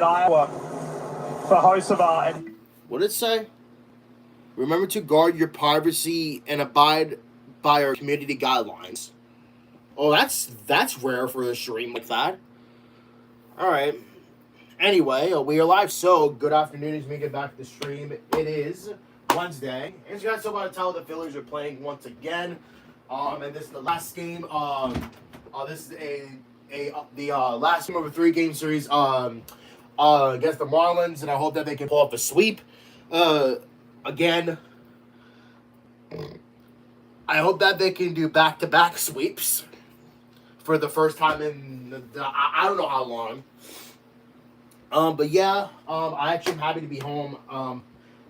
Iowa for Hocevar. And What did it say? Remember to guard your privacy and abide by our community guidelines. Oh, that's rare for a stream like that. All right. Anyway, we are live. So good afternoon as we get back to the stream. It is Wednesday. As you guys are about to tell, the Phillies are playing once again. And this is the last game. This is the last game of a 3-game series. Against the Marlins, and I hope that they can pull off a sweep. Again, I hope that they can do back-to-back sweeps for the first time in I don't know how long. But yeah, I actually am happy to be home.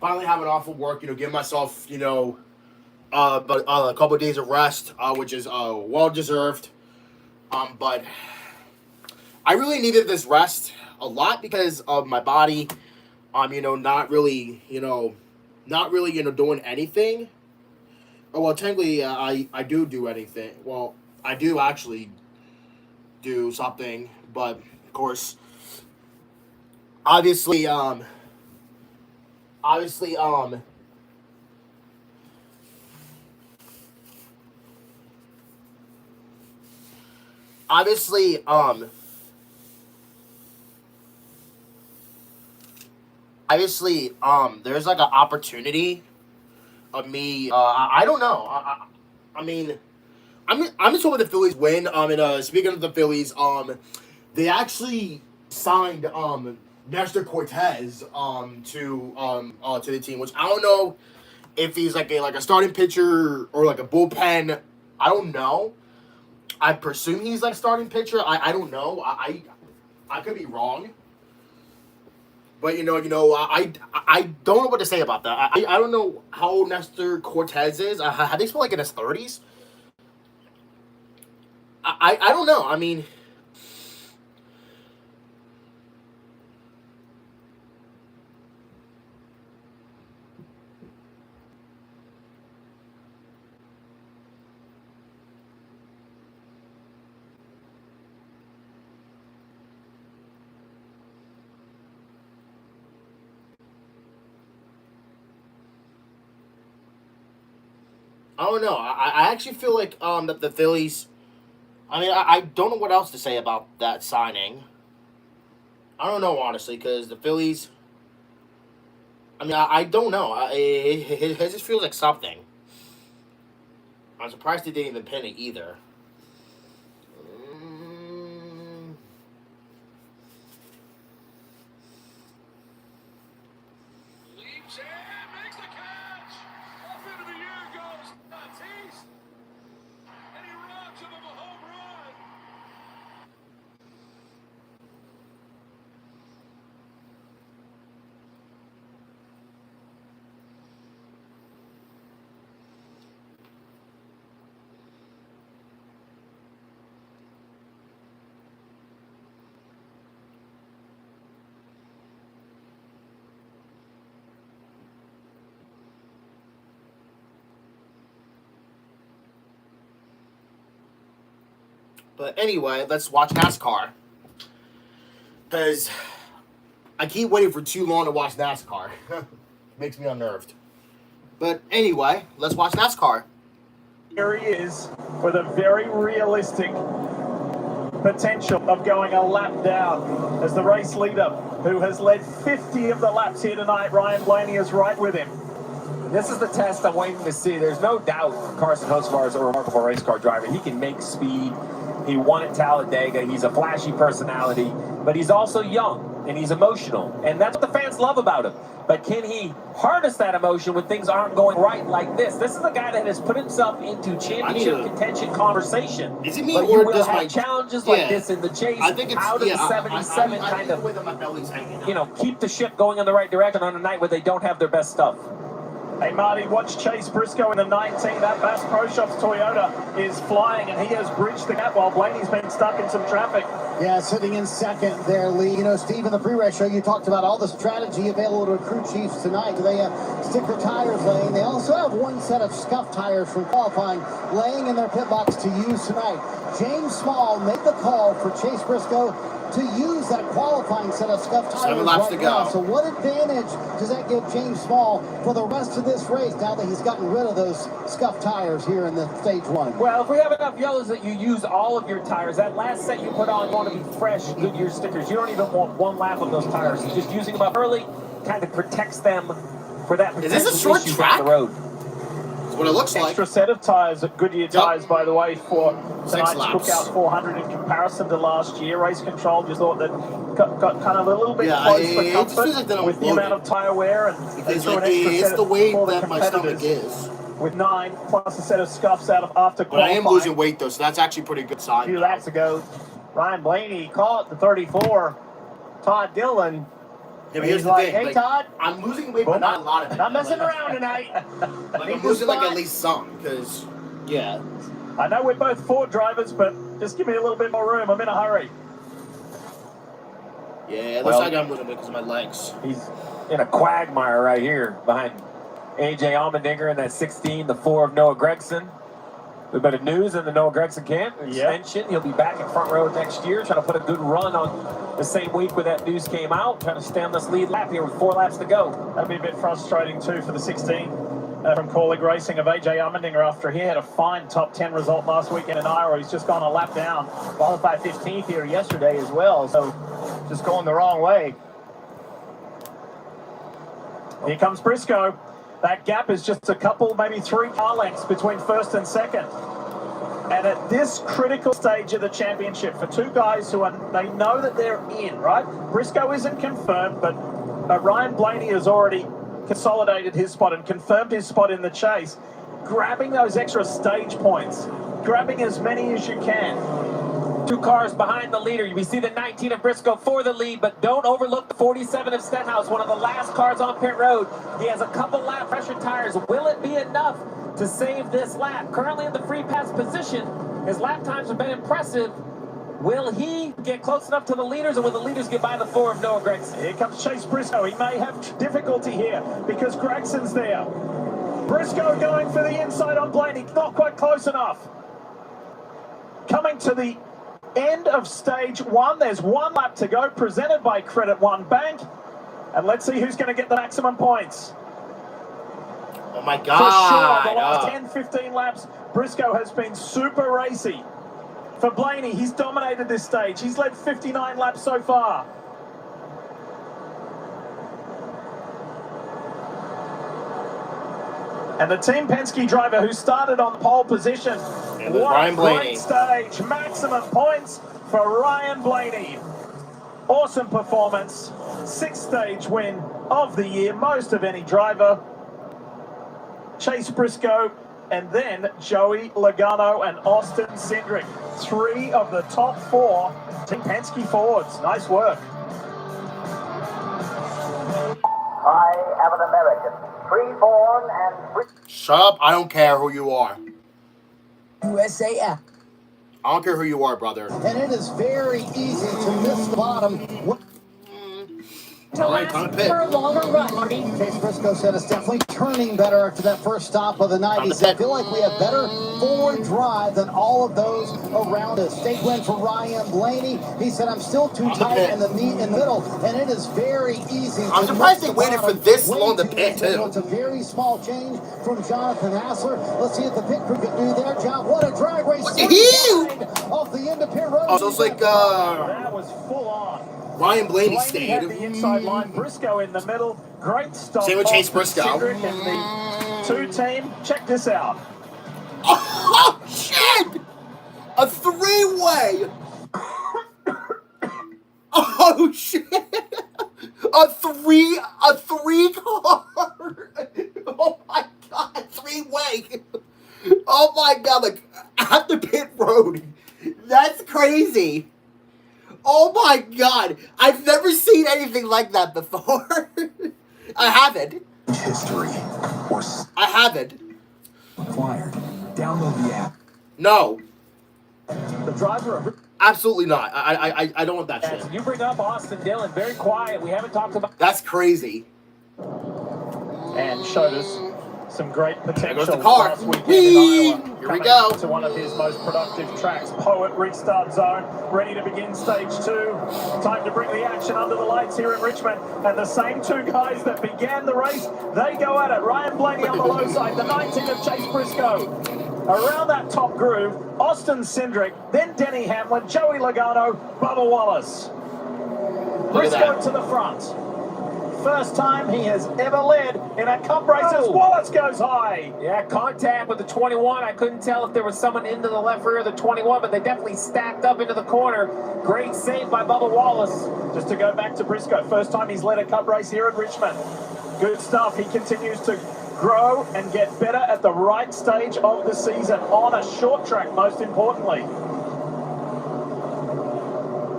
Finally having off of work, give myself, but a couple of days of rest, which is well deserved. But I really needed this rest a lot because of my body. Not really doing anything. Oh, well, technically, I do anything. Well, I do actually do something, but of course, obviously, obviously, there's like an opportunity of me. I don't know. I mean, I'm just hoping the Phillies win. And speaking of the Phillies, they actually signed Nestor Cortez to the team, which I don't know if he's like a starting pitcher or like a bullpen. I don't know. I presume he's like starting pitcher. I don't know. I could be wrong. But I don't know what to say about that. I don't know how old Nestor Cortez is. I think he's like in his 30s. I don't know. I mean, I don't know. I actually feel like that the Phillies. I mean, I don't know what else to say about that signing. I don't know, honestly, because the Phillies. I mean, I don't know. It just feels like something. I'm surprised they didn't even pin it either. Mm, Leaps in, makes the catch. Up into the air goes Tatis. And he robs him of a home run. But anyway, let's watch NASCAR. Because I keep waiting for too long to watch NASCAR. Makes me unnerved. But anyway, let's watch NASCAR. here he is with a very realistic potential of going a lap down as the race leader who has led 50 of the laps here tonight. Ryan Blaney is right with him. This is the test I'm waiting to see. There's no doubt Carson Hocevar is a remarkable race car driver. He can make speed. He won at Talladega. He's a flashy personality, but he's also young and he's emotional. And that's what the fans love about him. But can he harness that emotion when things aren't going right like this? This is a guy that has put himself into championship contention conversation. Is it me but or you will does have my challenges like this in the chase. I think it's out of the 77 kind of keep the ship going in the right direction on a night where they don't have their best stuff. Hey, Marty, watch Chase Briscoe in the 19. That Bass Pro Shops Toyota is flying, and he has bridged the gap while Blaney's been stuck in some traffic. Yeah, sitting in second there, Lee. Steve, in the pre-race show, you talked about all the strategy available to crew chiefs tonight. They have sticker tires laying. They also have one set of scuff tires from qualifying laying in their pit box to use tonight. James Small made the call for Chase Briscoe to use that qualifying set of scuff tires 7 laps right to now. go. So what advantage does that give James Small for the rest of this race now that he's gotten rid of those scuff tires here in the stage 1? Well, if we have enough yellows that you use all of your tires, that last set you put on going to be fresh Goodyear stickers. You don't even want one lap of those tires. Just using them up early kind of protects them for that potential Is this a short issue track? down the road. That's what it looks like. Extra set of tyres at Goodyear tyres, by the way, for 6 tonight's laps. Cookout 400 in comparison to last year. Race Control just thought that got kind of a little bit Yeah, close it for just comfort feels like they don't with the load amount it. of tyre wear and It's threw like an extra it's set the weight for the that my stomach competitors is. with 9 plus a set of scuffs out of after But I am qualifying. losing weight though, so that's actually a pretty good A sign. few now. laps ago, Ryan Blaney caught the 34, Todd Dillon. Yeah, but And here's he's the like, thing. hey, like, Todd. I'm losing weight, but not a lot of it. Not messing Like, around tonight. Like Need I'm the losing like spot. at least some, because yeah. I know we're both Ford drivers, but just give me a little bit more room. I'm in a hurry. Yeah, it looks Well- like I'm losing weight because of my legs. He's in a quagmire right here behind A.J. Allmendinger in that 16, the 4 of Noah Gragson. A bit of news in the Noah Gragson camp. Extension. He'll be back in front row next year, trying to put a good run on the same week where that news came out, trying to stem this lead lap here with 4 laps to go. That'll be a bit frustrating too for the 16 from Corlick Racing of AJ Allmendinger after he had a fine top 10 result last weekend in Iowa. He's just gone a lap down, qualified 15th here yesterday as well, so just going the wrong way. Here comes Briscoe. That gap is just a couple, maybe 3 car lengths between first and second. And at this critical stage of the championship, for 2 guys who they know that they're in, right? Briscoe isn't confirmed, but Ryan Blaney has already consolidated his spot and confirmed his spot in the chase. Grabbing those extra stage points, grabbing as many as you can. 2 cars behind the leader. We see the 19 of Briscoe for the lead, but don't overlook the 47 of Stenhouse, one of the last cars on pit road. He has a couple lap pressure tires. Will it be enough to save this lap? Currently in the free pass position, his lap times have been impressive. Will he get close enough to the leaders, or will the leaders get by the 4 of Noah Gragson? Here comes Chase Briscoe. He may have difficulty here because Gragson's there. Briscoe going for the inside on Blaney. Not quite close enough. Coming to the end of stage 1. There's 1 lap to go, presented by Credit One Bank. And let's see who's going to get the maximum points. Oh my For god. sure, the last 10, 15 laps, Briscoe has been super racy. For Blaney, he's dominated this stage. He's led 59 laps so far. And the Team Penske driver who started on pole position. And there's What Ryan a Blaney. great stage. Maximum points for Ryan Blaney. Awesome performance. 6th stage win of the year, most of any driver. Chase Briscoe, and then Joey Logano and Austin Cindric. 3 of the top 4 Team Penske Fords. Nice work. I am an American, free-born and free. Shut up, I don't care who you are. USAF. I don't care who you are, brother. And it is very easy to miss the bottom. All right, time to pit. For a longer run, Marty. Chase Briscoe said it's definitely turning better after that first stop of the night. Time He to said, I pit. feel like we have better forward drive than all of those around us. State win for Ryan Blaney. He said, I'm still too On the tight pit. in the middle, and it is very easy. I'm to surprised miss they the waited bottom. for this Way long to too pit, easy. too. It's a very small change from Jonathan Hassler. Let's see if the pit crew can do their job. What a drag race. What the hell? Off the end of pit road. Oh, so it's like That was full on. Ryan Blaney Blaney had the stayed. inside line, Briscoe in the middle. Great stop. Same with of Chase Briscoe. Cindric and the 2 team. Check this out. Oh shit! A 3-way! Oh shit! A three car! Oh my god, 3-way! Oh my god, like at the pit road. That's crazy. Oh my god, I've never seen anything like that before. I haven't. History or I haven't. acquired. Download the app. No, The driver of absolutely not. I don't want that As shit. you bring up Austin Dillon, very quiet. We haven't talked about That's crazy. and showed us Some great There potential goes the car. last weekend Whee! in Iowa. Here we Coming go. to one of his most productive tracks. Poet restart zone, ready to begin stage 2. Time to bring the action under the lights here in Richmond. And the same two guys that began the race, they go at it. Ryan Blaney on the low side, the 19 of Chase Briscoe. Around that top groove, Austin Cindric, then Denny Hamlin, Joey Logano, Bubba Wallace. Briscoe to the front. First time he has ever led in a cup race as Wallace goes high. Yeah, contact with the 21. I couldn't tell if there was someone into the left rear of the 21, but they definitely stacked up into the corner. Great save by Bubba Wallace. Just to go back to Briscoe, first time he's led a cup race here at Richmond. Good stuff. He continues to grow and get better at the right stage of the season, on a short track, most importantly.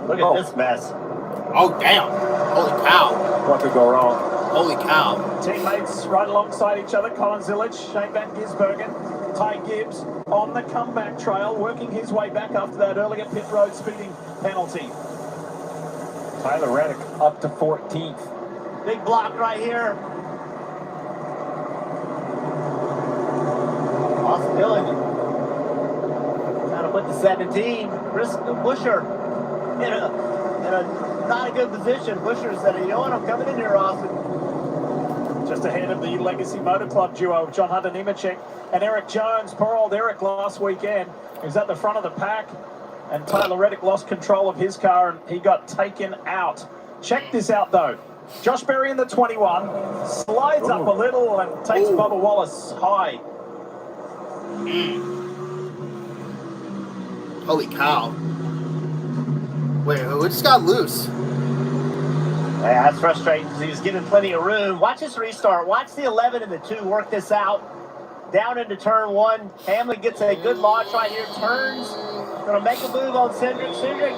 Look at this mess. Oh, damn. Holy cow. What could go wrong? Holy cow. Teammates right alongside each other. Colin Zillage, Shane Van Gisbergen, Ty Gibbs on the comeback trail, working his way back after that earlier pit road speeding penalty. Tyler Reddick up to 14th. Big block right here. Austin Dillon trying to put the 17. Busher in a not a good position. Busher said, you know what, I'm coming in here, Austin. Just ahead of the Legacy Motor Club duo of John Hunter Nemechek and Eric Jones. Poor old Eric last weekend. He was at the front of the pack, and Tyler Reddick lost control of his car and he got taken out. Check this out though. Josh Berry in the 21 slides up a little and takes Bubba Wallace high. Holy cow. Wait, we just got loose. Yeah, that's frustrating because he was given plenty of room. Watch this restart. Watch the 11 and the 2 work this out. Down into turn 1. Hamlin gets a good launch right here. Turns. Going to make a move on Cindric. Cindric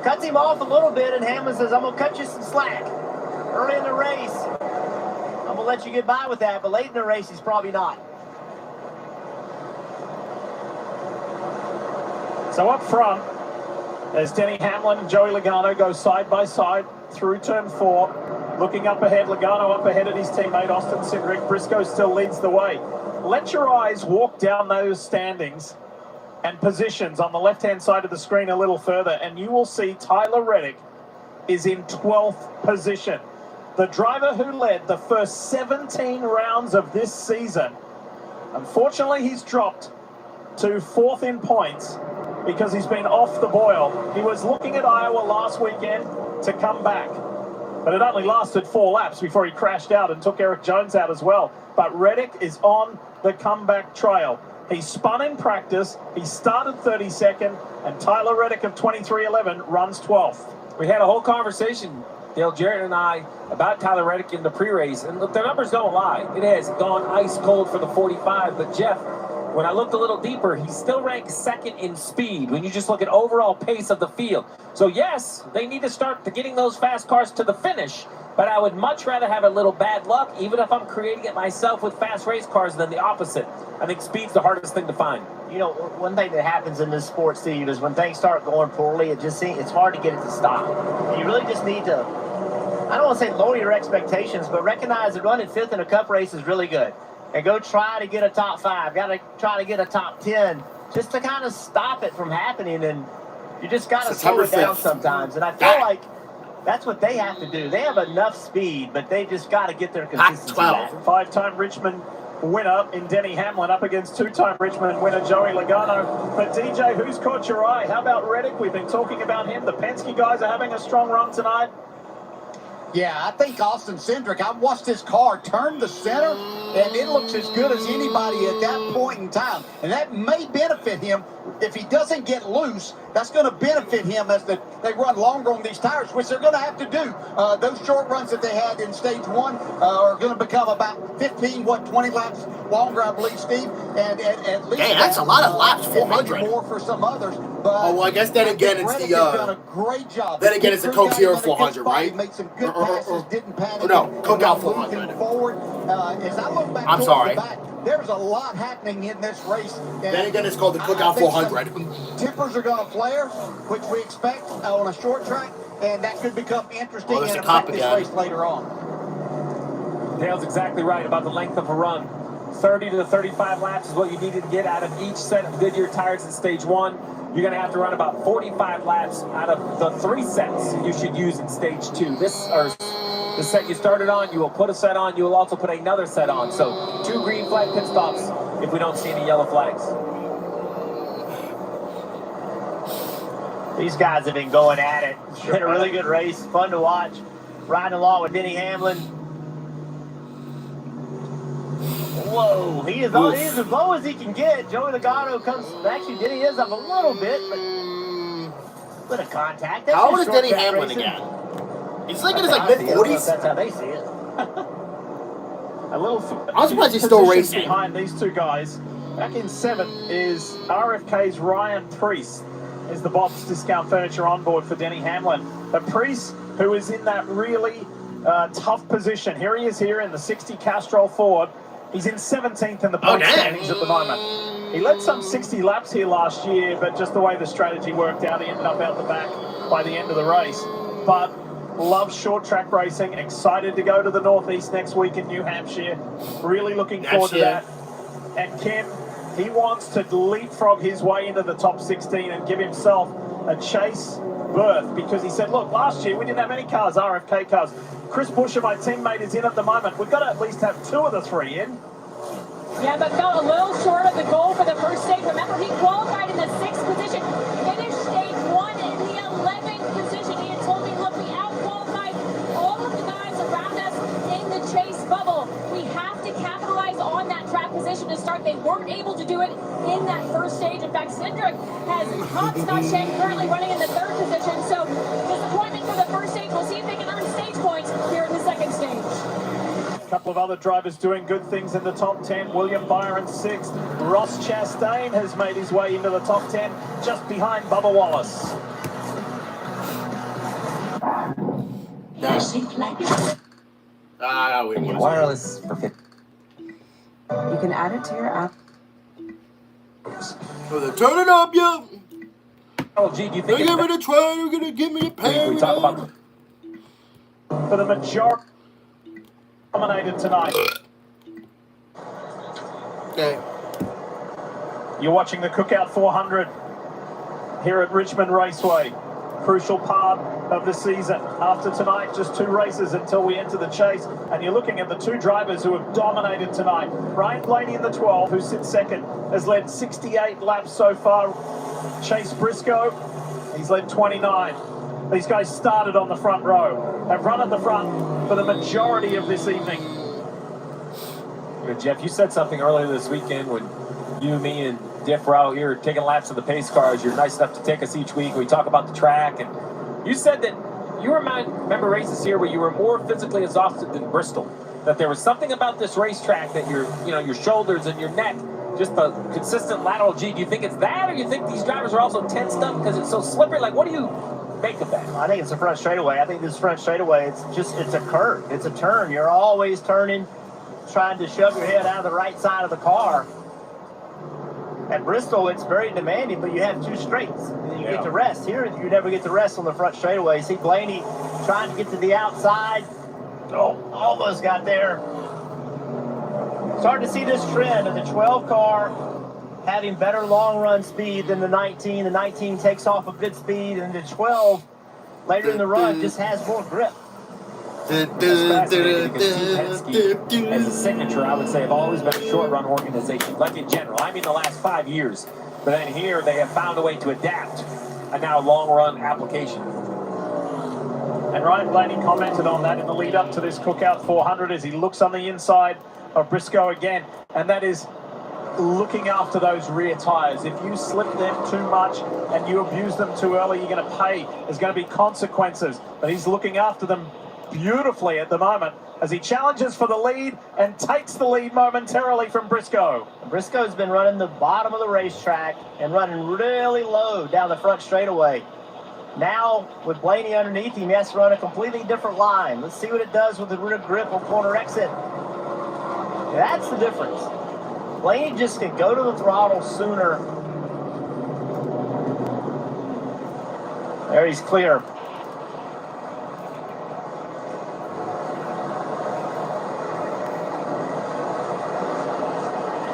cuts him off a little bit, and Hamlin says, I'm going to cut you some slack. Early in the race, I'm going to let you get by with that, but late in the race, he's probably not. So up front, as Denny Hamlin and Joey Logano go side by side through turn 4. Looking up ahead, Logano up ahead at his teammate Austin Cindric. Briscoe still leads the way. Let your eyes walk down those standings and positions on the left-hand side of the screen a little further, and you will see Tyler Reddick is in 12th position. The driver who led the first 17 rounds of this season. Unfortunately, he's dropped to 4th in points because he's been off the boil. He was looking at Iowa last weekend to come back, but it only lasted 4 laps before he crashed out and took Eric Jones out as well. But Reddick is on the comeback trail. He spun in practice, he started 32nd, and Tyler Reddick of 2311 runs 12th. We had a whole conversation, Dale Jarrett and I, about Tyler Reddick in the pre-race, and look, the numbers don't lie. It has gone ice cold for the 45, but Jeff, when I looked a little deeper, he still ranks 2nd in speed when you just look at overall pace of the field. So yes, they need to start getting those fast cars to the finish, but I would much rather have a little bad luck, even if I'm creating it myself with fast race cars, than the opposite. I think speed's the hardest thing to find. You know, one thing that happens in this sport, Steve, is when things start going poorly, it's hard to get it to stop. You really just need to, I don't want to say lower your expectations, but recognize that running 5th in a cup race is really good. And go try to get a top 5, got to try to get a top 10, just to kind of stop it from happening. And you just got to slow it down sometimes. And I feel like that's what they have to do. They have enough speed, but they just got to get their consistency back. 5-time Richmond winner in Denny Hamlin up against 2-time Richmond winner Joey Logano. But DJ, who's caught your eye? How about Reddick? We've been talking about him. The Penske guys are having a strong run tonight. Yeah, I think Austin Cindric, I watched his car turn the center, and it looks as good as anybody at that point in time. And that may benefit him. If he doesn't get loose, that's going to benefit him as they run longer on these tires, which they're going to have to do. Those short runs that they had in stage 1 are going to become about 20 laps longer, I believe, Steve. And at least that's a lot of laps, 400. More for some others. But well, I guess then again it's the done a great job. Then again it's the Coke Zero 400, right? Made some good passes, didn't panic. No, Coke Out 400. Forward. As I look back, I'm sorry. There's a lot happening in this race. Then again, it's called the Cookout 400. Tempers are going to flare, which we expect on a short track, and that could become interesting and affect this race later on. Dale's exactly right about the length of a run. 30 to 35 laps is what you needed to get out of each set of Goodyear tires in stage 1. You're going to have to run about 45 laps out of the 3 sets you should use in stage 2. The set you started on, you will put a set on, you will also put another set on. So 2 green flag pit stops if we don't see any yellow flags. These guys have been going at it. It's been a really good race, fun to watch. Riding along with Denny Hamlin. Whoa, he is as low as he can get. Joey Logano comes, actually Denny is up a little bit, but a bit of contact. How old is Denny Hamlin again? He's like in his mid-40s. That's how they see it. A little. I'm surprised he's still racing. Behind these two guys, back in 7th is RFK's Ryan Preece. Is the Bob's Discount Furniture on board for Denny Hamlin. But Preece, who is in that really tough position. Here he is here in the 60 Castrol Ford. He's in 17th in the point standings at the moment. He led some 60 laps here last year, but just the way the strategy worked out, he ended up out the back by the end of the race. But loves short track racing, excited to go to the Northeast next week in New Hampshire. Really looking forward to that. And Kim, he wants to leapfrog his way into the top 16 and give himself a chase berth, because he said, look, last year we didn't have any cars, RFK cars. Chris Buescher, my teammate, is in at the moment. We've got to at least have 2 of the 3 in. Yeah, but fell a little short of the goal for the first stage. Remember, he qualified in the 6th position, finished stage 1 in the 11th position. He had told me, look, we out-qualified all of the guys around us in the chase bubble. We have to capitalize on that track position to start. They weren't able to do it in that first stage. In fact, Cindric has hopscotch currently running in the 3rd position. So disappointment for the first stage. We'll see if they can earn stage points here in the 2nd stage. A couple of other drivers doing good things in the top 10. William Byron 6th. Ross Chastain has made his way into the top 10, just behind Bubba Wallace. Wireless for 50. You can add it to your app. Turn it up, yo! Oh, gee, do you think give me the try, you're gonna give me a pay. we talk about For the majority dominated tonight. Okay. You're watching the Cookout 400 here at Richmond Raceway. Crucial part of the season. After tonight, just 2 races until we enter the chase. And you're looking at the 2 drivers who have dominated tonight. Ryan Blaney in the 12, who sits 2nd, has led 68 laps so far. Chase Briscoe, he's led 29. These guys started on the front row, have run at the front for the majority of this evening. Jeff, you said something earlier this weekend when you, me, and Diff were out here taking laps of the pace cars. You're nice enough to take us each week. We talk about the track, and you said that you remember races here where you were more physically exhausted than Bristol. That there was something about this racetrack that your shoulders and your neck, just the consistent lateral G. Do you think it's that, or you think these drivers are also tensed up because it's so slippery? Like, what do you make of that? I think it's a front straightaway. I think this front straightaway, it's a curve. It's a turn. You're always turning, trying to shove your head out of the right side of the car. At Bristol, it's very demanding, but you have 2 straights. And you get to rest. Here, you never get to rest on the front straightaway. See Blaney trying to get to the outside. Oh, almost got there. Starting to see this trend of the 12 car having better long run speed than the 19. The 19 takes off a bit speed, and the 12 later in the run just has more grip. As a signature, I would say, have always been a short run organization, like in general. I mean, the last 5 years. But then here, they have found a way to adapt a now long run application. And Ryan Blaney commented on that in the lead up to this Cookout 400 as he looks on the inside of Briscoe again. And that is looking after those rear tires. If you slip them too much and you abuse them too early, you're going to pay. There's going to be consequences. But he's looking after them beautifully at the moment as he challenges for the lead and takes the lead momentarily from Briscoe. Briscoe's been running the bottom of the racetrack and running really low down the front straightaway. Now, with Blaney underneath him, he has to run a completely different line. Let's see what it does with the rear grip on corner exit. That's the difference. Blaney just can go to the throttle sooner. There, he's clear.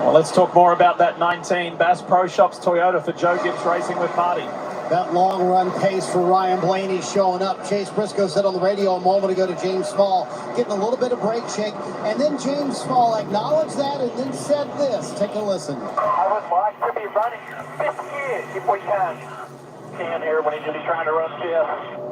Well, let's talk more about that 19 Bass Pro Shops Toyota for Joe Gibbs Racing with Marty. That long run pace for Ryan Blaney showing up. Chase Briscoe said on the radio a moment ago to James Small, getting a little bit of brake shake. And then James Small acknowledged that and then said this. Take a listen. I would like to be running fifth gear if we can. Can here when he's just trying to run fifth.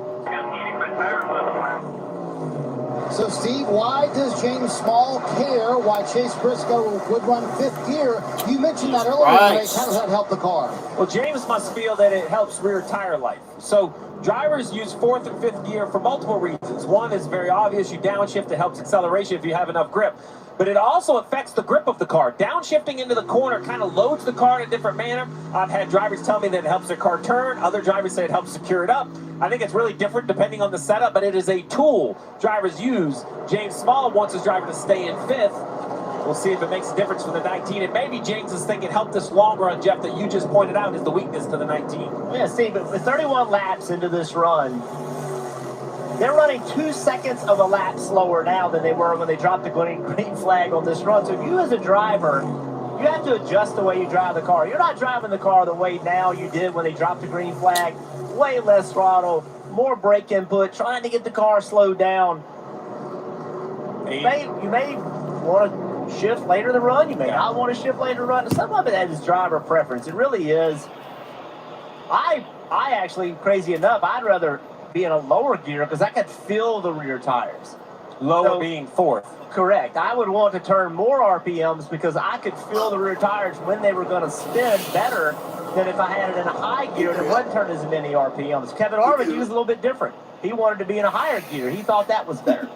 So, Steve, why does James Small care why Chase Briscoe would run fifth gear? You mentioned that earlier in the race. How does that help the car? Well, James must feel that it helps rear tire life. So drivers use fourth and fifth gear for multiple reasons. One is very obvious. You downshift, it helps acceleration if you have enough grip. But it also affects the grip of the car. Downshifting into the corner kind of loads the car in a different manner. I've had drivers tell me that it helps their car turn. Other drivers say it helps secure it up. I think it's really different depending on the setup, but it is a tool drivers use. James Small wants his driver to stay in fifth. We'll see if it makes a difference for the 19. And maybe James is thinking help this long run, Jeff, that you just pointed out is the weakness to the 19. Yeah, Steve, but with 31 laps into this run, they're running 2 seconds of a lap slower now than they were when they dropped the green flag on this run. So you as a driver, you have to adjust the way you drive the car. You're not driving the car the way now you did when they dropped the green flag. Way less throttle, more brake input, trying to get the car slowed down. You may want to shift later in the run. You may not want to shift later in the run. Some of it is driver preference. It really is. I actually, crazy enough, I'd rather be in a lower gear because I could feel the rear tires. Lower being fourth. Correct. I would want to turn more RPMs because I could feel the rear tires when they were going to spin better than if I had it in a high gear and it wasn't turning as many RPMs. Kevin Harvick, he was a little bit different. He wanted to be in a higher gear. He thought that was better.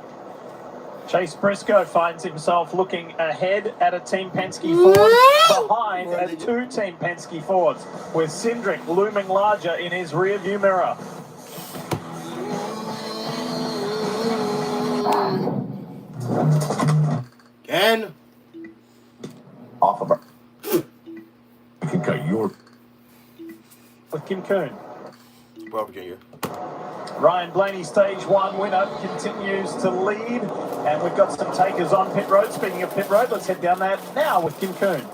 Chase Briscoe finds himself looking ahead at a Team Penske Ford, behind at two Team Penske Fords, with Cindric looming larger in his rear-view mirror. Ken? Off of her. You can cut your... With Kim Coon. Well, Virginia. Ryan Blaney, stage one winner, continues to lead. And we've got some takers on pit road. Speaking of pit road, let's head down that now with Kim Coon.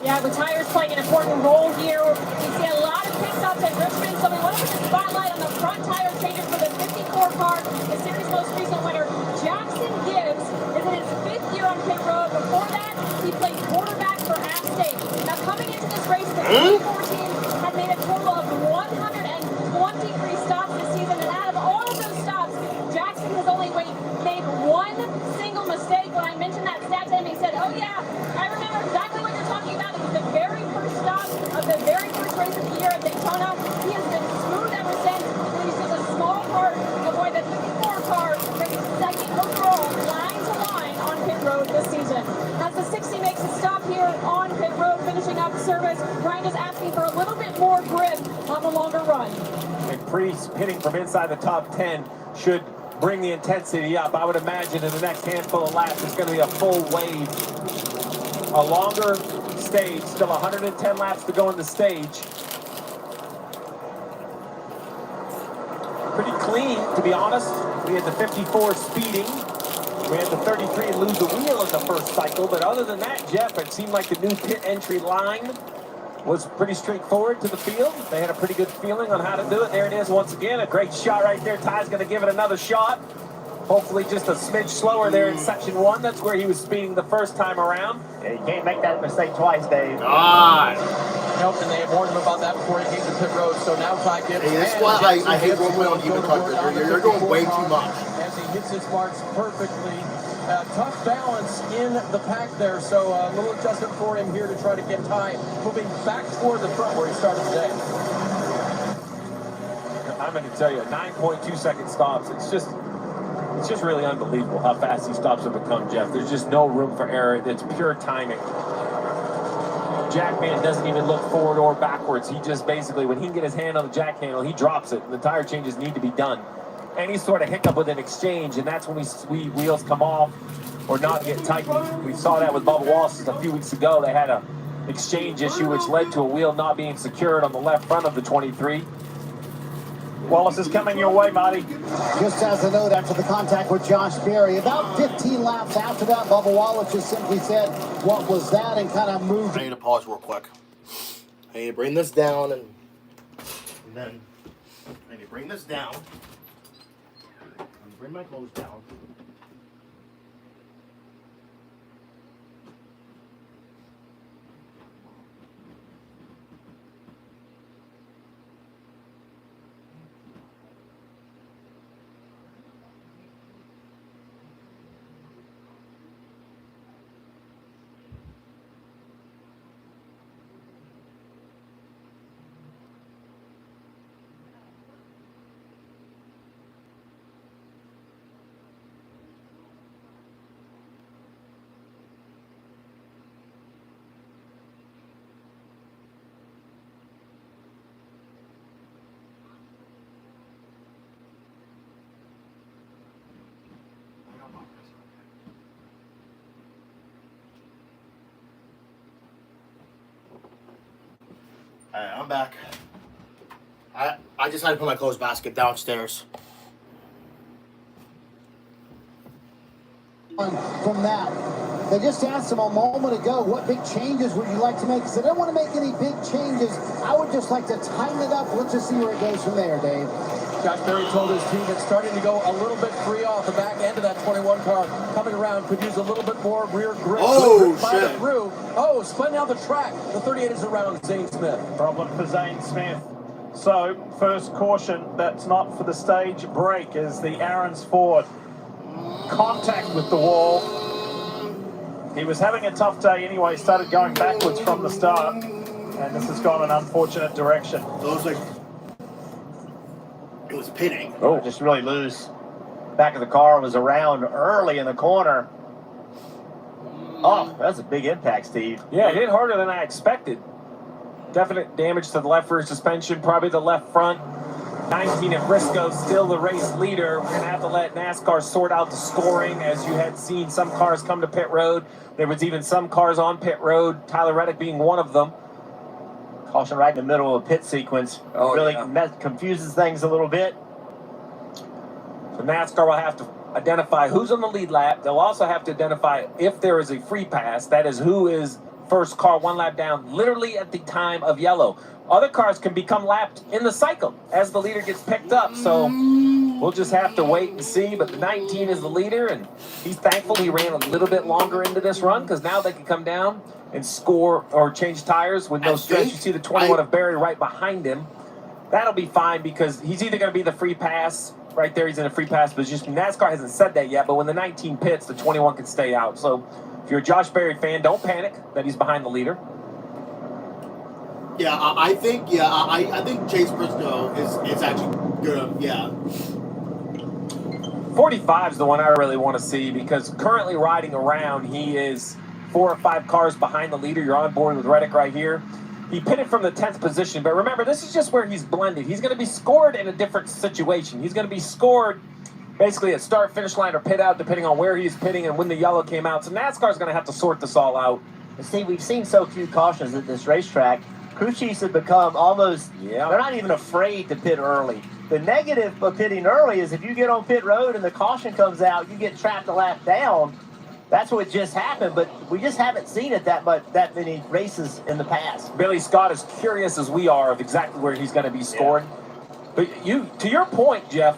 Yeah, the tires playing an important role here. We see a lot of pit stops at Richmond, so we want to put the spotlight on the front tire changes for the 54 car, the series' most recent winner. Jackson Gibbs is in his fifth year on pit road. Before that, he played quarterback for App State. Now, coming into this race, the 54 team had made a total of 123 stops this season, and out of all of those stops, Jackson has only made one single mistake. When I mentioned that stat to him, he said, "Oh yeah, I remember exactly what you're talking about. It was the very first stop of the very first race of the year at Daytona. He has been smooth ever since, and he's just a small part of why the 54 car ranked second overall, line to line on pit road this season." As the 60 makes a stop here on pit road, finishing up service, Ryan is asking for a little bit more grip on the longer run. And hitting from inside the top 10 should bring the intensity up. I would imagine in the next handful of laps, it's going to be a full wave. A longer stage, still 110 laps to go in the stage. Pretty clean, to be honest. We had the 54 speeding. We had the 33 lose the wheel in the first cycle. But other than that, Jeff, it seemed like the new pit entry line was pretty straightforward to the field. They had a pretty good feeling on how to do it. There it is once again. A great shot right there. Ty's going to give it another shot. Hopefully just a smidge slower there in section one. That's where he was speeding the first time around. Yeah, you can't make that mistake twice, Dave. God. Nope, and they had warned him about that before he came to pit road. So now Ty Gibbs. Hey, that's why I hate rolling on even country. You're going way too much. As he hits his marks perfectly. Tough balance in the pack there, so a little adjustment for him here to try to get Ty moving back toward the front where he started today. I'm going to tell you, 9.2 second stops. It's just really unbelievable how fast these stops have become, Jeff. There's just no room for error. It's pure timing. Jackman doesn't even look forward or backwards. He just basically, when he can get his hand on the jack handle, he drops it. And the tire changes need to be done. Any sort of hiccup with an exchange, and that's when wheels come off or not get tightened. We saw that with Bubba Wallace a few weeks ago. They had an exchange issue which led to a wheel not being secured on the left front of the 23. Wallace is coming your way, Marty. Just as a note, after the contact with Josh Berry, about 15 laps after that, Bubba Wallace just simply said, what was that, and kind of moved. I need to pause real quick. I need to bring this down, and then I need to bring this down. Bring my clothes down. Alright, I'm back. I just had to put my clothes basket downstairs. From that, they just asked him a moment ago, what big changes would you like to make? He said, I don't want to make any big changes. I would just like to tighten it up. Let's just see where it goes from there, Dave. Josh Berry told his team it's starting to go a little bit free off the back end of that 21 car. Coming around, could use a little bit more rear grip. Oh, shit. Through. Oh, spun down the track. The 38 is around Zane Smith. Problem for Zane Smith. So, first caution, that's not for the stage break, as the Aaron's Ford contact with the wall. He was having a tough day anyway, started going backwards from the start, and this has gone an unfortunate direction. It was pitting. Oh, just really loose. Back of the car was around early in the corner. Oh, that's a big impact, Steve. Yeah, it hit harder than I expected. Definite damage to the left rear suspension, probably the left front. 19 at Briscoe, still the race leader. We're going to have to let NASCAR sort out the scoring, as you had seen some cars come to pit road. There was even some cars on pit road, Tyler Reddick being one of them. Caution right in the middle of a pit sequence. Really confuses things a little bit. So NASCAR will have to identify who's on the lead lap. They'll also have to identify if there is a free pass. That is, who is first car one lap down, literally at the time of yellow. Other cars can become lapped in the cycle as the leader gets picked up. So we'll just have to wait and see. But the 19 is the leader, and he's thankful he ran a little bit longer into this run, because now they can come down and score or change tires with no stress. You see the 21 of Berry right behind him. That'll be fine, because he's either going to be the free pass. Right there, he's in a free pass position. NASCAR hasn't said that yet, but when the 19 pits, the 21 can stay out. So if you're a Josh Berry fan, don't panic that he's behind the leader. Yeah, I think Chase Briscoe is actually good. Yeah. 45 is the one I really want to see, because currently riding around, he is 4 or 5 cars behind the leader. You're on board with Reddick right here. He pitted from the 10th position, but remember, this is just where he's blended. He's going to be scored in a different situation. He's going to be scored basically at start, finish line, or pit out, depending on where he's pitting and when the yellow came out. So NASCAR's going to have to sort this all out. See, we've seen so few cautions at this racetrack. Crew chiefs have become almost, they're not even afraid to pit early. The negative of pitting early is if you get on pit road and the caution comes out, you get trapped a lap down. That's what just happened, but we just haven't seen it that many races in the past. Billy Scott is curious as we are of exactly where he's going to be scored. But to your point, Jeff,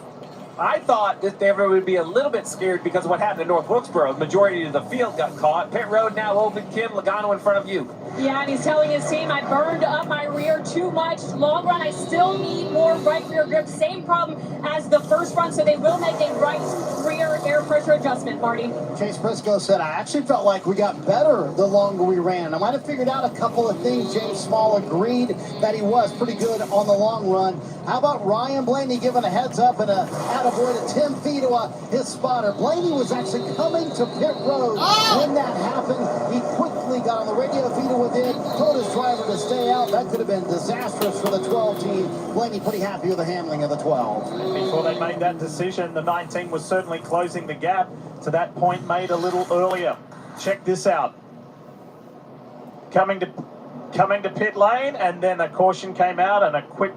I thought that they would be a little bit scared because of what happened in North Wilkesboro. The majority of the field got caught. Pit road now open. Kim Logano in front of you. Yeah, and he's telling his team, I burned up my rear too much. Long run, I still need more right rear grip. Same problem as the first run, so they will make a right rear air pressure adjustment, Marty. Chase Briscoe said, I actually felt like we got better the longer we ran. I might have figured out a couple of things. James Small agreed that he was pretty good on the long run. How about Ryan Blaney giving a heads up and a attaboy to Tim Fee to his spotter. Blaney was actually coming to pit road when that happened. He quickly got on the radio feed within, told his driver to stay out. That could have been disastrous for the 12 team. Blaney pretty happy with the handling of the 12. Before they made that decision, the 19 was certainly closing the gap to that point made a little earlier. Check this out. Coming to pit lane, and then a caution came out and a quick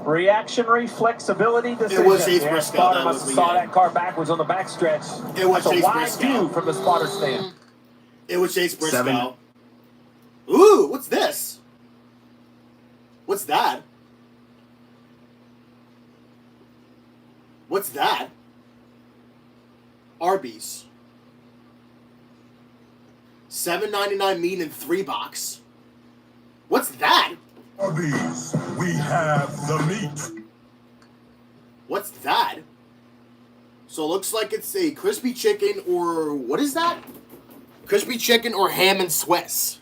Reactionary flexibility decision. It was Chase Yeah, Briscoe. Spotter That must was have the saw end. that car backwards on the backstretch. It was That's a Chase wide Briscoe. view from the spotter stand. It was Chase Briscoe. 7. Ooh, what's this? What's that? What's that? Arby's. $7.99 meat and 3 box. What's that? Arby's, we have the meat. What's that? So it looks like it's a crispy chicken or what is that? Crispy chicken or ham and Swiss.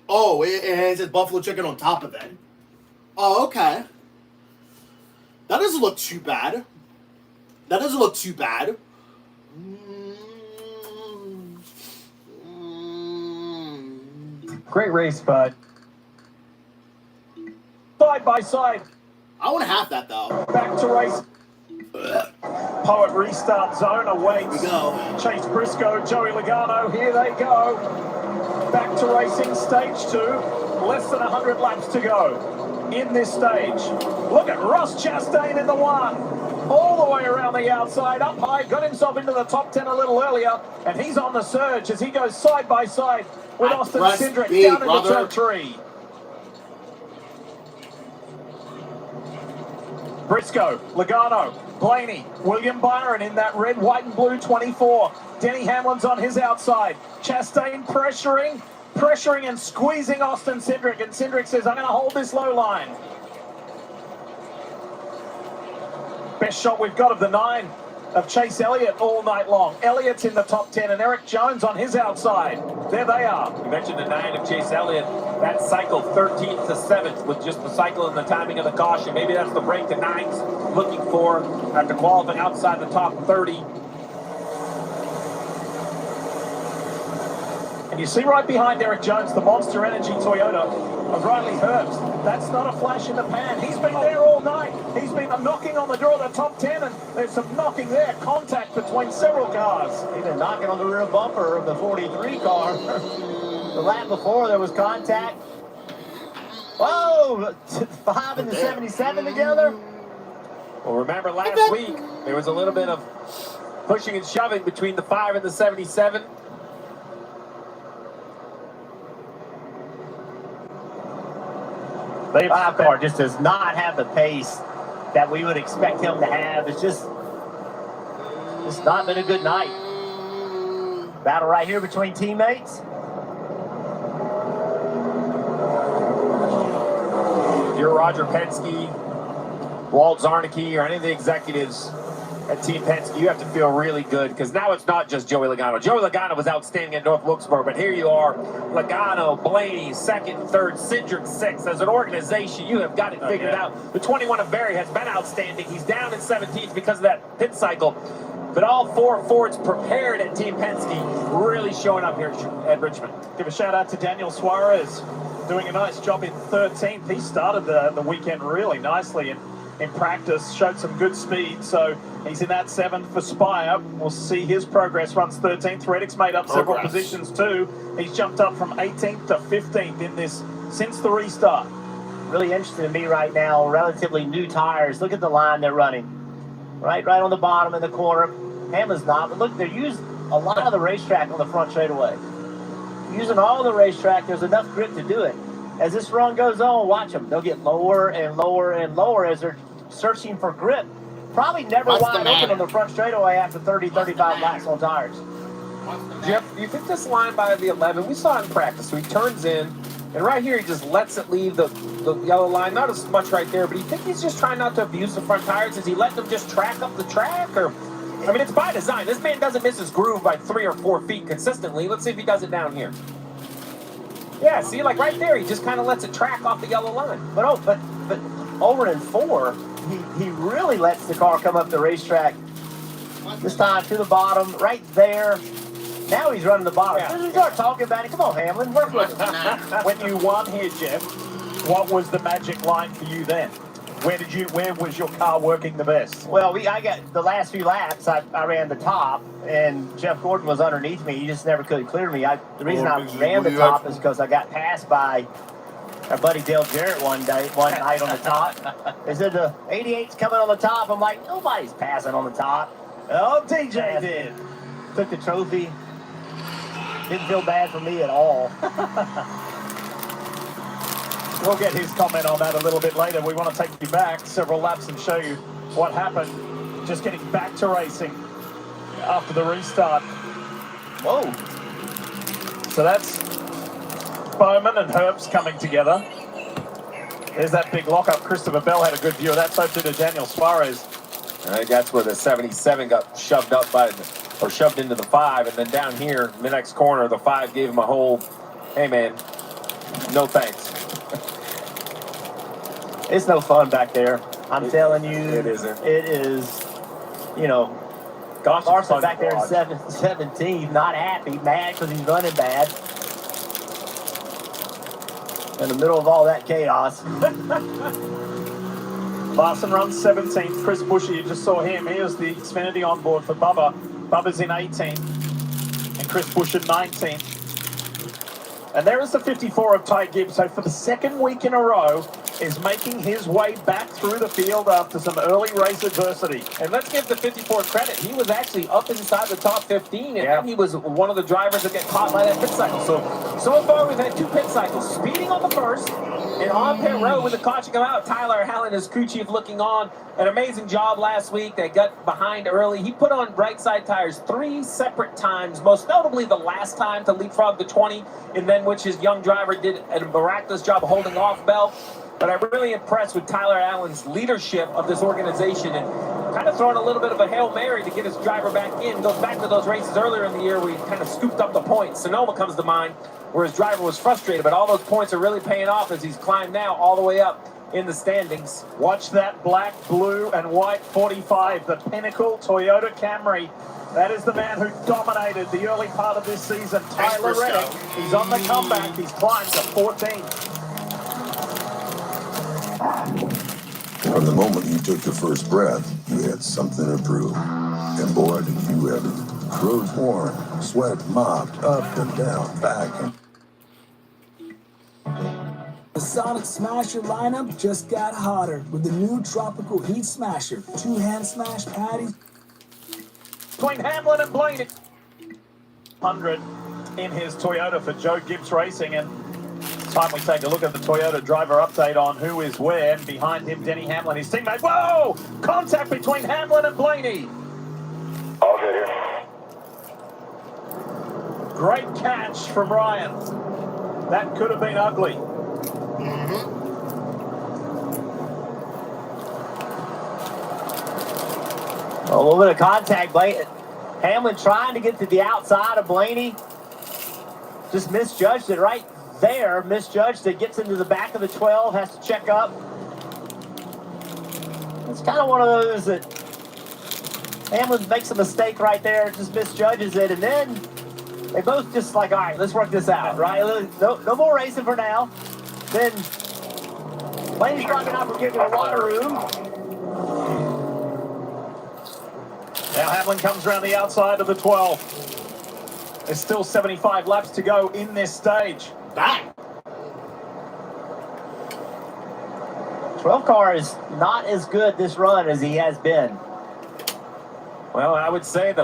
Oh, it has buffalo chicken on top of it. Oh, okay. That doesn't look too bad. That doesn't look too bad. Great race, bud. Side by side. I want to have that though. Back to race. Poet restart zone awaits. Here we go. Chase Briscoe, Joey Logano, here they go. Back to racing, stage 2. Less than 100 laps to go in this stage. Look at Ross Chastain in the 1. All the way around the outside, up high, got himself into the top 10 a little earlier, and he's on the surge as he goes side by side with Austin press Cindric B, down brother. into turn 3. Briscoe, Logano, Blaney, William Byron in that red, white and blue 24. Denny Hamlin's on his outside. Chastain pressuring and squeezing Austin Cindric. And Cindric says, I'm going to hold this low line. Best shot we've got of the 9 of Chase Elliott all night long. Elliott's in the top 10 and Eric Jones on his outside. There they are. You mentioned the 9 of Chase Elliott. That cycle 13th to 7th with just the cycle and the timing of the caution. Maybe that's the break the 9's looking for after qualifying outside the top 30. And you see right behind Eric Jones, the Monster Energy Toyota of Riley Herbst. That's not a flash in the pan. He's been there all night. He's been knocking on the door of the top 10, and there's some knocking there. Contact between several cars. He's been knocking on the rear bumper of the 43 car. The lap before there was contact. Whoa! 5 and the 77 together. Well, remember last week, there was a little bit of pushing and shoving between the 5 and the 77. The 5 car just does not have the pace that we would expect him to have. It's just not been a good night. Battle right here between teammates. If you're Roger Penske, Walt Zarnicki, or any of the executives at Team Penske, you have to feel really good because now it's not just Joey Logano. Joey Logano was outstanding at North Wilkesboro, but here you are, Logano, Blaney, 2nd, 3rd, Cindric 6th. As an organization, you have got it figured out. The 21 of Barry has been outstanding. He's down in 17th because of that pit cycle. But all 4 Fords prepared at Team Penske really showing up here at Richmond. Give a shout out to Daniel Suarez, doing a nice job in 13th. He started the weekend really nicely and in practice, showed some good speed, so he's in that 7th for Spire. We'll see his progress. Runs 13th. Reddick's made up several positions too. He's jumped up from 18th to 15th in this since the restart. Really interesting to me right now, relatively new tires. Look at the line they're running. Right on the bottom in the corner. Hamlin's not, but look, they're using a lot of the racetrack on the front straightaway. Using all the racetrack, there's enough grip to do it. As this run goes on, watch them. They'll get lower and lower and lower as they're searching for grip. Probably never wide open on the front straightaway after 30, 35 laps on tires. Jeff, do you think this line by the 11, we saw it in practice, so he turns in, and right here he just lets it leave the yellow line, not as much right there, but you think he's just trying not to abuse the front tires? Is he letting them just track up the track? Or, I mean, it's by design. This man doesn't miss his groove by 3 or 4 feet consistently. Let's see if he does it down here. Yeah, see, like right there, he just kind of lets it track off the yellow line. But over in 4, he really lets the car come up the racetrack. This time to the bottom, right there. Now he's running the bottom. Yeah. You start talking about it. Come on, Hamlin, work with him. When you won here, Jeff, what was the magic line for you then? Where was your car working the best? Well, I got the last few laps. I ran the top, and Jeff Gordon was underneath me. He just never could clear me. The reason I ran the top is because I got passed by Our buddy Dale Jarrett one night on the top. They said the 88's coming on the top. I'm like, nobody's passing on the top. Oh, DJ did. Took the trophy. Didn't feel bad for me at all. We'll get his comment on that a little bit later. We want to take you back several laps and show you what happened. Just getting back to racing after the restart. Whoa. So that's Bowman and Herbst coming together. There's that big lockup. Christopher Bell had a good view of that. So did Daniel Suarez. I think that's where the 77 got shoved up or shoved into the 5, and then down here in the next corner, the 5 gave him a whole, hey man, no thanks. It's no fun back there. I'm telling you. It isn't. It is, Gosh, Larson back there in 17th, not happy, mad because he's running bad. In the middle of all that chaos. Larson runs 17th. Chris Buescher, you just saw him. Here's the Xfinity on board for Bubba. Bubba's in 18th. And Chris Buescher 19th. And there is the 54 of Ty Gibbs. So for the second week in a row, is making his way back through the field after some early race adversity. And let's give the 54 credit. He was actually up inside the top 15, and then he was one of the drivers that get caught by that pit cycle. So far, we've had 2 pit cycles. Speeding on the first, and on pit road when the caution come out, Tyler Hallen, his crew chief, looking on. An amazing job last week. They got behind early. He put on bright side tires 3 separate times, most notably the last time to leapfrog the 20, and then which his young driver did a miraculous job of holding off Bell. But I'm really impressed with Tyler Allen's leadership of this organization and kind of throwing a little bit of a Hail Mary to get his driver back in. Goes back to those races earlier in the year where he kind of scooped up the points. Sonoma comes to mind where his driver was frustrated, but all those points are really paying off as he's climbed now all the way up in the standings. Watch that black, blue, and white 45, the pinnacle Toyota Camry. That is the man who dominated the early part of this season, Tyler Reddick. He's on the comeback. He's climbed to 14th. From the moment you took your first breath, you had something to prove. And boy, did you ever. Roads worn, sweat mopped, up and down, back and... The Sonic Smasher lineup just got hotter with the new Tropical Heat Smasher. 2 hand smash patties. Between Hamlin and Blaney. 100 in his Toyota for Joe Gibbs Racing, and it's time we take a look at the Toyota driver update on who is where. And behind him, Denny Hamlin, his teammate. Whoa! Contact between Hamlin and Blaney. All good here. Great catch from Ryan. That could have been ugly. A little bit of contact. Hamlin trying to get to the outside of Blaney. Just misjudged it right there. Misjudged it. Gets into the back of the 12. Has to check up. It's kind of one of those that Hamlin makes a mistake right there. Just misjudges it. And then they both just like, all right, let's work this out, right? No more racing for now. Then Blaney's probably not forgiving a lot of room. Now Hamlin comes around the outside of the 12. There's still 75 laps to go in this stage. Bang! 12 car is not as good this run as he has been. Well, I would say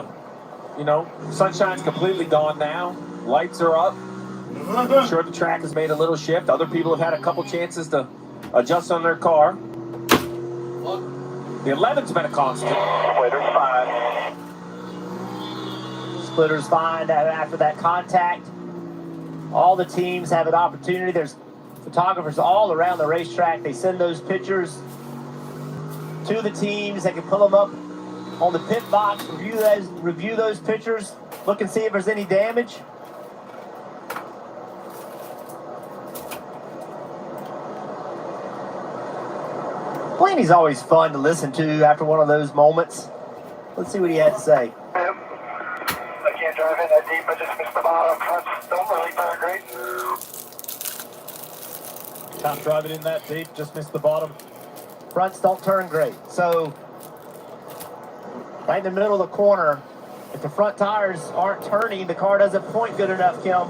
sunshine's completely gone now. Lights are up. I'm sure the track has made a little shift. Other people have had a couple chances to adjust on their car. The 11's been a constant. Splitter's fine. Splitter's fine after that contact. All the teams have an opportunity. There's photographers all around the racetrack. They send those pictures to the teams. They can pull them up on the pit box, review those pictures, look and see if there's any damage. Blaney's always fun to listen to after one of those moments. Let's see what he had to say. I can't drive in that deep. I just missed the bottom. Fronts don't really turn great. Can't drive it in that deep, just missed the bottom. Fronts don't turn great. So, right in the middle of the corner, if the front tires aren't turning, the car doesn't point good enough, Kim.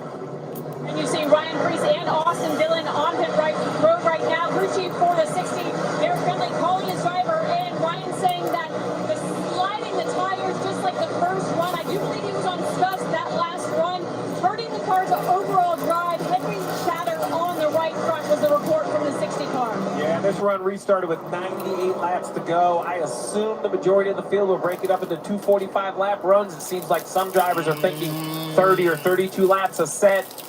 And you see Ryan Preece and Austin Dillon on pit road right now. Crew chief for the 60, Derek Bentley calling his driver, and Ryan saying that the sliding the tires just like the first run. I do believe he was on scuffs that last run, hurting the car's overall drive. Headwind chatter on the right front was the report from the 60 car. Yeah, this run restarted with 98 laps to go. I assume the majority of the field will break it up into 245 lap runs. It seems like some drivers are thinking 30 or 32 laps a set.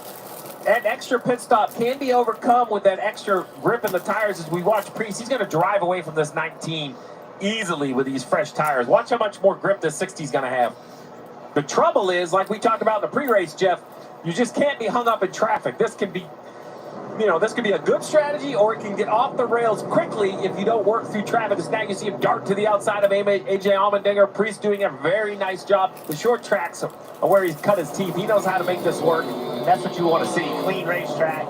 That extra pit stop can be overcome with that extra grip in the tires. As we watch Priest, he's going to drive away from this 19 easily with these fresh tires. Watch how much more grip this 60 is going to have. The trouble is, like we talked about in the pre-race, Jeff, you just can't be hung up in traffic. This can be, this could be a good strategy, or it can get off the rails quickly if you don't work through traffic. As now you see him dart to the outside of AJ Allmendinger. Priest doing a very nice job. The short tracks are where he's cut his teeth. He knows how to make this work. That's what you want to see, clean racetrack.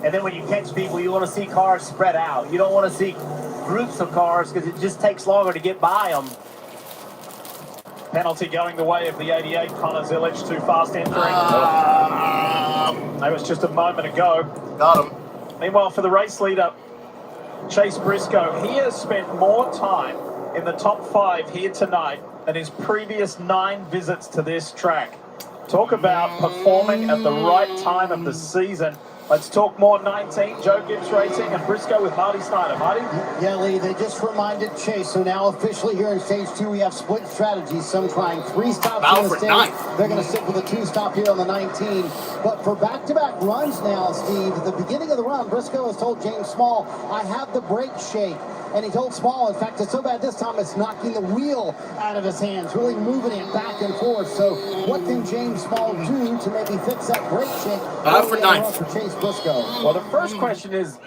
And then when you catch people, you want to see cars spread out. You don't want to see groups of cars because it just takes longer to get by them. Penalty going the way of the 88, Connor Zilic, too fast entering. That was just a moment ago. Got him. Meanwhile, for the race leader, Chase Briscoe, he has spent more time in the top 5 here tonight than his previous 9 visits to this track. Talk about performing at the right time of the season. Let's talk more 19, Joe Gibbs Racing and Briscoe with Marty Snyder. Marty? Yeah, Lee, they just reminded Chase. So now officially here in stage 2, we have split strategies. Some trying 3 stops in the stage. They're going to stick with a 2-stop here on the 19. But for back-to-back runs now, Steve, at the beginning of the run, Briscoe has told James Small, I have the brake shake. And he told Small, in fact, it's so bad this time it's knocking the wheel out of his hands, really moving it back and forth. So what can James Small do to maybe fix that brake shake? For 9th. For Chase Briscoe. Well, the first question is,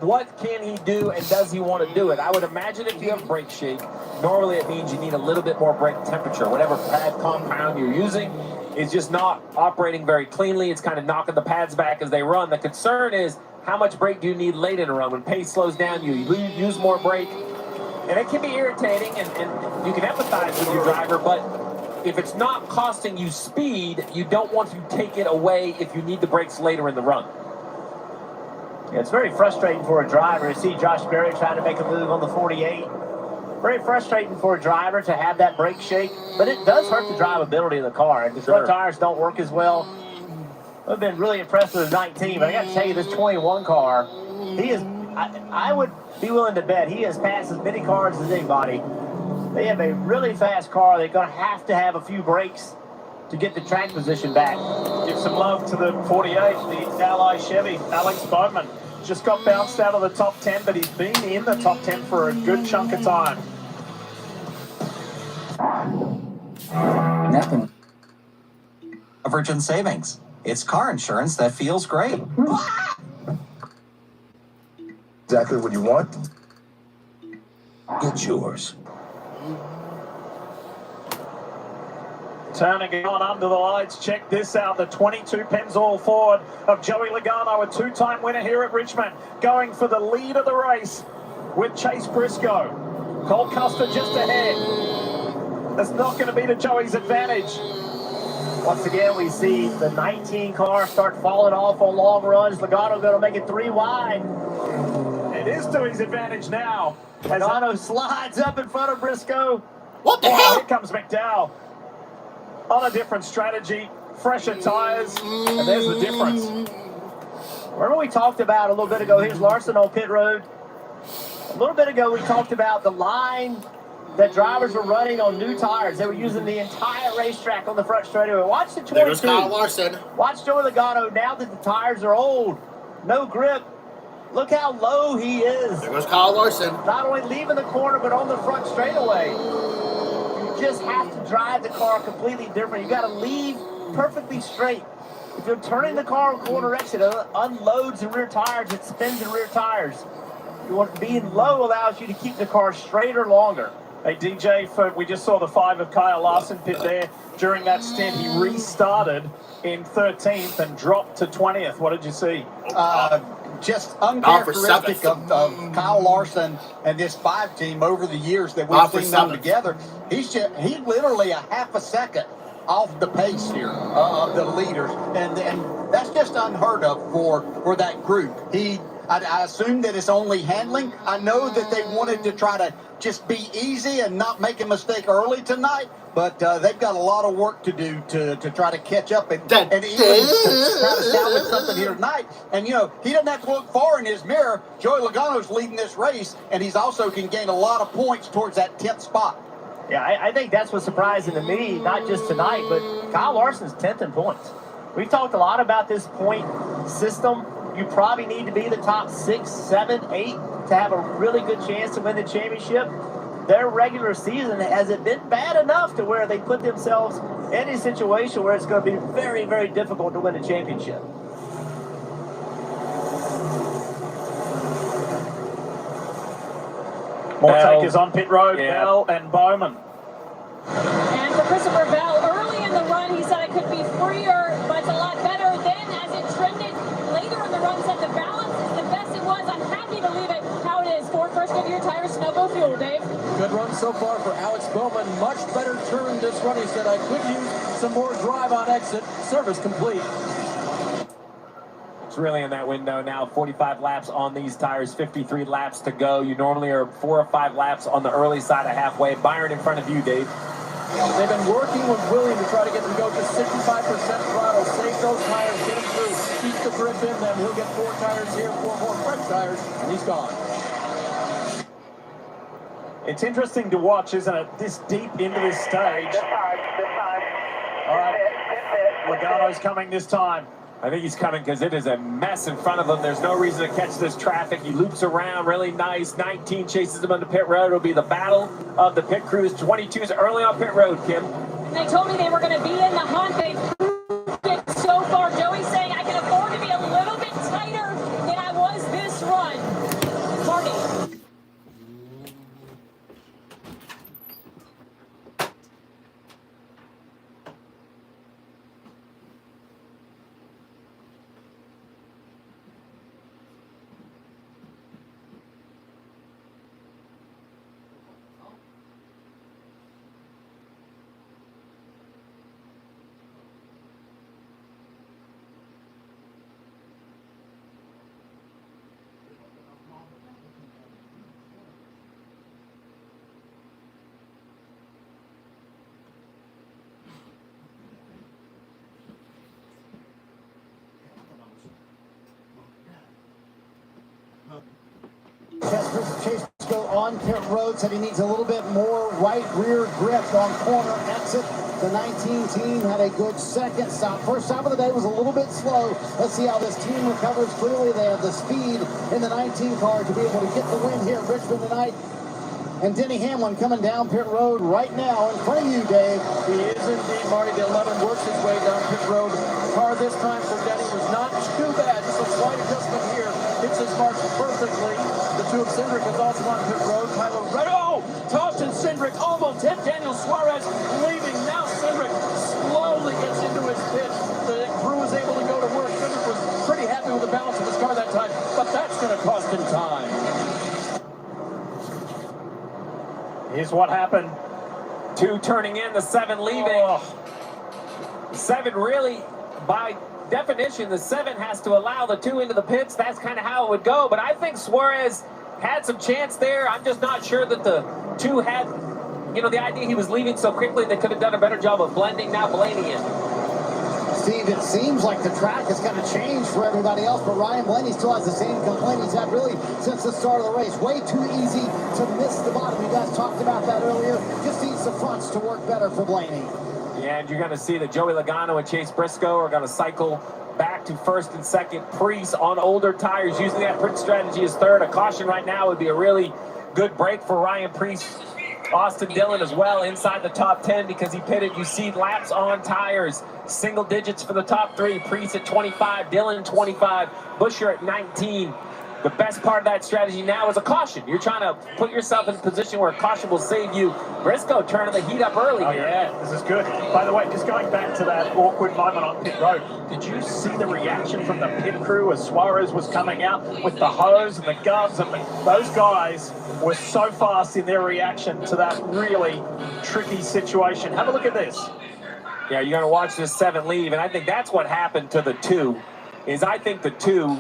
what can he do and does he want to do it? I would imagine if you have brake shake, normally it means you need a little bit more brake temperature. Whatever pad compound you're using is just not operating very cleanly. It's kind of knocking the pads back as they run. The concern is, how much brake do you need late in a run? When pace slows down, you use more brake. And it can be irritating, and you can empathize with your driver, but if it's not costing you speed, you don't want to take it away if you need the brakes later in the run. Yeah, it's very frustrating for a driver to see Josh Berry trying to make a move on the 48. Very frustrating for a driver to have that brake shake, but it does hurt the drivability of the car. The front tires don't work as well. I've been really impressed with the 19, but I got to tell you, this 21 car, he is, I would be willing to bet he has passed as many cars as anybody. They have a really fast car. They're going to have a few brakes to get the track position back. Give some love to the 48, the Ally Chevy. Alex Bowman just got bounced out of the top 10, but he's been in the top 10 for a good chunk of time. Nothing. Virgin Savings. It's car insurance that feels great. Exactly what you want? It's yours. Turning it on under the lights. Check this out. The 22 Pennzoil Ford of Joey Logano, a 2-time winner here at Richmond, going for the lead of the race with Chase Briscoe. Cole Custer just ahead. That's not going to be to Joey's advantage. Once again, we see the 19 car start falling off on long runs. Logano going to make it 3 wide. It is to his advantage now. Logano slides up in front of Briscoe. What the hell? Here comes McDowell on a different strategy, fresher tires, and there's the difference. Remember we talked about a little bit ago, here's Larson on pit road. A little bit ago we talked about the line that drivers were running on new tires. They were using the entire racetrack on the front straightaway. Watch the 22. There goes Kyle Larson. Watch Joey Logano now that the tires are old. No grip. Look how low he is. There goes Kyle Larson. Not only leaving the corner, but on the front straightaway. You just have to drive the car completely different. You got to leave perfectly straight. If you're turning the car on corner exit, it unloads the rear tires. It spins the rear tires. You want being low allows you to keep the car straighter longer. Hey, DJ, we just saw the 5 of Kyle Larson pit there. During that stint, he restarted in 13th and dropped to 20th. What did you see? Just uncharacteristic of Kyle Larson and this 5 team over the years that we've seen them together. He literally a half a second off the pace here of the leaders, and that's just unheard of for that group. I assume that it's only handling. I know that they wanted to try to just be easy and not make a mistake early tonight, but they've got a lot of work to do to try to catch up and even to try to salvage something here tonight. And, he doesn't have to look far in his mirror. Joey Logano's leading this race, and he's also can gain a lot of points towards that 10th spot. Yeah, I think that's what's surprising to me, not just tonight, but Kyle Larson's 10th in points. We've talked a lot about this point system. You probably need to be the top 6, 7, 8 to have a really good chance to win the championship. Their regular season, has it been bad enough to where they put themselves in a situation where it's going to be very, very difficult to win a championship? More takers on pit road, Bell and Bowman. And for Christopher Bell, early in the run, he said it could be freer, but it's a lot better. Then, as it trended later in the run, said the balance is the best it was. I'm happy to leave it how it is. Ford first Goodyear tires, Snowbo fuel, Dave. Good run so far for Alex Bowman. Much better turn this run. He said, I could use some more drive on exit. Service complete. It's really in that window now. 45 laps on these tires, 53 laps to go. You normally are 4 or 5 laps on the early side of halfway. Byron in front of you, Dave. They've been working with William to try to get them to go just 65% throttle. Save those tires, get him through. Keep the grip in them. He'll get 4 tires here, 4 more fresh tires, and he's gone. It's interesting to watch, isn't it? This deep into this stage. This time. All right, Logano's coming this time. I think he's coming because it is a mess in front of him. There's no reason to catch this traffic. He loops around really nice. 19 chases him on the pit road. It'll be the battle of the pit crews. 22's early on pit road, Kim. They told me they were going to be in the hunt. They've proved it so far. Joey's saying I can afford to be a little bit tighter than I was this run. Marty. Chase go on pit road, said he needs a little bit more right rear grip on corner exit. The 19 team had a good second stop. First stop of the day was a little bit slow. Let's see how this team recovers. Clearly they have the speed in the 19 car to be able to get the win here at Richmond tonight. And Denny Hamlin coming down pit road right now in front of you, Dave. He is indeed, Marty. The 11 works his way down pit road. Car this time for Denny was not too bad. Just a slight adjustment here. Hits his marks perfectly. The two of Cindric is also on pit road. Tyler Reddick, Toshin Cindric almost hit Daniel Suarez, leaving. Now Cindric slowly gets into his pit. The crew is able to go to work. Cindric was pretty happy with the balance of his car that time, but that's going to cost him time. Here's what happened. 2 turning in, the 7 leaving. 7 really, by definition, the 7 has to allow the 2 into the pits. That's kind of how it would go. But I think Suarez had some chance there. I'm just not sure that the 2 had, the idea he was leaving so quickly, they could have done a better job of blending. Now Blaney in. Steve, it seems like the track has kind of changed for everybody else, but Ryan Blaney still has the same complaint he's had really since the start of the race. Way too easy to miss the bottom. You guys talked about that earlier. Just needs the fronts to work better for Blaney. Yeah, and you're going to see that Joey Logano and Chase Briscoe are going to cycle back to first and second. Preece on older tires using that sprint strategy as third. A caution right now would be a really good break for Ryan Preece. Austin Dillon as well inside the top 10 because he pitted. You see laps on tires, single digits for the top 3. Preece at 25, Dillon 25, Busher at 19. The best part of that strategy now is a caution. You're trying to put yourself in a position where a caution will save you. Briscoe turning the heat up early here. Yeah, this is good. By the way, just going back to that awkward moment on pit road, did you see the reaction from the pit crew as Suarez was coming out with the hose and the gloves? And those guys were so fast in their reaction to that really tricky situation. Have a look at this. Yeah, you're going to watch this 7 leave, and I think that's what happened to the 2, is I think the 2,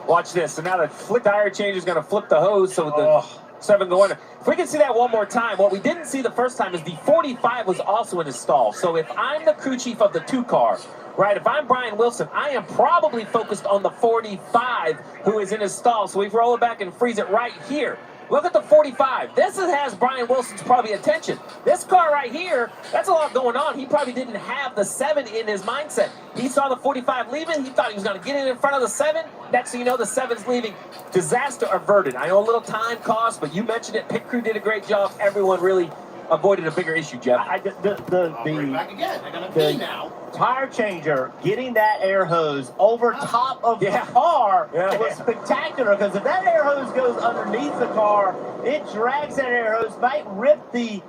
watch this, so now the tire change is going to flip the hose, so the 7 go under. If we can see that one more time, what we didn't see the first time is the 45 was also in his stall. So if I'm the crew chief of the 2 car, right, if I'm Brian Wilson, I am probably focused on the 45 who is in his stall. So we roll it back and freeze it right here. Look at the 45. This has Brian Wilson's probably attention. This car right here, that's a lot going on. He probably didn't have the 7 in his mindset. He saw the 45 leaving. He thought he was going to get in front of the 7. Next thing you know, the 7's leaving. Disaster averted. I know a little time cost, but you mentioned it. Pit crew did a great job. Everyone really avoided a bigger issue, Jeff. Back again. I got a pee now. Tire changer getting that air hose over top of the car was spectacular, because if that air hose goes underneath the car, it drags that air hose, might rip the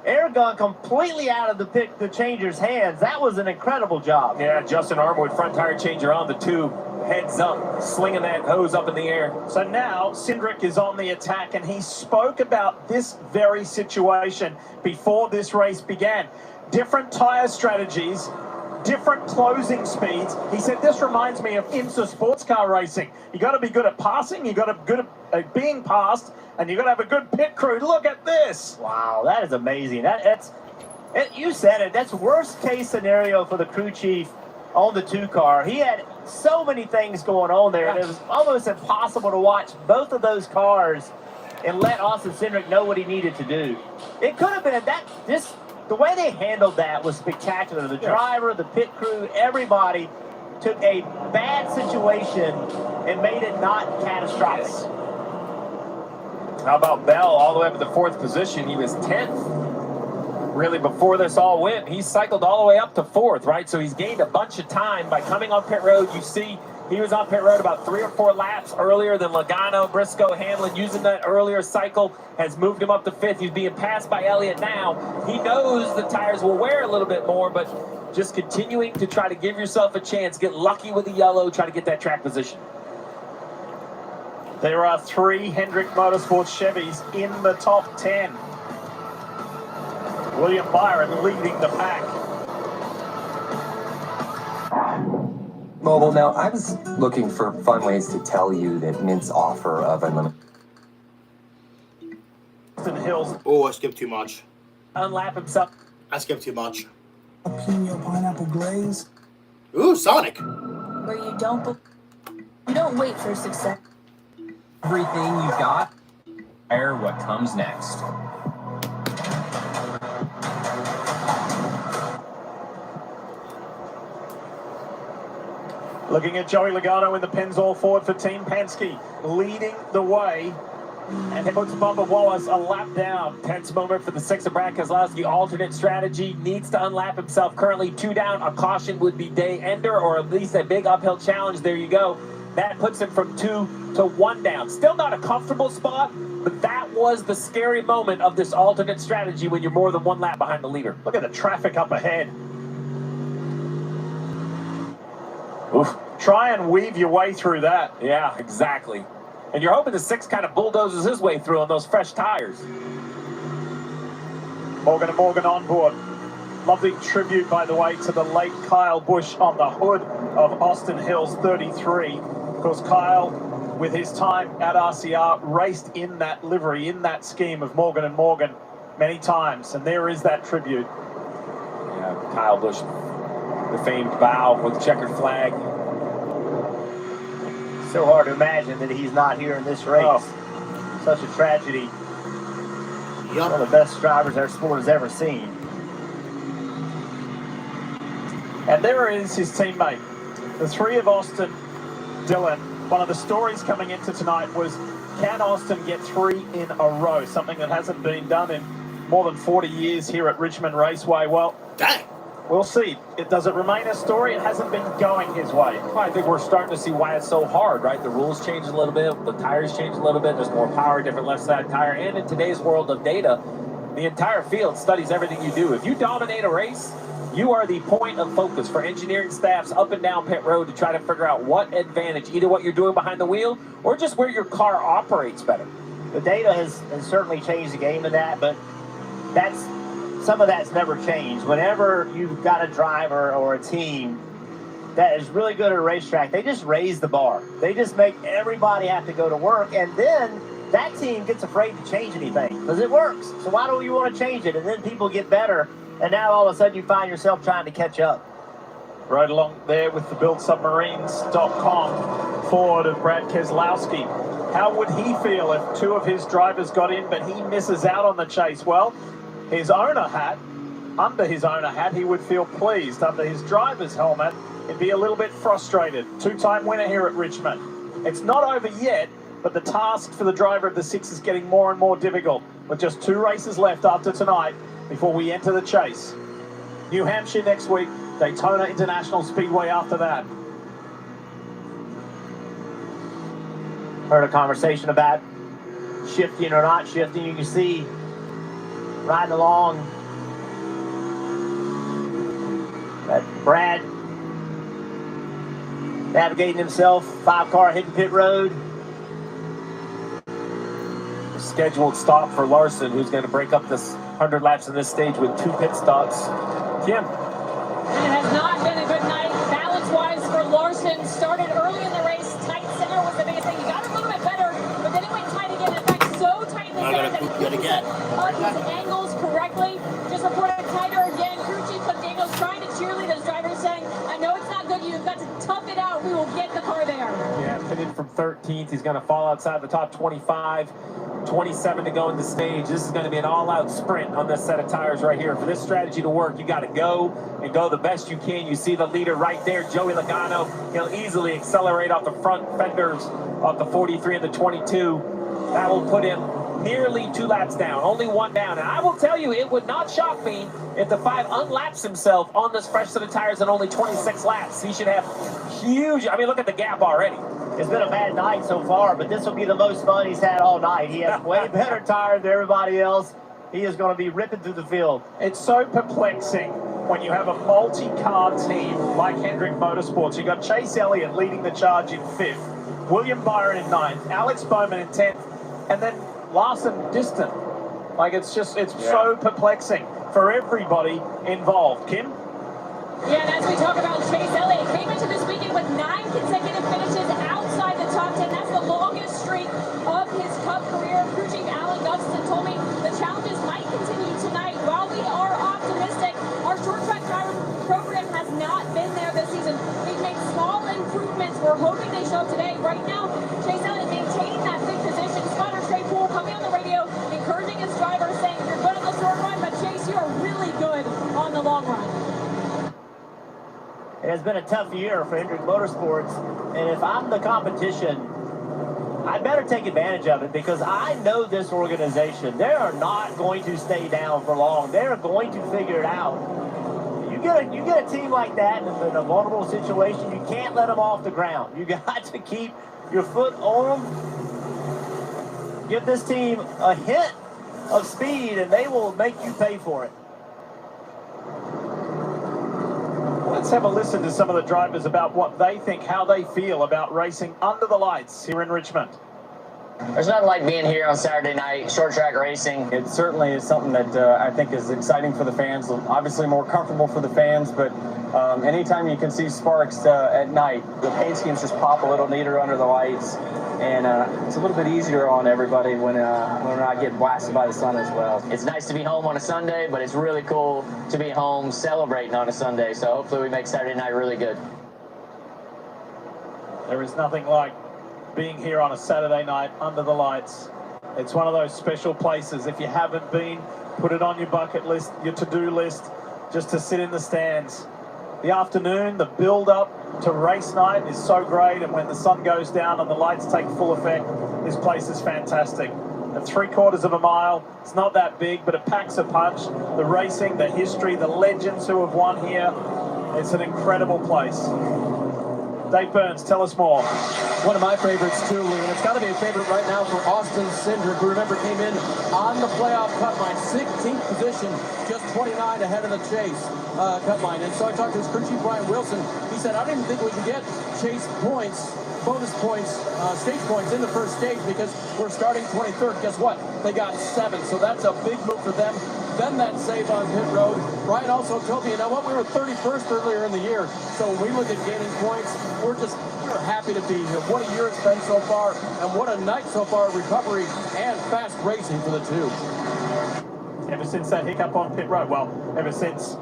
air gun completely out of the changer's hands. That was an incredible job. Yeah, Justin Armwood, front tire changer on the 2, heads up, slinging that hose up in the air. So now Cindric is on the attack, and he spoke about this very situation before this race began. Different tire strategies, different closing speeds. He said this reminds me of IMSA sports car racing. You got to be good at passing, you got to be good at being passed, and you got to have a good pit crew. Look at this. Wow, that is amazing. You said it. That's worst case scenario for the crew chief on the 2 car. He had so many things going on there, and it was almost impossible to watch both of those cars and let Austin Cindric know what he needed to do. It could have been the way they handled that was spectacular. The driver, the pit crew, everybody took a bad situation and made it not catastrophic. Yes. How about Bell all the way up to the 4th position? He was 10th. Really, before this all went, he cycled all the way up to 4th, right? So he's gained a bunch of time by coming on pit road. You see, he was on pit road about 3 or 4 laps earlier than Logano. Briscoe, Hamlin, using that earlier cycle, has moved him up to 5th. He's being passed by Elliott now. He knows the tires will wear a little bit more, but just continuing to try to give yourself a chance, get lucky with the yellow, try to get that track position. There are 3 Hendrick Motorsports Chevys in the top 10. William Byron leading the pack. Mobile, now I was looking for fun ways to tell you that Mint's offer of unlimited Hills. Oh, I skipped too much. Unlap himself. I skipped too much. Jalapeno pineapple glaze. Ooh, Sonic. Where you don't wait for success. Everything you got, or what comes next. Looking at Joey Logano in the Pennzoil Ford for Team Penske, leading the way. And it puts Bubba Wallace a lap down. Tense moment for the 6 of Brad Keselowski. Alternate strategy, needs to unlap himself. Currently 2 down. A caution would be day ender, or at least a big uphill challenge. There you go. That puts him from 2 to 1 down. Still not a comfortable spot, but that was the scary moment of this alternate strategy when you're more than 1 lap behind the leader. Look at the traffic up ahead. Oof. Try and weave your way through that. Yeah, exactly. And you're hoping the 6 kind of bulldozes his way through on those fresh tires. Morgan and Morgan on board. Lovely tribute, by the way, to the late Kyle Busch on the hood of Austin Hills 33. Of course, Kyle, with his time at RCR, raced in that livery, in that scheme of Morgan and Morgan many times. And there is that tribute. Yeah, Kyle Busch, the famed bow with the checkered flag. So hard to imagine that he's not here in this race. Oh. Such a tragedy. One of the best drivers our sport has ever seen. And there is his teammate. The 3 of Austin, Dylan. One of the stories coming into tonight was, can Austin get 3 in a row? Something that hasn't been done in more than 40 years here at Richmond Raceway. Well, dang. We'll see. Does it remain a story? It hasn't been going his way. I think we're starting to see why it's so hard, right? The rules change a little bit. The tires change a little bit. There's more power, different left side tire. And in today's world of data, the entire field studies everything you do. If you dominate a race, you are the point of focus for engineering staffs up and down pit road to try to figure out what advantage, either what you're doing behind the wheel or just where your car operates better. The data has certainly changed the game in that, but that's some of that's never changed. Whenever you've got a driver or a team that is really good at a racetrack, they just raise the bar. They just make everybody have to go to work, and then that team gets afraid to change anything because it works. So why don't you want to change it? And then people get better, and now all of a sudden you find yourself trying to catch up. Right along there with the BuildSubmarines.com forward of Brad Keselowski. How would he feel if two of his drivers got in, but he misses out on the chase? Well, under his owner hat, he would feel pleased. Under his driver's helmet, he'd be a little bit frustrated. Two-time winner here at Richmond. It's not over yet, but the task for the driver of the 6 is getting more and more difficult, with just 2 races left after tonight before we enter the chase. New Hampshire next week, Daytona International Speedway after that. Heard a conversation about shifting or not shifting. You can see riding along that Brad navigating himself, 5-car hitting pit road. A scheduled stop for Larson, who's going to break up this 100 laps in this stage with 2 pit stops. Kim. And it has not been a good night balance-wise for Larson. Started early in the race. Tight center was the biggest thing. He got a little bit better, but then it went tight again. In fact, so tight in the center that he couldn't set up his angles correctly. Just reported tighter again. Crew chief McDaniels trying to cheerlead his drivers, saying, I know it's not good. You've got to tough it out. We will get the car there. Yeah, finished from 13th. He's going to fall outside the top 25. 27 to go in the stage. This is going to be an all-out sprint on this set of tires right here. For this strategy to work, you got to go and go the best you can. You see the leader right there, Joey Logano. He'll easily accelerate off the front fenders off the 43 and the 22. That will put him nearly 2 laps down, only 1 down. And I will tell you, it would not shock me if the 5 unlaps himself on this fresh set of tires in only 26 laps. He should have huge, I mean, look at the gap already. It's been a bad night so far, but this will be the most fun he's had all night. He has way better tires than everybody else. He is going to be ripping through the field. It's so perplexing when you have a multi-car team like Hendrick Motorsports. You've got Chase Elliott leading the charge in 5th, William Byron in 9th, Alex Bowman in 10th, and then Larson distant. Like, it's so perplexing for everybody involved. Kim? Yeah, and as we talk about Chase Elliott, came into this weekend with 9 consecutive finishes outside the top 10. That's the longest streak of his Cup career. Crew chief Alan Gustafson told me the challenges might continue tonight. While we are optimistic, our short track driver program has not been there this season. We've made small improvements. We're hoping they show up today. Right now, Chase Elliott maintaining that 5th position. Spotter Trey Poole coming on the radio, encouraging his driver, saying, you're good on the short run, but Chase, you are really good on the long run. It has been a tough year for Hendrick Motorsports, and if I'm the competition, I better take advantage of it because I know this organization. They are not going to stay down for long. They're going to figure it out. You get a team like that in a vulnerable situation, you can't let them off the ground. You got to keep your foot on them. Give this team a hint of speed, and they will make you pay for it. Let's have a listen to some of the drivers about what they think, how they feel about racing under the lights here in Richmond. There's nothing like being here on Saturday night, short track racing. It certainly is something that I think is exciting for the fans, obviously more comfortable for the fans, but anytime you can see sparks at night, the paint schemes just pop a little neater under the lights, and it's a little bit easier on everybody when we're not getting blasted by the sun as well. It's nice to be home on a Sunday, but it's really cool to be home celebrating on a Sunday, so hopefully we make Saturday night really good. There is nothing like being here on a Saturday night under the lights. It's one of those special places. If you haven't been, put it on your bucket list, your to-do list, just to sit in the stands. The afternoon, the build-up to race night is so great, and when the sun goes down and the lights take full effect, this place is fantastic. At 3/4 of a mile, it's not that big, but it packs a punch. The racing, the history, the legends who have won here, it's an incredible place. Dave Burns, tell us more. One of my favorites too, Lou, and it's got to be a favorite right now for Austin Cindric, who remember came in on the playoff cut line, 16th position, just 29 ahead of the Chase cut line. And so I talked to his crew chief, Brian Wilson. He said, I don't even think we can get Chase points, bonus points, stage points in the first stage because we're starting 23rd. Guess what? They got 7, so that's a big move for them. then that save on pit road. Ryan also told me, you know what, we were 31st earlier in the year. So when we look at gaining points, we're happy to be here. What a year it's been so far, and what a night so far of recovery and fast racing for the two. Ever since that hiccup on pit road, well, ever since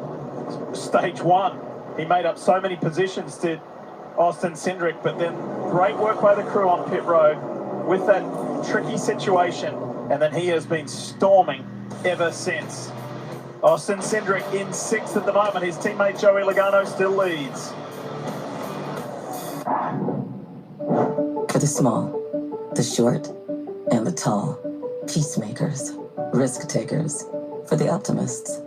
stage one, he made up so many positions to Austin Cindric, but then great work by the crew on pit road with that tricky situation, and then he has been storming ever since. Austin Cindric in 6th at the moment. His teammate Joey Logano still leads. For the small, the short, and the tall, peacemakers, risk takers, for the optimists,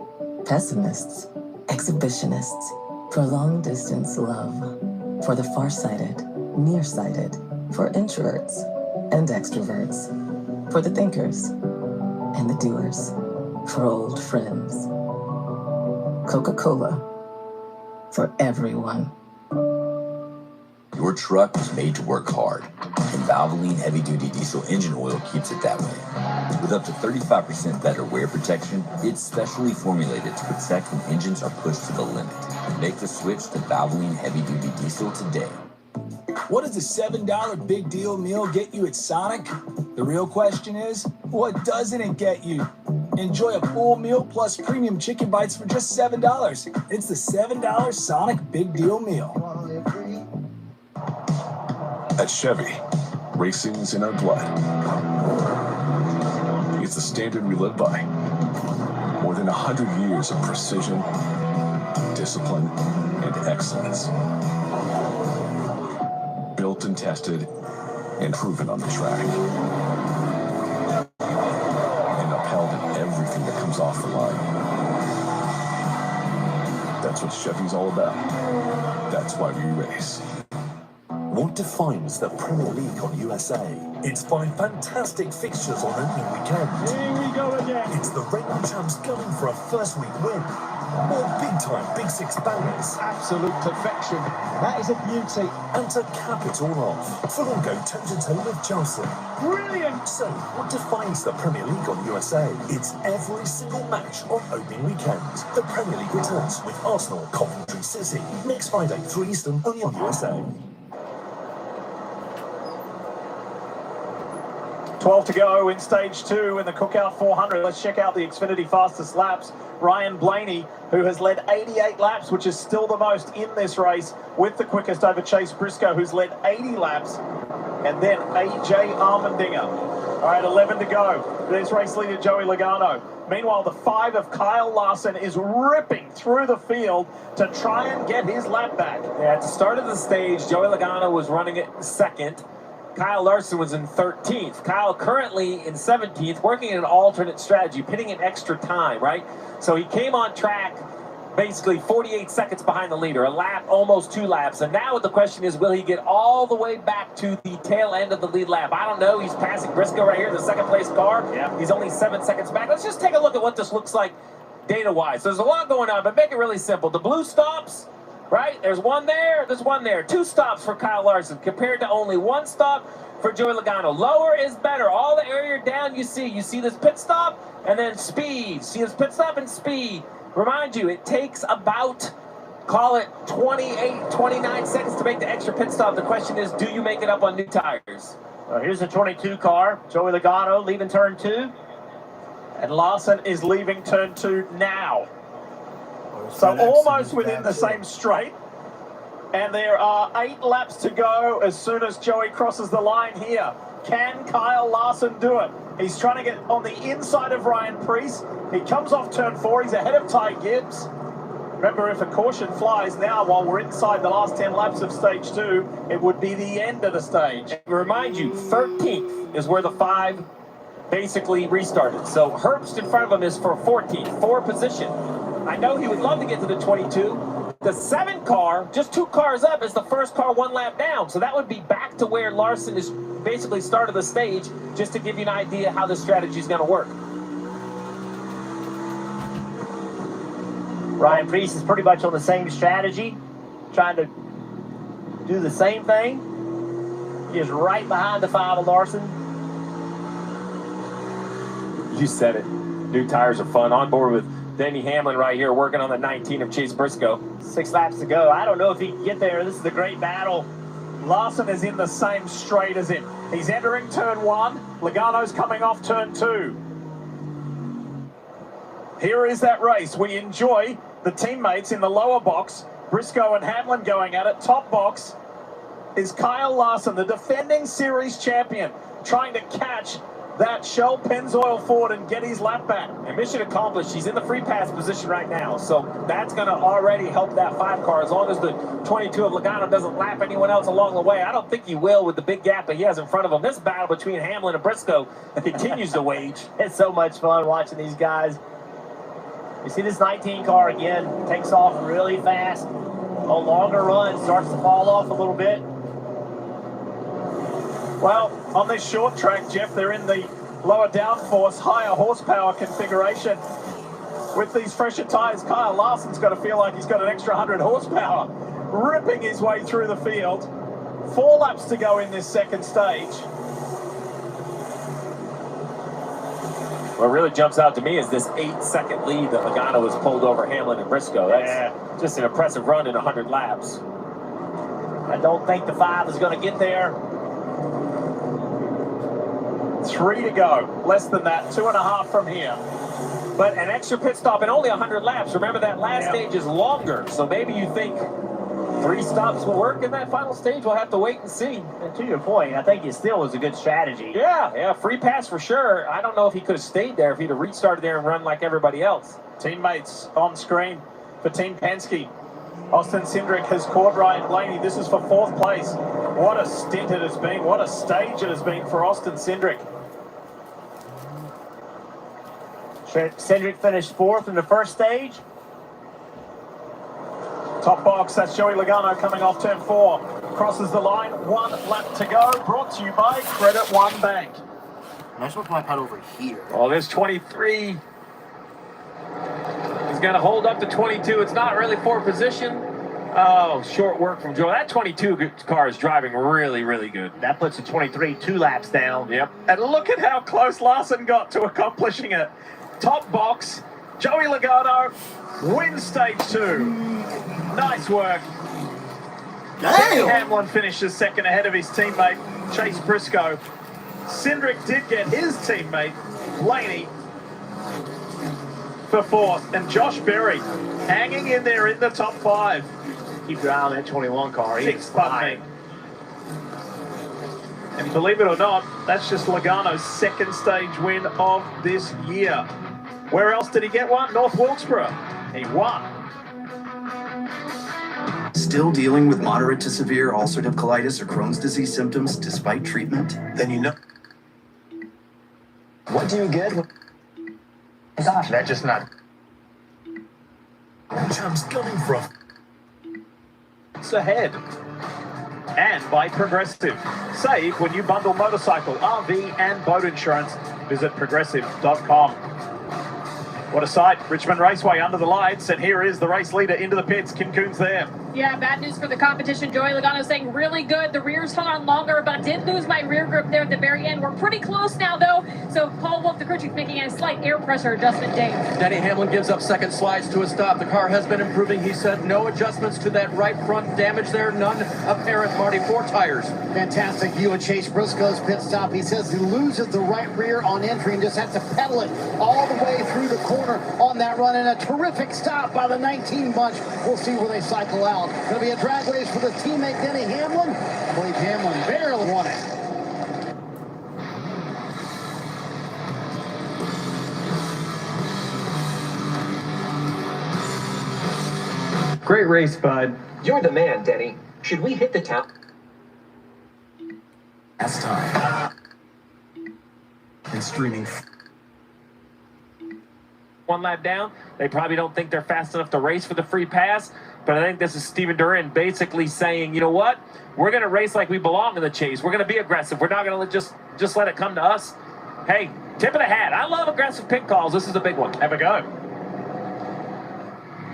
pessimists, exhibitionists, for long distance love, for the far-sighted, nearsighted, for introverts and extroverts, for the thinkers and the doers, for old friends. Coca-Cola, for everyone. Your truck was made to work hard, and Valvoline heavy-duty diesel engine oil keeps it that way. With up to 35% better wear protection, it's specially formulated to protect when engines are pushed to the limit. Make the switch to Valvoline heavy-duty diesel today. What does a $7 big deal meal get you at Sonic? The real question is, what doesn't it get you? Enjoy a full meal plus premium chicken bites for just $7. It's the $7 Sonic Big Deal Meal. At Chevy, racing's in our blood. It's the standard we live by. More than 100 years of precision, discipline, and excellence. Built and tested and proven on the track. And upheld in everything that comes off the line. That's what Chevy's all about. That's why we race. What defines the Premier League on USA? It's 5 fantastic fixtures on opening weekend. Here we go again. It's the reigning champs going for a first week win. More big-time Big Six bangers. Absolute perfection. That is a beauty. And to cap it all off, Fulham go toe-to-toe with Chelsea. Brilliant! So, what defines the Premier League on USA? It's every single match on opening weekend. The Premier League returns with Arsenal Coventry City. Next Friday, 3 Eastern, only on USA. 12 to go in stage 2 in the Cookout 400. Let's check out the Xfinity fastest laps. Ryan Blaney, who has led 88 laps, which is still the most in this race, with the quickest over Chase Briscoe, who's led 80 laps, and then AJ Allmendinger. All right, 11 to go. There's race leader Joey Logano. Meanwhile, the 5 of Kyle Larson is ripping through the field to try and get his lap back. Yeah, at the start of the stage, Joey Logano was running it second. Kyle Larson was in 13th. Kyle currently in 17th, working in an alternate strategy, pitting in extra time, right? So he came on track basically 48 seconds behind the leader, a lap, almost 2 laps. And now the question is, will he get all the way back to the tail end of the lead lap? I don't know. He's passing Briscoe right here, the second place car. Yeah. He's only 7 seconds back. Let's just take a look at what this looks like data-wise. There's a lot going on, but make it really simple. The blue stops, right? There's one there, there's one there. 2 stops for Kyle Larson compared to only 1 stop for Joey Logano. Lower is better. All the area down you see this pit stop and then speed. See this pit stop and speed. Remind you, it takes about, call it 28, 29 seconds to make the extra pit stop. The question is, do you make it up on new tires? Well, here's the 22 car. Joey Logano leaving turn 2. And Larson is leaving turn 2 now. So almost within the same straight. And there are 8 laps to go as soon as Joey crosses the line here. Can Kyle Larson do it? He's trying to get on the inside of Ryan Preece. He comes off turn 4. He's ahead of Ty Gibbs. Remember, if a caution flies now while we're inside the last 10 laps of stage 2, it would be the end of the stage. And remind you, 13th is where the 5 basically restarted. So Herbst in front of him is for 14th, 4 position. I know he would love to get to the 22. The 7 car, just 2 cars up, is the first car 1 lap down. So that would be back to where Larson is basically started the stage, just to give you an idea how this strategy is going to work. Ryan Preece is pretty much on the same strategy, trying to do the same thing. He is right behind the 5 of Larson. You said it. New tires are fun. On board with Denny Hamlin right here, working on the 19 of Chase Briscoe. 6 laps to go. I don't know if he can get there. This is a great battle. Larson is in the same straight as him. He's entering turn 1. Logano's coming off turn 2. Here is that race. We enjoy the teammates in the lower box. Briscoe and Hamlin going at it. Top box is Kyle Larson, the defending series champion, trying to catch that Shell Pennzoil Ford and get his lap back. And mission accomplished. He's in the free pass position right now. So that's going to already help that 5 car as long as the 22 of Logano doesn't lap anyone else along the way. I don't think he will with the big gap that he has in front of him. This battle between Hamlin and Briscoe continues to wage. It's so much fun watching these guys. You see this 19 car again, takes off really fast. A longer run, starts to fall off a little bit. Well, on this short track, Jeff, they're in the lower downforce, higher horsepower configuration. With these fresher tires, Kyle Larson's got to feel like he's got an extra 100 horsepower, ripping his way through the field. 4 laps to go in this second stage. What really jumps out to me is this 8-second lead that Logano has pulled over Hamlin and Briscoe. That's just an impressive run in 100 laps. I don't think the 5 is going to get there. 3 to go. Less than that. 2.5 from here. But an extra pit stop in only 100 laps. Remember, that last stage is longer. So maybe you think 3 stops will work in that final stage. We'll have to wait and see. And to your point, I think it still was a good strategy. Yeah, free pass for sure. I don't know if he could have stayed there if he'd have restarted there and run like everybody else. Teammates on screen for Team Penske. Austin Cindric has caught Ryan Blaney. This is for 4th place. What a stint it has been. What a stage it has been for Austin Cindric. Cindric finished 4th in the first stage. Top box, that's Joey Logano coming off turn 4. Crosses the line, 1 lap to go. Brought to you by Credit One Bank. I just want to put my pad over here. Oh, there's 23. He's got to hold up to 22. It's not really for position. Oh, short work from Joe. That 22 car is driving really, really good. That puts the 23 2 laps down. Yep. And look at how close Larson got to accomplishing it. Top box, Joey Logano wins stage 2. Nice work. Damn. Hamlin finishes second ahead of his teammate, Chase Briscoe. Cindric did get his teammate, Blaney, for 4th. And Josh Berry hanging in there in the top 5. Keep your eye on that 21 car. He's flying. And believe it or not, that's just Logano's second stage win of this year. Where else did he get one? North Wilkesboro. He won. Still dealing with moderate to severe ulcerative colitis or Crohn's disease symptoms despite treatment? Then you know. What do you get? Gosh, that's just not. Champs gunning for a It's ahead. And by Progressive. Save when you bundle motorcycle, RV and boat insurance. Visit progressive.com. What a sight. Richmond Raceway under the lights, and here is the race leader into the pits. Kim Coon's there. Yeah, bad news for the competition. Joey Logano saying really good. The rears hung on longer, but I did lose my rear grip there at the very end. We're pretty close now, though. So Paul Wolf, the crew chief, making a slight air pressure adjustment, Dave. Denny Hamlin gives up second, slides to a stop. The car has been improving. He said no adjustments to that right front damage there. None apparent, Marty. 4 tires. Fantastic view of Chase Briscoe's pit stop. He says he loses the right rear on entry and just has to pedal it all the way through the corner on that run. And a terrific stop by the 19 bunch. We'll see where they cycle out. Going to be a drag race for the teammate Denny Hamlin. I believe Hamlin barely won it. Great race, bud. You're the man, Denny. Should we hit the town? last time. And streaming. 1 lap down. They probably don't think they're fast enough to race for the free pass. But I think this is Steven Duran basically saying, you know what? We're going to race like we belong in the chase. We're going to be aggressive. We're not going to just let it come to us. Hey, tip of the hat. I love aggressive pit calls. This is a big one. Have a go.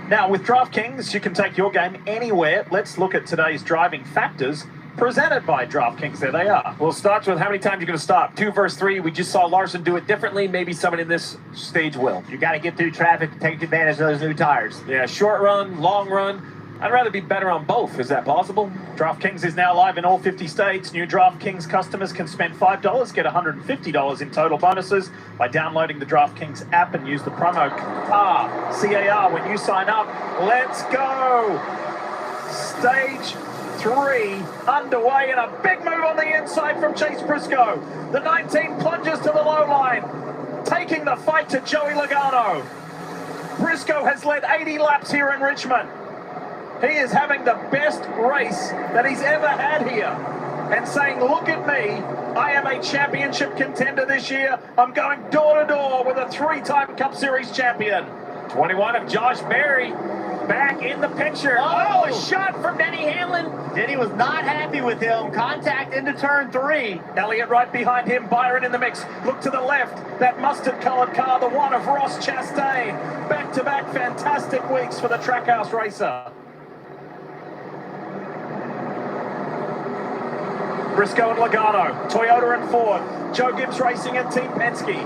Now, with DraftKings, you can take your game anywhere. Let's look at today's driving factors presented by DraftKings. There they are. Well, it starts with how many times you're going to stop. 2 versus 3. We just saw Larson do it differently. Maybe somebody in this stage will. You got to get through traffic to take advantage of those new tires. Yeah, short run, long run. I'd rather be better on both. Is that possible? DraftKings is now live in all 50 states. New DraftKings customers can spend $5, get $150 in total bonuses by downloading the DraftKings app and use the promo CAR when you sign up. Let's go! Stage 3 underway, and a big move on the inside from Chase Briscoe. The 19 plunges to the low line, taking the fight to Joey Logano. Briscoe has led 80 laps here in Richmond. He is having the best race that he's ever had here and saying, look at me, I am a championship contender this year. I'm going door to door with a 3-time Cup Series champion. 21 of Josh Berry back in the picture. Oh, a shot from Denny Hamlin. Denny was not happy with him. Contact into turn 3. Elliott right behind him, Byron in the mix. Look to the left, that mustard-colored car, the one of Ross Chastain. Back-to-back fantastic weeks for the Trackhouse racer. Briscoe and Logano, Toyota and Ford, Joe Gibbs Racing and Team Penske.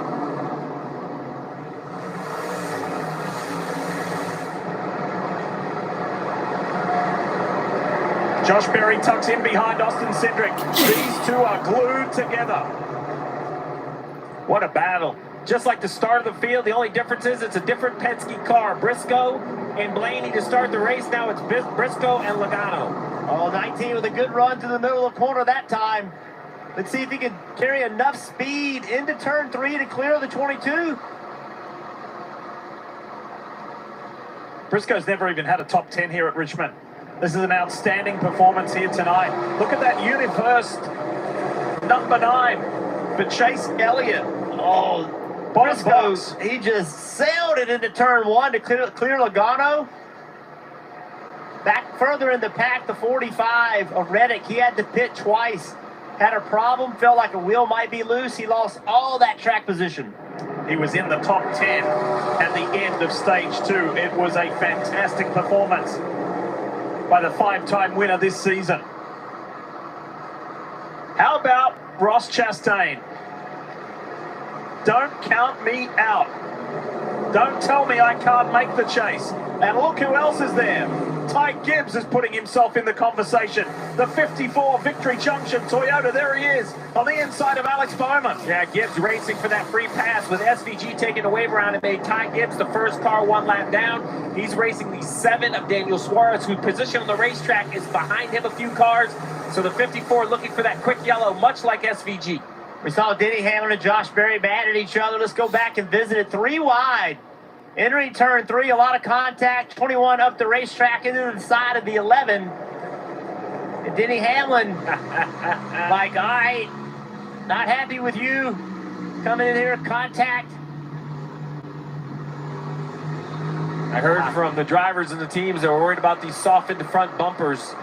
Josh Berry tucks in behind Austin Cindric. These two are glued together. What a battle. Just like the start of the field, the only difference is it's a different Penske car. Briscoe and Blaney to start the race. Now it's Briscoe and Logano. Oh, 19 with a good run to the middle of the corner that time. Let's see if he can carry enough speed into turn 3 to clear the 22. Briscoe's never even had a top 10 here at Richmond. This is an outstanding performance here tonight. Look at that universe number 9 for Chase Elliott. Oh, Briscoe, he just sailed it into turn 1 to clear Logano. Back further in the pack, the 45 of Reddick. He had to pit twice. Had a problem, felt like a wheel might be loose. He lost all that track position. He was in the top 10 at the end of stage 2. It was a fantastic performance by the 5-time winner this season. How about Ross Chastain? Don't count me out. Don't tell me I can't make the chase. And look who else is there. Ty Gibbs is putting himself in the conversation. The 54 Victory Junction Toyota, there he is, on the inside of Alex Bowman. Yeah, Gibbs racing for that free pass with SVG taking a wave around and made Ty Gibbs the first car 1 lap down. He's racing the 7 of Daniel Suarez, whose position on the racetrack is behind him a few cars. So the 54 looking for that quick yellow, much like SVG. We saw Denny Hamlin and Josh Berry mad at each other. Let's go back and visit it 3 wide. Entering turn 3, a lot of contact. 21 up the racetrack into the side of the 11. And Denny Hamlin, like, all right, not happy with you. Coming in here, contact. I heard from the drivers and the teams that were worried about these softened front bumpers.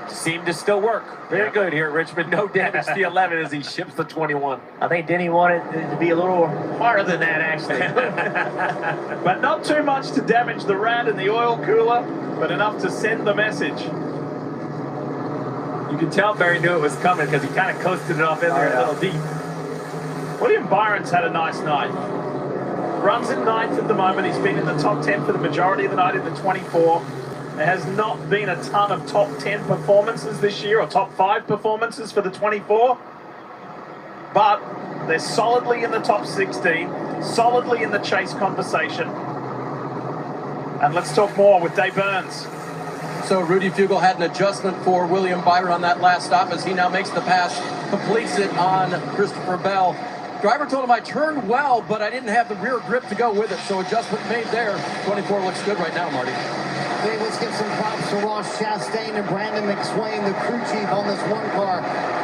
Seem to still work. Very good here at Richmond. No damage to the 11 as he ships the 21. I think Denny wanted it to be a little harder than that, actually. But not too much to damage the rat and the oil cooler, but enough to send the message. You can tell Barry knew it was coming because he kind of coasted it off in there a little deep. William Byron's had a nice night. Runs in 9th at the moment. He's been in the top 10 for the majority of the night in the 24. There has not been a ton of top 10 performances this year, or top 5 performances for the 24. But they're solidly in the top 16, solidly in the chase conversation. And let's talk more with Dave Burns. So Rudy Fugle had an adjustment for William Byron on that last stop as he now makes the pass, completes it on Christopher Bell. Driver told him I turned well, but I didn't have the rear grip to go with it, so adjustment made there. 24 looks good right now, Marty. Hey, let's give some props to Ross Chastain and Brandon McSwain, the crew chief on this one car.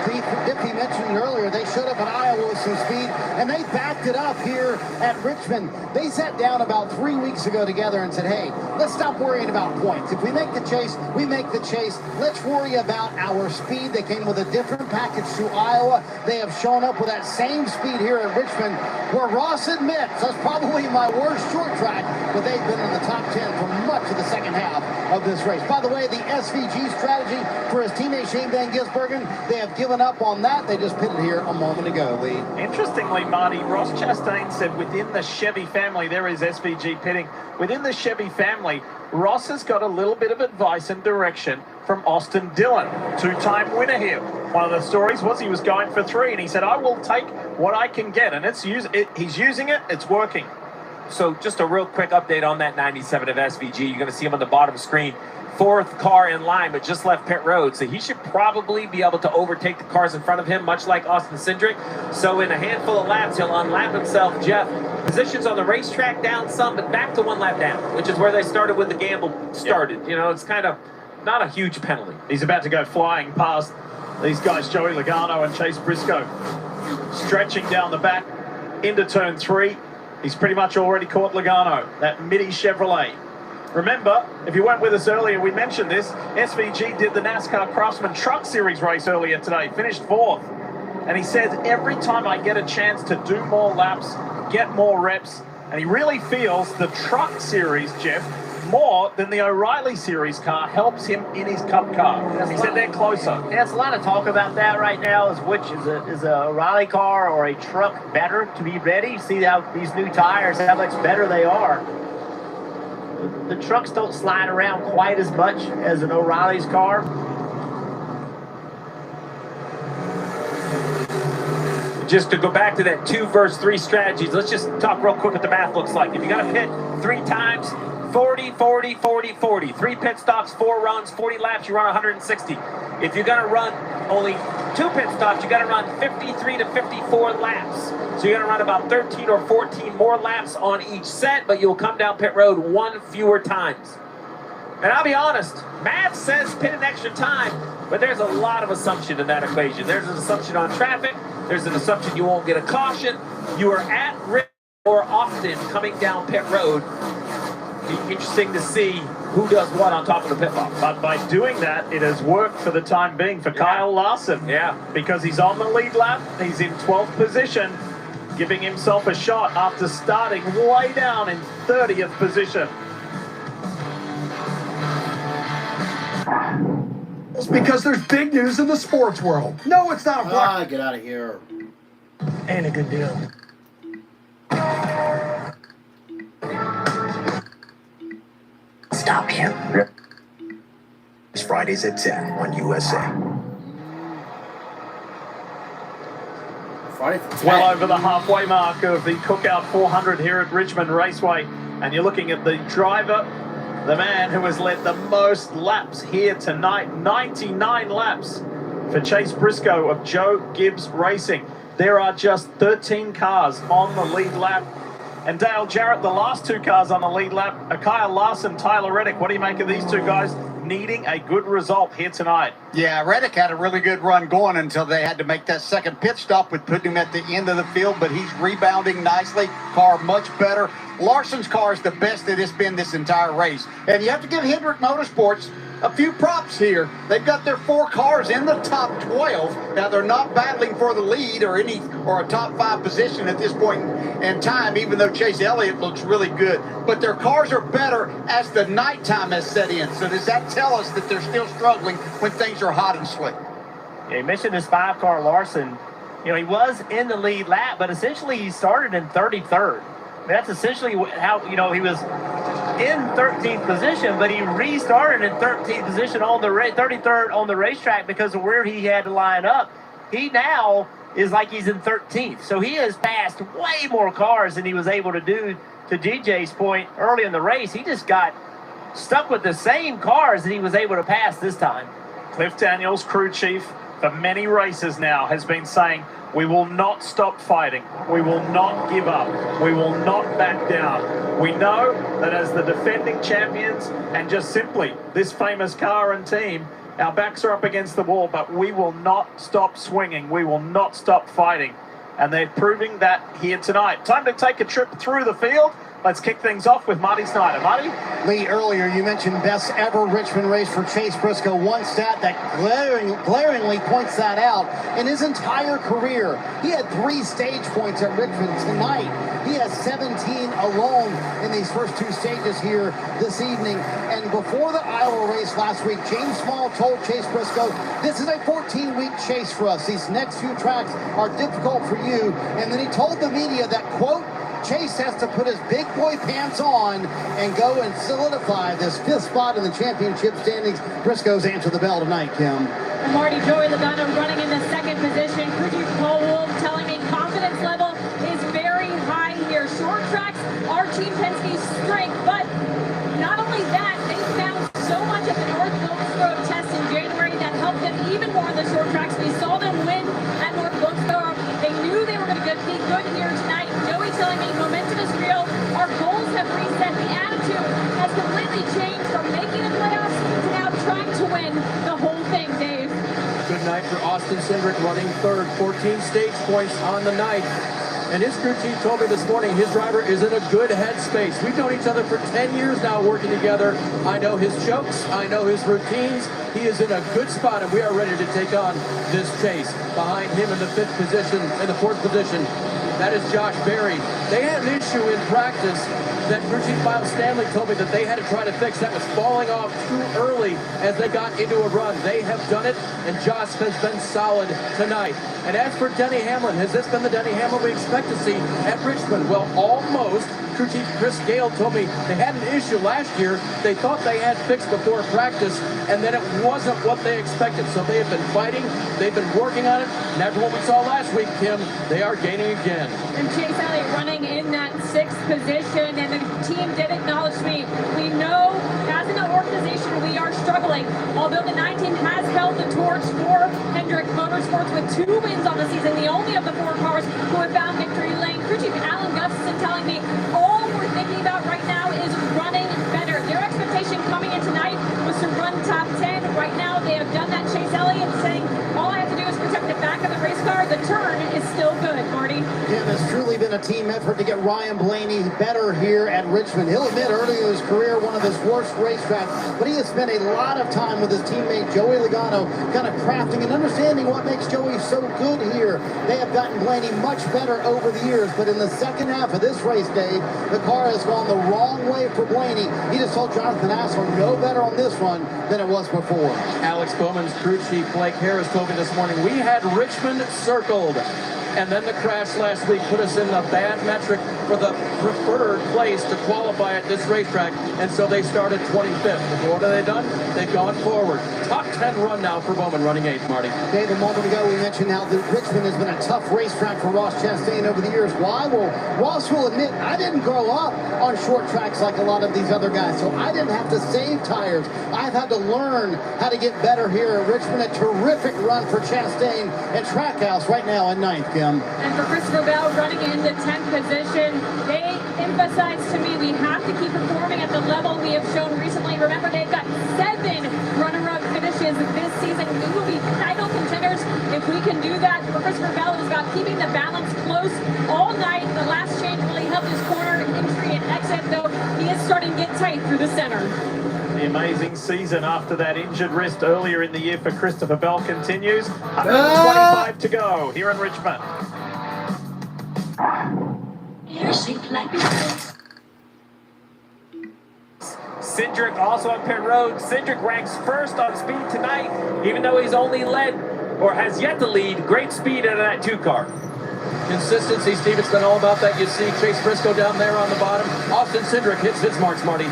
Diffie mentioned earlier, they showed up in Iowa with some speed, and they backed it up here at Richmond. They sat down about 3 weeks ago together and said, hey, let's stop worrying about points. If we make the chase, we make the chase. Let's worry about our speed. They came with a different package to Iowa. They have shown up with that same speed here at Richmond, where Ross admits that's probably my worst short track, but they've been in the top 10 for much to the second half of this race. By the way, the SVG strategy for his teammate Shane Van Gisbergen, they have given up on that. They just pitted here a moment ago, Lee. Interestingly, Marty, Ross Chastain said within the Chevy family, there is SVG pitting. Within the Chevy family, Ross has got a little bit of advice and direction from Austin Dillon, two-time winner here. One of the stories was he was going for 3, and he said, I will take what I can get, and he's using it, it's working. So just a real quick update on that 97 of SVG. You're going to see him on the bottom screen. 4th car in line, but just left pit road. So he should probably be able to overtake the cars in front of him, much like Austin Cindric. So in a handful of laps, he'll unlap himself. Jeff, positions on the racetrack down some, but back to 1 lap down, which is where they started when the gamble started. You know, it's kind of not a huge penalty. He's about to go flying past these guys, Joey Logano and Chase Briscoe, stretching down the back into turn 3. He's pretty much already caught Logano, that Midi Chevrolet. Remember, if you weren't with us earlier, we mentioned this. SVG did the NASCAR Craftsman Truck Series race earlier today, finished 4th. And he says, every time I get a chance to do more laps, get more reps, and he really feels the Truck Series, Jeff, more than the O'Reilly Series car helps him in his Cup car. He said they're closer. There's a lot of talk about that right now, is which is a O'Reilly car or a truck better to be ready. See how these new tires, how much better they are. The trucks don't slide around quite as much as an O'Reilly's car. Just to go back to that 2 versus 3 strategies, let's just talk real quick what the math looks like. If you got to pit 3 times, 40, 40, 40, 40. 3 pit stops, 4 runs, 40 laps, you run 160. If you're going to run only 2 pit stops, you got to run 53 to 54 laps. So you're going to run about 13 or 14 more laps on each set, but you'll come down pit road 1 fewer times. And I'll be honest, math says pit an extra time, but there's a lot of assumption in that equation. There's an assumption on traffic. There's an assumption you won't get a caution. You are at risk more often coming down pit road. Be interesting to see who does what on top of the pit box. But by doing that, it has worked for the time being for Kyle Larson. Yeah. Because he's on the lead lap, he's in 12th position, giving himself a shot after starting way down in 30th position. It's because there's big news in the sports world. No, it's not a Get out of here. Ain't a good deal. Stop him. It's Fridays at 10 on USA. Well over the halfway mark of the Cookout 400 here at Richmond Raceway. And you're looking at the driver, the man who has led the most laps here tonight. 99 laps for Chase Briscoe of Joe Gibbs Racing. There are just 13 cars on the lead lap. And Dale Jarrett, the last 2 cars on the lead lap are Kyle Larson, Tyler Reddick. What do you make of these 2 guys needing a good result here tonight? Yeah, Reddick had a really good run going until they had to make that second pit stop, with putting him at the end of the field, but he's rebounding nicely. Car much better. Larson's car is the best that it's been this entire race. And you have to give Hendrick Motorsports a few props here. They've got their 4 cars in the top 12. Now, they're not battling for the lead or a top 5 position at this point in time, even though Chase Elliott looks really good. But their cars are better as the nighttime has set in. So does that tell us that they're still struggling when things are hot and slick? Yeah, you mentioned this 5-car Larson. You know, he was in the lead lap, but essentially he started in 33rd. That's essentially how, you know, he was in 13th position, but he restarted in 13th position on the 33rd on the racetrack because of where he had to line up. He now is like he's in 13th. So he has passed way more cars than he was able to do, to DJ's point early in the race. He just got stuck with the same cars that he was able to pass this time. Cliff Daniels, crew chief for many races now, has been saying, we will not stop fighting. We will not give up. We will not back down. We know that as the defending champions and just simply this famous car and team, our backs are up against the wall, but we will not stop swinging. We will not stop fighting. And they're proving that here tonight. Time to take a trip through the field. Let's kick things off with Marty Snyder. Marty? Lee, earlier you mentioned best ever Richmond race for Chase Briscoe. One stat that glaringly points that out. In his entire career, he had 3 stage points at Richmond. Tonight, he has 17 alone in these first 2 stages here this evening. And before the Iowa race last week, James Small told Chase Briscoe, this is a 14-week chase for us. These next few tracks are difficult for you. And then he told the media that, quote, Chase has to put his big boy pants on and go and solidify this 5th spot in the championship standings. Briscoe's answered the bell tonight, Kim. And Marty, Joey Logano running in the 2nd position. Crew Paul Wolf telling me confidence level is very high here. Short tracks are Team Penske's strength, but not only that, they found so much at the North Wilkesboro test in January that helped them even more in the short tracks. We saw them win at North Wilkesboro. They knew they were going to be good here tonight. Joey telling me momentum is real. Our goals have reset. The attitude has completely changed from making the playoffs to now trying to win the whole thing, Dave. Good night for Austin Cindric running 3rd, 14 stage points on the night. And his crew chief told me this morning his driver is in a good headspace. We've known each other for 10 years now working together. I know his jokes. I know his routines. He is in a good spot, and we are ready to take on this chase. Behind him in the 5th position, in the 4th position, that is Josh Berry. They had an issue in practice that crew chief Miles Stanley told me that they had to try to fix. That was falling off too early as they got into a run. They have done it, and Josh has been solid tonight. And as for Denny Hamlin, has this been the Denny Hamlin we expect to see at Richmond? Well, almost. Crew chief Chris Gale told me they had an issue last year they thought they had fixed before practice, and then it wasn't what they expected. So they have been fighting, they've been working on it, and after what we saw last week, Kim, they are gaining again. And Chase Elliott running in that 6th position, and the team did acknowledge me. We know as an organization we are struggling. Although the 19 has held the torch for Hendrick Motorsports with 2 wins on the season, the only of the 4 cars who have found victory lane. Crew chief Alan Gustafson telling me all we're thinking about right now is running better. Their expectation coming in tonight was to run top 10. Right now they have done that. Chase Elliott saying all I have to do is protect the back of the race car. The turn is still good, Marty. It has truly been a team effort to get Ryan Blaney better here at Richmond. He'll admit earlier in his career one of his worst racetracks, but he has spent a lot of time with his teammate Joey Logano kind of crafting and understanding what makes Joey so good here. They have gotten Blaney much better over the years, but in the second half of this race, Dave, the car has gone the wrong way for Blaney. He just told Jonathan Hassler no better on this run than it was before. Alex Bowman's crew chief Blake Harris told me this morning we had Richmond circled. And then the crash last week put us in the bad metric for the preferred place to qualify at this racetrack. And so they started 25th. What have they done? They've gone forward. Top 10 run now for Bowman running 8th, Marty. Dave, a moment ago we mentioned how Richmond has been a tough racetrack for Ross Chastain over the years. Why? Well, Ross will admit, I didn't grow up on short tracks like a lot of these other guys, so I didn't have to save tires. I've had to learn how to get better here at Richmond. A terrific run for Chastain and Trackhouse right now in 9th, Kim. And for Christopher Bell running in the 10th position, they emphasize to me we have to keep performing at the level we have shown recently. Remember, they've got 7 runner-up finishes this season. We will be title contenders if we can do that. For Christopher Bell, it was about keeping the balance close all night. The last change really helped his corner entry and exit, though he is starting to get tight through the center. The amazing season after that injured wrist earlier in the year for Christopher Bell continues. 125 to go here in Richmond. Cindric also on pit road. Cindric ranks 1st on speed tonight, even though he's only led, or has yet to lead, great speed out of that 2 car. Consistency, Steve, it's been all about that. You see Chase Briscoe down there on the bottom. Austin Cindric hits his marks, Marty.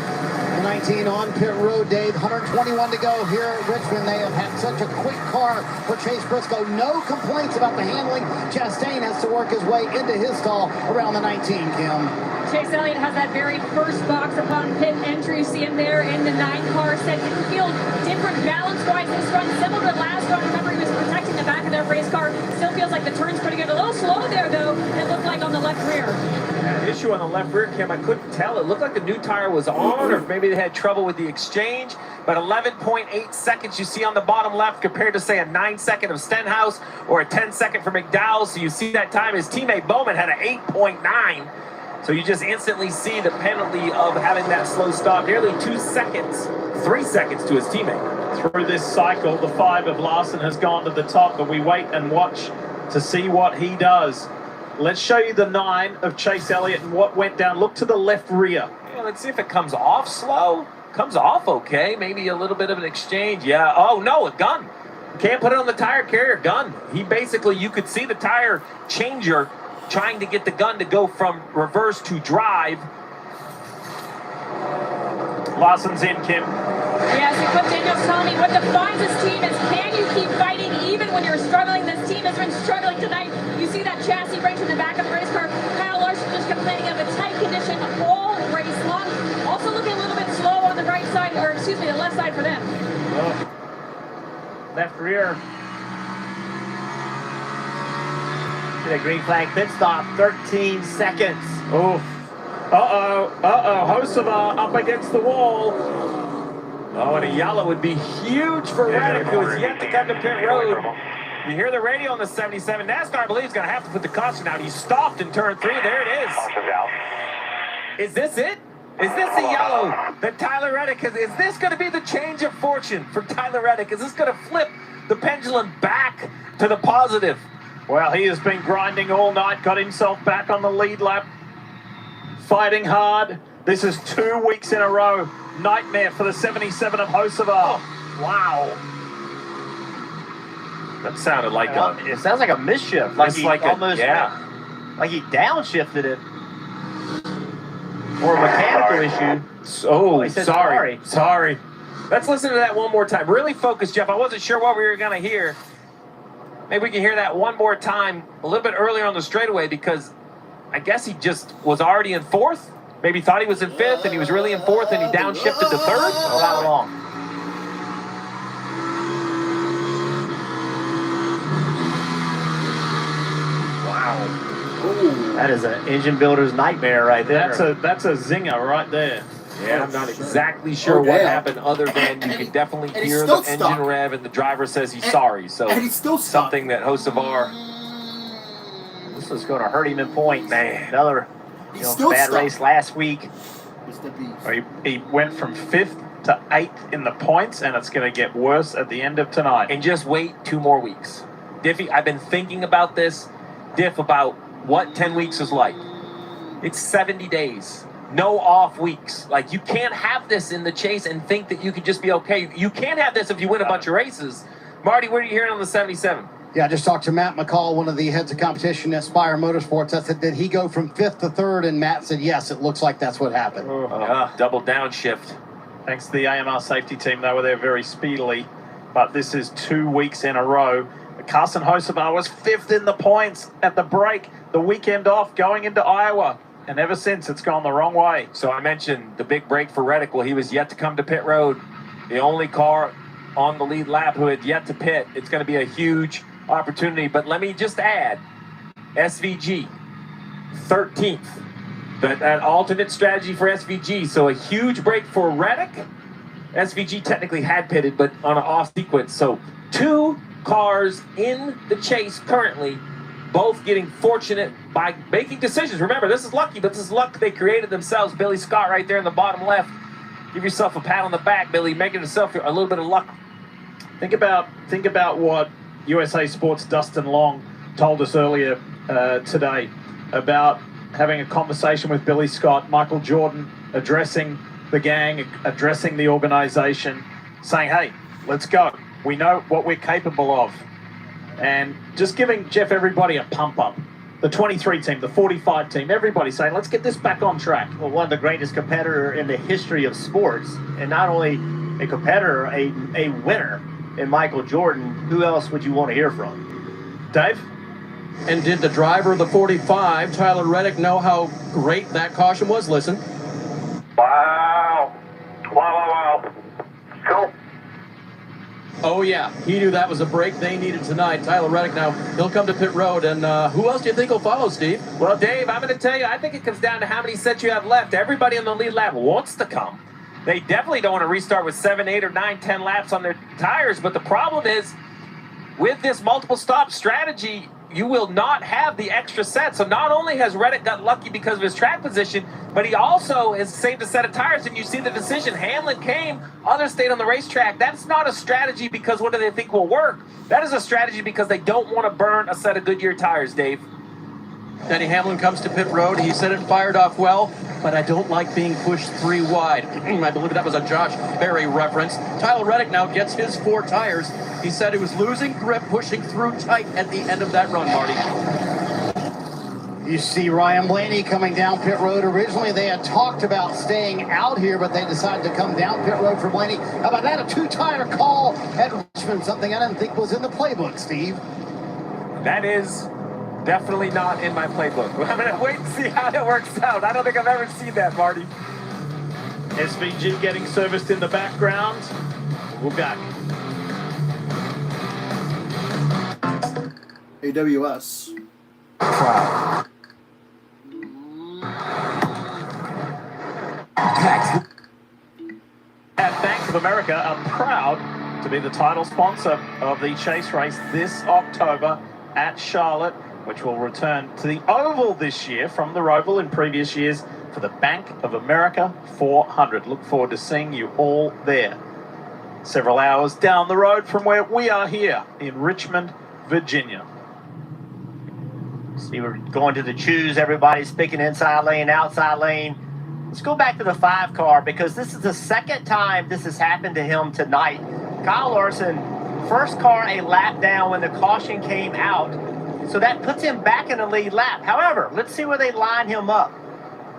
19 on pit road, Dave. 121 to go here at Richmond. They have had such a quick car for Chase Briscoe. No complaints about the handling. Chastain has to work his way into his stall around the 19, Kim. Chase Elliott has that very first box upon pit entry. You see him there in the 9 car. Said didn't feel different balance-wise this run, similar to last run. Remember, he was protecting the back of their race car. Still feels like the turn's pretty good. A little slow there, though, it looked like on the left rear. Yeah, issue on the left rear, Kim, I couldn't tell. It looked like the new tire was on, or maybe they had trouble with the exchange. But 11.8 seconds you see on the bottom left compared to, say, a 9-second of Stenhouse or a 10-second for McDowell. So you see that time. His teammate Bowman had an 8.9. So you just instantly see the penalty of having that slow stop, nearly 2 seconds, 3 seconds to his teammate. Through this cycle, the 5 of Larson has gone to the top, but we wait and watch to see what he does. Let's show you the 9 of Chase Elliott and what went down. Look to the left rear. Yeah, let's see if it comes off slow. Comes off okay. Maybe a little bit of an exchange. Yeah. Oh, no, a gun. Can't put it on the tire carrier. Gun. He basically, you could see the tire changer trying to get the gun to go from reverse to drive. Larson's in, Kim. Yes, and Coach Daniel's telling me what defines this team is, can you keep fighting even when you're struggling? This team has been struggling tonight. You see that chassis break from the back of the race car. Kyle Larson just complaining of a tight condition all race long. Also looking a little bit slow on the right side, or excuse me, the left side for them. Oh. Left rear. Get a green flag pit stop, 13 seconds. Oh. Hocevar up against the wall. Oh, and a yellow would be huge for Reddick, who is yet to come to pit road. You hear the radio on the 77. NASCAR, I believe, is going to have to put the caution out. He stopped in turn 3. There it is. Is this it? Is this the yellow that Tyler Reddick has? Is this going to be the change of fortune for Tyler Reddick? Is this going to flip the pendulum back to the positive? Well, he has been grinding all night, got himself back on the lead lap, fighting hard. This is 2 weeks in a row. Nightmare for the 77 of Hocevar. Oh, wow. That sounded like it sounds like a misshift. Like it's he like almost like he downshifted it. Or a mechanical issue. Oh, sorry. Let's listen to that one more time. Really focus, Jeff. I wasn't sure what we were going to hear. Maybe we can hear that one more time a little bit earlier on the straightaway, because I guess he just was already in 4th. Maybe thought he was in 5th, and he was really in 4th, and he downshifted to 3rd. How long? Wow. Ooh. That is an engine builder's nightmare right there. That's a zinger right there. Yeah, I'm not exactly sure what happened, other than you can definitely hear the engine rev, and the driver says he's sorry. So and he's still something that Hocevar. This is going to hurt him in points. Man, another bad race last week. He went from 5th to 8th in the points, and it's going to get worse at the end of tonight. And just wait 2 more weeks. Diffie, I've been thinking about this, Diff, about what 10 weeks is like. It's 70 days. No off weeks. Like, you can't have this in the chase and think that you could just be okay. You can't have this if you win a bunch of races. Marty, what are you hearing on the 77? Yeah, I just talked to Matt McCall, one of the heads of competition at Spire Motorsports. I said, did he go from 5th to 3rd? And Matt said, yes, it looks like that's what happened. Double downshift. Thanks to the AMR safety team. They were there very speedily. But this is 2 weeks in a row. Carson Hocevar was 5th in the points at the break, the weekend off, going into Iowa. And ever since, it's gone the wrong way. So I mentioned the big break for Reddick. Well, he was yet to come to pit road. The only car on the lead lap who had yet to pit. It's going to be a huge opportunity. But let me just add, SVG, 13th. That alternate strategy for SVG. So a huge break for Reddick. SVG technically had pitted, but on an off sequence. So 2 cars in the chase currently, both getting fortunate by making decisions. Remember, this is lucky, but this is luck they created themselves. Billy Scott right there in the bottom left. Give yourself a pat on the back, Billy. Making yourself a little bit of luck. Think about what USA Sports' Dustin Long told us earlier today about having a conversation with Billy Scott, Michael Jordan, addressing the gang, addressing the organization, saying, hey, let's go. We know what we're capable of. And just giving everybody a pump up. The 23 team, the 45 team, everybody saying, let's get this back on track. Well, one of the greatest competitor in the history of sports, and not only a competitor, a winner in Michael Jordan. Who else would you want to hear from? Dave? And did the driver of the 45, Tyler Reddick, know how great that caution was? Listen. Wow. Cool. Oh, yeah. He knew that was a break they needed tonight. Tyler Reddick, now, he'll come to pit road. And who else do you think will follow, Steve? Well, Dave, I'm going to tell you, I think it comes down to how many sets you have left. Everybody on the lead lap wants to come. They definitely don't want to restart with 7, 8, or 9, 10 laps on their tires. But the problem is, with this multiple stop strategy, you will not have the extra set. So not only has Reddick got lucky because of his track position, but he also has saved a set of tires. And you see the decision. Hamlin came, others stayed on the racetrack. That's not a strategy because what do they think will work? That is a strategy because they don't want to burn a set of Goodyear tires, Dave. Denny Hamlin comes to pit road. He said it fired off well, but I don't like being pushed 3 wide. I believe that was a Josh Berry reference. Tyler Reddick now gets his 4 tires. He said he was losing grip, pushing through tight at the end of that run, Marty. You see Ryan Blaney coming down pit road. Originally, they had talked about staying out here, but they decided to come down pit road for Blaney. How about that? A 2-tire call at Richmond, something I didn't think was in the playbook, Steve. That is definitely not in my playbook. I'm going to wait and see how it works out. I don't think I've ever seen that, Marty. SVG getting serviced in the background. We're back. AWS. At Bank of America are proud to be the title sponsor of the chase race this October at Charlotte, which will return to the Oval this year from the Roval in previous years for the Bank of America 400. Look forward to seeing you all there. Several hours down the road from where we are here in Richmond, Virginia. See, we're going to the choose. Everybody's picking inside lane, outside lane. Let's go back to the 5 car because this is the second time this has happened to him tonight. Kyle Larson, first car a lap down when the caution came out. So that puts him back in the lead lap. However, let's see where they line him up.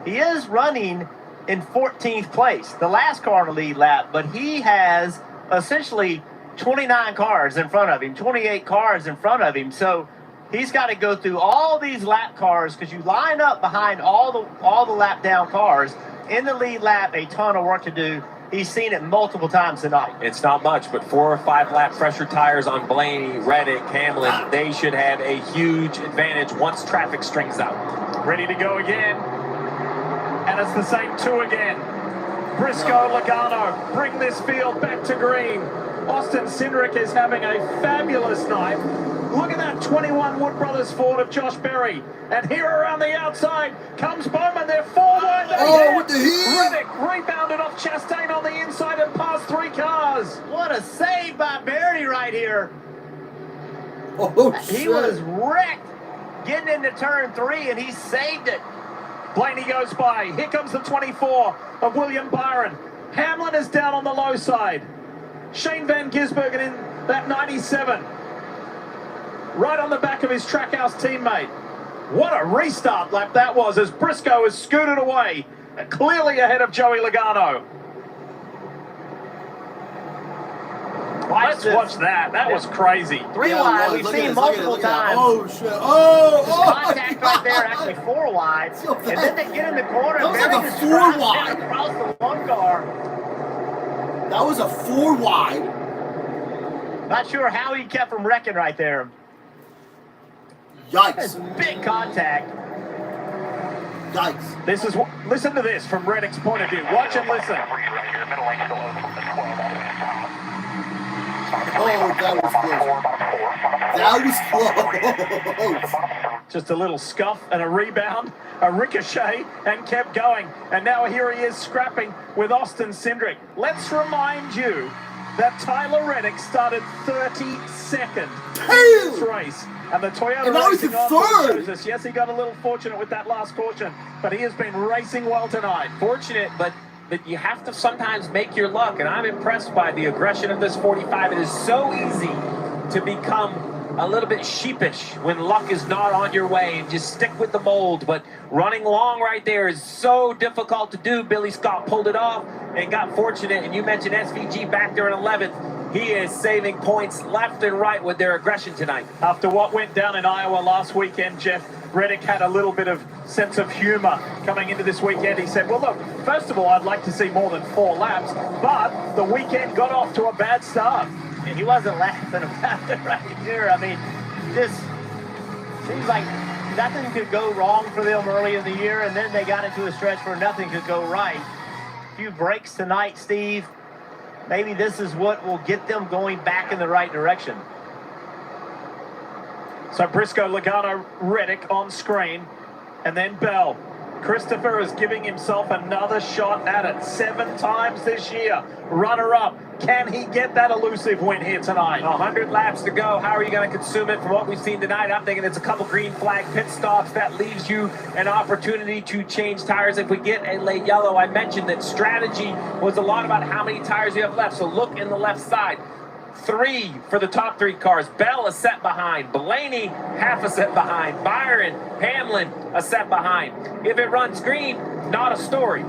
He is running in 14th place, the last car in the lead lap, but he has essentially 29 cars in front of him, 28 cars in front of him. So he's got to go through all these lap cars because you line up behind all the lap down cars. In the lead lap, a ton of work to do. He's seen it multiple times tonight. It's not much, but 4 or 5 lap pressure tires on Blaney, Reddick, Hamlin. They should have a huge advantage once traffic strings out. Ready to go again. And it's the same 2 again. Briscoe, Logano bring this field back to green. Austin Cindric is having a fabulous night. Look at that 21 Wood Brothers Ford of Josh Berry. And here around the outside comes Bowman. They're 4 wide. Oh, what the heck? Reddick rebounded off Chastain on the inside and past 3 cars. What a save by Berry right here. Oh, he shit. was wrecked getting into turn 3, and he saved it. Blaney goes by. Here comes the 24 of William Byron. Hamlin is down on the low side. Shane Van Gisbergen in that 97. Right on the back of his Trackhouse teammate. What a restart lap that was as Briscoe is scooted away, clearly ahead of Joey Logano. Let's watch that. That was crazy. 3 wide. We've seen multiple times. Oh, shit. Oh, contact right there, actually 4 wide. And then they get in the corner. That was Berry like a just 4 drives wide. down across the 1 car. That was a 4 wide. Not sure how he kept from wrecking right there. Yikes. That's big contact. Yikes. This is listen to this from Reddick's point of view. Watch and listen. Oh, that was close. Just a little scuff and a rebound, a ricochet, and kept going. And now here he is scrapping with Austin Cindric. Let's remind you that Tyler Reddick started 32nd in this race. And the Toyota And now he's Racing in Entourage third. shows us, yes, he got a little fortunate with that last caution, but he has been racing well tonight. Fortunate, but you have to sometimes make your luck, and I'm impressed by the aggression of this 45. It is so easy to become a little bit sheepish when luck is not on your way and just stick with the mold, but running long right there is so difficult to do. Billy Scott pulled it off and got fortunate, and you mentioned SVG back there in 11th. He is saving points left and right with their aggression tonight. After what went down in Iowa last weekend, Jeff, Reddick had a little bit of sense of humor coming into this weekend. He said, well, look, first of all, I'd like to see more than 4 laps, but the weekend got off to a bad start. And he wasn't laughing about it right here. I mean, just seems like nothing could go wrong for them early in the year, and then they got into a stretch where nothing could go right. A few breaks tonight, Steve. Maybe this is what will get them going back in the right direction. So Briscoe, Logano, Reddick on screen, and then Bell. Christopher is giving himself another shot at it 7 times this year. Runner-up. Can he get that elusive win here tonight? 100 laps to go. How are you going to consume it from what we've seen tonight? I'm thinking it's a couple green flag pit stops. That leaves you an opportunity to change tires. If we get a late yellow, I mentioned that strategy was a lot about how many tires you have left. So look in the left side. 3 for the top 3 cars. Bell a set behind. Blaney half a set behind. Byron, Hamlin a set behind. If it runs green, not a story.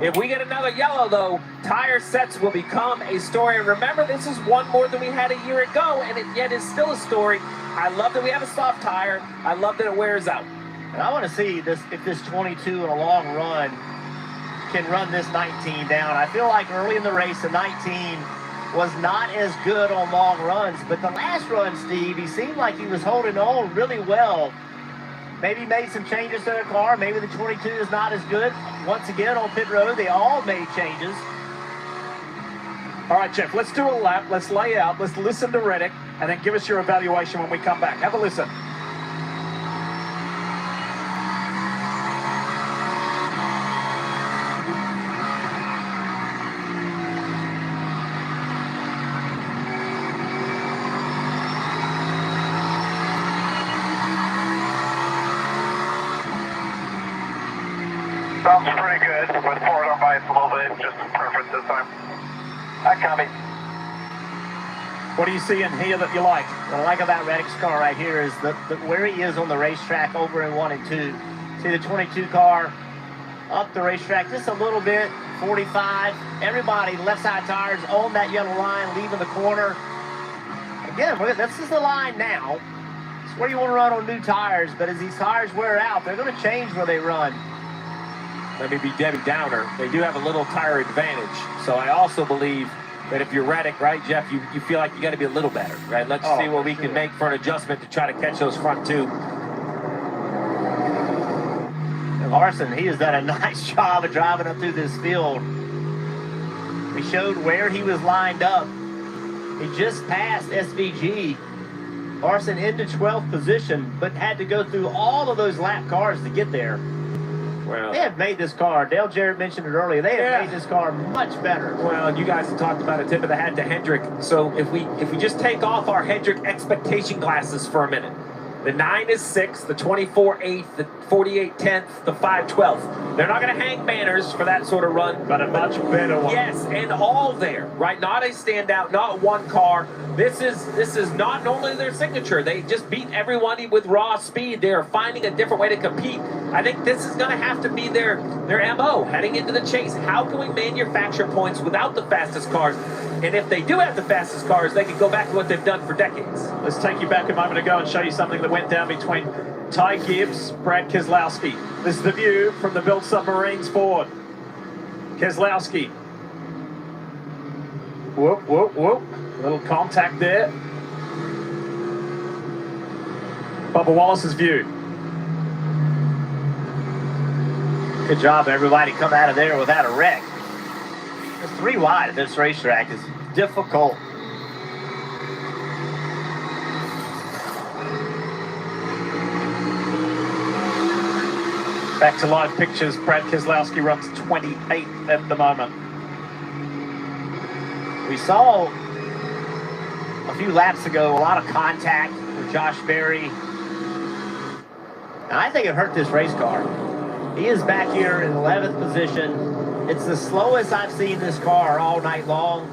If we get another yellow, though, tire sets will become a story. And remember, this is one more than we had a year ago, and it yet is still a story. I love that we have a soft tire. I love that it wears out. And I want to see this if this 22 in a long run can run this 19 down. I feel like early in the race, the 19 was not as good on long runs, but the last run, Steve, he seemed like he was holding on really well. Maybe made some changes to the car. Maybe the 22 is not as good. Once again, on pit road, they all made changes. All right, Jeff, let's do a lap. Let's lay out. Let's listen to Reddick, and then give us your evaluation when we come back. Have a listen. Sounds pretty good. With forward on bias a little bit, just preference this time. I copy. What are you seeing here that you like? What I like about Reddick's car right here is where he is on the racetrack over in 1 and 2. See the 22 car up the racetrack just a little bit, 45. Everybody, left side tires on that yellow line, leaving the corner. Again, this is the line now. It's where you want to run on new tires, but as these tires wear out, they're going to change where they run. Let me be Debbie Downer. They do have a little tire advantage. So I also believe that if you're Reddick, right, Jeff, you feel like you got to be a little better, right? Let's see what we can make for an adjustment to try to catch those front 2. And Larson, he has done a nice job of driving up through this field. We showed where he was lined up. He just passed SVG. Larson into 12th position, but had to go through all of those lap cars to get there. Well, they have made this car, Dale Jarrett mentioned it earlier, they have made this car much better. Well, you guys have talked about a tip of the hat to Hendrick. So if we just take off our Hendrick expectation glasses for a minute, the 9 is 6th, the 24 8th, the 48 10th, the 5 12th. They're not going to hang banners for that sort of run, but a much better one. Yes, and all there, right? Not a standout, not one car. This is not normally their signature. They just beat everybody with raw speed. They are finding a different way to compete. I think this is going to have to be their MO heading into the chase. How can we manufacture points without the fastest cars? And if they do have the fastest cars, they can go back to what they've done for decades. Let's take you back a moment ago and show you something that went down between Ty Gibbs, Brad Keselowski. This is the view from the Built Submarines Ford. Keselowski. Whoop, whoop, whoop. Little contact there. Bubba Wallace's view. Good job, everybody, come out of there without a wreck. It's 3 wide at this racetrack. It's difficult. Back to live pictures. Brad Keselowski runs 28th at the moment. We saw a few laps ago a lot of contact with Josh Berry. And I think it hurt this race car. He is back here in 11th position. It's the slowest I've seen this car all night long.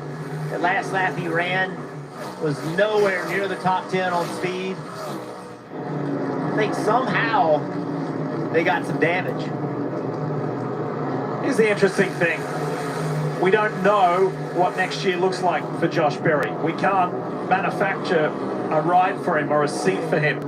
The last lap he ran was nowhere near the top 10 on speed. I think somehow they got some damage. Here's the interesting thing. We don't know what next year looks like for Josh Berry. We can't manufacture a ride for him or a seat for him.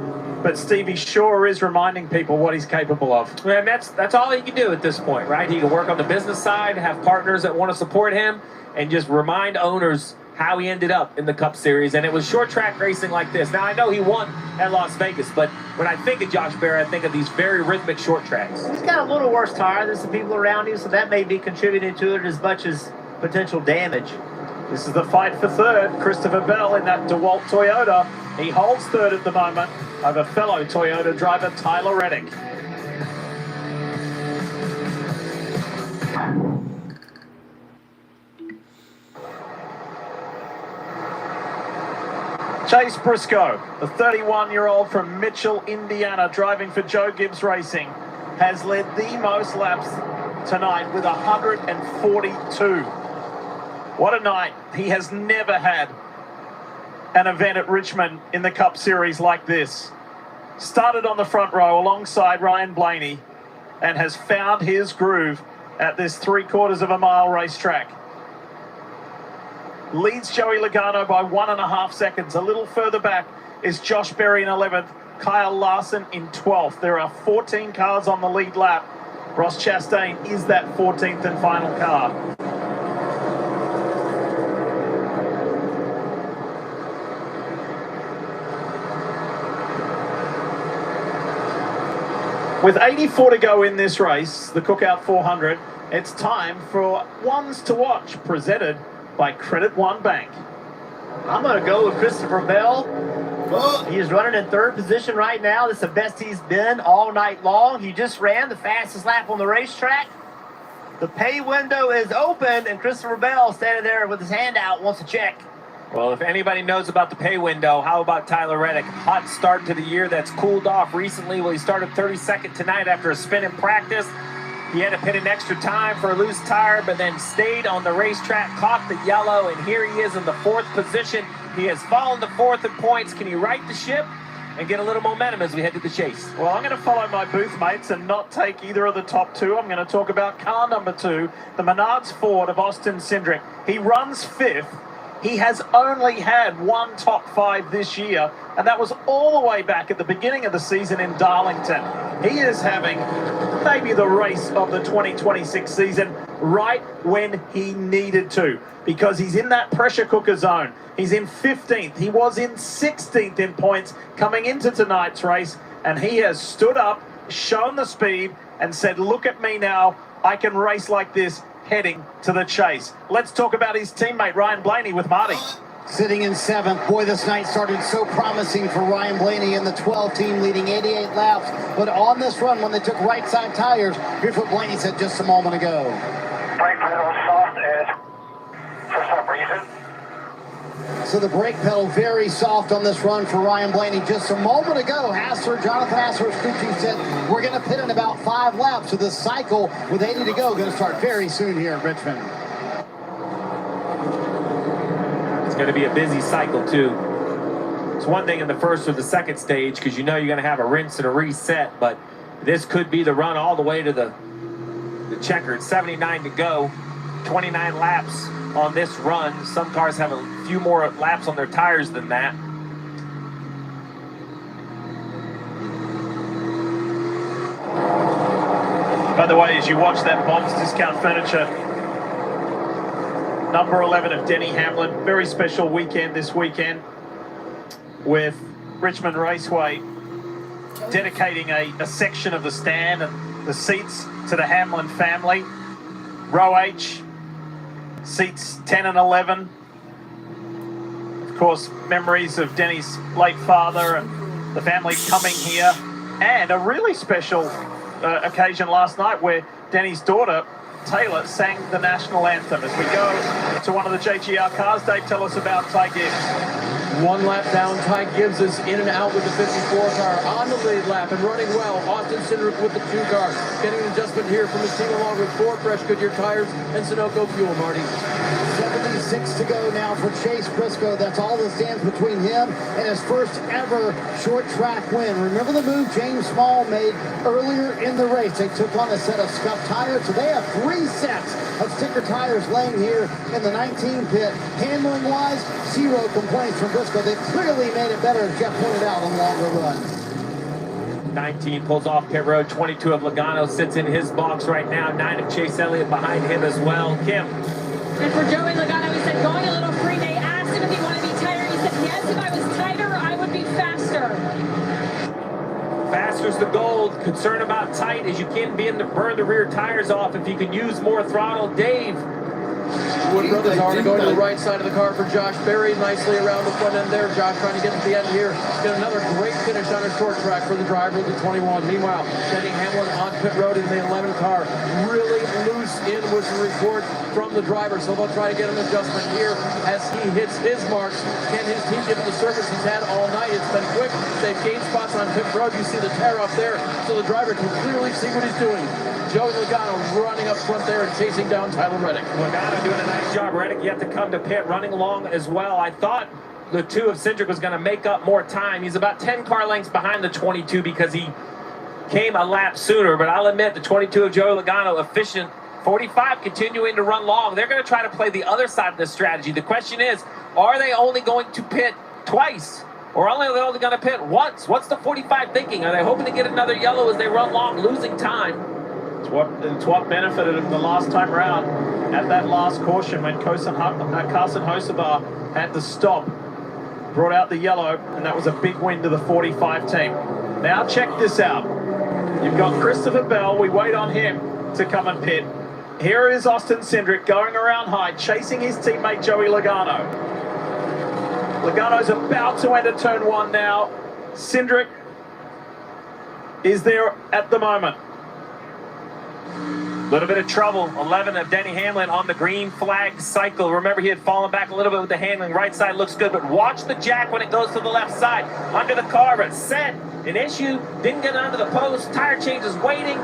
But Stevie sure is reminding people what he's capable of. And that's all he can do at this point, right? He can work on the business side, have partners that want to support him, and just remind owners how he ended up in the Cup Series. And it was short track racing like this. Now, I know he won at Las Vegas, but when I think of Josh Berry, I think of these very rhythmic short tracks. He's got a little worse tire than some people around him, so that may be contributing to it as much as potential damage. This is the fight for third. Christopher Bell in that DeWalt Toyota. He holds third at the moment. over fellow Toyota driver Tyler Reddick. Chase Briscoe, the 31-year-old from Mitchell, Indiana, driving for Joe Gibbs Racing, has led the most laps tonight with 142. What a night. He has never had an event at Richmond in the Cup Series like this. Started on the front row alongside Ryan Blaney and has found his groove at this 3/4 of a mile racetrack. Leads Joey Logano by 1.5 seconds. A little further back is Josh Berry in 11th, Kyle Larson in 12th. There are 14 cars on the lead lap. Ross Chastain is that 14th and final car. With 84 to go in this race, the Cookout 400, it's time for Ones to Watch, presented by Credit One Bank. I'm going to go with Christopher Bell. He is running in 3rd position right now. This is the best he's been all night long. He just ran the fastest lap on the racetrack. The pay window is open, and Christopher Bell standing there with his hand out wants to check. Well, if anybody knows about the pay window, how about Tyler Reddick? Hot start to the year that's cooled off recently. Well, he started 32nd tonight after a spin in practice. He had to pit an extra time for a loose tire, but then stayed on the racetrack, caught the yellow, and here he is in the 4th position. He has fallen to 4th in points. Can he right the ship and get a little momentum as we head to the chase? Well, I'm going to follow my booth mates and not take either of the top two. I'm going to talk about car number 2, the Menards Ford of Austin Cindric. He runs 5th. He has only had one top 5 this year, and that was all the way back at the beginning of the season in Darlington. He is having maybe the race of the 2026 season right when he needed to, because he's in that pressure cooker zone. He's in 15th. He was in 16th in points coming into tonight's race, and he has stood up, shown the speed, and said, look at me now, I can race like this heading to the chase. Let's talk about his teammate, Ryan Blaney, with Marty. Sitting in 7th. Boy, this night started so promising for Ryan Blaney in the 12 team, leading 88 laps. But on this run, when they took right side tires, here's what Blaney said just a moment ago. Brake pedal soft as for some reason. So the brake pedal very soft on this run for Ryan Blaney. Just a moment ago, Jonathan Hassler's crew chief said, we're going to pit in about 5 laps. So this cycle with 80 to go going to start very soon here at Richmond. It's going to be a busy cycle, too. It's one thing in the first or the second stage because you know you're going to have a rinse and a reset, but this could be the run all the way to the checkered. 79 to go, 29 laps on this run. Some cars have a few more laps on their tires than that. By the way, as you watch that Bob's Discount Furniture, number 11 of Denny Hamlin, very special weekend this weekend with Richmond Raceway dedicating a section of the stand and the seats to the Hamlin family. Row H, seats 10 and 11. Of course, memories of Denny's late father and the family coming here. And a really special occasion last night where Denny's daughter, Taylor, sang the national anthem. As we go to one of the JGR cars, Dave, tell us about Ty Gibbs. 1 lap down, Ty Gibbs is in and out with the 54 car on the lead lap and running well. Austin Cindric with the 2 car. Getting an adjustment here from his team along with 4 fresh Goodyear tires and Sunoco fuel, Marty. 76 to go now for Chase Briscoe. That's all that stands between him and his first ever short track win. Remember the move James Small made earlier in the race? They took on a set of scuffed tires, so they have 3 sets of sticker tires laying here in the 19 pit. Handling-wise, 0 complaints from Briscoe. They've clearly made it better, as Jeff pointed out, on the longer run. 19 pulls off pit road. 22 of Logano sits in his box right now. 9 of Chase Elliott behind him as well. Kim. And for Joey Logano, he said going a little free. They asked him if he wanted to be tighter. He said, yes, if I was tighter, I would be faster. Faster's the gold. Concern about tight is you can't burn the rear tires off if you can use more throttle. Dave Wood brothers are going to the right side of the car for Josh Berry. Nicely around the front end there. Josh trying to get to the end here. Get another great finish on a short track for the driver of the 21. Meanwhile, Denny Hamlin on pit road in the 11 car. Really loose in was the report from the driver. So they'll try to get an adjustment here as he hits his marks. Can his team give him the service he's had all night? It's been quick. They've gained spots on pit road. You see the tear up there. So the driver can clearly see what he's doing. Joey Logano running up front there and chasing down Tyler Reddick. Logano doing a nice job. Reddick yet to come to pit, running long as well. I thought the 2 of Cindric was going to make up more time. He's about 10 car lengths behind the 22 because he came a lap sooner. But I'll admit the 22 of Joey Logano, efficient. 45 continuing to run long. They're going to try to play the other side of this strategy. The question is, are they only going to pit twice? Or are they only going to pit once? What's the 45 thinking? Are they hoping to get another yellow as they run long, losing time? It's what benefited him the last time around at that last caution when Carson Hocevar had to stop. Brought out the yellow, and that was a big win to the 45 team. Now check this out. You've got Christopher Bell. We wait on him to come and pit. Here is Austin Cindric going around high, chasing his teammate Joey Logano. Logano's about to enter turn 1 now. Cindric is there at the moment. A little bit of trouble. 11 of Denny Hamlin on the green flag cycle. Remember, he had fallen back a little bit with the handling. Right side looks good, but watch the jack when it goes to the left side. Under the car, but set. An issue. Didn't get under the post. Tire changes waiting.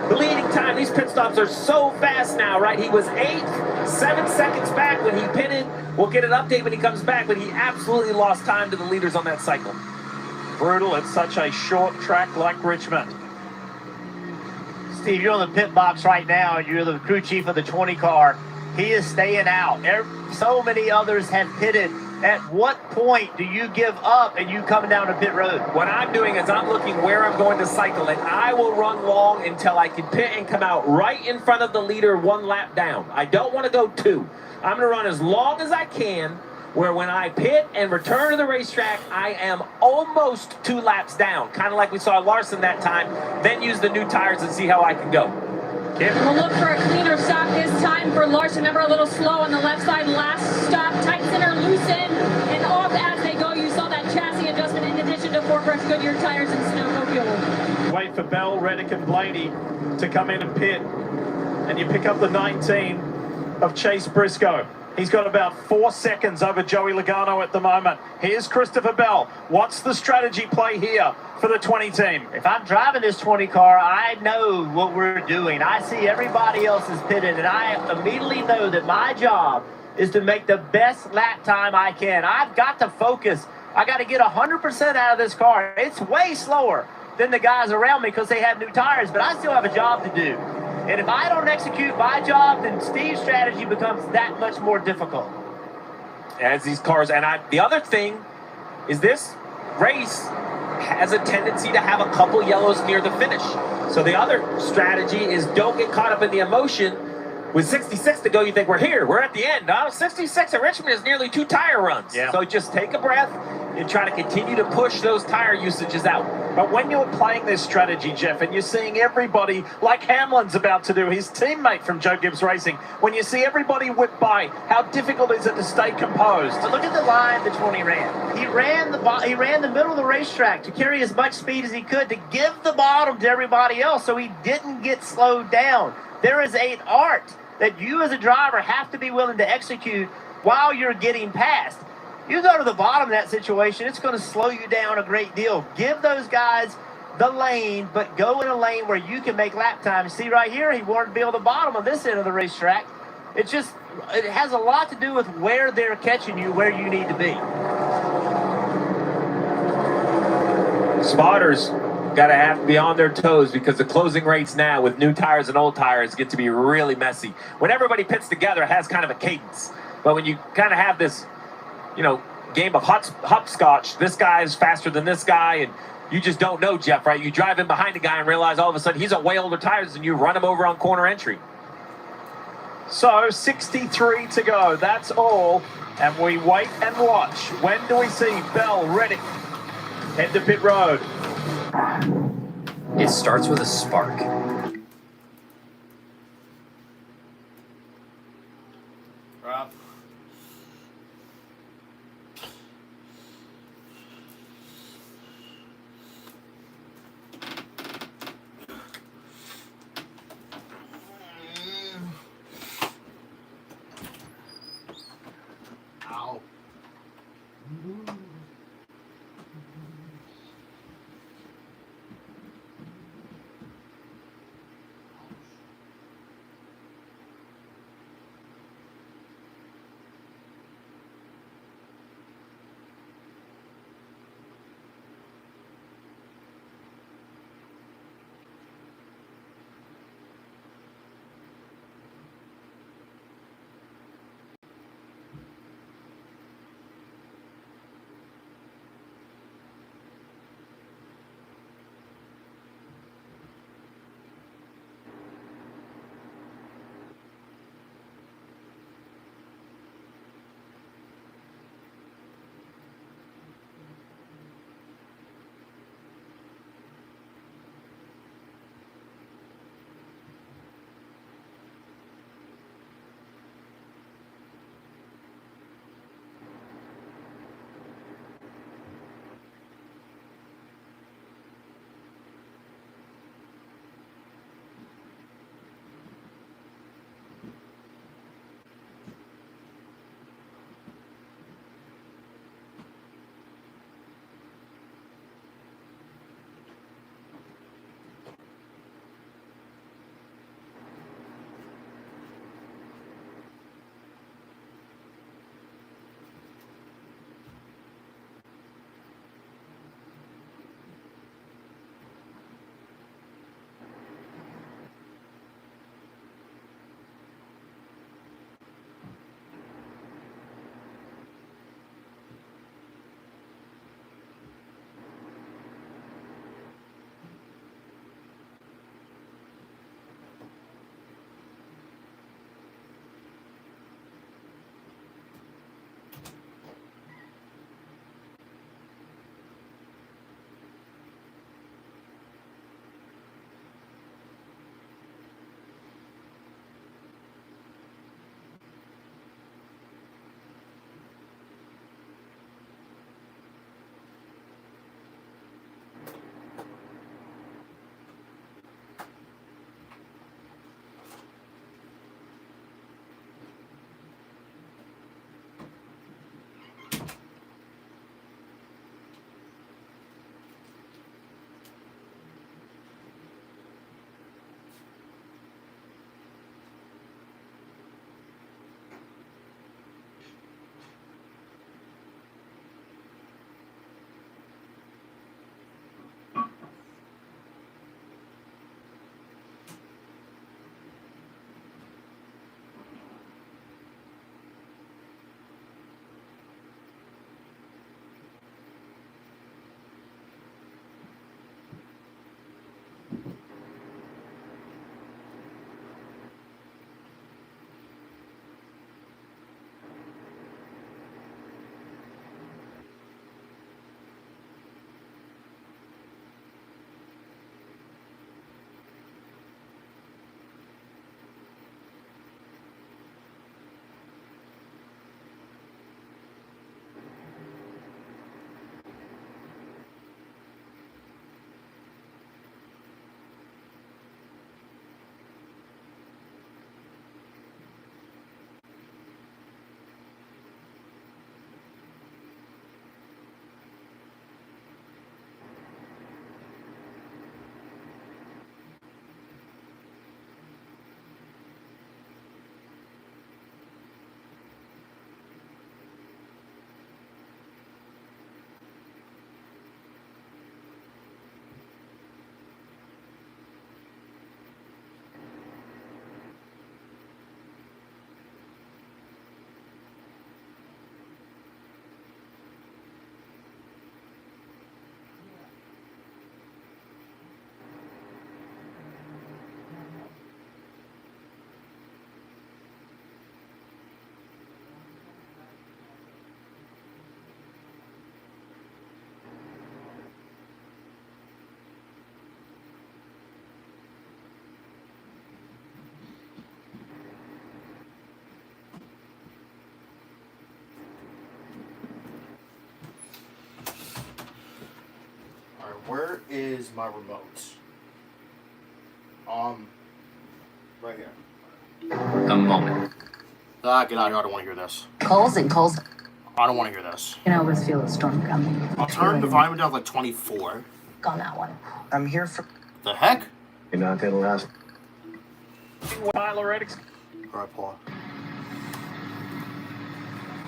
Bleeding time. These pit stops are so fast now, right? He was 8th, 7 seconds back when he pitted. We'll get an update when he comes back, but he absolutely lost time to the leaders on that cycle. Brutal at such a short track like Richmond. Steve, you're on the pit box right now, and you're the crew chief of the 20 car. He is staying out. So many others have pitted. At what point do you give up and you coming down to pit road? What I'm doing is I'm looking where I'm going to cycle, and I will run long until I can pit and come out right in front of the leader 1 lap down. I don't want to go 2. I'm going to run as long as I can, where when I pit and return to the racetrack, I am almost 2 laps down, kind of like we saw Larson that time, then use the new tires and see how I can go. We'll look for a cleaner stop this time for Larson. Remember, a little slow on the left side. Last stop, tight center, loosen, and off as they go. You saw that chassis adjustment in addition to 4 fresh Goodyear tires and snowmobile. Wait for Bell, Reddick, and Blaney to come in and pit. And you pick up the 19 of Chase Briscoe. He's got about 4 seconds over Joey Logano at the moment. Here's Christopher Bell. What's the strategy play here for the 20 team? If I'm driving this 20 car, I know what we're doing. I see everybody else is pitted, and I immediately know that my job is to make the best lap time I can. I've got to focus. I got to get 100% out of this car. It's way slower than the guys around me because they have new tires, but I still have a job to do. And if I don't execute my job, then Steve's strategy becomes that much more difficult. As these cars, and the other thing is this race has a tendency to have a couple yellows near the finish. So the other strategy is don't get caught up in the emotion. With 66 to go, you think we're here, we're at the end. No, 66 at Richmond is nearly 2 tire runs. Yeah. So just take a breath and try to continue to push those tire usages out. But when you're playing this strategy, Jeff, and you're seeing everybody, like Hamlin's about to do, his teammate from Joe Gibbs Racing, when you see everybody whip by, how difficult is it to stay composed? But look at the line that 20 ran. He ran the middle of the racetrack to carry as much speed as he could to give the bottom to everybody else so he didn't get slowed down. There is an art that you as a driver have to be willing to execute while you're getting past. You go to the bottom of that situation, it's going to slow you down a great deal. Give those guys the lane, but go in a lane where you can make lap time. See right here, he wanted to be on the bottom of this end of the racetrack. It has a lot to do with where they're catching you, where you need to be. Spotters got to have to be on their toes because the closing rates now with new tires and old tires get to be really messy. When everybody pits together, it has kind of a cadence. But when you kind of have this, game of hopscotch, this guy is faster than this guy, and you just don't know, Jeff, right? You drive in behind a guy and realize all of a sudden he's on way older tires and you run him over on corner entry. So 63 to go, that's all. And we wait and watch. When do we see Bell, Reddick head to pit road? It starts with a spark. Where is my remote? Right here. The moment. Get out of here. I don't want to hear this. Coles and Coles. I don't want to hear this. You can always feel a storm coming. I'll turn the volume down to like 24. On that one. I'm here for. The heck? You're not going to last. Tyler Reddick's. All right, Paul.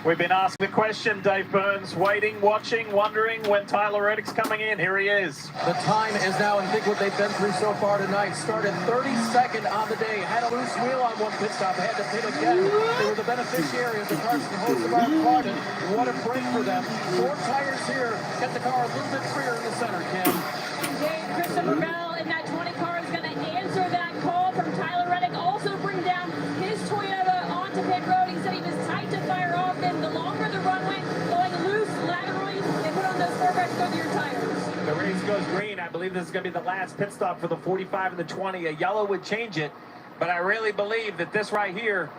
We've been asked the question, Dave Burns, waiting, watching, wondering when Tyler Reddick's coming in. Here he is. The time is now, and think what they've been through so far tonight. Started 32nd on the day, had a loose wheel on one pit stop, had to pit again. They were the beneficiary of the Carson Hocevar pardon. What a break for them. 4 tires here, get the car a little bit freer in the center, Kim. Dave, Christopher Bell in that 20 car is going to answer that call from Tyler Reddick. Also bring down his Toyota onto pit road. He said he was tight to fire off, and the longer the run went, going loose laterally, they put on those 4 fresh Goodyear tires. The race goes green. I believe this is going to be the last pit stop for the 45 and the 20. A yellow would change it, but I really believe that this right here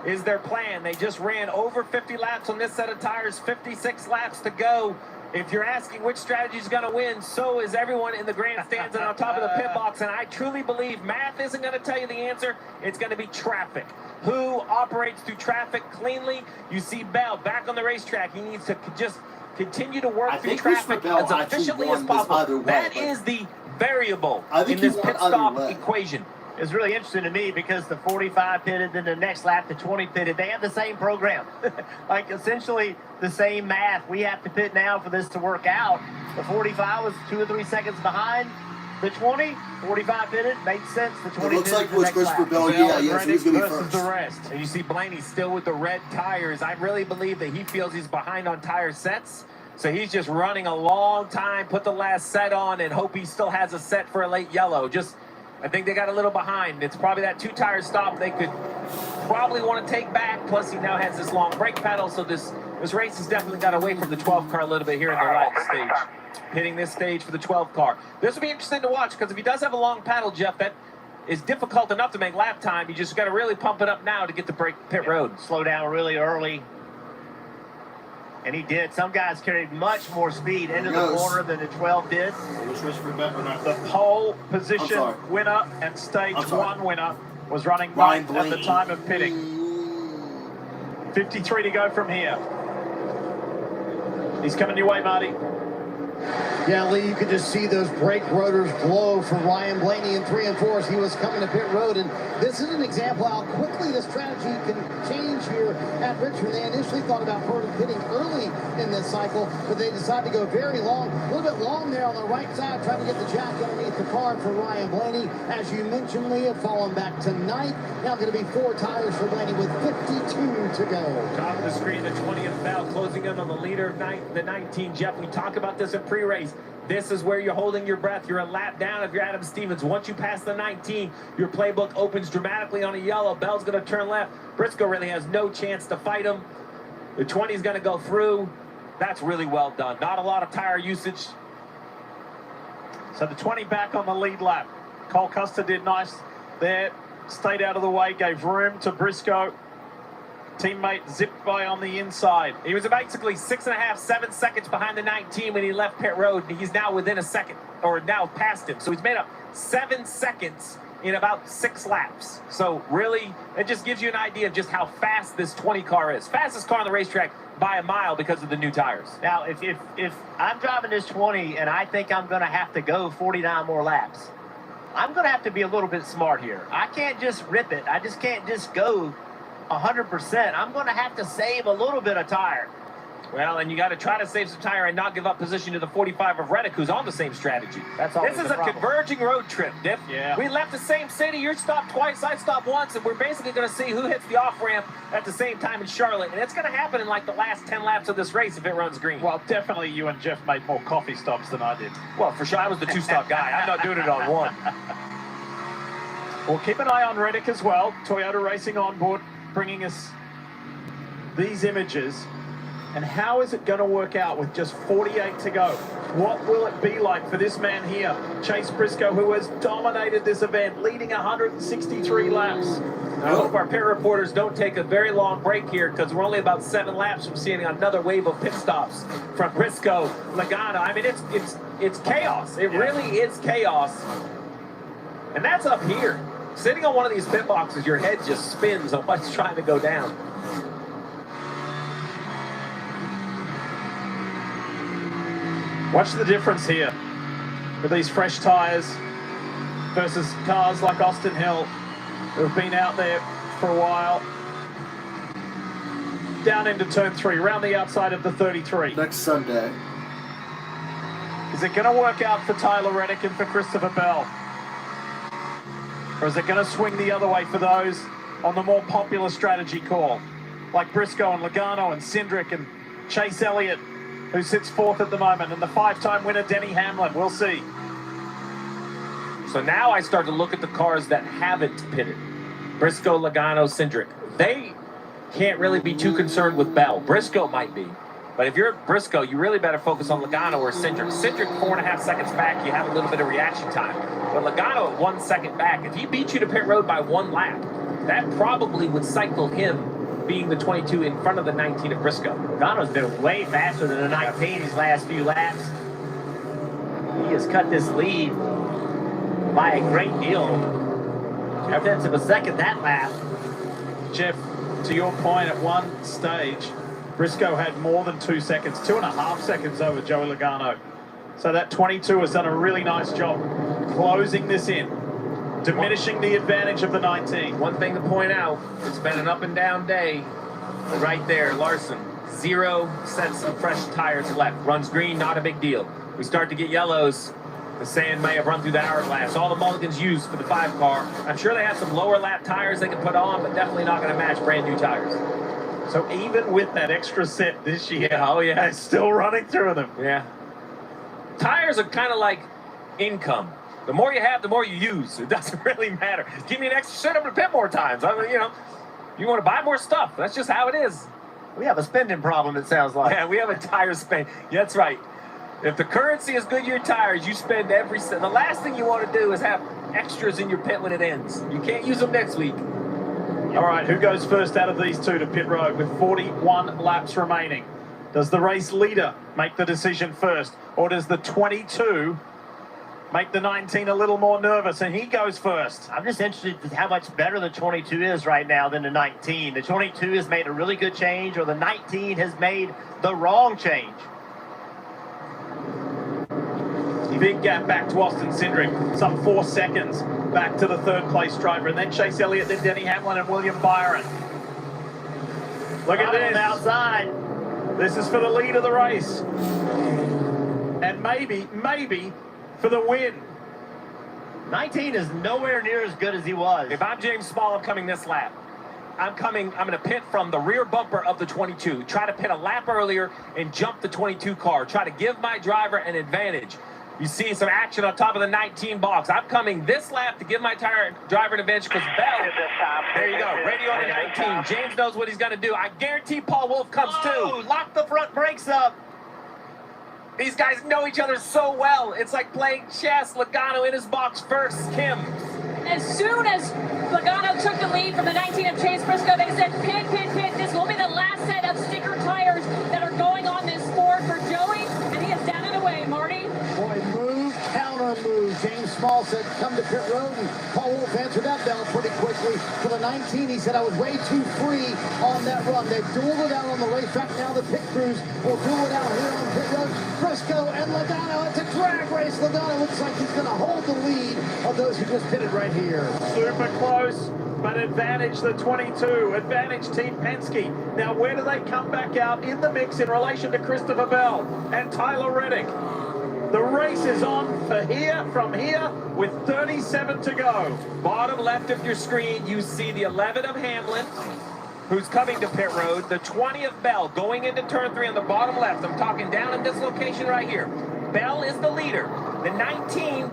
is their plan. They just ran over 50 laps on this set of tires, 56 laps to go. If you're asking which strategy is going to win, so is everyone in the grandstands and on top of the pit box. And I truly believe math isn't going to tell you the answer. It's going to be traffic. Who operates through traffic cleanly? You see Bell back on the racetrack. He needs to just continue to work through traffic as efficiently as possible. That is the variable in this pit stop equation. It's really interesting to me because the 45 pitted, then the next lap the 20 pitted. They have the same program, like essentially the same math. We have to pit now for this to work out. The 45 was 2 or 3 seconds behind. The 20, 45 pitted, made sense. The 20 it looks pitted like it was Christopher Bell. Yeah, so he's going to be first. The rest. And you see Blaney still with the red tires. I really believe that he feels he's behind on tire sets. So he's just running a long time, put the last set on, and hope he still has a set for a late yellow. I think they got a little behind. It's probably that 2-tire stop they could probably want to take back. Plus, he now has this long brake pedal, so this race has definitely got away from the 12 car a little bit here in the light stage. Hitting this stage for the 12 car. This will be interesting to watch because if he does have a long paddle, Jeff, that is difficult enough to make lap time. You just got to really pump it up now to get to pit road. Slow down really early. And he did. Some guys carried much more speed into the corner than the 12 did. The pole position winner and stage 1 winner was running right at the time of pitting. 53 to go from here. He's coming your way, Marty. Yeah, Lee, you could just see those brake rotors glow for Ryan Blaney in 3 and 4 as he was coming to pit road. And this is an example how quickly the strategy can change here at Richmond. They initially thought about pitting early in this cycle, but they decided to go very long, a little bit long there on the right side, trying to get the jack underneath the car for Ryan Blaney. As you mentioned, Lee, had fallen back tonight. Now going to be 4 tires for Blaney with 52 to go. Top of the screen, the 20th foul, closing in on the leader of the 19. Jeff, we talk about this in pre-race. This is where you're holding your breath. You're a lap down if you're Adam Stevens. Once you pass the 19, your playbook opens dramatically on a yellow. Bell's going to turn left. Briscoe really has no chance to fight him. The 20 is going to go through. That's really well done. Not a lot of tire usage. So the 20 back on the lead lap. Cole Custer did nice there. Stayed out of the way, gave room to Briscoe. Teammate zipped by on the inside. He was basically 6.5, 7 seconds behind the 19 when he left pit road. And he's now within a second, or now past him. So he's made up 7 seconds in about 6 laps. So really, it just gives you an idea of just how fast this 20 car is. Fastest car on the racetrack by a mile because of the new tires. Now, if I'm driving this 20 and I think I'm going to have to go 49 more laps, I'm going to have to be a little bit smart here. I can't just rip it. I just can't just go 100%. I'm going to have to save a little bit of tire. Well, and you got to try to save some tire and not give up position to the 45 of Reddick, who's on the same strategy. This is a converging road trip, Diff. Yeah. We left the same city. You stopped twice, I stopped once, and we're basically going to see who hits the off-ramp at the same time in Charlotte. And it's going to happen in like the last 10 laps of this race if it runs green. Well, definitely you and Jeff made more coffee stops than I did. Well, for sure, I was the 2-stop guy. I'm not doing it on 1. We'll keep an eye on Reddick as well. Toyota Racing on board, bringing us these images. And how is it going to work out with just 48 to go? What will it be like for this man here, Chase Briscoe, who has dominated this event, leading 163 laps? I hope our pit reporters don't take a very long break here because we're only about 7 laps from seeing another wave of pit stops from Briscoe, Logano. I mean, it's chaos. It really is chaos. And that's up here. Sitting on one of these pit boxes, your head just spins on what's trying to go down. Watch the difference here with these fresh tyres versus cars like Austin Hill who have been out there for a while. Down into turn 3, round the outside of the 33. Next Sunday. Is it going to work out for Tyler Reddick and for Christopher Bell? Or is it going to swing the other way for those on the more popular strategy call? Like Briscoe and Logano and Cindric and Chase Elliott, who sits 4th at the moment, and the 5-time winner Denny Hamlin. We'll see. So now I start to look at the cars that haven't pitted. Briscoe, Logano, Cindric. They can't really be too concerned with Bell. Briscoe might be. But if you're Briscoe, you really better focus on Logano or Cindric. Cindric 4.5 seconds back, you have a little bit of reaction time. But Logano at 1 second back, if he beat you to pit road by 1 lap, that probably would cycle him being the 22 in front of the 19 of Briscoe. Logano's been way faster than the 19 these last few laps. He has cut this lead by a great deal. Evidence of a second that lap. Jeff, to your point, at one stage, Briscoe had more than 2 seconds, 2.5 seconds over Joey Logano. So that 22 has done a really nice job closing this in, diminishing the advantage of the 19. One thing to point out, it's been an up and down day. But right there, Larson, 0 sets of fresh tires left. Runs green, not a big deal. We start to get yellows. The sand may have run through the hourglass. All the mulligans used for the 5 car. I'm sure they have some lower lap tires they can put on, but definitely not going to match brand new tires. So even with that extra set this year, they're still running through them. Yeah. Tires are kind of like income. The more you have, the more you use. It doesn't really matter. Give me an extra set, I'm going to pit more times. I mean, you want to buy more stuff. That's just how it is. We have a spending problem, it sounds like. Yeah, we have a tire spend. Yeah, that's right. If the currency is Goodyear tires, you spend every cent. The last thing you want to do is have extras in your pit when it ends. You can't use them next week. All right, who goes first out of these two to pit road with 41 laps remaining? Does the race leader make the decision first, or does the 22 make the 19 a little more nervous and he goes first? I'm just interested in how much better the 22 is right now than the 19. The 22 has made a really good change, or the 19 has made the wrong change. Big gap back to Austin Cindric, some 4 seconds back to the 3rd place driver, and then Chase Elliott, then Denny Hamlin and William Byron. Look at this. Outside. This is for the lead of the race. And maybe for the win. 19 is nowhere near as good as he was. If I'm James Small, I'm coming this lap. I'm going to pit from the rear bumper of the 22. Try to pit a lap earlier and jump the 22 car. Try to give my driver an advantage. You see some action on top of the 19 box. I'm coming this lap to give my driver an advantage because Bell, there you go, radio on the 19. James knows what he's going to do. I guarantee Paul Wolf comes too. Lock the front brakes up. These guys know each other so well. It's like playing chess. Logano in his box first. Kim. As soon as Logano took the lead from the 19 of Chase Briscoe, they said, pit. This will be the last set of sticker tires that are going on this Ford for Joey, and he is down and away, Marty. Boy, move, counter move. James Small said, come to pit road, and Paul Wolf answered that bell pretty quickly. For the 19, he said, I was way too free on that run. They've dueled it out on the racetrack. Now the pit crews will duel it out here on pit road. Briscoe and Logano, it's a drag race. Logano looks like he's going to hold the lead of those who just pitted right here. Super close, but advantage the 22, advantage Team Penske. Now where do they come back out in the mix in relation to Christopher Bell and Tyler Reddick? The race is on from here with 37 to go. Bottom left of your screen, you see the 11 of Hamlin, who's coming to pit road. The 20 of Bell going into turn 3 on the bottom left. I'm talking down in this location right here. Bell is the leader. The 19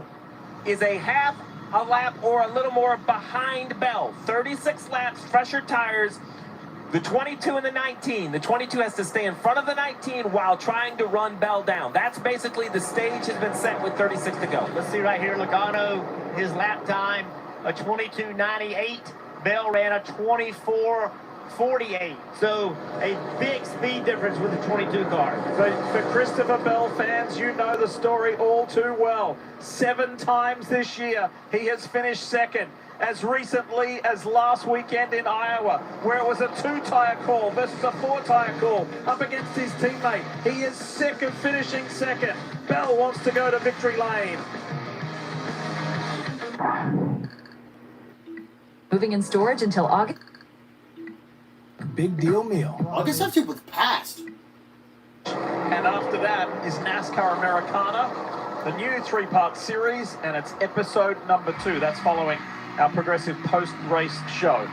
is a half a lap or a little more behind Bell. 36 laps, fresher tires. The 22 and the 19. The 22 has to stay in front of the 19 while trying to run Bell down. That's basically the stage has been set with 36 to go. Let's see right here, Logano, his lap time, a 22.98. Bell ran a 24.48. So a big speed difference with the 22 car. For Christopher Bell fans, you know the story all too well. 7 times this year, he has finished second. as recently as last weekend in Iowa, where it was a 2-tire call versus a 4-tire call up against his teammate. He is sick of finishing second. Bell wants to go to victory lane. Moving in storage until August. Big deal meal. August 15th was passed. And after that is NASCAR Americana, the new 3-part series, and it's episode number 2. That's following our progressive post-race show.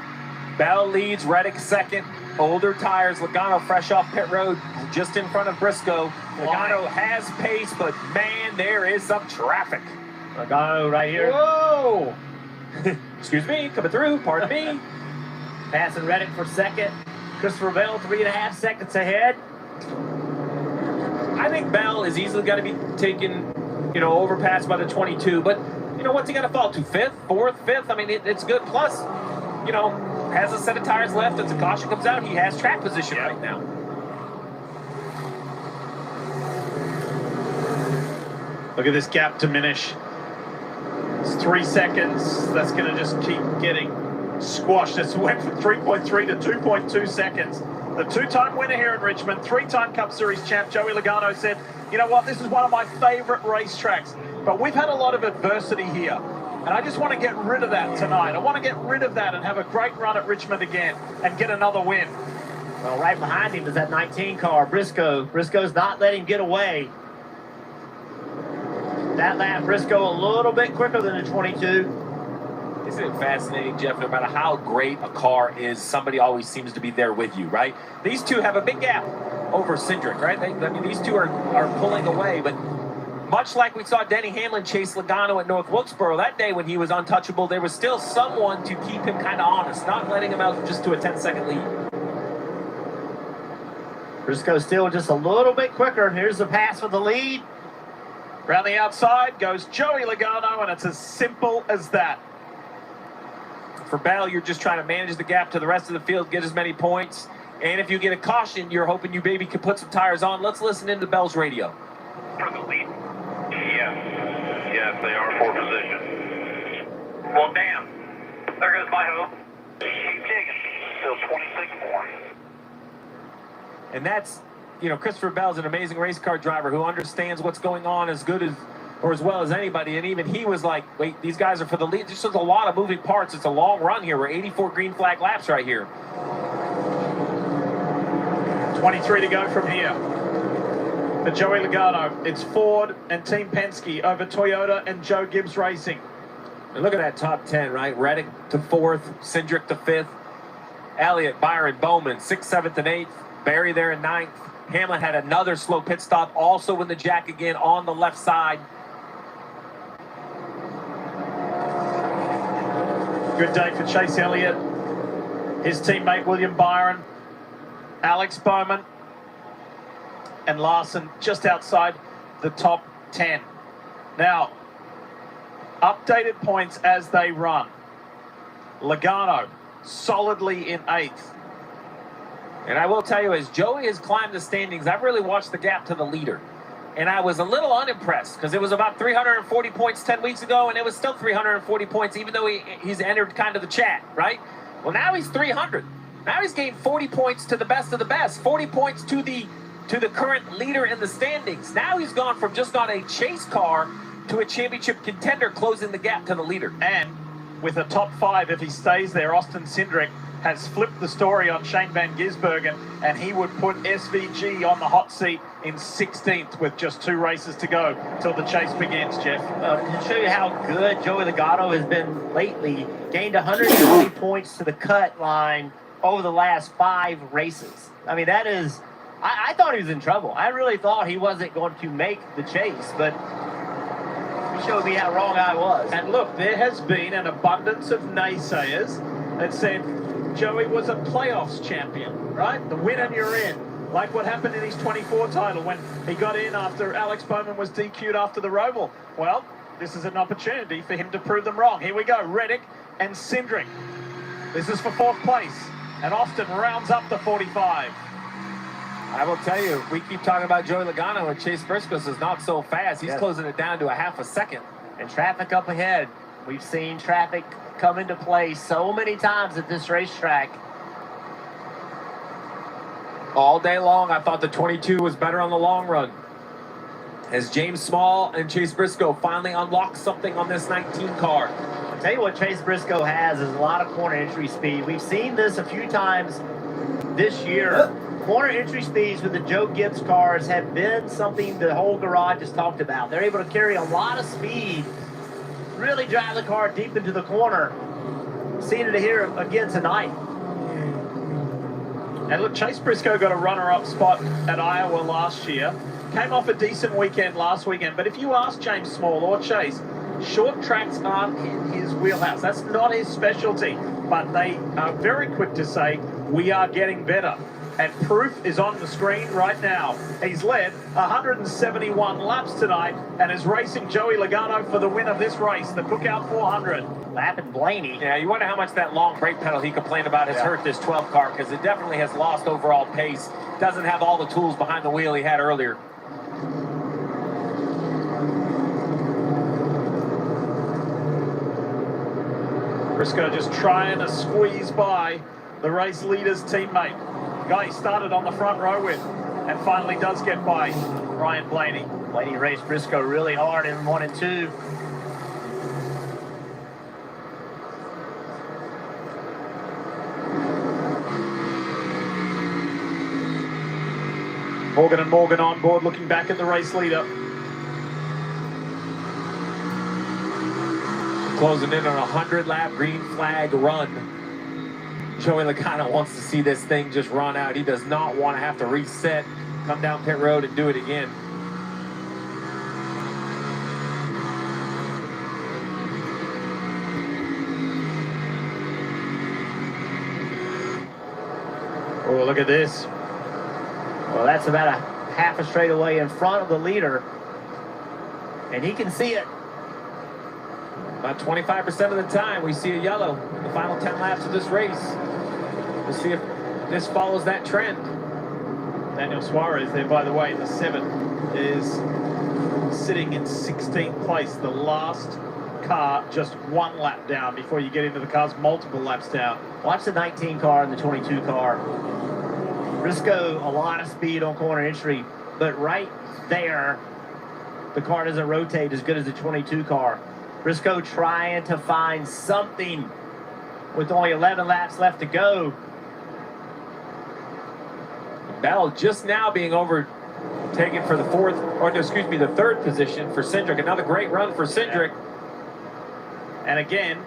Bell leads, Reddick second. Older tires, Logano fresh off pit road, just in front of Briscoe. Logano has pace, but man, there is some traffic. Logano right here. Whoa! Excuse me, coming through, pardon me. Passing Reddick for second. Christopher Bell 3.5 seconds ahead. I think Bell is easily going to be taken, overpassed by the 22, but, what's he going to fall to? 5th, 4th, 5th? I mean, it's good. Plus, has a set of tires left. As the caution comes out, he has track position right now. Look at this gap diminish. It's 3 seconds. That's going to just keep getting squashed. It's went from 3.3 to 2.2 seconds. The 2-time winner here in Richmond, 3-time Cup Series champ, Joey Logano, said, you know what, this is one of my favorite racetracks, but we've had a lot of adversity here, and I just want to get rid of that tonight. I want to get rid of that and have a great run at Richmond again and get another win. Well, right behind him is that 19 car, Briscoe. Briscoe's not letting him get away. That lap, Briscoe a little bit quicker than the 22. Isn't it fascinating, Jeff? No matter how great a car is, somebody always seems to be there with you, right? These two have a big gap over Cindric, right? These two are pulling away, but much like we saw Denny Hamlin chase Logano at North Wilkesboro that day when he was untouchable, there was still someone to keep him kind of honest, not letting him out just to a 10-second lead. Briscoe still just a little bit quicker. Here's the pass for the lead. Around the outside goes Joey Logano, and it's as simple as that. For Bell, you're just trying to manage the gap to the rest of the field, get as many points. And if you get a caution, you're hoping you maybe can put some tires on. Let's listen into Bell's radio. For the lead? Yes, they are for position. Well, damn. There goes my hope. Keep digging. Still 26 more. And that's, Christopher Bell's an amazing race car driver who understands what's going on as good as or as well as anybody, and even he was like, wait, these guys are for the lead. There's just a lot of moving parts. It's a long run here. We're 84 green flag laps right here. 23 to go from here. For Joey Logano, it's Ford and Team Penske over Toyota and Joe Gibbs Racing. And look at that top 10, right? Reddick to 4th, Cindric to 5th, Elliott, Byron, Bowman, 6th, 7th, and 8th, Barry there in 9th. Hamlin had another slow pit stop, also in the jack again on the left side. Good day for Chase Elliott, his teammate William Byron, Alex Bowman, and Larson just outside the top 10. Now, updated points as they run. Logano solidly in 8th. And I will tell you, as Joey has climbed the standings, I've really watched the gap to the leader. And I was a little unimpressed because it was about 340 points 10 weeks ago, and it was still 340 points, even though he's entered kind of the chat, right? Well, now he's 300. Now he's gained 40 points to the best of the best, 40 points to the current leader in the standings. Now he's gone from just on a chase car to a championship contender, closing the gap to the leader. And with a top 5, if he stays there, Austin Cindric has flipped the story on Shane Van Gisbergen, and he would put SVG on the hot seat in 16th with just 2 races to go till the chase begins, Jeff. To show you how good Joey Logano has been lately, gained 120 points to the cut line over the last 5 races. I mean, that is, I thought he was in trouble. I really thought he wasn't going to make the chase, but he showed me how wrong I was. And look, there has been an abundance of naysayers that said Joey was a playoffs champion, right? The win and you're in. Like what happened in his 24 title when he got in after Alex Bowman was DQ'd after the Roval. Well, this is an opportunity for him to prove them wrong. Here we go, Reddick and Cindric. This is for 4th place, and Austin rounds up the 45. I will tell you, we keep talking about Joey Logano, and Chase Briscoe is not so fast. He's closing it down to a half a second. And traffic up ahead. We've seen traffic come into play so many times at this racetrack. All day long, I thought the 22 was better on the long run. As James Small and Chase Briscoe finally unlock something on this 19 car. I'll tell you what Chase Briscoe has is a lot of corner entry speed. We've seen this a few times this year. Corner entry speeds with the Joe Gibbs cars have been something the whole garage has talked about. They're able to carry a lot of speed, really drive the car deep into the corner. Seeing it here again tonight. And look, Chase Briscoe got a runner-up spot at Iowa last year. Came off a decent weekend last weekend. But if you ask James Small or Chase, short tracks aren't in his wheelhouse. That's not his specialty. But they are very quick to say, we are getting better. And proof is on the screen right now. He's led 171 laps tonight and is racing Joey Logano for the win of this race, the Cookout 400. Lapping Blaney. Yeah, you wonder how much that long brake pedal he complained about has hurt this 12 car, because it definitely has lost overall pace. Doesn't have all the tools behind the wheel he had earlier. Briscoe just trying to squeeze by the race leader's teammate. Guy he started on the front row with and finally does get by Ryan Blaney. Blaney raced Briscoe really hard in 1 and 2. Morgan and Morgan on board, looking back at the race leader. Closing in on a 100-lap green flag run. Joey Logano wants to see this thing just run out. He does not want to have to reset, come down pit road and do it again. Oh, look at this. Well, that's about a half a straightaway in front of the leader. And he can see it. About 25% of the time, we see a yellow in the final 10 laps of this race. We'll see if this follows that trend. Daniel Suarez there, by the way, in the 7 is sitting in 16th place. The last car just 1 lap down before you get into the cars multiple laps down. Watch the 19 car and the 22 car. Briscoe, a lot of speed on corner entry, but right there, the car doesn't rotate as good as the 22 car. Briscoe trying to find something with only 11 laps left to go. Battle just now being overtaken for the the third position for Cindric. Another great run for Cindric. And again,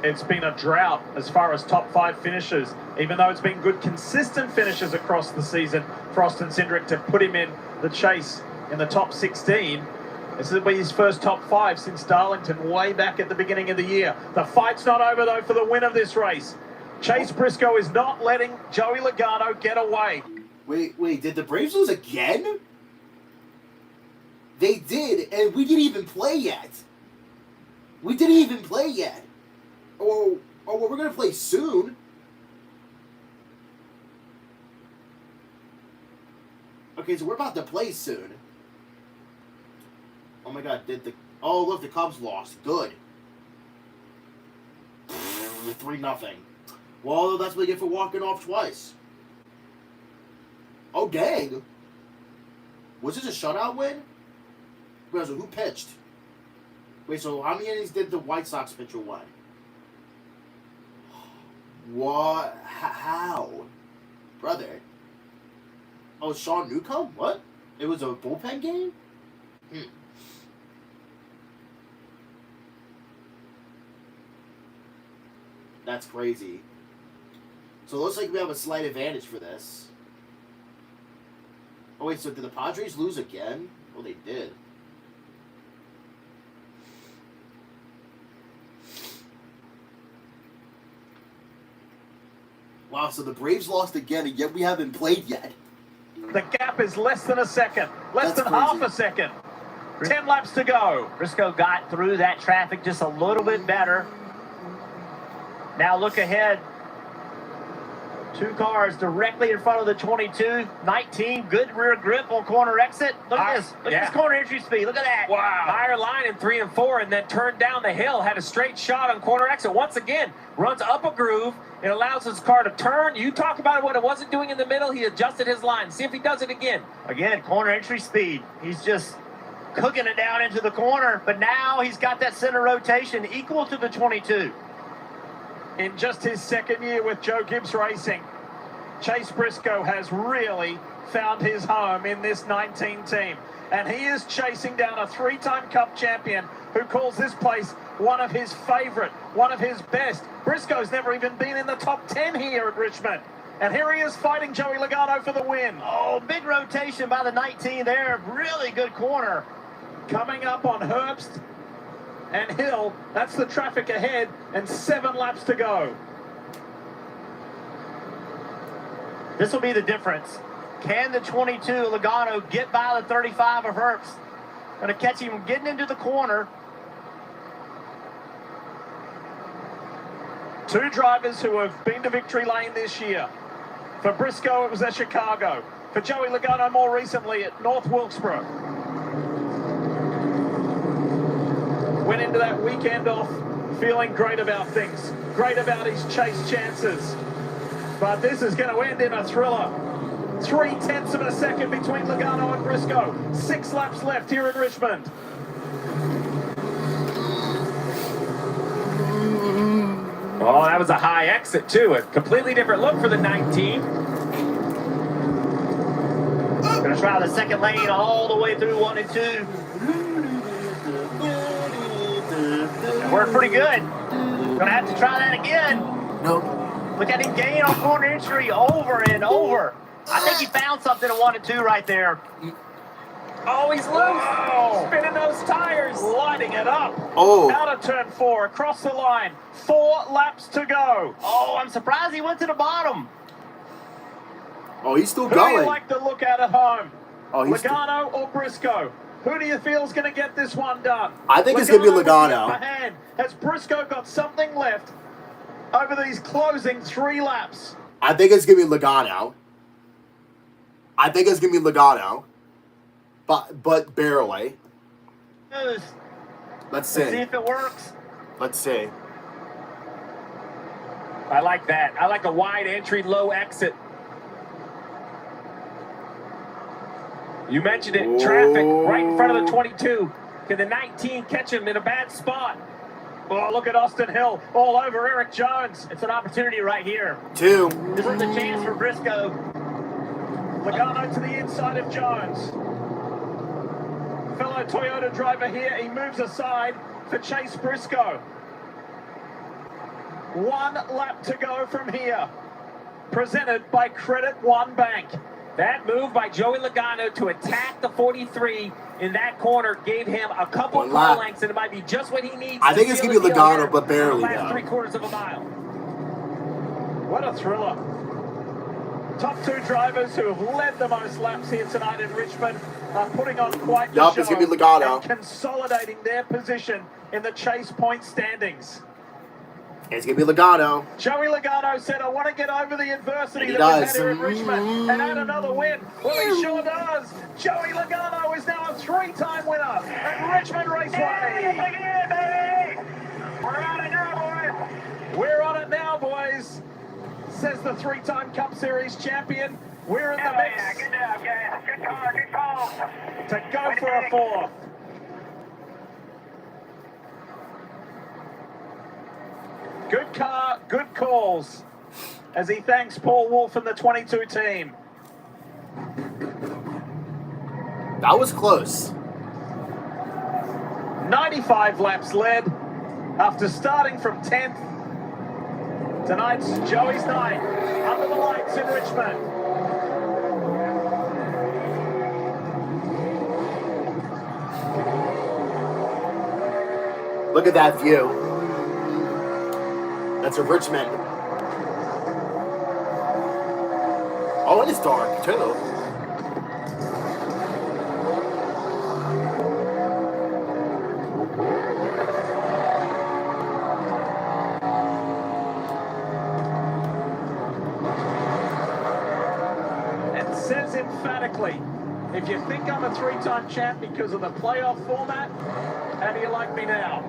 it's been a drought as far as top 5 finishes. Even though it's been good, consistent finishes across the season for Austin Cindric to put him in the chase in the top 16. This will be his first top 5 since Darlington way back at the beginning of the year. The fight's not over, though, for the win of this race. Chase Briscoe is not letting Joey Logano get away. Wait, did the Braves lose again? They did, and we didn't even play yet. Or we're going to play soon. Okay, so we're about to play soon. Oh my god, oh look, the Cubs lost. Good. 3-0. Well, that's what we get for walking off twice. Oh dang. Was this a shutout win? Wait, so who pitched? Wait, so how many innings did the White Sox pitcher win? What? How? Brother. Oh, Sean Newcomb? What? It was a bullpen game? That's crazy. So it looks like we have a slight advantage for this. Oh wait, so did the Padres lose again? Oh, they did. Wow, so the Braves lost again, and yet we haven't played yet. The gap is less than a second. Less than half a second. 10 laps to go. Briscoe got through that traffic just a little bit better. Now look ahead. 2 cars directly in front of the 22. 19, good rear grip on corner exit. Look at this. Look at this corner entry speed. Look at that. Wow. Higher line in 3 and 4, and then turned down the hill. Had a straight shot on corner exit. Once again, runs up a groove. It allows his car to turn. You talk about what it wasn't doing in the middle. He adjusted his line. See if he does it again. Again, corner entry speed. He's just cooking it down into the corner, but now he's got that center rotation equal to the 22. In just his second year with Joe Gibbs Racing, Chase Briscoe has really found his home in this 19 team. And he is chasing down a 3-time Cup champion who calls this place one of his favorite, one of his best. Briscoe's never even been in the top 10 here at Richmond. And here he is fighting Joey Logano for the win. Oh, big rotation by the 19 there. Really good corner. Coming up on Herbst and Hill. That's the traffic ahead and 7 laps to go. This will be the difference. Can the 22 Logano get by the 35 of Herbst? Going to catch him getting into the corner. 2 drivers who have been to victory lane this year. For Briscoe, it was at Chicago. For Joey Logano, more recently at North Wilkesboro. Went into that weekend off feeling great about things, great about his chase chances. But this is going to end in a thriller. 0.3 of a second between Logano and Briscoe. 6 laps left here in Richmond. Oh, that was a high exit, too. A completely different look for the 19. Going to try the second lane all the way through 1 and 2. Worked pretty good. Going to have to try that again. Nope. Look at him gain on corner entry over and over. I think he found something in 1 and 2 right there. Oh, he's loose. Oh. Spinning those tires. Lighting it up. Oh. Out of turn 4, across the line. 4 laps to go. Oh, I'm surprised he went to the bottom. Oh, he's still Who do you going. like to look at home? Oh, he's Logano or Briscoe? Who do you feel is going to get this one done? I think it's going to be Logano. with the upper hand. Has Briscoe got something left over these closing 3 laps? I think it's going to be Logano. But barely. Let's see. See if it works. Let's see. I like that. I like a wide entry, low exit. You mentioned it, traffic right in front of the 22. Can the 19 catch him in a bad spot? Oh, look at Austin Hill all over Eric Jones. It's an opportunity right here. 2. This is a chance for Briscoe. Logano to the inside of Jones. Fellow Toyota driver here. He moves aside for Chase Briscoe. 1 lap to go from here. Presented by Credit One Bank. That move by Joey Logano to attack the 43 in that corner gave him a couple car lengths, and it might be just what he needs. I think it's going to be Logano, but barely. Last 3/4 of a mile. What a thriller. Top 2 drivers who have led the most laps here tonight in Richmond are putting on quite the show. It's going to be Logano. And consolidating their position in the chase point standings. It's going to be Logano. Joey Logano said, I want to get over the adversity He that we've does. had here in Richmond and add another win. Well, he sure does. Joey Logano is now a 3-time winner at Richmond Raceway. We're on it now, boys. We're on it now, boys, says the 3-time Cup Series champion. We're in the mix. Yeah, good job, guys. Good car, good call. To go for a 4th. Good car, good calls, as he thanks Paul Wolf and the 22 team. That was close. 95 laps led after starting from 10th. Tonight's Joey's night under the lights in Richmond. Look at that view. That's a Richmond. Oh, it is dark, too. quickly. If you think I'm a three-time champ because of the playoff format, how do you like me now?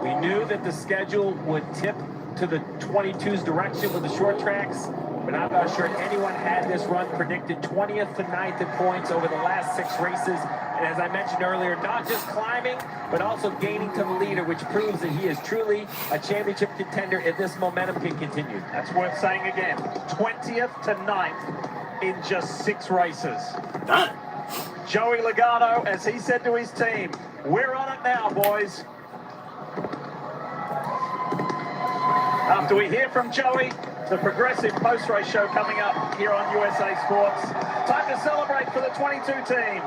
We knew that the schedule would tip to the 22's direction with the short tracks, but I'm not sure anyone had this run predicted 20th to 9th in points over the last 6 races. And as I mentioned earlier, not just climbing, but also gaining to the leader, which proves that he is truly a championship contender if this momentum can continue. That's worth saying again. 20th to 9th in just 6 races. Done. Joey Logano, as he said to his team, we're on it now, boys. After we hear from Joey, the Progressive post-race show coming up here on USA Sports. Time to celebrate for the 22 team.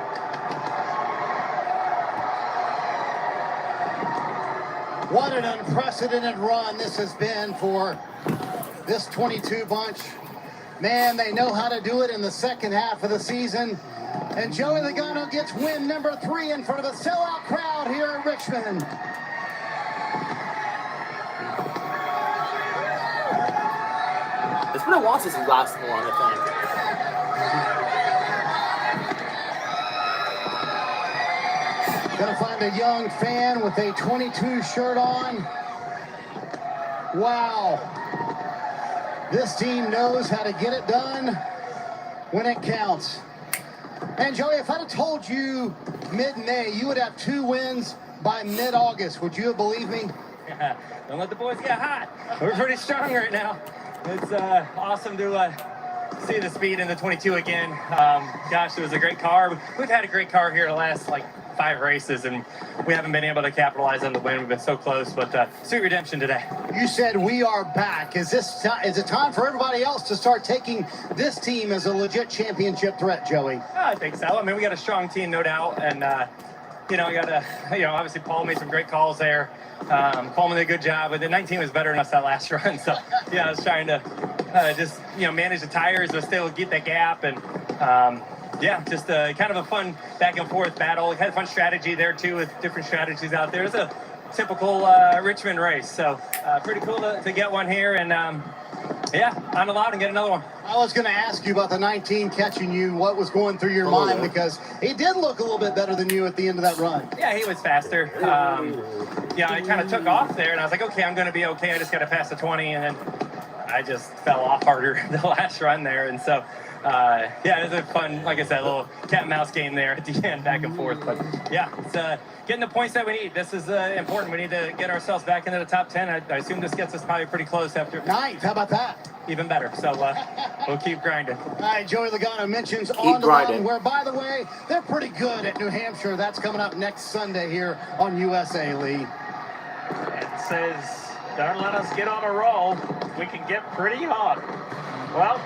What an unprecedented run this has been for this 22 bunch. Man, they know how to do it in the second half of the season. And Joey Logano gets win number 3 in front of a sellout crowd here at Richmond. It's been a while since his last one, I Gonna find a young fan with a 22 shirt on. Wow. This team knows how to get it done when it counts. And Joey, if I'd have told you mid-May you would have 2 wins by mid-August, would you have believed me? Don't let the boys get hot. We're pretty strong right now. It's awesome to see the speed in the 22 again. Gosh, it was a great car. We've had a great car here the last 5 races, and we haven't been able to capitalize on the win. We've been so close, but sweet redemption today. You said we are back. Is it time for everybody else to start taking this team as a legit championship threat, Joey? I think so. I mean, we got a strong team, no doubt, and we got obviously Paul made some great calls there. Coleman did a good job, but the 19 was better than us that last run. So yeah, I was trying to just manage the tires, but still get that gap, and just kind of a fun back and forth battle. Had a fun strategy there too, with different strategies out there. It's a typical Richmond race, so pretty cool to get one here, and on the lot and get another one. I was going to ask you about the 19 catching you, what was going through your mind, because he did look a little bit better than you at the end of that run. Yeah, he was faster. I kind of took off there, and I was like, okay, I'm going to be okay. I just got to pass the 20, and then I just fell off harder the last run there, and so it was a fun, like I said, little cat and mouse game there at the end, back and forth. But it's getting the points that we need. This is important. We need to get ourselves back into the top 10. I assume this gets us probably pretty close after. 9th, how about that? Even better. So we'll keep grinding. All right, Joey Logano mentions on the run, where, by the way, they're pretty good at New Hampshire. That's coming up next Sunday here on USA, Lee. And says, don't let us get on a roll. We can get pretty hot. Well,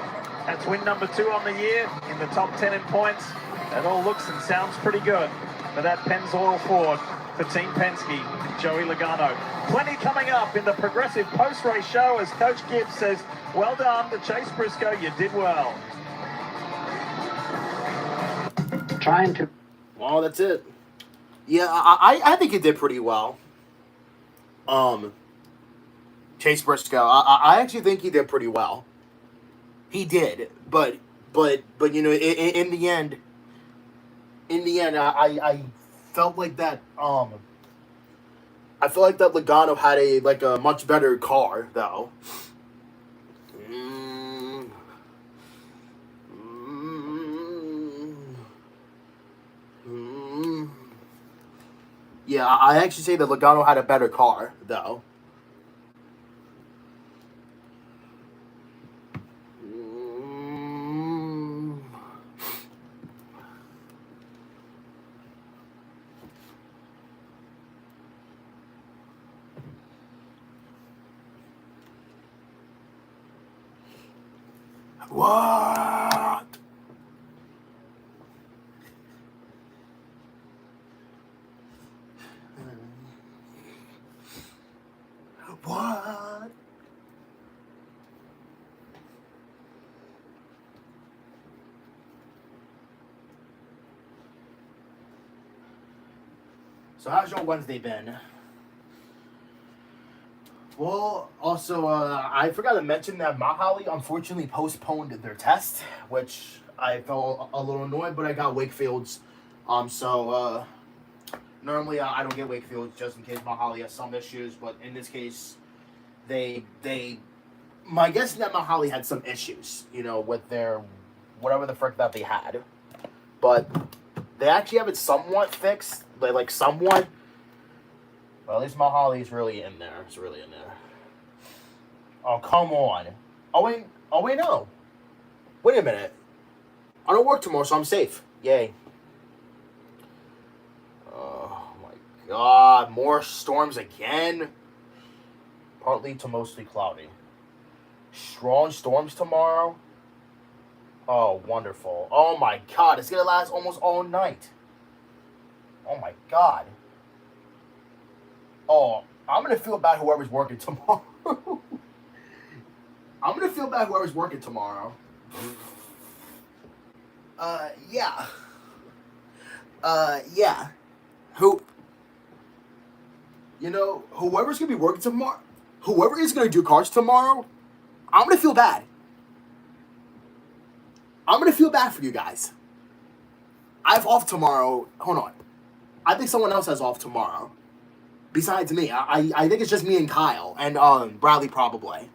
that's win number 2 on the year, in the top 10 in points. That all looks and sounds pretty good for that Pennzoil Ford for Team Penske and Joey Logano. Plenty coming up in the Progressive post-race show as Coach Gibbs says, well done to Chase Briscoe, you did well. Well, that's it. Yeah, I think he did pretty well. Chase Briscoe, I actually think he did pretty well. He did, but in the end, I felt like that. I feel like that Logano had a much better car though. Yeah, I actually say that Logano had a better car though. What? What? So how's your Wednesday been? Well, also, I forgot to mention that Mahali unfortunately postponed their test, which I felt a little annoyed, but I got Wakefield's. Normally I don't get Wakefield's just in case Mahali has some issues, but in this case, my guess is that Mahali had some issues, with their whatever the frick that they had, but they actually have it somewhat fixed, like somewhat. Well, at least Mahali's really in there. It's really in there. Oh, come on. Oh wait, no. Wait a minute. I don't work tomorrow, so I'm safe. Yay. Oh my God, more storms again. Partly to mostly cloudy. Strong storms tomorrow. Oh, wonderful. Oh my God, it's gonna last almost all night. Oh my God. Oh, I'm gonna feel bad whoever's working tomorrow. I'm gonna feel bad whoever's working tomorrow. Yeah. Yeah. Whoever's gonna be working tomorrow, whoever is gonna do cars tomorrow, I'm gonna feel bad. I'm gonna feel bad for you guys. I have off tomorrow. Hold on. I think someone else has off tomorrow. Besides me. I think it's just me and Kyle. And Bradley probably.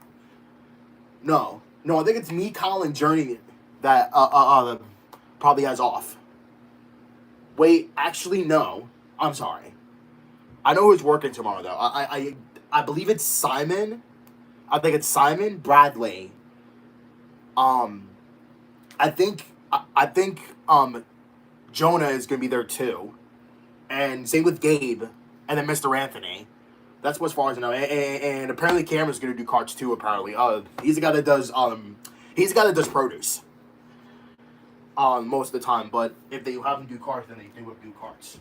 No, I think it's me, Kyle, and Journey that probably has off. Wait, actually no. I'm sorry. I know who's working tomorrow though. I believe it's Simon. I think it's Simon, Bradley. I think Jonah is gonna be there too, and same with Gabe, and then Mr. Anthony. That's as far as I know. And apparently Cameron's gonna do carts too. Apparently, he's the guy that does produce. Most of the time, but if they have him do carts, then they do carts.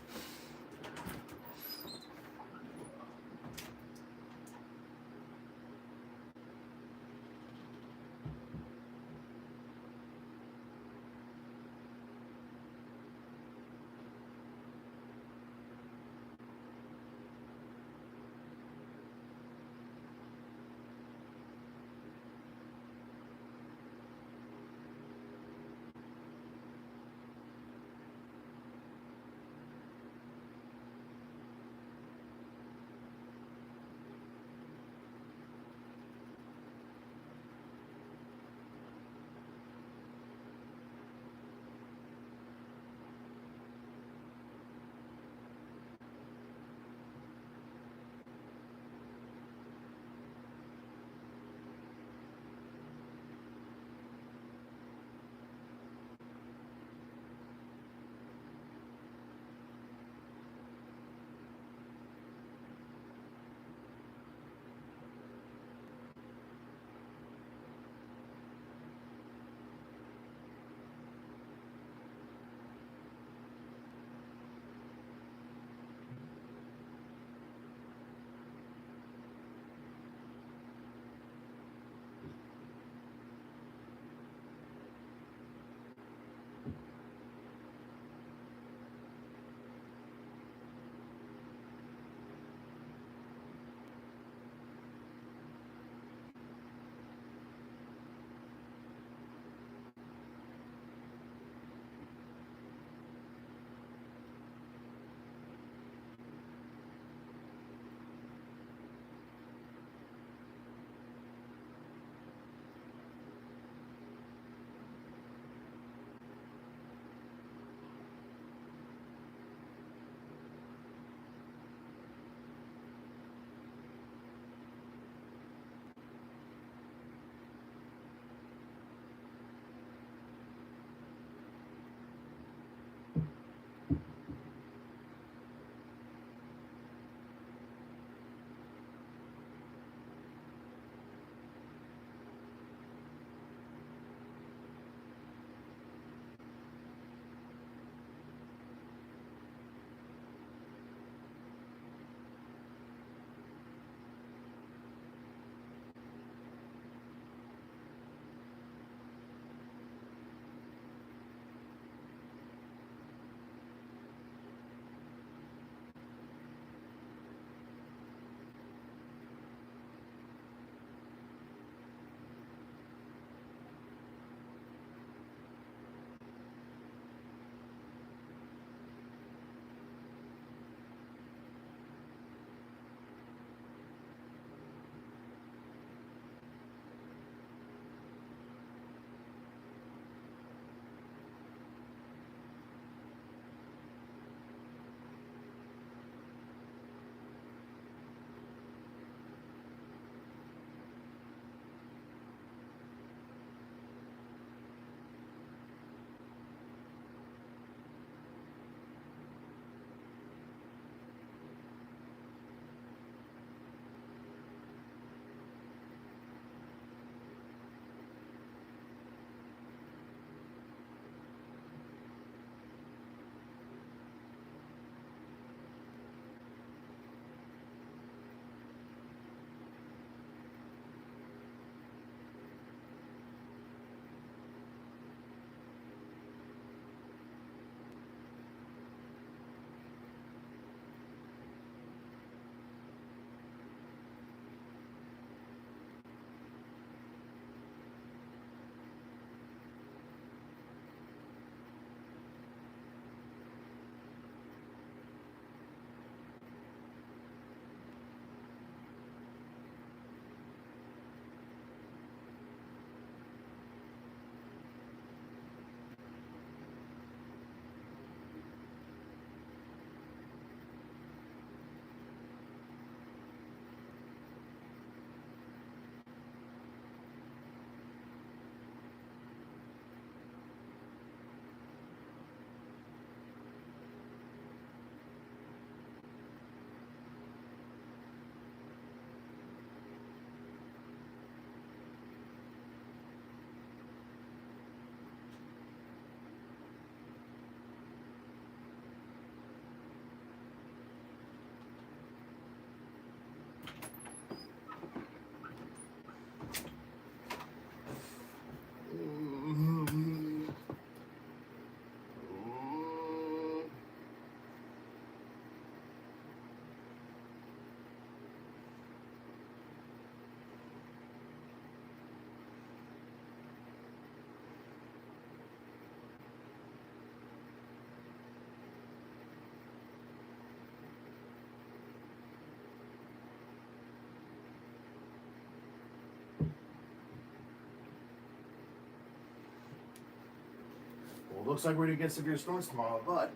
looks like we're gonna get severe storms tomorrow, but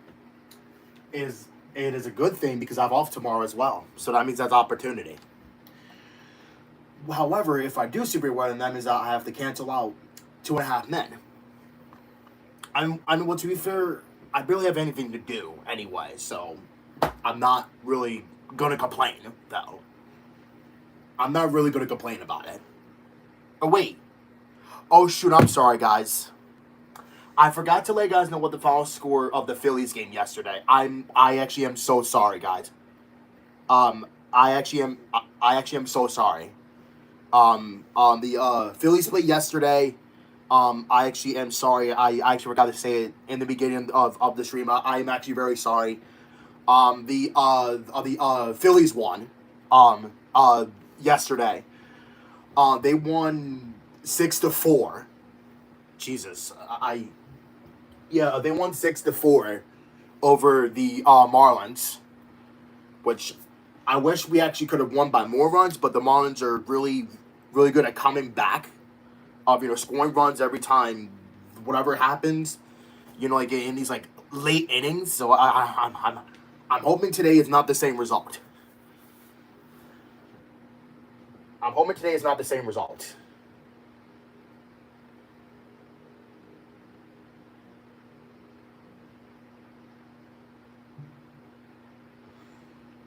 it is a good thing because I'm off tomorrow as well. So that means that's opportunity. However, if I do severe weather, that means that I have to cancel out 2.5 men. I mean, well, to be fair, I barely have anything to do anyway, so I'm not really gonna complain, though. I'm not really gonna complain about it. Oh, wait. Oh, shoot, I'm sorry, guys. I forgot to let you guys know what the final score of the Phillies game yesterday. I actually am so sorry, guys. I actually am so sorry. The Phillies played yesterday. I actually am sorry. I actually forgot to say it in the beginning of the stream. I am actually very sorry. The Phillies won. Yesterday. They won 6-4. Jesus, yeah, they won 6-4 over the Marlins, which I wish we actually could have won by more runs, but the Marlins are really, really good at coming back, scoring runs every time, whatever happens, like in these like late innings. So I'm hoping today is not the same result. I'm hoping today is not the same result.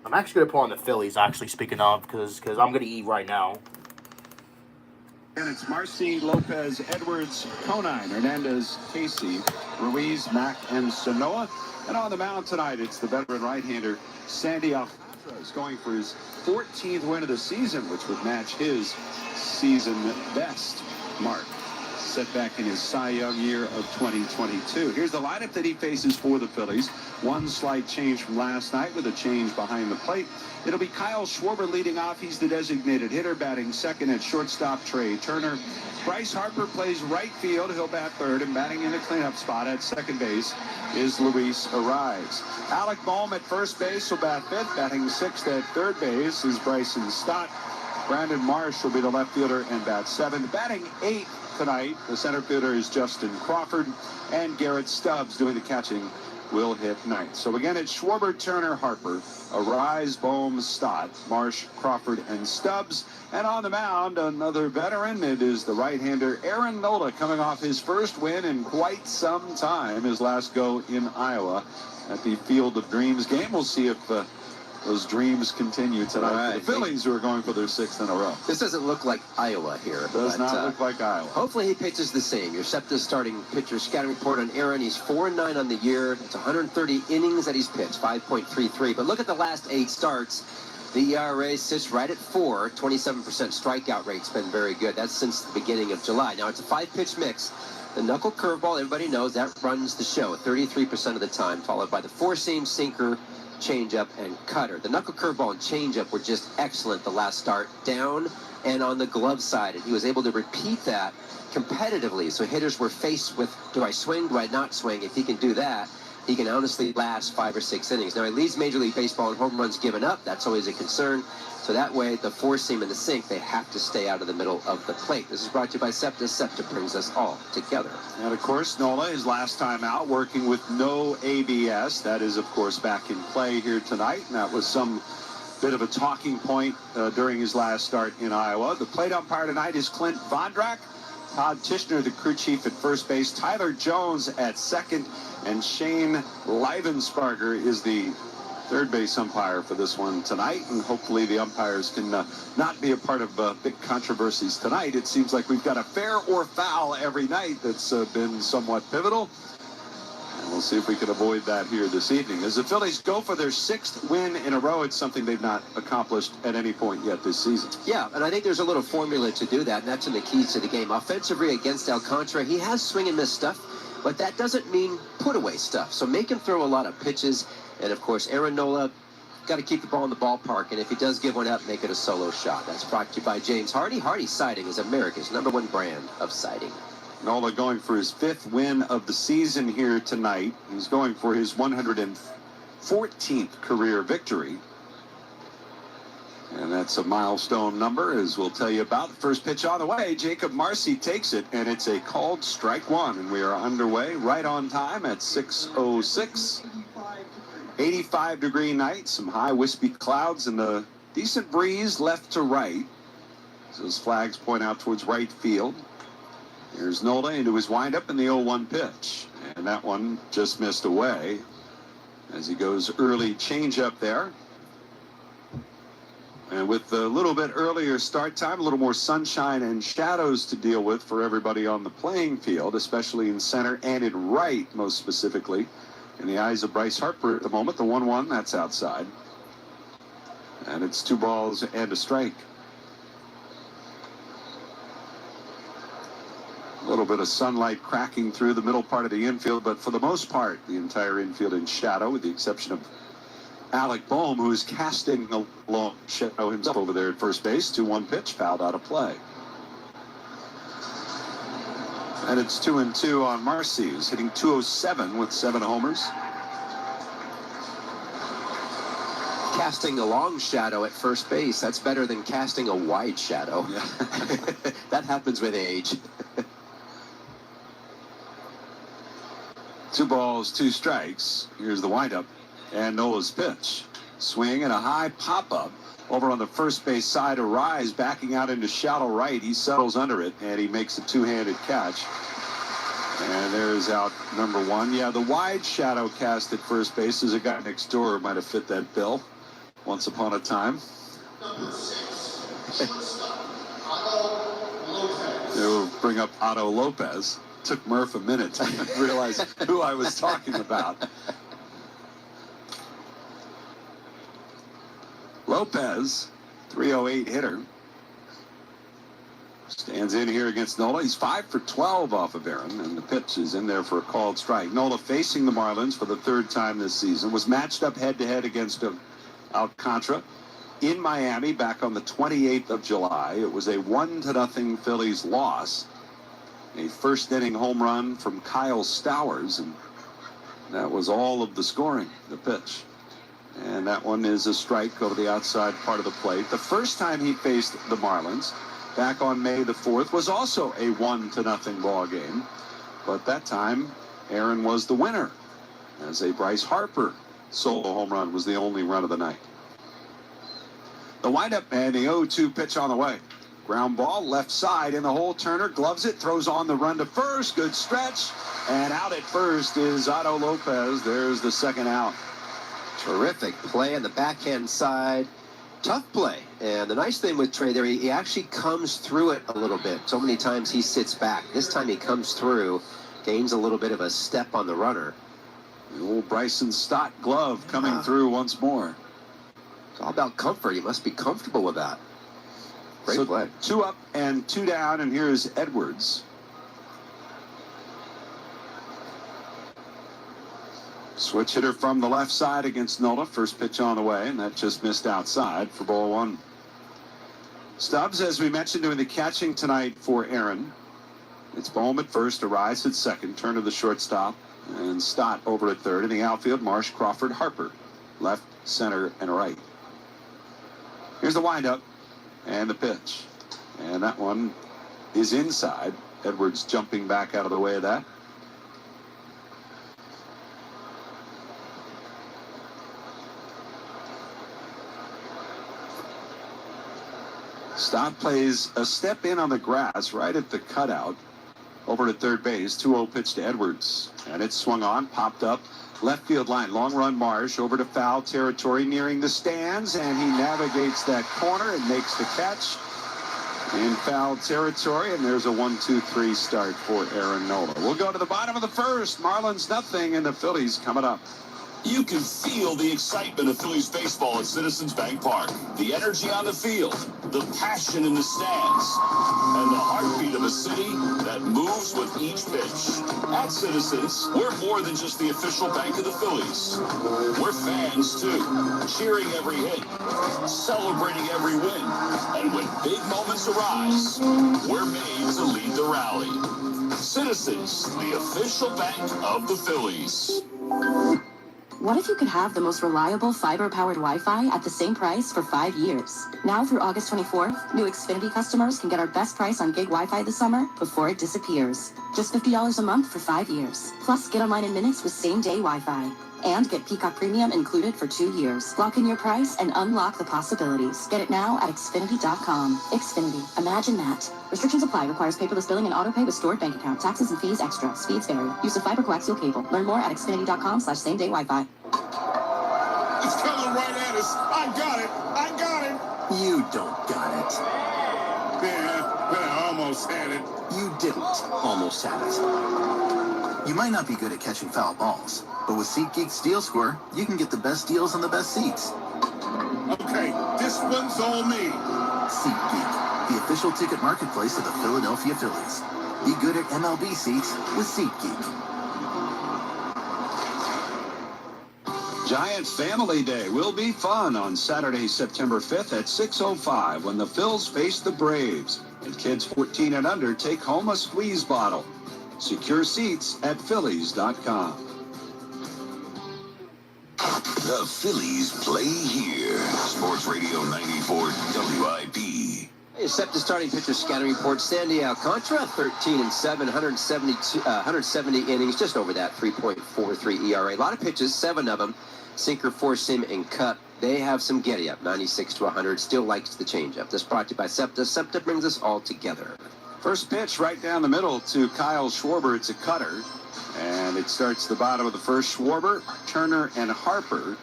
I'm actually going to put on the Phillies, actually, speaking of, because I'm going to eat right now. And it's Marcy, Lopez, Edwards, Conine, Hernandez, Casey, Ruiz, Mack, and Sanoa. And on the mound tonight, it's the veteran right-hander, Sandy Alcantara, going for his 14th win of the season, which would match his season best mark, set back in his Cy Young year of 2022. Here's the lineup that he faces for the Phillies. One slight change from last night with a change behind the plate. It'll be Kyle Schwarber leading off. He's the designated hitter, batting second at shortstop, Trey Turner. Bryce Harper plays right field. He'll bat third, and batting in the cleanup spot at second base is Luis Ariz. Alec Boehm at first base will bat fifth. Batting sixth at third base is Bryson Stott. Brandon Marsh will be the left fielder and bat seventh. Batting eighth tonight, the center fielder is Justin Crawford, and Garrett Stubbs doing the catching will hit ninth. So again, it's Schwarber, Turner, Harper, Ariz, Boehm, Stott, Marsh, Crawford, and Stubbs. And on the mound, another veteran. It is the right-hander Aaron Nola, coming off his first win in quite some time, his last go in Iowa at the Field of Dreams game. We'll see if those dreams continue tonight for the Phillies, who are going for their sixth in a row. This doesn't look like Iowa here. Does not look like Iowa. Hopefully he pitches the same. Your SEPTA starting pitcher scouting report on Aaron. He's 4-9 on the year. It's 130 innings that he's pitched, 5.33. But look at the last 8 starts. The ERA sits right at 4. 27% strikeout rate's been very good. That's since the beginning of July. Now, it's a 5-pitch mix. The knuckle curveball, everybody knows, that runs the show 33% of the time, followed by the four-seam, sinker, changeup, and cutter. The knuckle curveball and changeup were just excellent the last start, down and on the glove side, and he was able to repeat that competitively. So hitters were faced with, do I swing, do I not swing? If he can do that, he can honestly last 5 or 6 innings. Now, he leads Major League Baseball in home runs given up. That's always a concern. So that way, the four-seam and the sink, they have to stay out of the middle of the plate. This is brought to you by SEPTA. SEPTA brings us all together. And, of course, Nola, his last time out, working with no ABS. That is, of course, back in play here tonight. And that was some bit of a talking point during his last start in Iowa. The plate umpire tonight is Clint Vondrak. Todd Tishner, the crew chief at first base. Tyler Jones at second. And Shane Livensparger is the third base umpire for this one tonight. And hopefully the umpires can not be a part of big controversies tonight. It seems like we've got a fair or foul every night that's been somewhat pivotal. And we'll see if we can avoid that here this evening. As the Phillies go for their 6th win in a row, it's something they've not accomplished at any point yet this season. Yeah, and I think there's a little formula to do that, and that's in the keys to the game. Offensively against Alcantara, he has swing and miss stuff, but that doesn't mean put away stuff. So make him throw a lot of pitches. And, of course, Aaron Nola, got to keep the ball in the ballpark. And if he does give one up, make it a solo shot. That's brought to you by James Hardy. Hardy Siding is America's #1 brand of siding. Nola going for his 5th win of the season here tonight. He's going for his 114th career victory. And that's a milestone number, as we'll tell you about. The first pitch on the way. Jacob Marcy takes it, and it's a called strike one. And we are underway right on time at 6:06. 85-degree night, some high wispy clouds, and a decent breeze left to right. So those flags point out towards right field. Here's Nola into his windup in the 0-1 pitch. And that one just missed away as he goes early changeup there. And with a little bit earlier start time, a little more sunshine and shadows to deal with for everybody on the playing field, especially in center and in right, most specifically. In the eyes of Bryce Harper at the moment, the 1-1, that's outside. And it's 2 balls and a strike. A little bit of sunlight cracking through the middle part of the infield, but for the most part, the entire infield in shadow, with the exception of Alec Boehm, who's casting a long shadow himself over there at first base. 2-1 pitch, fouled out of play. And it's 2-2 on Marcy, who's hitting .207 with 7 homers. Casting a long shadow at first base, that's better than casting a wide shadow. Yeah. That happens with age. 2 balls, 2 strikes. Here's the windup and Nola's pitch. Swing and a high pop-up over on the first base side. Arise backing out into shallow right. He settles under it, and he makes a 2-handed catch. And there's out number 1. Yeah, the wide shadow cast at first base is a guy next door who might have fit that bill once upon a time. They'll bring up Otto Lopez. Took Murph a minute to realize who I was talking about. Lopez, 308 hitter, stands in here against Nola. He's 5 for 12 off of Aaron, and the pitch is in there for a called strike. Nola, facing the Marlins for the 3rd time this season, was matched up head-to-head against Alcantara in Miami back on the 28th of July. It was a 1-0 Phillies loss. A first-inning home run from Kyle Stowers, and that was all of the scoring, the pitch. And that one is a strike over the outside part of the plate. The first time he faced the Marlins, back on May the 4th, was also a 1-0 ball game. But that time, Aaron was the winner, as a Bryce Harper solo home run was the only run of the night. The windup and the 0-2 pitch on the way. Ground ball, left side in the hole. Turner gloves it, throws on the run to first. Good stretch. And out at first is Otto Lopez. There's the second out. Terrific play on the backhand side. Tough play. And the nice thing with Trey there, he actually comes through it a little bit. So many times he sits back. This time he comes through, gains a little bit of a step on the runner. The old Bryson Stott glove coming through once more. It's all about comfort. You must be comfortable with that. Great play. 2 up and 2 down, and here's Edwards. Switch hitter from the left side against Nola. First pitch on the way, and that just missed outside for ball 1. Stubbs, as we mentioned, doing the catching tonight for Aaron. It's Boehm at first, Arise at second, turn to the shortstop, and Stott over at third. In the outfield, Marsh, Crawford, Harper, left, center, and right. Here's the windup and the pitch. And that one is inside. Edwards jumping back out of the way of that. Stott plays a step in on the grass right at the cutout over to third base. 2-0 pitch to Edwards, and it's swung on, popped up left field line. Long run Marsh over to foul territory nearing the stands, and he navigates that corner and makes the catch in foul territory. And there's a 1-2-3 start for Aaron Nola. We'll go to the bottom of the first. Marlins nothing, and the Phillies coming up. You can feel the excitement of Phillies baseball at Citizens Bank Park. The energy on the field, the passion in the stands, and the heartbeat of a city that moves with each pitch. At Citizens, we're more than just the official bank of the Phillies. We're fans, too, cheering every hit, celebrating every win. And when big moments arise, we're made to lead the rally. Citizens, the official bank of the Phillies. What if you could have the most reliable fiber-powered Wi-Fi at the same price for 5 years? Now through August 24th, new Xfinity customers can get our best price on gig Wi-Fi this summer before it disappears. Just $50 a month for 5 years. Plus, get online in minutes with same-day Wi-Fi. And get Peacock Premium included for 2 years. Lock in your price and unlock the possibilities. Get it now at Xfinity.com. Xfinity. Imagine that. Restrictions apply. Requires paperless billing and autopay with stored bank account. Taxes and fees extra. Speeds vary. Use of fiber coaxial cable. Learn more at Xfinity.com/same-day Wi-Fi. It's coming right at us. I got it. I got it. You don't got it. Yeah, I almost had it. You didn't almost have it. You might not be good at catching foul balls, but with SeatGeek's Deal Score, you can get the best deals on the best seats. Okay, this one's on me. SeatGeek, the official ticket marketplace of the Philadelphia Phillies. Be good at MLB seats with SeatGeek. Giants Family Day will be fun on Saturday, September 5th at 6:05 when the Phils face the Braves. And kids 14 and under take home a squeeze bottle. Secure seats at Phillies.com. The Phillies play here. Sports Radio 94 WIP. Except starting pitcher scouting report, Sandy Alcantara, 13-7, 170 innings, just over that, 3.43 ERA. A lot of pitches, 7 of them, sinker, four seam, and cut. They have some getty up, 96 to 100. Still likes the changeup. This brought to you by SEPTA. SEPTA brings us all together. First pitch right down the middle to Kyle Schwarber. It's a cutter. And it starts the bottom of the first. Schwarber, Turner, and Harper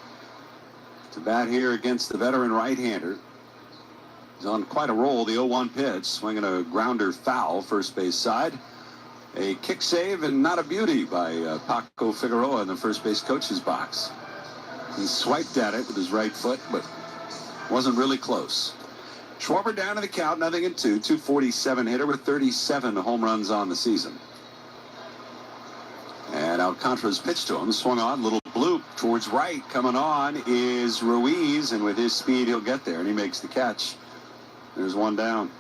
to bat here against the veteran right-hander. He's on quite a roll. The 0-1 pitch, swinging a grounder foul, first base side. A kick save and not a beauty by Paco Figueroa in the first base coach's box. He swiped at it with his right foot, but wasn't really close. Schwarber down to the count, 0-2, 247 hitter with 37 home runs on the season. And Alcantara's pitch to him, swung on, little bloop towards right. Coming on is Ruiz, and with his speed, he'll get there, and he makes the catch. There's one down.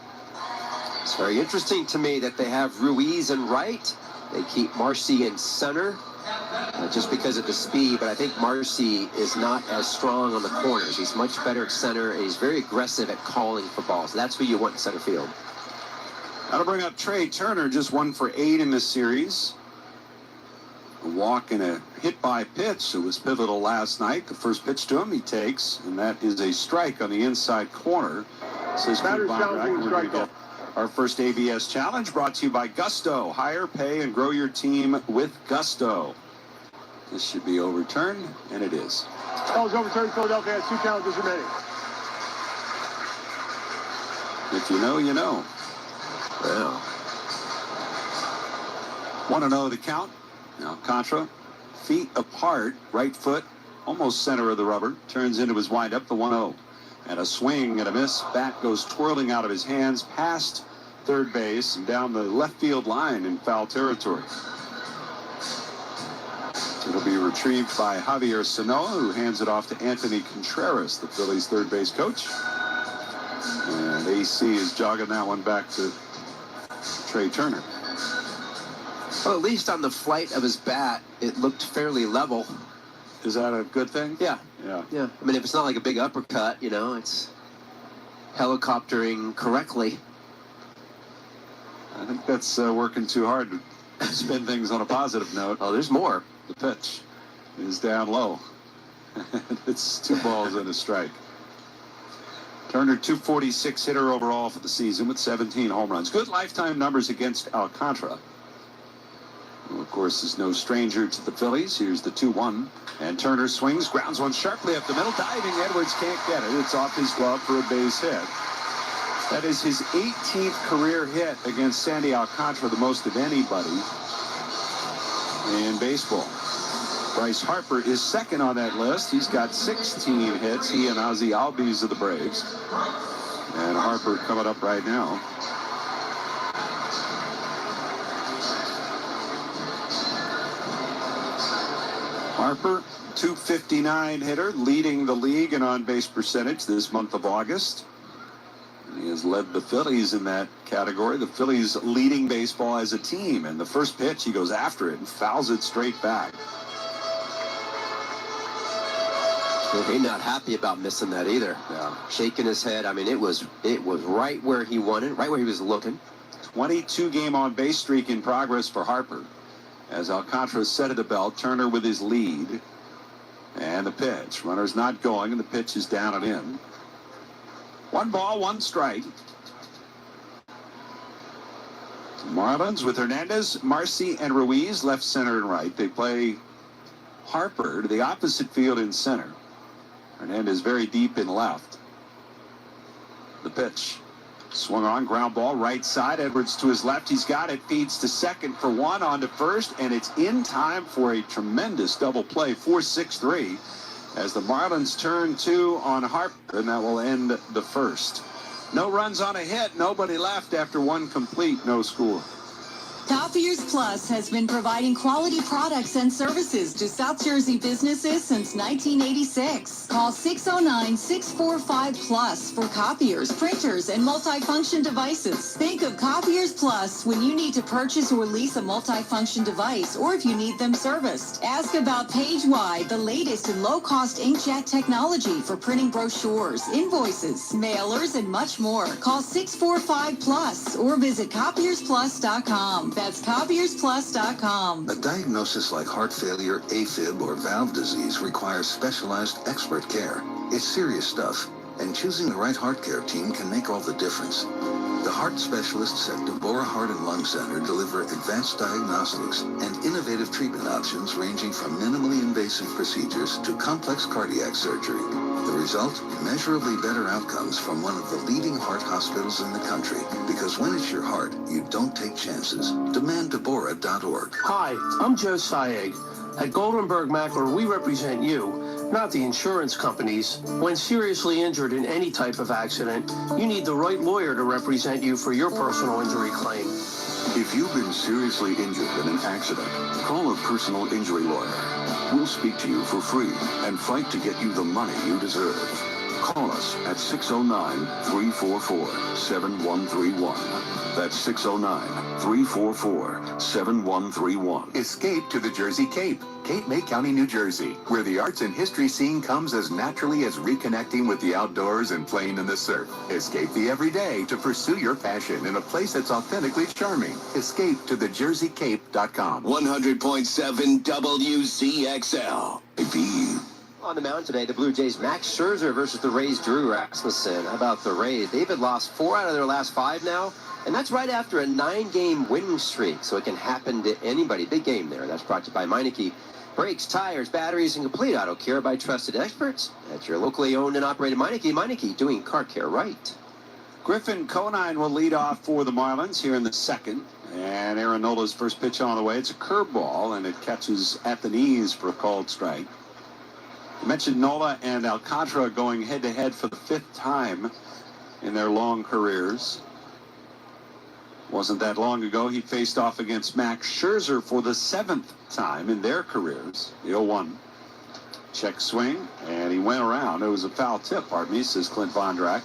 It's very interesting to me that they have Ruiz in right. They keep Marcy in center, just because of the speed, but I think Marcy is not as strong on the corners. He's much better at center, and he's very aggressive at calling for balls. That's who you want in center field. That'll bring up Trey Turner, just 1 for 8 in this series. A walk and a hit by pitch. It was pivotal last night. The first pitch to him he takes, and that is a strike on the inside corner. Says our first ABS challenge brought to you by Gusto. Hire, pay, and grow your team with Gusto. This should be overturned, and it is. Call is overturned. Philadelphia has 2 challenges remaining. If you know, you know. Well, 1-0 the count. Alcantara, feet apart, right foot, almost center of the rubber, turns into his windup, the 1-0. And a swing and a miss. Bat goes twirling out of his hands past third base and down the left field line in foul territory. It'll be retrieved by Javier Sanoa, who hands it off to Anthony Contreras, the Phillies' third base coach. And AC is jogging that one back to Trey Turner. Well, at least on the flight of his bat, it looked fairly level. Is that a good thing? Yeah. Yeah. I mean, if it's not like a big uppercut, it's helicoptering correctly. I think that's working too hard to spin things on a positive note. Oh, there's more. The pitch is down low. It's 2 balls and a strike. Turner, 246 hitter overall for the season with 17 home runs. Good lifetime numbers against Alcantara, who, of course, is no stranger to the Phillies. Here's the 2-1. And Turner swings, grounds one sharply up the middle. Diving, Edwards can't get it. It's off his glove for a base hit. That is his 18th career hit against Sandy Alcantara, the most of anybody in baseball. Bryce Harper is second on that list. He's got 16 hits. He and Ozzie Albies of the Braves. And Harper coming up right now. Harper, 259 hitter, leading the league in on-base percentage this month of August. He has led the Phillies in that category. The Phillies leading baseball as a team. And the first pitch, he goes after it and fouls it straight back. He's not happy about missing that either. Yeah. Shaking his head. I mean, it was right where he wanted, right where he was looking. 22-game on-base streak in progress for Harper. As Alcantara set at the belt, Turner with his lead. And the pitch. Runner's not going, and the pitch is down and in. 1 ball, 1 strike. Marlins with Hernandez, Marcy, and Ruiz left, center, and right. They play Harper to the opposite field in center. Hernandez very deep in left. The pitch. Swung on, ground ball, right side. Edwards to his left. He's got it. Feeds to second for 1, on to first, and it's in time for a tremendous double play. 4-6-3 as the Marlins turn 2 on Harper, and that will end the first. No runs on a hit. Nobody left after 1 complete. No score. Copiers Plus has been providing quality products and services to South Jersey businesses since 1986. Call 609-645-PLUS for copiers, printers, and multifunction devices. Think of Copiers Plus when you need to purchase or lease a multifunction device, or if you need them serviced. Ask about PageWide, the latest in low-cost inkjet technology for printing brochures, invoices, mailers, and much more. Call 645-PLUS or visit copiersplus.com. That's copiersplus.com. A diagnosis like heart failure, AFib, or valve disease requires specialized expert care. It's serious stuff, and choosing the right heart care team can make all the difference. The heart specialists at Deborah Heart and Lung Center deliver advanced diagnostics and innovative treatment options ranging from minimally invasive procedures to complex cardiac surgery. The result? Measurably better outcomes from one of the leading heart hospitals in the country. Because when it's your heart, you don't take chances. DemandDeborah.org. Hi, I'm Joe Saig. At Goldenberg Mackler, we represent you, not the insurance companies. When seriously injured in any type of accident, you need the right lawyer to represent you for your personal injury claim. If you've been seriously injured in an accident, call a personal injury lawyer. We'll speak to you for free and fight to get you the money you deserve. Call us at 609-344-7131. That's 609-344-7131. Escape to the Jersey Cape, Cape May County, New Jersey, where the arts and history scene comes as naturally as reconnecting with the outdoors and playing in the surf. Escape the everyday to pursue your passion in a place that's authentically charming. Escape to thejerseycape.com. 100.7 WCXL. On the mound today, the Blue Jays' Max Scherzer versus the Rays' Drew Rasmussen. How about the Rays? They've had lost 4 out of their last 5 now, and that's right after a 9-game winning streak, so it can happen to anybody. Big game there. That's brought to you by Meineke. Brakes, tires, batteries, and complete auto care by trusted experts. That's your locally owned and operated Meineke. Meineke, doing car care right. Griffin Conine will lead off for the Marlins here in the second. And Aaron Nola's first pitch on the way. It's a curveball, and it catches at the knees for a called strike. I mentioned Nola and Alcantara going head-to-head for the 5th time in their long careers. Wasn't that long ago he faced off against Max Scherzer for the 7th time in their careers. The 0-1 check swing, and he went around. It was a foul tip, pardon me, says Clint Vondrack.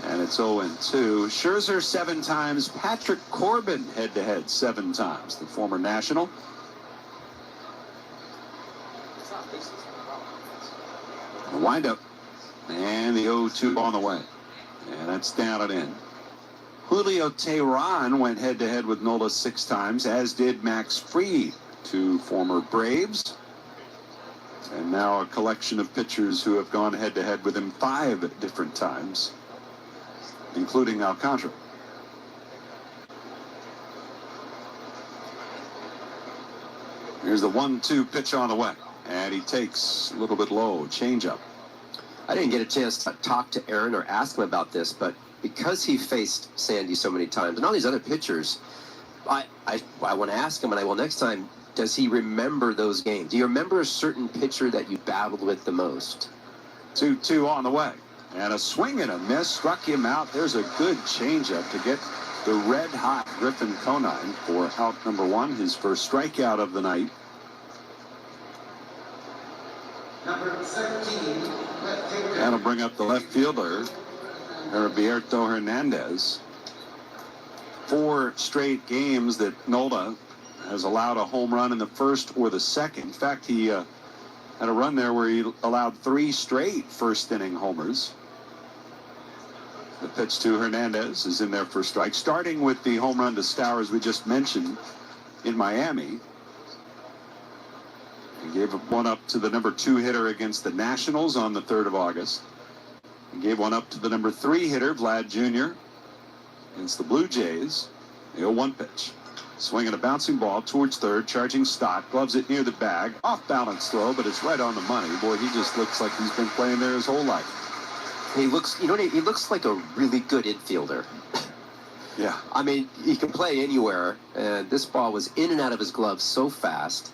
And it's 0-2. Scherzer 7 times. Patrick Corbin head-to-head 7 times. The former National. The windup, and the 0-2 on the way, and that's down and in. Julio Teheran went head-to-head with Nola 6 times, as did Max Fried, 2 former Braves, and now a collection of pitchers who have gone head-to-head with him 5 different times, including Alcantara. Here's the 1-2 pitch on the way. And he takes a little bit low, changeup. I didn't get a chance to talk to Aaron or ask him about this, but because he faced Sandy so many times and all these other pitchers, I want to ask him, and I will next time, does he remember those games? Do you remember a certain pitcher that you battled with the most? 2-2 on the way. And a swing and a miss struck him out. There's a good changeup to get the red-hot Griffin Conine for out number 1, his first strikeout of the night. That'll bring up the left fielder, Heriberto Hernandez. 4 straight games that Nola has allowed a home run in the first or the second. In fact, he Had a run there where he allowed 3 straight first-inning homers. The pitch to Hernandez is in there for a strike. Starting with the home run to Stowers we just mentioned in Miami. He gave one up to the number 2 hitter against the Nationals on the 3rd of August. He gave one up to the number 3 hitter, Vlad Jr., against the Blue Jays. The 0-1 pitch. Swinging a bouncing ball towards third, charging Stott, gloves it near the bag, off balance throw, but it's right on the money. Boy, he just looks like he's been playing there his whole life. He looks, he looks like a really good infielder. Yeah. I mean, he can play anywhere, and this ball was in and out of his glove so fast.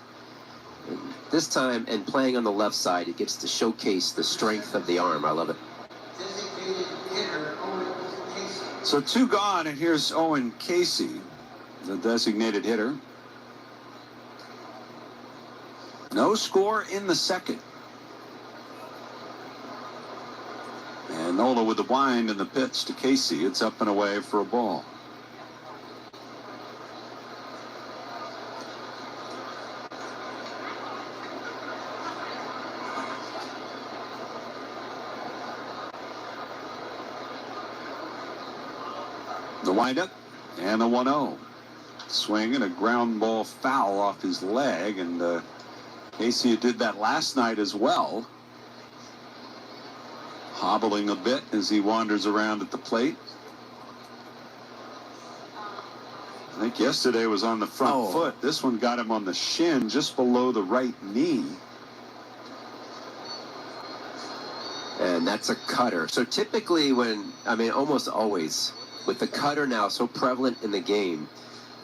And this time, and playing on the left side, he gets to showcase the strength of the arm. I love it. So 2 gone, and here's Owen Casey, the designated hitter. No score in the second. And Nola with the wind and the pitch to Casey. It's up and away for a ball. The windup and the 1-0. Swing and a ground ball foul off his leg, and Casey did that last night as well. Hobbling a bit as he wanders around at the plate. I think yesterday was on the front foot. This one got him on the shin, just below the right knee. And that's a cutter. So typically almost always, with the cutter now so prevalent in the game,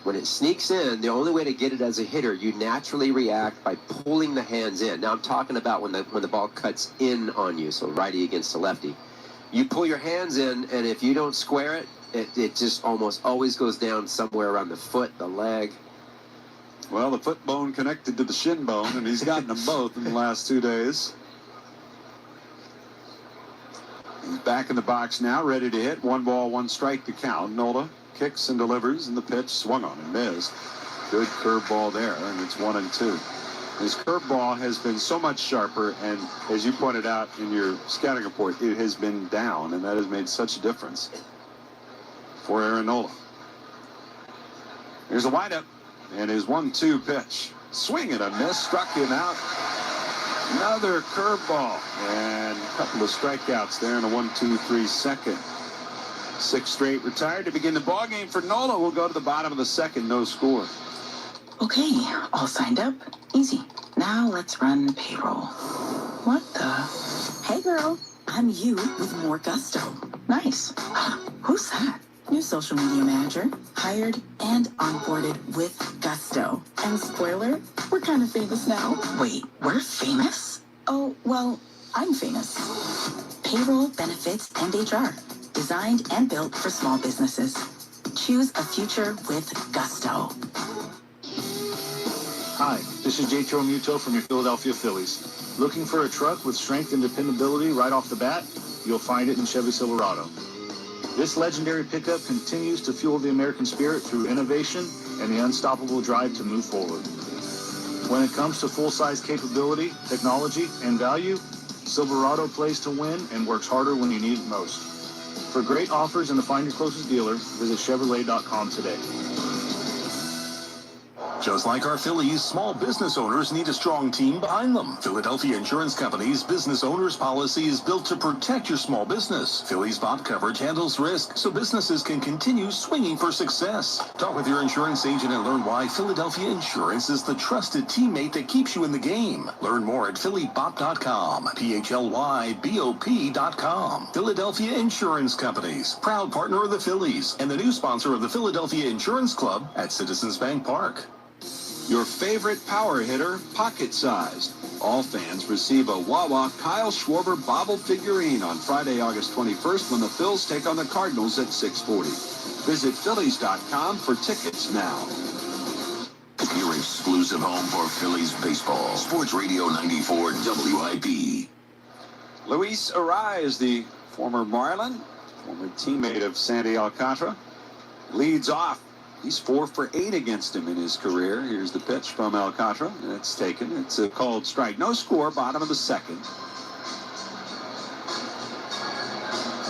when it sneaks in, the only way to get it as a hitter, you naturally react by pulling the hands in. Now I'm talking about when the ball cuts in on you, so righty against a lefty. You pull your hands in, and if you don't square it, it just almost always goes down somewhere around the foot, the leg. Well, the foot bone connected to the shin bone, and he's gotten them both in the last 2 days. He's back in the box now, ready to hit. 1 ball, 1 strike to count. Nola kicks and delivers, and the pitch swung on and missed. Good curveball there, and it's 1-2. His curveball has been so much sharper, and as you pointed out in your scouting report, it has been down, and that has made such a difference for Aaron Nola. Here's a windup, and his 1-2 pitch. Swing and a miss, struck him out. Another curveball, and a couple of strikeouts there in a 1-2-3 second. 6 straight retired to begin the ball game for Nola. We'll go to the bottom of the second, no score. Okay, all signed up. Easy. Now let's run payroll. What the? Hey girl, I'm you with more gusto. Nice. Who's that? New social media manager, hired and onboarded with gusto. And spoiler, we're kind of famous now. Wait, we're famous? Oh, well, I'm famous. Payroll, benefits, and HR. Designed and built for small businesses. Choose a future with gusto. Hi, this is J.T. Muto from your Philadelphia Phillies. Looking for a truck with strength and dependability right off the bat? You'll find it in Chevy Silverado. This legendary pickup continues to fuel the American spirit through innovation and the unstoppable drive to move forward. When it comes to full-size capability, technology, and value, Silverado plays to win and works harder when you need it most. For great offers and to find your closest dealer, visit Chevrolet.com today. Just like our Phillies, small business owners need a strong team behind them. Philadelphia Insurance Company's business owners policy is built to protect your small business. Phillies BOP coverage handles risk so businesses can continue swinging for success. Talk with your insurance agent and learn why Philadelphia Insurance is the trusted teammate that keeps you in the game. Learn more at PhillyBOP.com, PhillyBOP.com. Philadelphia Insurance Companies, proud partner of the Phillies and the new sponsor of the Philadelphia Insurance Club at Citizens Bank Park. Your favorite power hitter, pocket-sized. All fans receive a Wawa Kyle Schwarber bobble figurine on Friday, August 21st when the Phils take on the Cardinals at 6:40. Visit Phillies.com for tickets now. Your exclusive home for Phillies baseball. Sports Radio 94 WIP. Luis Arraez, the former Marlin, former teammate of Sandy Alcantara, leads off He's 4 for 8 against him in his career. Here's the pitch from Alcantara. It's taken. It's a called strike. No score, bottom of the second.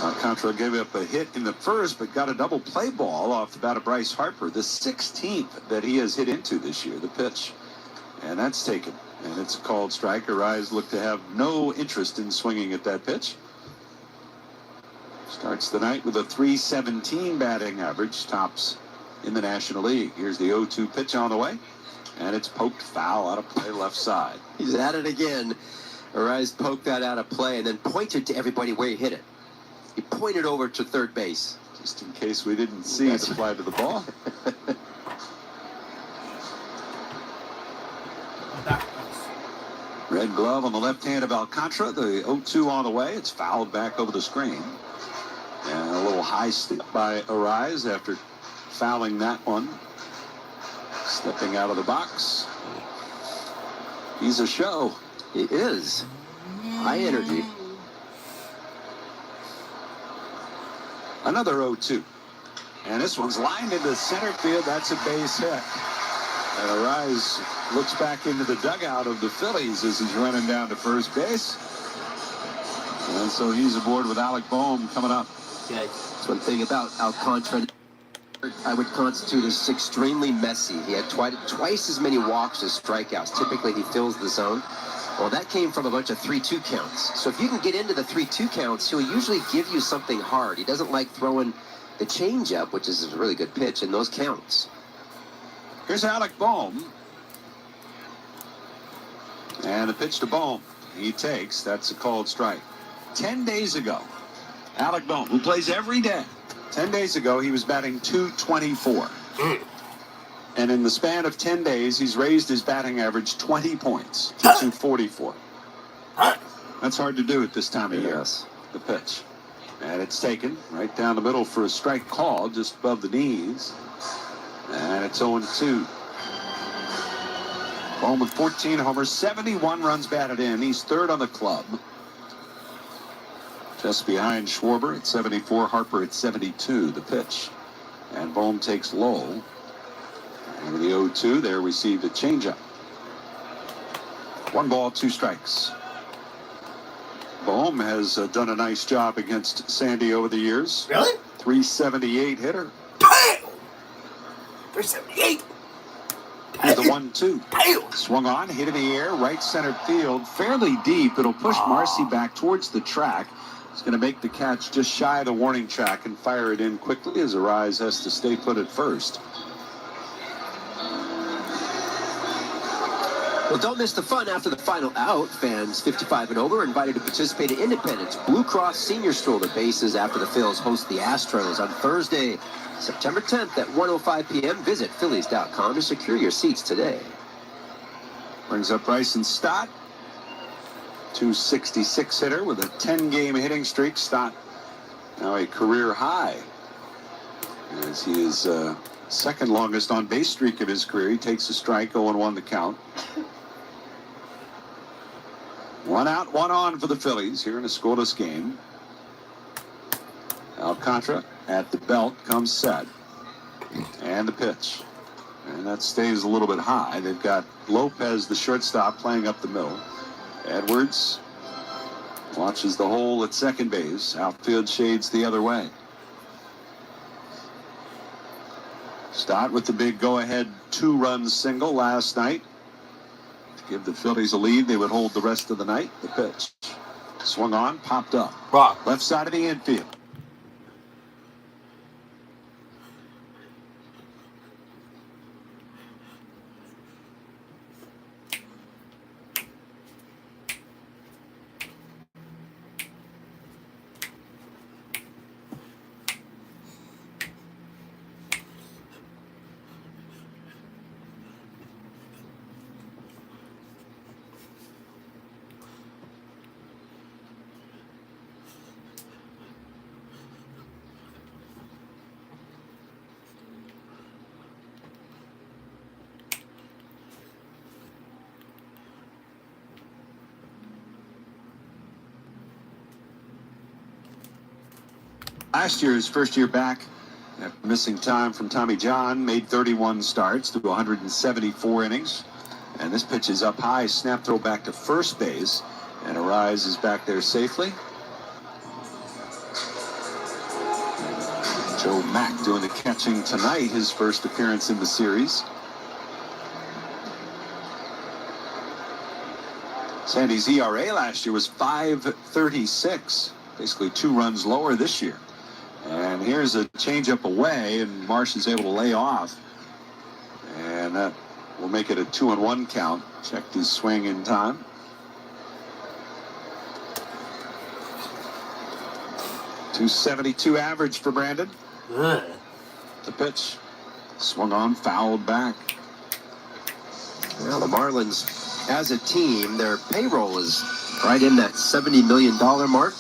Alcantara gave up a hit in the first, but got a double play ball off the bat of Bryce Harper, the 16th that he has hit into this year, the pitch. And that's taken. And it's a called strike. Arise looked to have no interest in swinging at that pitch. Starts the night with a .317 batting average, tops in the National League. Here's the 0-2 pitch on the way, and it's poked foul out of play left side. He's at it again. Arise poked that out of play and then pointed to everybody where he hit it. He pointed over to third base. Just in case we didn't see it fly to the ball. Red glove on the left hand of Alcantara. The 0-2 on the way. It's fouled back over the screen. And a little high stick by Arise after fouling that one. Stepping out of the box. He's a show. He is. High energy. Another 0-2. And this one's lined into center field. That's a base hit. And Arise looks back into the dugout of the Phillies as he's running down to first base. And so he's aboard with Alec Boehm coming up. Yeah, that's one thing about Alcantara I would constitute as extremely messy. He had twice as many walks as strikeouts. Typically, he fills the zone. Well, that came from a bunch of 3-2 counts. So if you can get into the 3-2 counts, he'll usually give you something hard. He doesn't like throwing the changeup, which is a really good pitch, in those counts. Here's Alec Boehm. And the pitch to Boehm. He takes. That's a called strike. 10 days ago, Alec Boehm, who plays every day, 10 days ago, he was batting .224. And in the span of 10 days, he's raised his batting average 20 points to .244. That's hard to do at this time of year. The pitch. And it's taken right down the middle for a strike call, just above the knees. And it's 0-2. Boehm with 14 homers, 71 runs batted in. He's third on the club. Just behind Schwarber at 74, Harper at 72, the pitch. And Boehm takes low. And with the 0-2, there we see the changeup. 1 ball, 2 strikes. Boehm has done a nice job against Sandy over the years. Really? .378 hitter. Damn! 378. Here's the 1-2. Swung on, hit in the air, right center field, fairly deep. It'll push Marcy back towards the track. He's going to make the catch just shy of the warning track and fire it in quickly as Arise has to stay put at first. Well, don't miss the fun after the final out. Fans 55 and over are invited to participate in Independence Blue Cross Senior Stroll to bases after the Phils host the Astros on Thursday, September 10th at 1:05 p.m. Visit Phillies.com to secure your seats today. Brings up Bryson Stott. .266 hitter with a 10-game hitting streak. Stott now a career high, as he is second longest on base streak of his career. He takes a strike, 0-1 the count. 1 out, 1 on for the Phillies here in a scoreless game. Alcantara at the belt comes set. And the pitch. And that stays a little bit high. They've got Lopez, the shortstop, playing up the middle. Edwards watches the hole at second base. Outfield shades the other way. Stott with the big go-ahead 2-run single last night. To give the Phillies a lead, they would hold the rest of the night. The pitch. Swung on, popped up. Left side of the infield. Last year, his first year back, After missing time from Tommy John, made 31 starts through 174 innings. And this pitch is up high, snap throw back to first base. And Arise is back there safely. Joe Mack doing the catching tonight, his first appearance in the series. Sandy's ERA last year was 5.36, basically 2 runs lower this year. And here's a changeup away, and Marsh is able to lay off. And that will make it a 2-1 count. Checked his swing in time. .272 average for Brandon. Ugh. The pitch swung on, fouled back. Well, the Marlins, as a team, their payroll is right in that $70 million mark.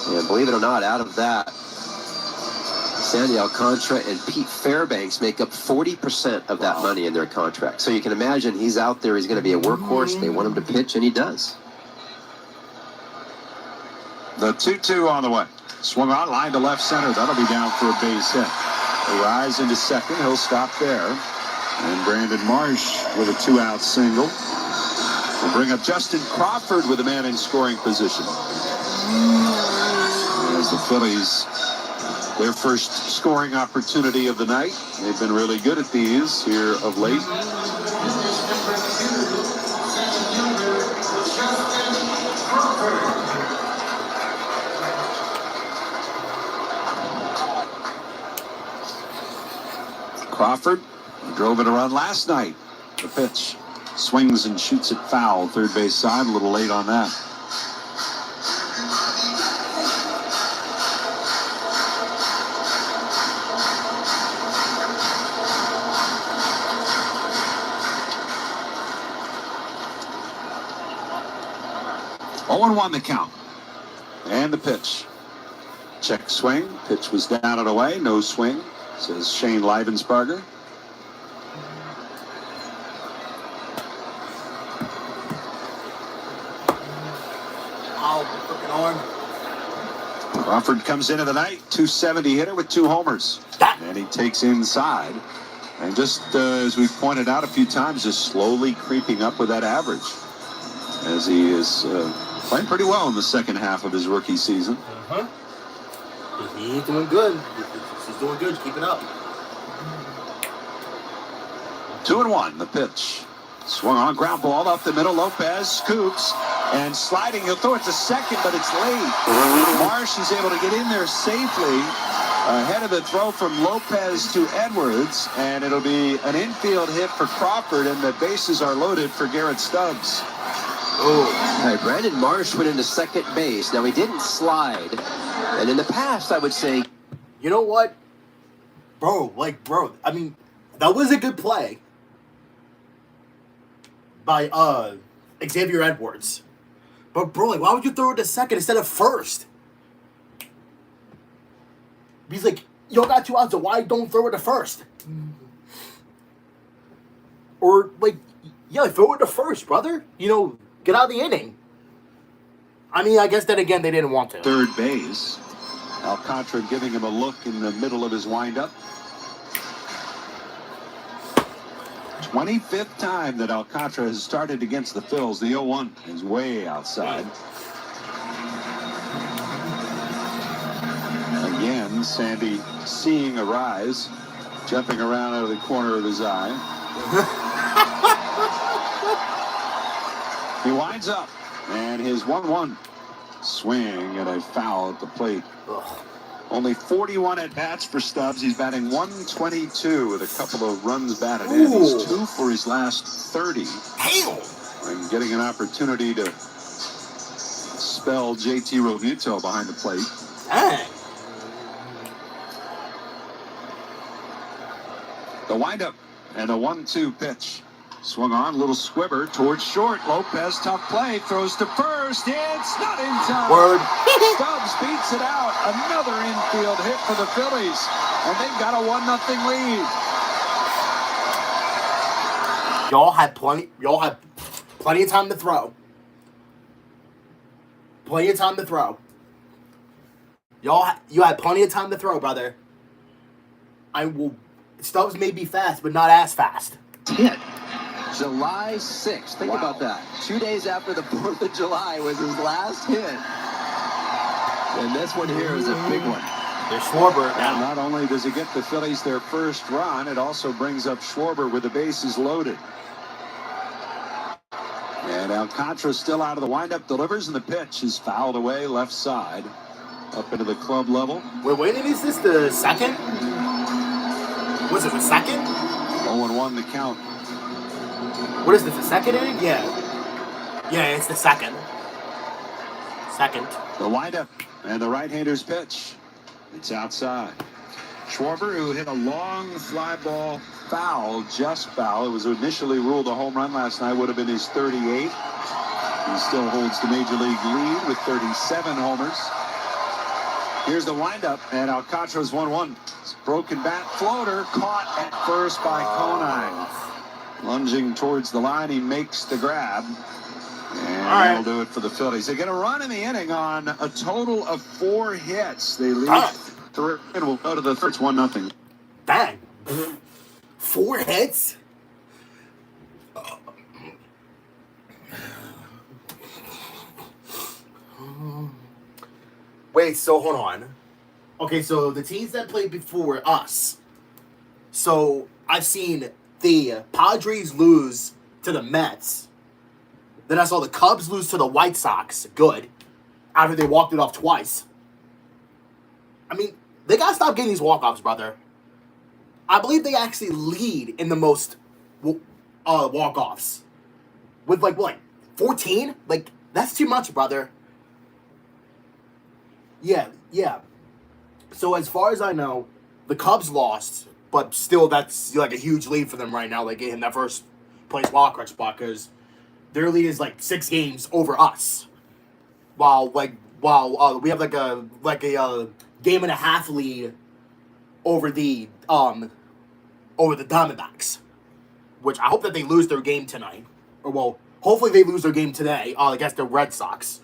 And believe it or not, out of that, Sandy Alcantara and Pete Fairbanks make up 40% of that money in their contract. So you can imagine he's out there, he's going to be a workhorse. They want him to pitch, and he does. The 2-2 on the way. Swung on, line to left center. That'll be down for a base hit. They rise into second. He'll stop there. And Brandon Marsh with a 2-out single. We'll bring up Justin Crawford with a man in scoring position. As the Phillies, their first scoring opportunity of the night. They've been really good at these here of late. Crawford drove in a run last night. The pitch swings and shoots it foul. Third base side, a little late on that. Oh, 1 the count. And the pitch. Check swing. Pitch was down and away. No swing, says Shane Leibensbarger. Freaking arm. Crawford comes into the night, 270 hitter with 2 homers. And he takes inside. And just as we've pointed out a few times, just slowly creeping up with that average. As he is playing pretty well in the second half of his rookie season. Uh-huh. He's doing good. He's doing good. Keep it up. 2-1, the pitch. Swung on, ground ball up the middle. Lopez scoops and sliding. He'll throw it to second, but it's late. Marsh is able to get in there safely ahead of the throw from Lopez to Edwards, and it'll be an infield hit for Crawford, and the bases are loaded for Garrett Stubbs. Oh, right, Brandon Marsh went into second base. Now, he didn't slide. And in the past, I would say, you know what? Bro, I mean, that was a good play by Xavier Edwards. But, bro, why would you throw it to second instead of first? He's like, you got 2 outs, so why don't throw it to first? Or, yeah, throw it to first, brother. Get out of the inning. I mean, I guess then again, they didn't want to. Third base. Alcantara giving him a look in the middle of his windup. 25th time that Alcantara has started against the Phils. The 0-1 is way outside. Again, Sandy seeing a rise, jumping around out of the corner of his eye. He winds up, and his 1-1 swing and a foul at the plate. Ugh. Only 41 at-bats for Stubbs. He's batting 122 with a couple of runs batted in. He's 2 for his last 30. Damn! And getting an opportunity to spell JT Realmuto behind the plate. Dang. The windup and a 1-2 pitch. Swung on, little squibber towards short. Lopez, tough play, throws to first. It's not in time. Word. Stubbs beats it out. Another infield hit for the Phillies. And they've got a 1-0 lead. Y'all had plenty of time to throw. Plenty of time to throw. You had plenty of time to throw, brother. Stubbs may be fast, but not as fast. Hit. July 6th. Think about that. 2 days after the 4th of July was his last hit. And this one here is a big one. There's Schwarber now. And not only does he get the Phillies their first run, it also brings up Schwarber with the bases loaded. And Alcantara still out of the windup, delivers, and the pitch is fouled away left side up into the club level. Wait, is this the second? Was it the second? 0-1 the count. What is this, the second inning? Yeah. Yeah, it's the second. The windup and the right-hander's pitch. It's outside. Schwarber, who hit a long fly ball foul, just foul. It was initially ruled a home run last night, would have been his 38th. He still holds the major league lead with 37 homers. Here's the windup, and Alcantara's 1-1. Broken bat floater caught at first by Conine. Lunging towards the line, he makes the grab. And that'll do it for the Phillies. They're going to run in the inning on a total of 4 hits. They lead 3 and will go to the third. It's 1-0. Bang. 4 hits? Wait, so hold on. Okay, so the teams that played before us. So I've seen the Padres lose to the Mets. Then I saw the Cubs lose to the White Sox. Good. After they walked it off twice. I mean, they gotta stop getting these walk-offs, brother. I believe they actually lead in the most walk-offs. With like 14? Like, that's too much, brother. Yeah. So as far as I know, the Cubs lost, but still that's like a huge lead for them right now, like in that first place wildcard spot, because their lead is like 6 games over us. While we have like a game and a half lead over the Diamondbacks. Which I hope that they lose their game tonight. Or well, hopefully they lose their game today against the Red Sox.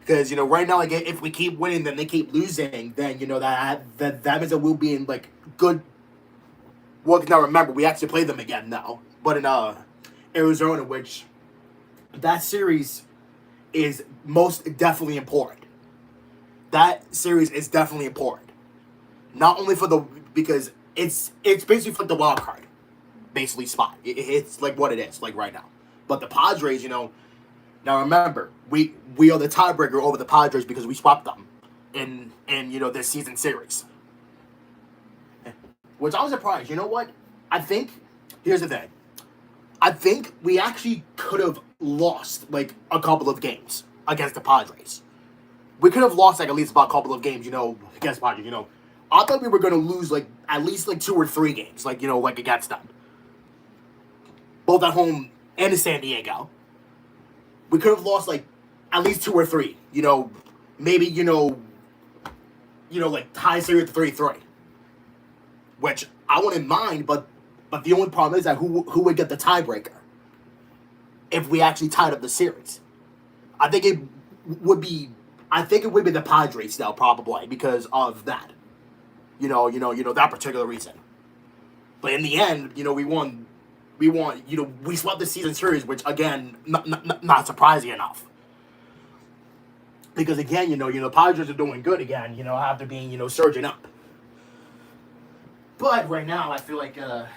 Because, right now, like, if we keep winning, then they keep losing, then, that means that we'll be in, like, good... Well, now remember, we actually play them again now. But in Arizona, which that series is most definitely important. That series is definitely important. Not only because it's basically for the wild card, basically, spot. It's, like, what it is, like, right now. But the Padres, now remember, we are the tiebreaker over the Padres because we swept them in this season series. Which I was surprised. You know what? Here's the thing. I think we actually could have lost like a couple of games against the Padres. We could have lost like at least about a couple of games, against Padres. I thought we were gonna lose like at least like 2 or 3 games, like like against them. Both at home and in San Diego. We could have lost like at least 2 or 3. Maybe like tie series 3-3. Which I wouldn't mind, but the only problem is that who would get the tiebreaker if we actually tied up the series? I think it would be the Padres now, probably, because of that. That particular reason. But in the end, we won. We swept the season series, which again, not surprising enough. Because again, the Padres are doing good again, after being, surging up. But right now, I feel like, the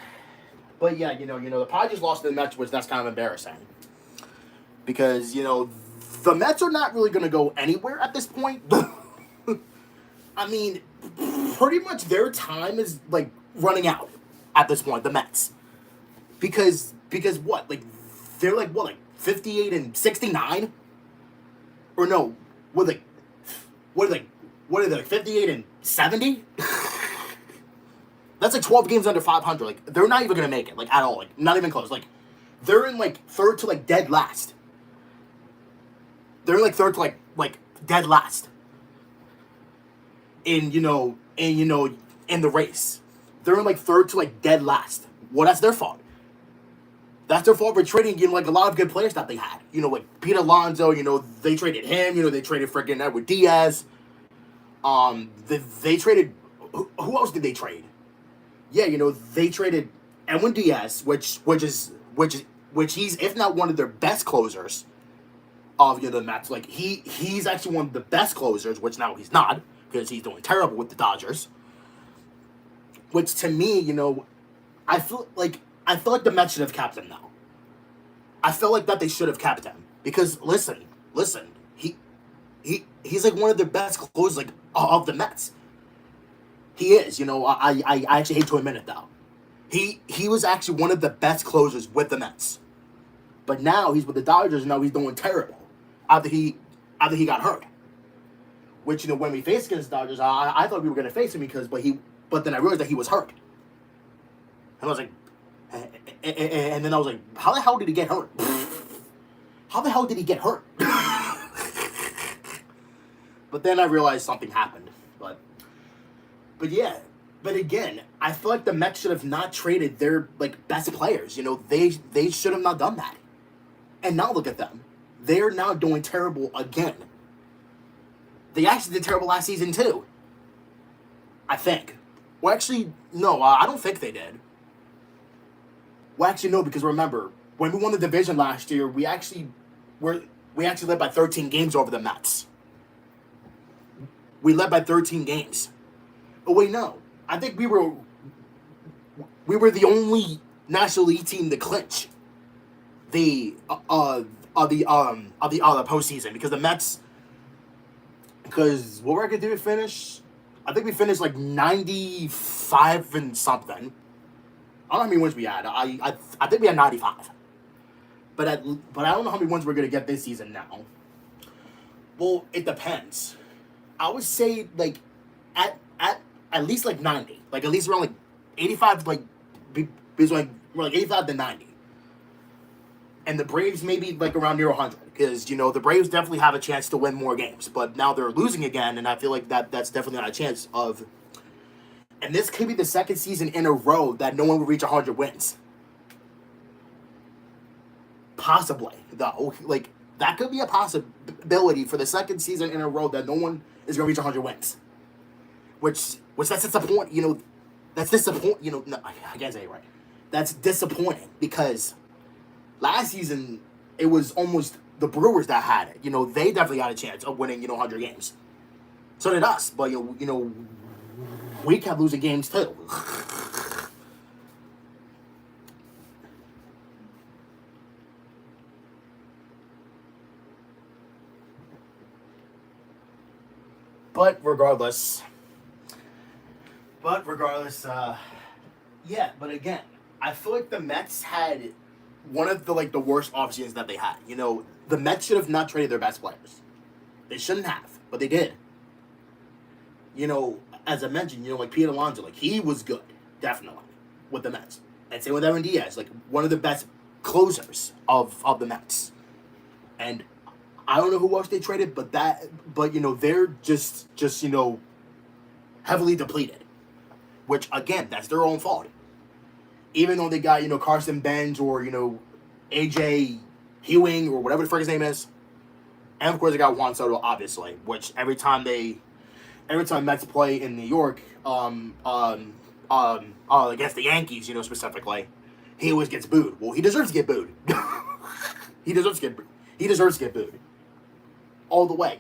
Padres lost to the Mets, which that's kind of embarrassing. Because, the Mets are not really going to go anywhere at this point. I mean, pretty much their time is, like, running out at this point, the Mets. Because what? Like, they're like, what, like, 58 and 69? Or no, what are they, like, 58 and 70? That's like 12 games under 500. Like, they're not even going to make it, like, at all. Like, not even close. Like, they're in, like, third to, like, dead last. They're in, like, third to, like dead last. In the race. They're in, like, third to, like, dead last. Well, that's their fault. That's their fault for trading, like, a lot of good players that they had. Like, Pete Alonso, they traded him. They traded freaking Edward Diaz. They traded who else did they trade? Yeah, they traded Edwin Diaz, which he's, if not one of their best closers of the Mets. Like he's actually one of the best closers, which now he's not because he's doing terrible with the Dodgers. Which to me, I feel like the Mets should have kept him now. I feel like that they should have kept him because listen, he's like one of their best closers like of the Mets. He is, I actually hate to admit it though. He was actually one of the best closers with the Mets. But now he's with the Dodgers and now he's doing terrible. After he got hurt. Which, when we faced against the Dodgers, I thought we were gonna face him but then I realized that he was hurt. And I was like, and then I was like, how the hell did he get hurt? How the hell did he get hurt? But then I realized something happened. But yeah. But again, I feel like the Mets should have not traded their best players. They should have not done that. And now look at them. They're now doing terrible again. They actually did terrible last season too. I think. Well, actually, no, I don't think they did. Well, actually, no, because remember, when we won the division last year, we actually led by 13 games over the Mets. We led by 13 games. Oh wait, no. I think we were the only National League team to clinch the postseason because the Mets. Because what record did we finish? I think we finished 95 and something. I don't know how many wins we had. I think we had 95. But I don't know how many wins we're gonna get this season now. Well, it depends. I would say at least 90. At least around 85 between 85 to 90. And the Braves maybe around near 100 because the Braves definitely have a chance to win more games, but now they're losing again, and I feel like that's definitely not a chance of. And this could be the second season in a row that no one will reach 100 wins. Possibly, though, that could be a possibility for the second season in a row that no one is going to reach 100 wins. Which that's disappointing. That's disappointing. No, I can't say it right. That's disappointing because. Last season, it was almost the Brewers that had it. They definitely had a chance of winning, 100 games. So did us, but we kept losing games too. But regardless, yeah. But again, I feel like the Mets had one of the worst offseasons that they had. The Mets should have not traded their best players. They shouldn't have, but they did. As I mentioned, Pete Alonso, he was good, definitely, with the Mets. And same with Edwin Diaz, one of the best closers of the Mets. And I don't know who else they traded, but they're just heavily depleted. Which, again, that's their own fault. Even though they got, Carson Benz or, AJ Ewing or whatever the frick his name is. And, of course, they got Juan Soto, obviously. Which, every time Mets play in New York, against the Yankees, specifically, he always gets booed. Well, he deserves to get booed. He deserves to get booed. All the way,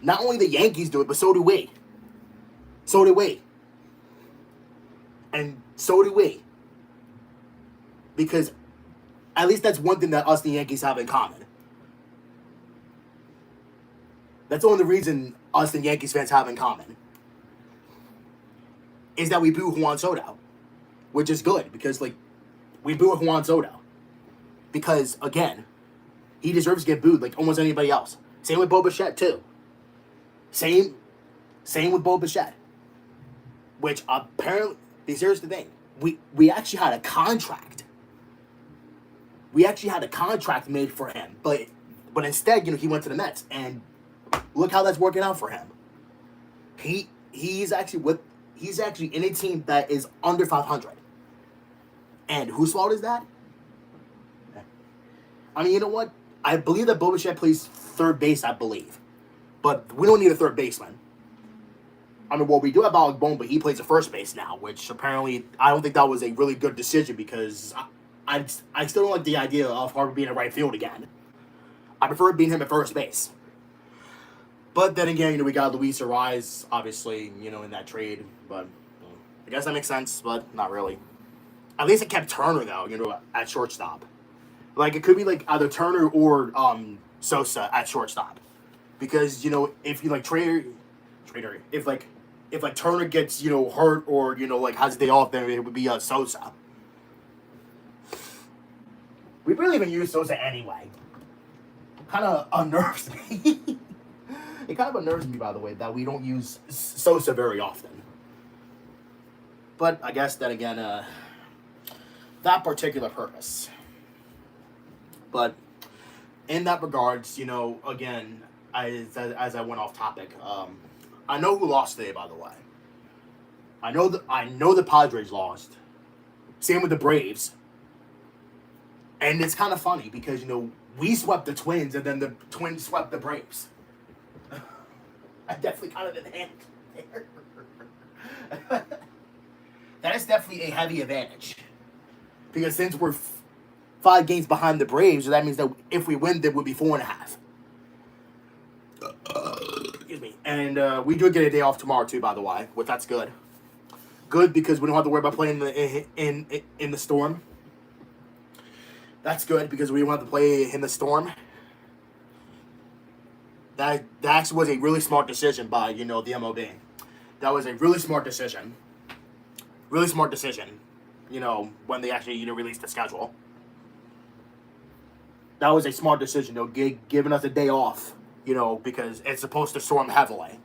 Not only the Yankees do it, but so do we. And so do we. Because at least that's one thing that us and the Yankees have in common. That's the only reason us and Yankees fans have in common. Is that we boo Juan Soto. Which is good, because, we boo Juan Soto. Because, again, he deserves to get booed like almost anybody else. Same with Bo Bichette, too. Same with Bo Bichette. Which, apparently, here's the thing. We actually had a contract. We actually had a contract made for him, but instead, he went to the Mets, and look how that's working out for him. He's actually in a team that is under 500. And whose fault is that? I mean, you know what? I believe that Bo Bichette plays third base, I believe. But we don't need a third baseman. I mean, well, we do have Alec Bohm, but he plays at first base now, which apparently I don't think that was a really good decision because I still don't like the idea of Harper being in right field again. I prefer being him at first base. But then again, we got Luis Ariz, obviously, in that trade. But I guess that makes sense, but not really. At least it kept Turner, though, at shortstop. Like, it could be, like, either Turner or Sosa at shortstop. Because, if you, like, if Turner gets, hurt or, has a day off, then it would be Sosa. We barely even use Sosa anyway. Kind of unnerves me. It kind of unnerves me, by the way, that we don't use Sosa very often. But I guess then again, that particular purpose. But in that regards, again, as I went off topic, I know who lost today, by the way. I know the Padres lost. Same with the Braves. And it's kind of funny because, we swept the Twins and then the Twins swept the Braves. I definitely kind of advantage there. That is definitely a heavy advantage. Because since we're 5 games behind the Braves, that means that if we win, then we'll be 4.5. Excuse me. And we do get a day off tomorrow too, by the way, which that's good. Good because we don't have to worry about playing in the storm. That's good because we don't have to play in the storm. That actually was a really smart decision by, the MLB. That was a really smart decision. Really smart decision, when they actually, released the schedule. That was a smart decision, giving us a day off, because it's supposed to storm heavily.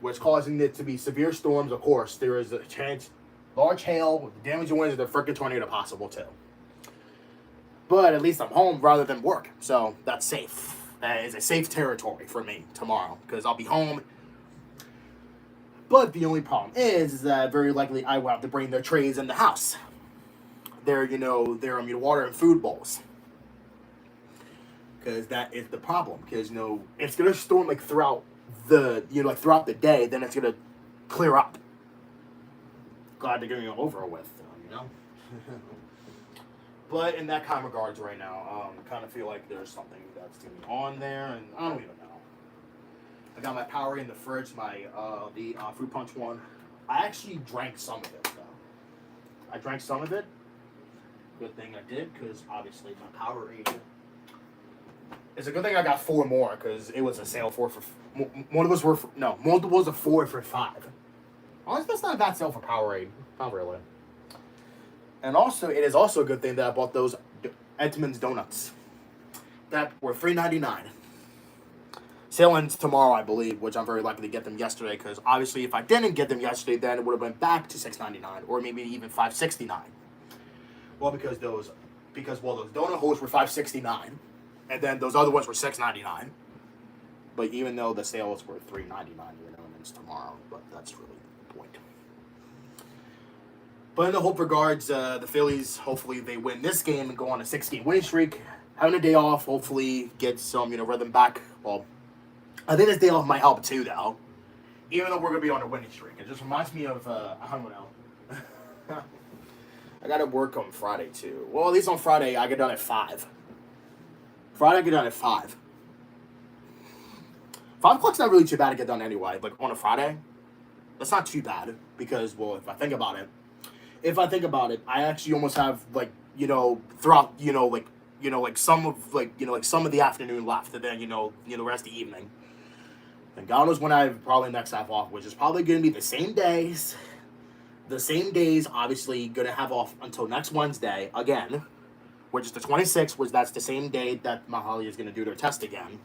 Which causing it to be severe storms, of course. There is a chance, large hail, with damage and winds, the freaking tornado possible, too. But at least I'm home rather than work, so that's safe. That is a safe territory for me tomorrow, because I'll be home. But the only problem is that very likely I will have to bring their trays in the house. Their water and food bowls. Because that is the problem. Because, it's going to storm, throughout throughout the day, then it's going to clear up. Glad to get it over with, But in that kind of regards right now, I kind of feel like there's something that's going on there, and I don't even know. I got my Powerade in the fridge, the fruit punch one. I actually drank some of it, though. I drank some of it. Good thing I did, because obviously my Powerade. It's a good thing I got 4 more, because it was a sale for multiples of 4 for 5. Honestly, that's not a bad sale for Powerade. Not really. And also, it is also a good thing that I bought those Edmonds donuts that were $3.99. Sale ends tomorrow, I believe, which I'm very likely to get them yesterday, because obviously if I didn't get them yesterday, then it would have went back to $6.99 or maybe even $5.69. Well, because those donut holes were $5.69, and then those other ones were $6.99. But even though the sales were $3.99, and it's tomorrow, but that's really the point. But in the hope regards, the Phillies, hopefully they win this game and go on a 6-game winning streak. Having a day off, hopefully get some, rhythm back. Well, I think this day off might help too, though. Even though we're going to be on a winning streak. It just reminds me of, I don't know. I got to work on Friday too. Well, at least on Friday, I get done at 5. Friday, I get done at 5. 5 o'clock's not really too bad to get done anyway. Like, on a Friday, that's not too bad. Because, well, if I think about it, I actually almost have, throughout, some of the afternoon left, and then, the rest of the evening. And God knows when I probably next have off, which is probably going to be the same days. The same days, obviously, going to have off until next Wednesday, again, which is the 26th, which that's the same day that Mahalia is going to do their test again.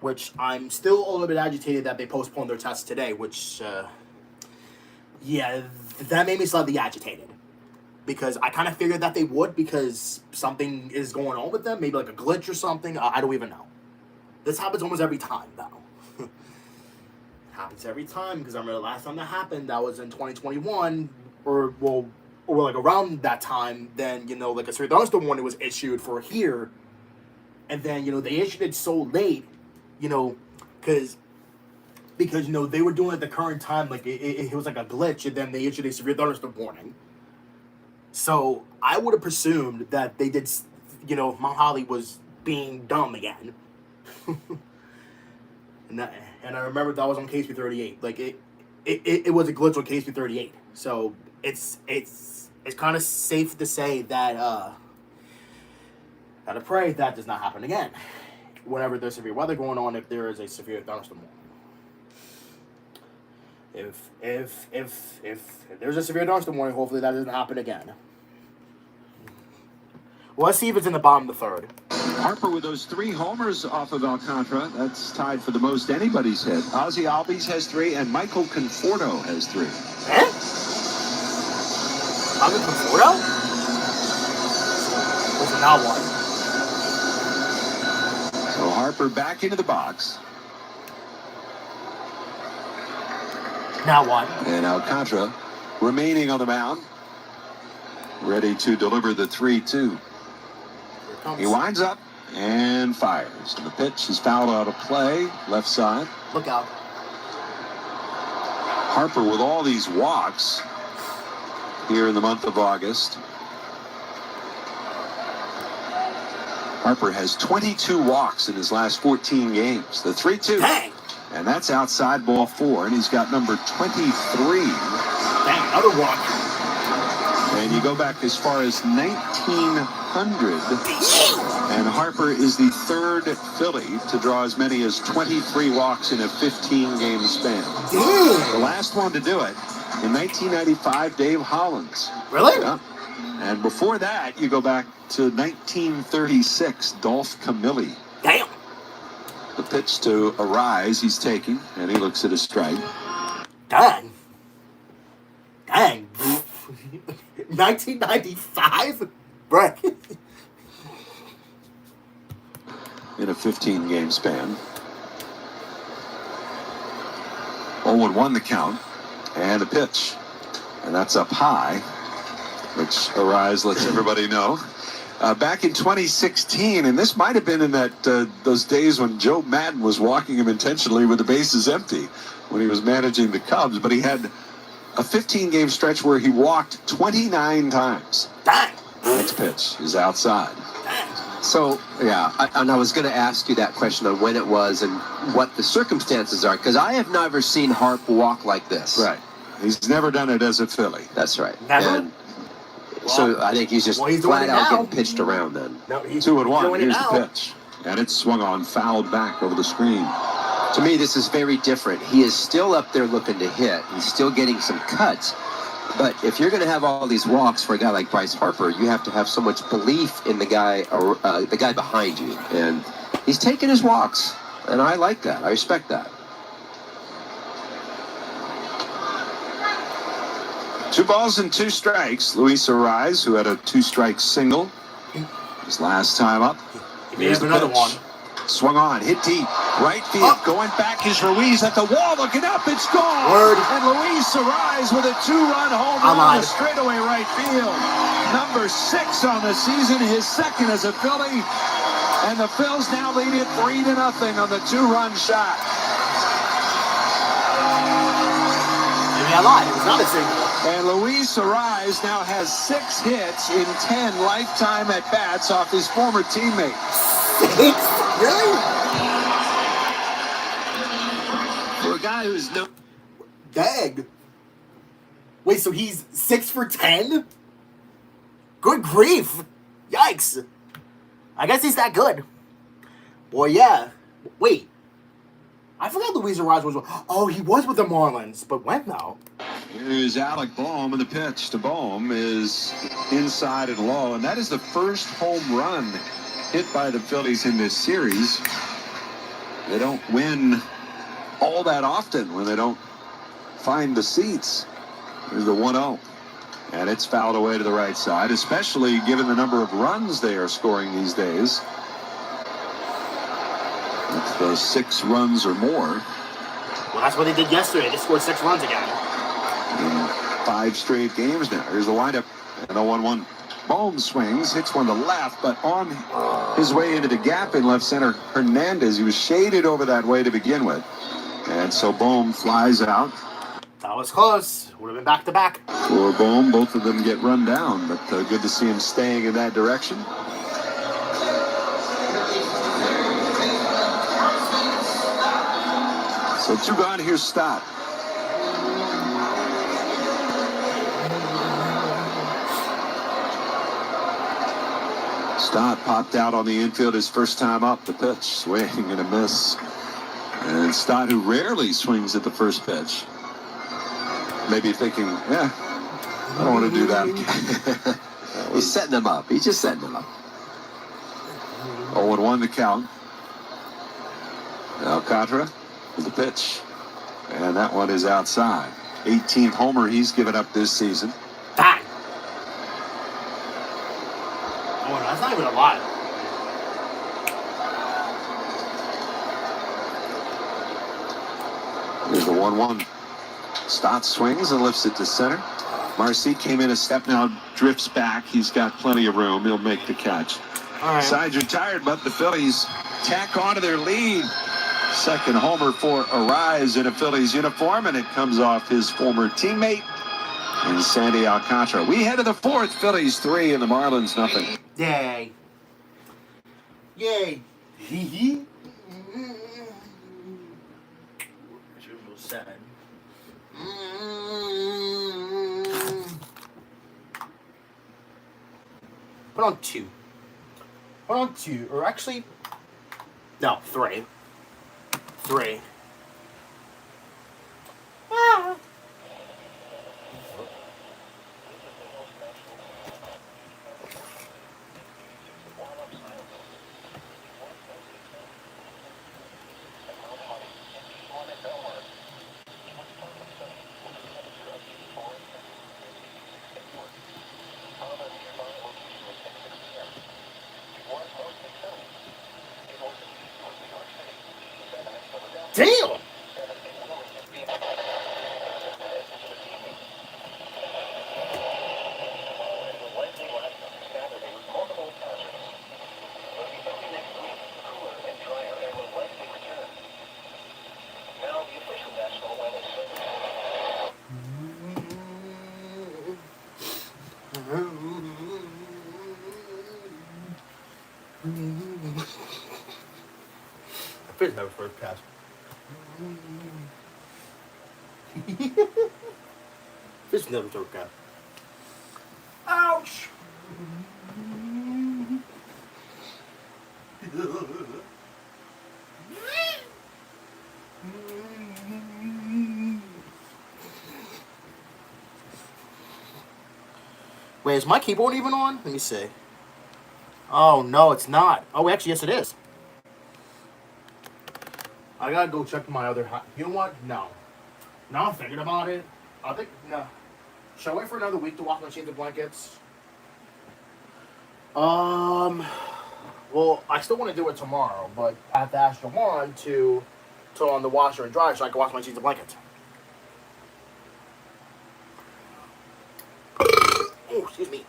Which I'm still a little bit agitated that they postponed their test today, which, that made me slightly agitated. Because I kind of figured that they would, because something is going on with them, maybe like a glitch or something, I don't even know. This happens almost every time, though. It happens every time, because I remember the last time that happened, that was in 2021, or around that time, then, a severe thunderstorm warning was issued for here, and then, they issued it so late, because because, you know, they were doing it at the current time, like, it was like a glitch, and then they issued a severe thunderstorm warning. So, I would have presumed that they did, you know, Mount Holly was being dumb again. and I remember that was on KSP38. Like, it was a glitch on KSP38. So, it's kind of safe to say that, gotta pray that does not happen again. Whenever there's severe weather going on, if there is a severe thunderstorm warning. If there's a severe thunderstorm warning, hopefully that doesn't happen again. Well, let's see if it's in the bottom of the third. Harper with those 3 homers off of Alcantara. That's tied for the most anybody's hit. Ozzie Albies has 3, and Michael Conforto has 3. Eh? Michael Conforto? Listen, now what? So Harper back into the box. Now what? And Alcantara remaining on the mound. Ready to deliver the 3-2. He winds up and fires. And the pitch is fouled out of play, left side. Look out. Harper with all these walks here in the month of August. Harper has 22 walks in his last 14 games. The 3-2. Dang. And that's outside ball 4. And he's got number 23. Dang, another walk. And you go back as far as 1900. And Harper is the 3rd Philly to draw as many as 23 walks in a 15-game span. Damn. The last one to do it in 1995, Dave Hollins. Really? Yeah. And before that, you go back to 1936, Dolph Camilli. Damn. The pitch to Arise, he's taking, and he looks at a strike. Dang. 1995? Brick. In a 15-game span. 0-1 the count. And a pitch. And that's up high, which Arise lets everybody know. Back in 2016, and this might have been in that those days when Joe Madden was walking him intentionally with the bases empty when he was managing the Cubs, but he had a 15-game stretch where he walked 29 times. Dang. Next pitch is outside. So, yeah, and I was going to ask you that question on when it was and what the circumstances are, because I have never seen Harp walk like this. Right. He's never done it as a Philly. That's right. Never? And so I think he's just flat out getting pitched around then. No, he's 2-1. Here's now. the pitch. And it's swung on, fouled back over the screen. To me, this is very different. He is still up there looking to hit. He's still getting some cuts. But if you're going to have all these walks for a guy like Bryce Harper, you have to have so much belief in the guy behind you. And he's taking his walks, and I like that. I respect that. 2 balls and 2 strikes. Luis Arise, who had a 2-strike single his last time up. Here's another one. Swung on, hit deep, right field. Going back is Ruiz at the wall, looking up, it's gone. Word. And Luis Arise with a 2-run home run to straightaway right field. Number 6 on the season, his 2nd as a Philly. And the Phils now lead it 3-0 on the 2-run shot. Maybe I lied. It was not a single. And Luis Arise now has 6 hits in 10 lifetime at-bats off his former teammate. 6? Really? For a guy who's no... Dang. Wait, so he's 6 for 10? Good grief. Yikes. I guess he's that good. Boy, yeah. Wait. I forgot Luis Arise was... Oh, he was with the Marlins. But when, though? Here's Alec Boehm, and the pitch to Boehm is inside and low. And that is the first home run hit by the Phillies in this series. They don't win all that often when they don't find the seats. Here's the 1-0. And it's fouled away to the right side, especially given the number of runs they are scoring these days. It's the 6 runs or more. Well, that's what they did yesterday. They scored 6 runs again. In 5 straight games now. Here's the windup. And a 1-1. Boehm swings, hits one to left, but on his way into the gap in left center, Hernandez, he was shaded over that way to begin with. And so Bohm flies out. That was close. Would have been back-to-back. For Bohm, both of them get run down, but good to see him staying in that direction. So 2 gone, here's Stott. Stott popped out on the infield his first time up. The pitch, swing and a miss. And Stott, who rarely swings at the first pitch, maybe thinking, yeah, I don't want to do that again. He's setting them up. He's just setting them up. 0-1 the count. Alcantara with the pitch. And that one is outside. 18th homer he's given up this season. Bang! Oh, that's not even a lot. Here's the 1-1. Stott swings and lifts it to center. Marcy came in a step now, drifts back. He's got plenty of room. He'll make the catch. All right. Sides retired, but the Phillies tack onto their lead. Second homer for Arise in a Phillies uniform, and it comes off his former teammate in Sandy Alcantara. We head to the 4th. Phillies 3 and the Marlins nothing. Yay. Yay. Hee sad. Put on 2. Put on 2, or actually, no, 3. 3. Ah. Damn! Fish never first pass. Fish never first pass. Ouch! Wait, is my keyboard even on? Let me see. Oh, no, it's not. Oh, actually, yes, it is. I gotta go check my other... You know what? No. Now I'm thinking about it. I think... No. Should I wait for another week to wash my sheets and blankets? Well, I still want to do it tomorrow, but I have to ask Jawan to turn on the washer and dryer so I can wash my sheets and blankets. Oh, excuse me.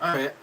All right.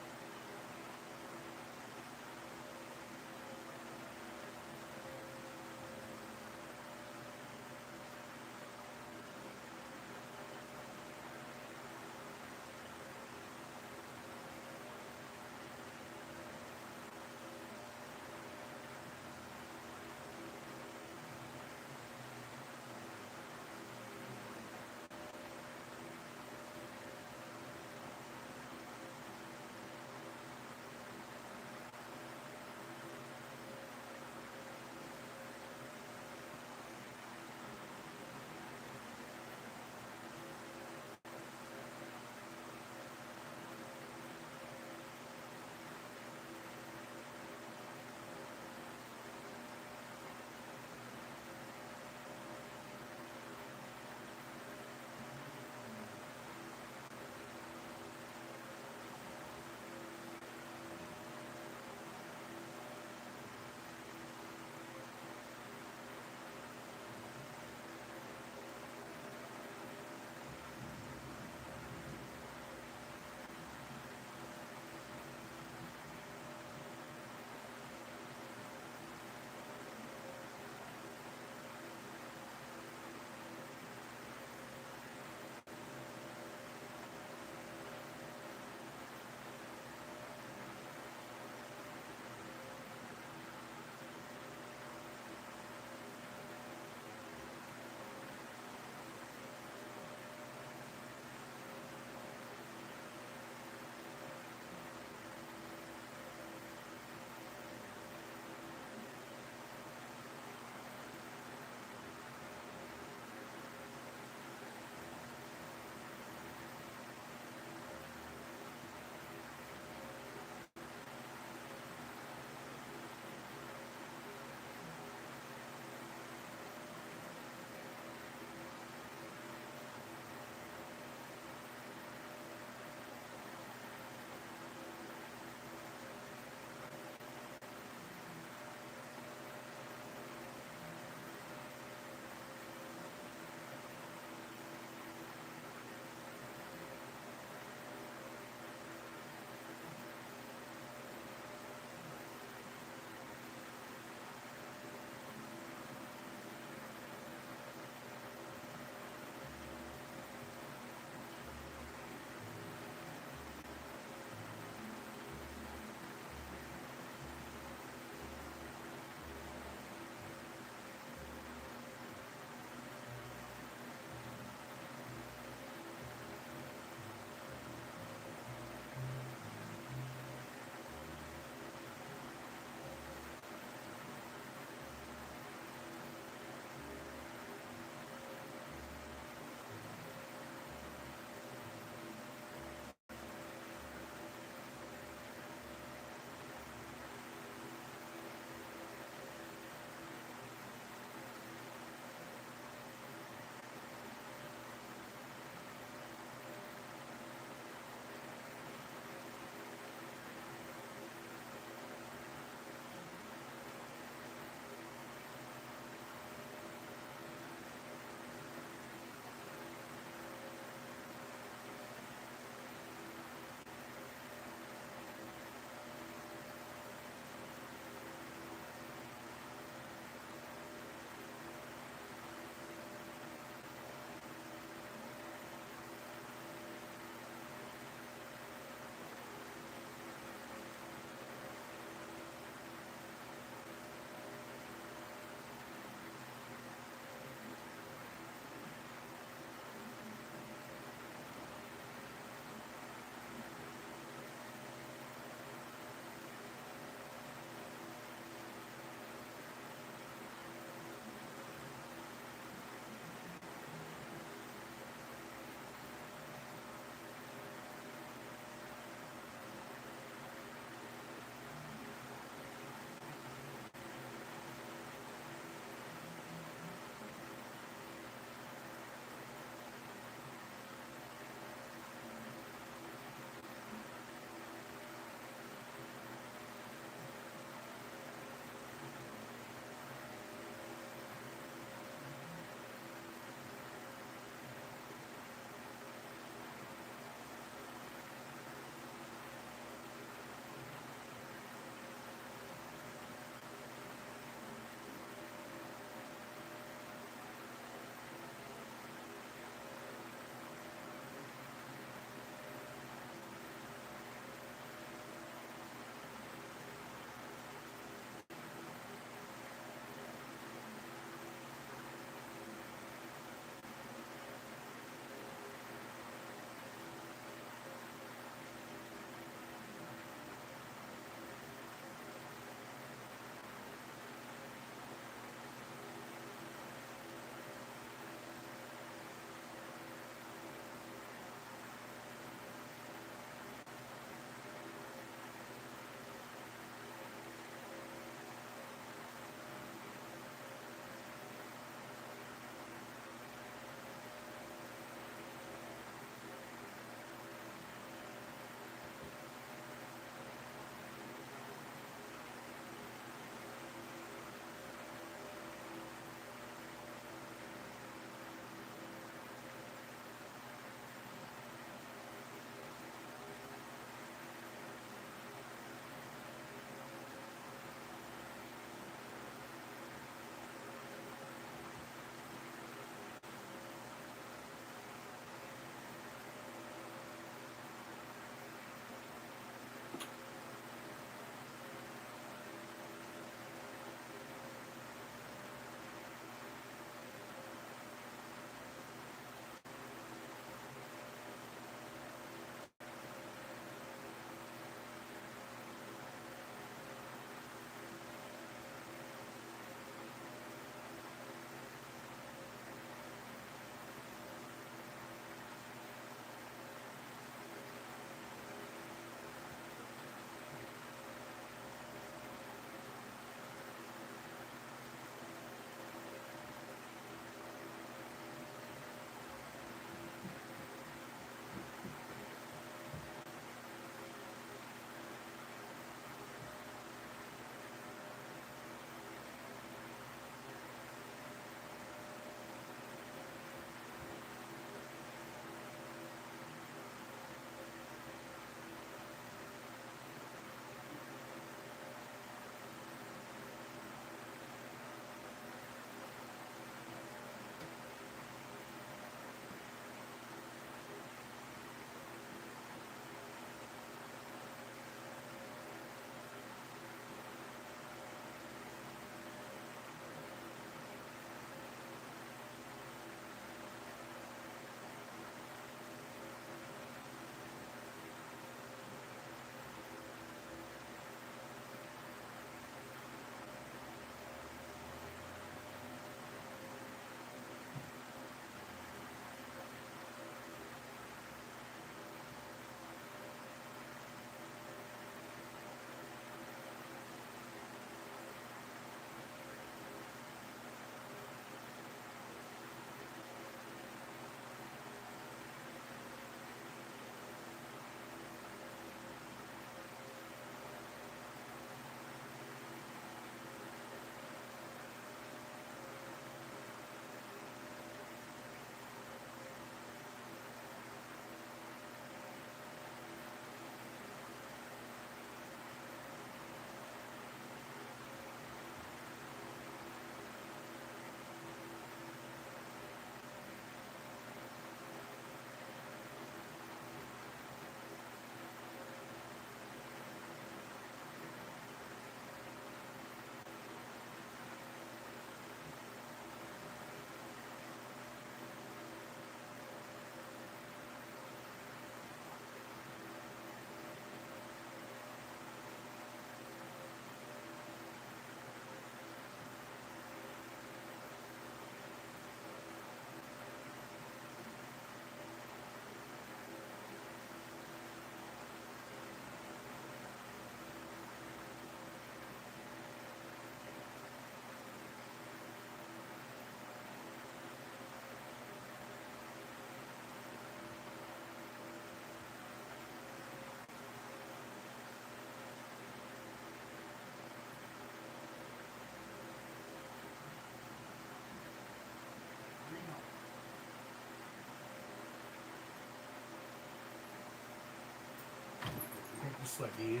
slip. He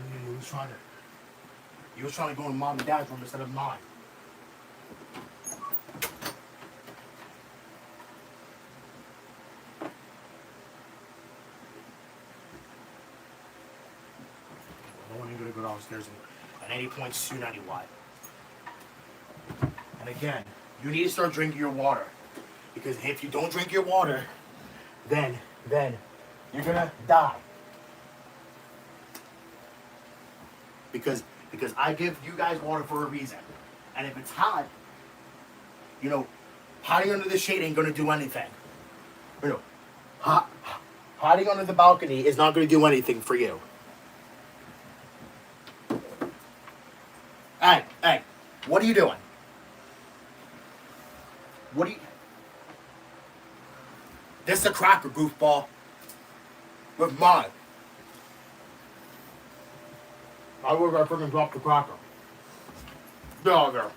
was trying to go in mom and dad's room instead of mine. No one ain't gonna go downstairs at any point soon anyway. And again, you need to start drinking your water. Because if you don't drink your water, then you're gonna die. Because I give you guys water for a reason. And if it's hot, you know, hiding under the shade ain't gonna do anything. You know, hiding under the balcony is not gonna do anything for you. Hey, what are you doing? What are you... This is a cracker, goofball. With mine. I would have freaking dropped the cracker. Get out of there.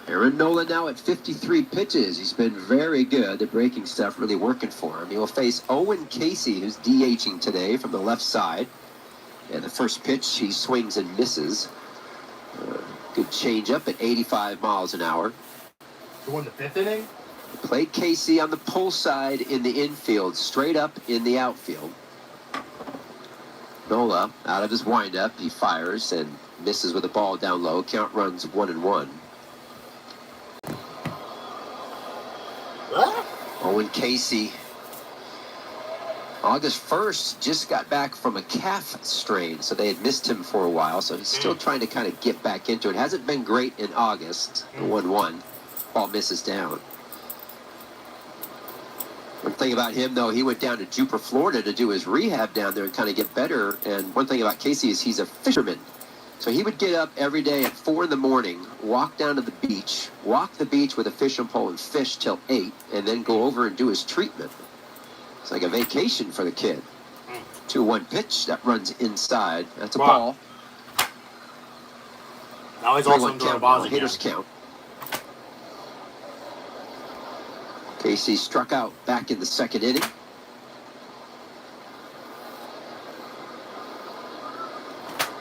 Aaron Nola now at 53 pitches. He's been very good. The breaking stuff really working for him. He will face Owen Casey, who's DHing today from the left side. And the first pitch, he swings and misses. Good changeup at 85 miles an hour. You won the fifth inning? Played Casey on the pull side in the infield, straight up in the outfield. Nola, out of his windup, he fires and misses with a ball down low. Count runs 1-1. What? Owen Casey, August 1st, just got back from a calf strain, so they had missed him for a while, so he's still trying to kind of get back into it. Hasn't been great in August. 1-1. Ball misses down. One thing about him, though, he went down to Jupiter, Florida to do his rehab down there and kind of get better. And one thing about Casey is he's a fisherman. So he would get up every day at 4 in the morning, walk down to the beach, walk the beach with a fishing pole and fish till 8, and then go over and do his treatment. It's like a vacation for the kid. 2-1 pitch that runs inside. That's a ball. Now he's also doing balls. Hitters count. Casey struck out back in the second inning.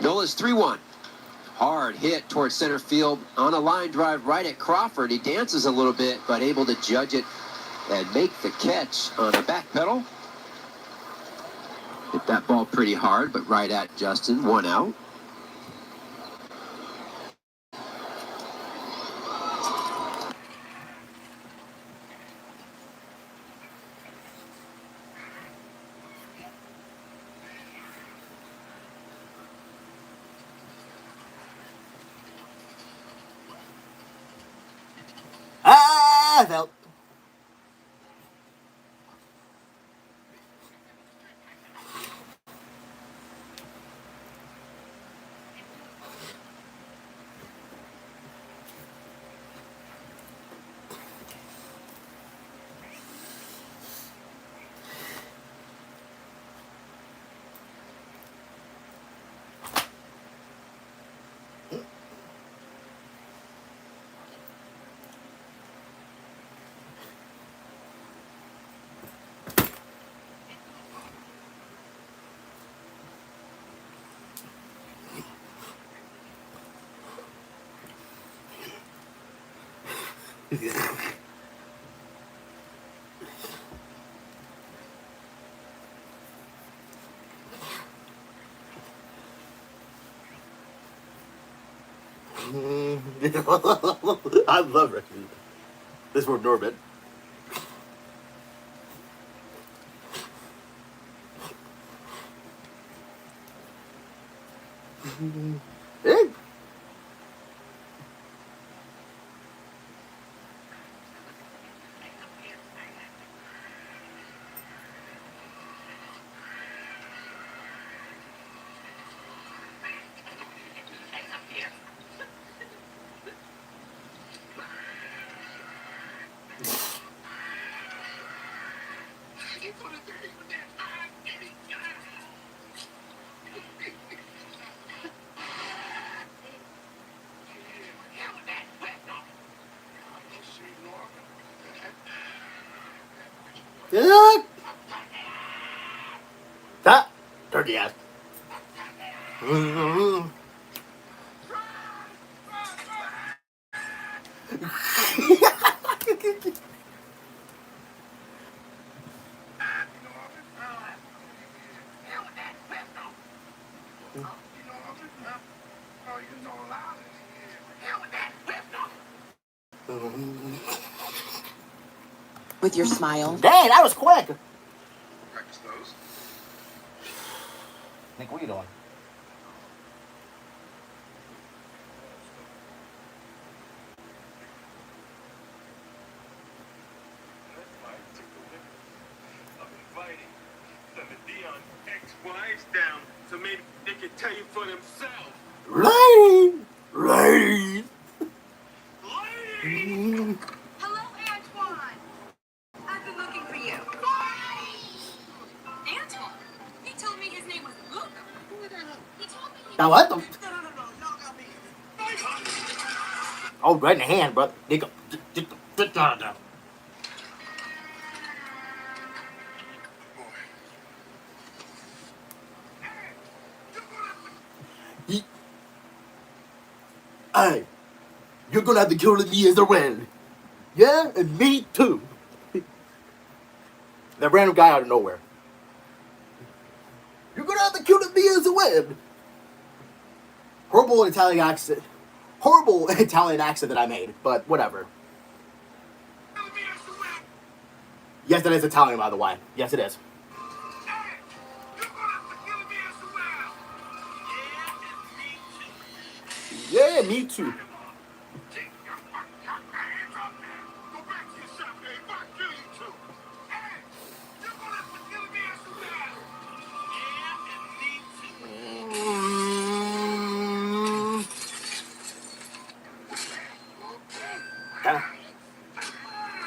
Nola's 3-1. Hard hit towards center field on a line drive right at Crawford. He dances a little bit, but able to judge it and make the catch on a back pedal. Hit that ball pretty hard, but right at Justin. 1 out. I felt. I love it. This word Norbit. Hey. Yeah. That turkey ass. With your smile. Dang, that was quick. Nick, what are you doing? Ex-wives down so maybe they can tell you for themselves. Ladies! Ladies! Hello, Antoine. I've been looking for you. Antoine? He told me his name was Luca. He told me he Now what the? Oh, right in the hand, bro. Nigga. Hey, you're gonna have to kill me as well. Yeah, and me too. That random guy out of nowhere. You're gonna have to kill me as well. Horrible Italian accent. Horrible Italian accent that I made, but whatever. Yes, that is Italian, by the way. Yes, it is. Yeah, me too.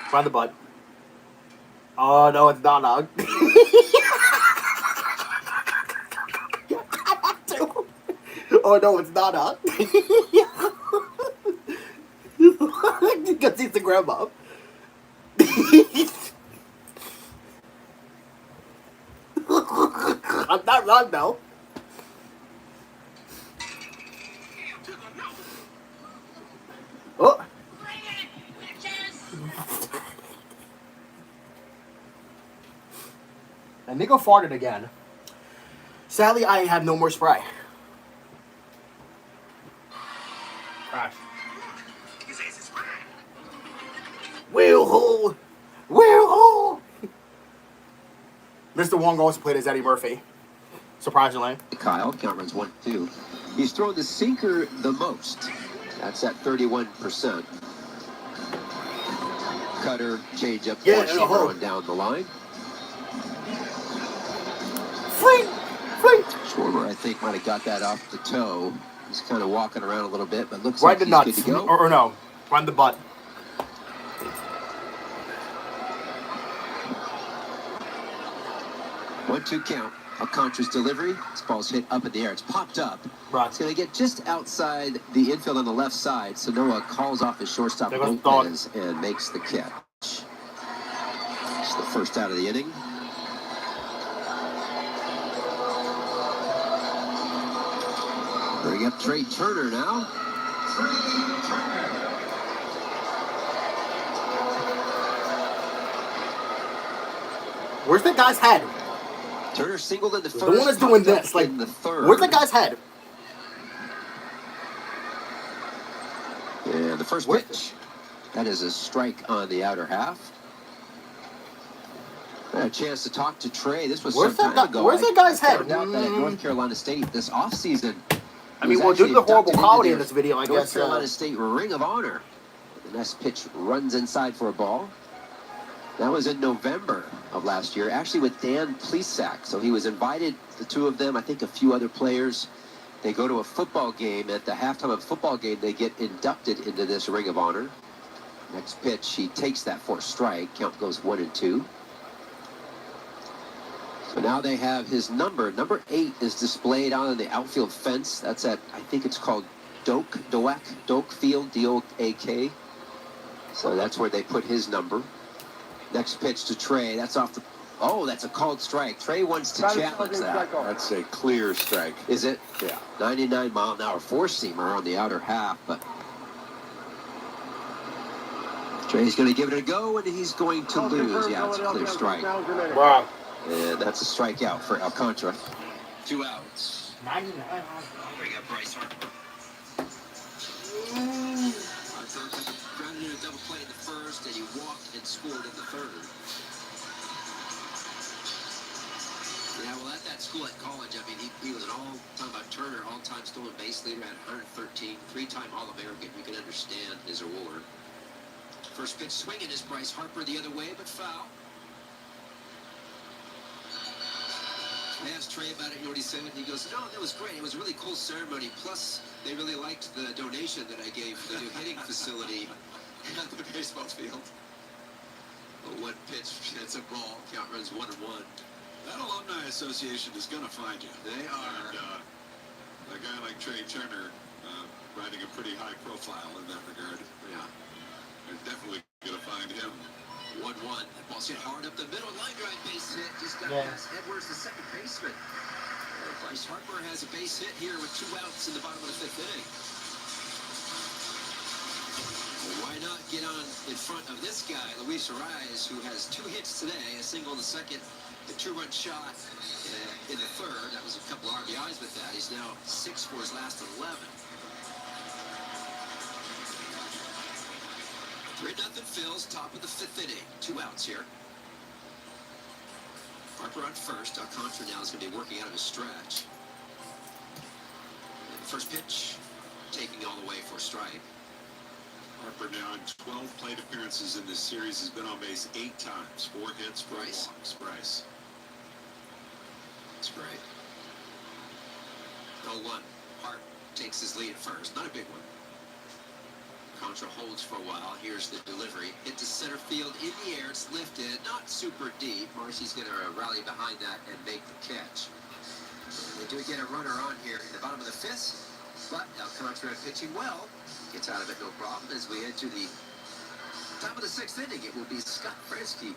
Find the butt. Oh no, it's not Nog. Oh no, it's not Nog. Because he's the grandma. I'm not wrong though. Oh. And Nico farted again. Sadly, I have no more spray. Gosh. Wheel hole! Wheel hole! Mr. Wong also played as Eddie Murphy. Surprisingly. Kyle, count runs 1-2. He's thrown the sinker the most. That's at 31%. Cutter, changeup, four-seamer on down the line. Fling! Fling! Schwarber, I think, might have got that off the toe. He's kind of walking around a little bit, but looks Right like the he's nuts. good to go. Or no, run the butt. One-two count. Alcantara's delivery. This ball's hit up in the air. It's popped up. Right. It's going to get just outside the infield on the left side. Sanoa calls off his shortstop Lopez and makes the catch. It's the first out of the inning. Bring up Trey Turner now. Where's that guy's head? Turner singled in the first. The one that's doing this. Like, in the third. Where's that guy's head? And the first pitch. That is a strike on the outer half. I had a chance to talk to Trey. This was some time ago. Where's that guy's head? Found out that at North Carolina State this offseason. I mean, we'll do the horrible quality in this video, I guess. North Carolina State Ring of Honor. The next pitch runs inside for a ball. That was in November of last year, actually with Dan Plesac. So he was invited, the two of them, I think a few other players. They go to a football game. At the halftime of a football game, they get inducted into this Ring of Honor. Next pitch, he takes that for a strike. Count goes 1-2. So now they have his number. Number 8 is displayed on the outfield fence. That's at, I think it's called Doak Field, D-O-A-K. So that's where they put his number. Next pitch to Trey. That's off the... Oh, that's a called strike. Trey wants to challenge that. That's a clear strike. Is it? Yeah. 99-mile-an-hour four-seamer on the outer half, but Trey's going to give it a go, and he's going to lose. Yeah, it's a clear strike. Wow. And that's a strikeout for Alcantara. 2 outs. 99. We got Bryce Harper. Harper grounded in a double play in the first, and he walked and scored in the third. Yeah, well, at that school at college, I mean, he was an talking about Turner, all-time stolen base leader at 113, three-time All-American. You can understand his award. First pitch swinging is Bryce Harper the other way, but foul. I asked Trey about it, you know what he said? He goes, no, that was great. It was a really cool ceremony. Plus, they really liked the donation that I gave for the new hitting facility at the baseball field. One pitch, that's a ball. Count runs 1-1. That alumni association is going to find you. They are. And a guy like Trey Turner riding a pretty high profile in that regard. Yeah. They're definitely going to find him. 1-1. That ball's hit hard up the middle. Line drive base hit. Just got past Edwards, the second baseman. Bryce Harper has a base hit here with 2 outs in the bottom of the 5th inning. Well, why not get on in front of this guy, Luis Ariz, who has 2 hits today, a single in the second, a 2-run shot in the third. That was a couple RBIs with that. He's now 6 for his last 11. 3-0 Phillies, top of the 5th inning. 2 outs here. Harper on first. Alcantara now is going to be working out of his stretch. And the first pitch, taking all the way for a strike. Harper now in 12 plate appearances in this series has been on base 8 times. 4 hits, 4 walks. Bryce. That's great. 0-1. Hart takes his lead at first. Not a big one. Contra holds for a while. Here's the delivery. Hit to center field in the air. It's lifted. Not super deep. Marcy's going to rally behind that and make the catch. They do get a runner on here in the bottom of the 5th. But Alcantara pitching well. Gets out of it no problem as we head to the top of the 6th inning. It will be Scott Fransky.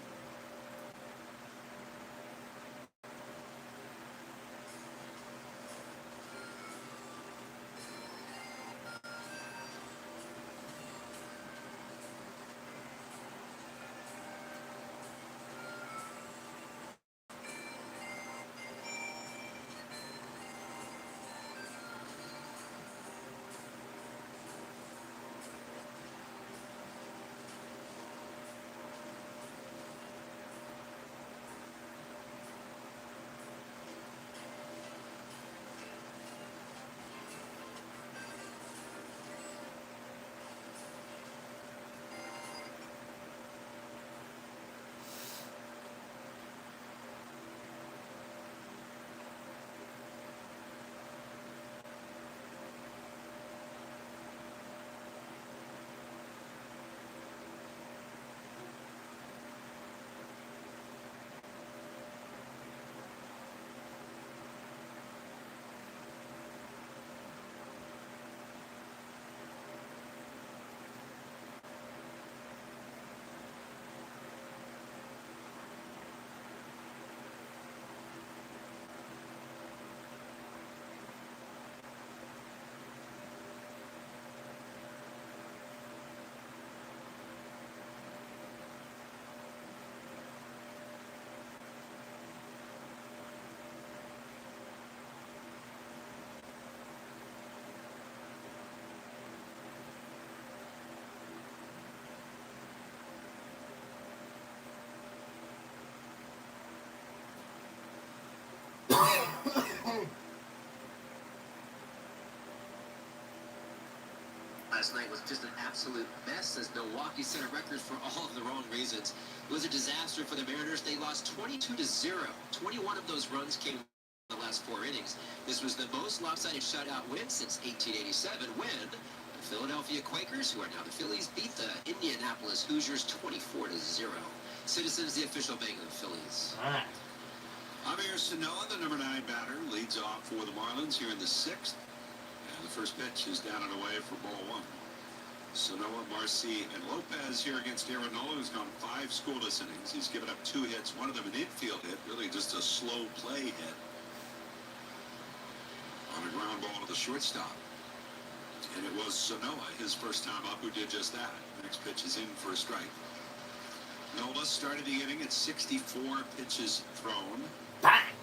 Last night was just an absolute mess as Milwaukee set a record for all of the wrong reasons. It was a disaster for the Mariners. They lost 22-0. 21 of those runs came in the last 4 innings. This was the most lopsided shutout win since 1887 when the Philadelphia Quakers, who are now the Phillies, beat the Indianapolis Hoosiers 24-0. Citizens, the official bank of the Phillies. Javier Sanoa, the number 9 batter, leads off for the Marlins here in the 6th. And the first pitch is down and away for ball 1. Sanoa, Marcy, and Lopez here against Aaron Nola, who's gone 5 scoreless innings. He's given up 2 hits, one of them an infield hit, really just a slow play hit on a ground ball to the shortstop. And it was Sanoa, his first time up, who did just that. The next pitch is in for a strike. Nola started the inning at 64 pitches thrown. Bang!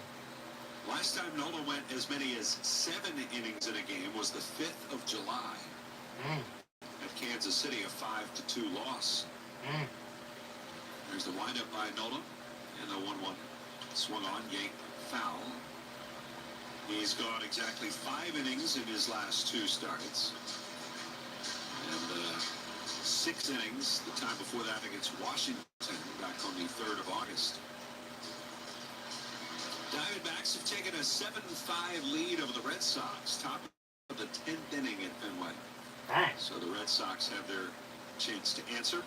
Last time Nola went as many as 7 innings in a game was the 5th of July. At Kansas City, a 5-2 loss. There's the windup by Nola, and the 1-1 swung on, yanked foul. He's gone exactly 5 innings in his last 2 starts, and 6 innings the time before that against Washington back on the 3rd of August. Diamondbacks have taken a 7-5 lead over the Red Sox, top of the 10th inning at Fenway. So the Red Sox have their chance to answer.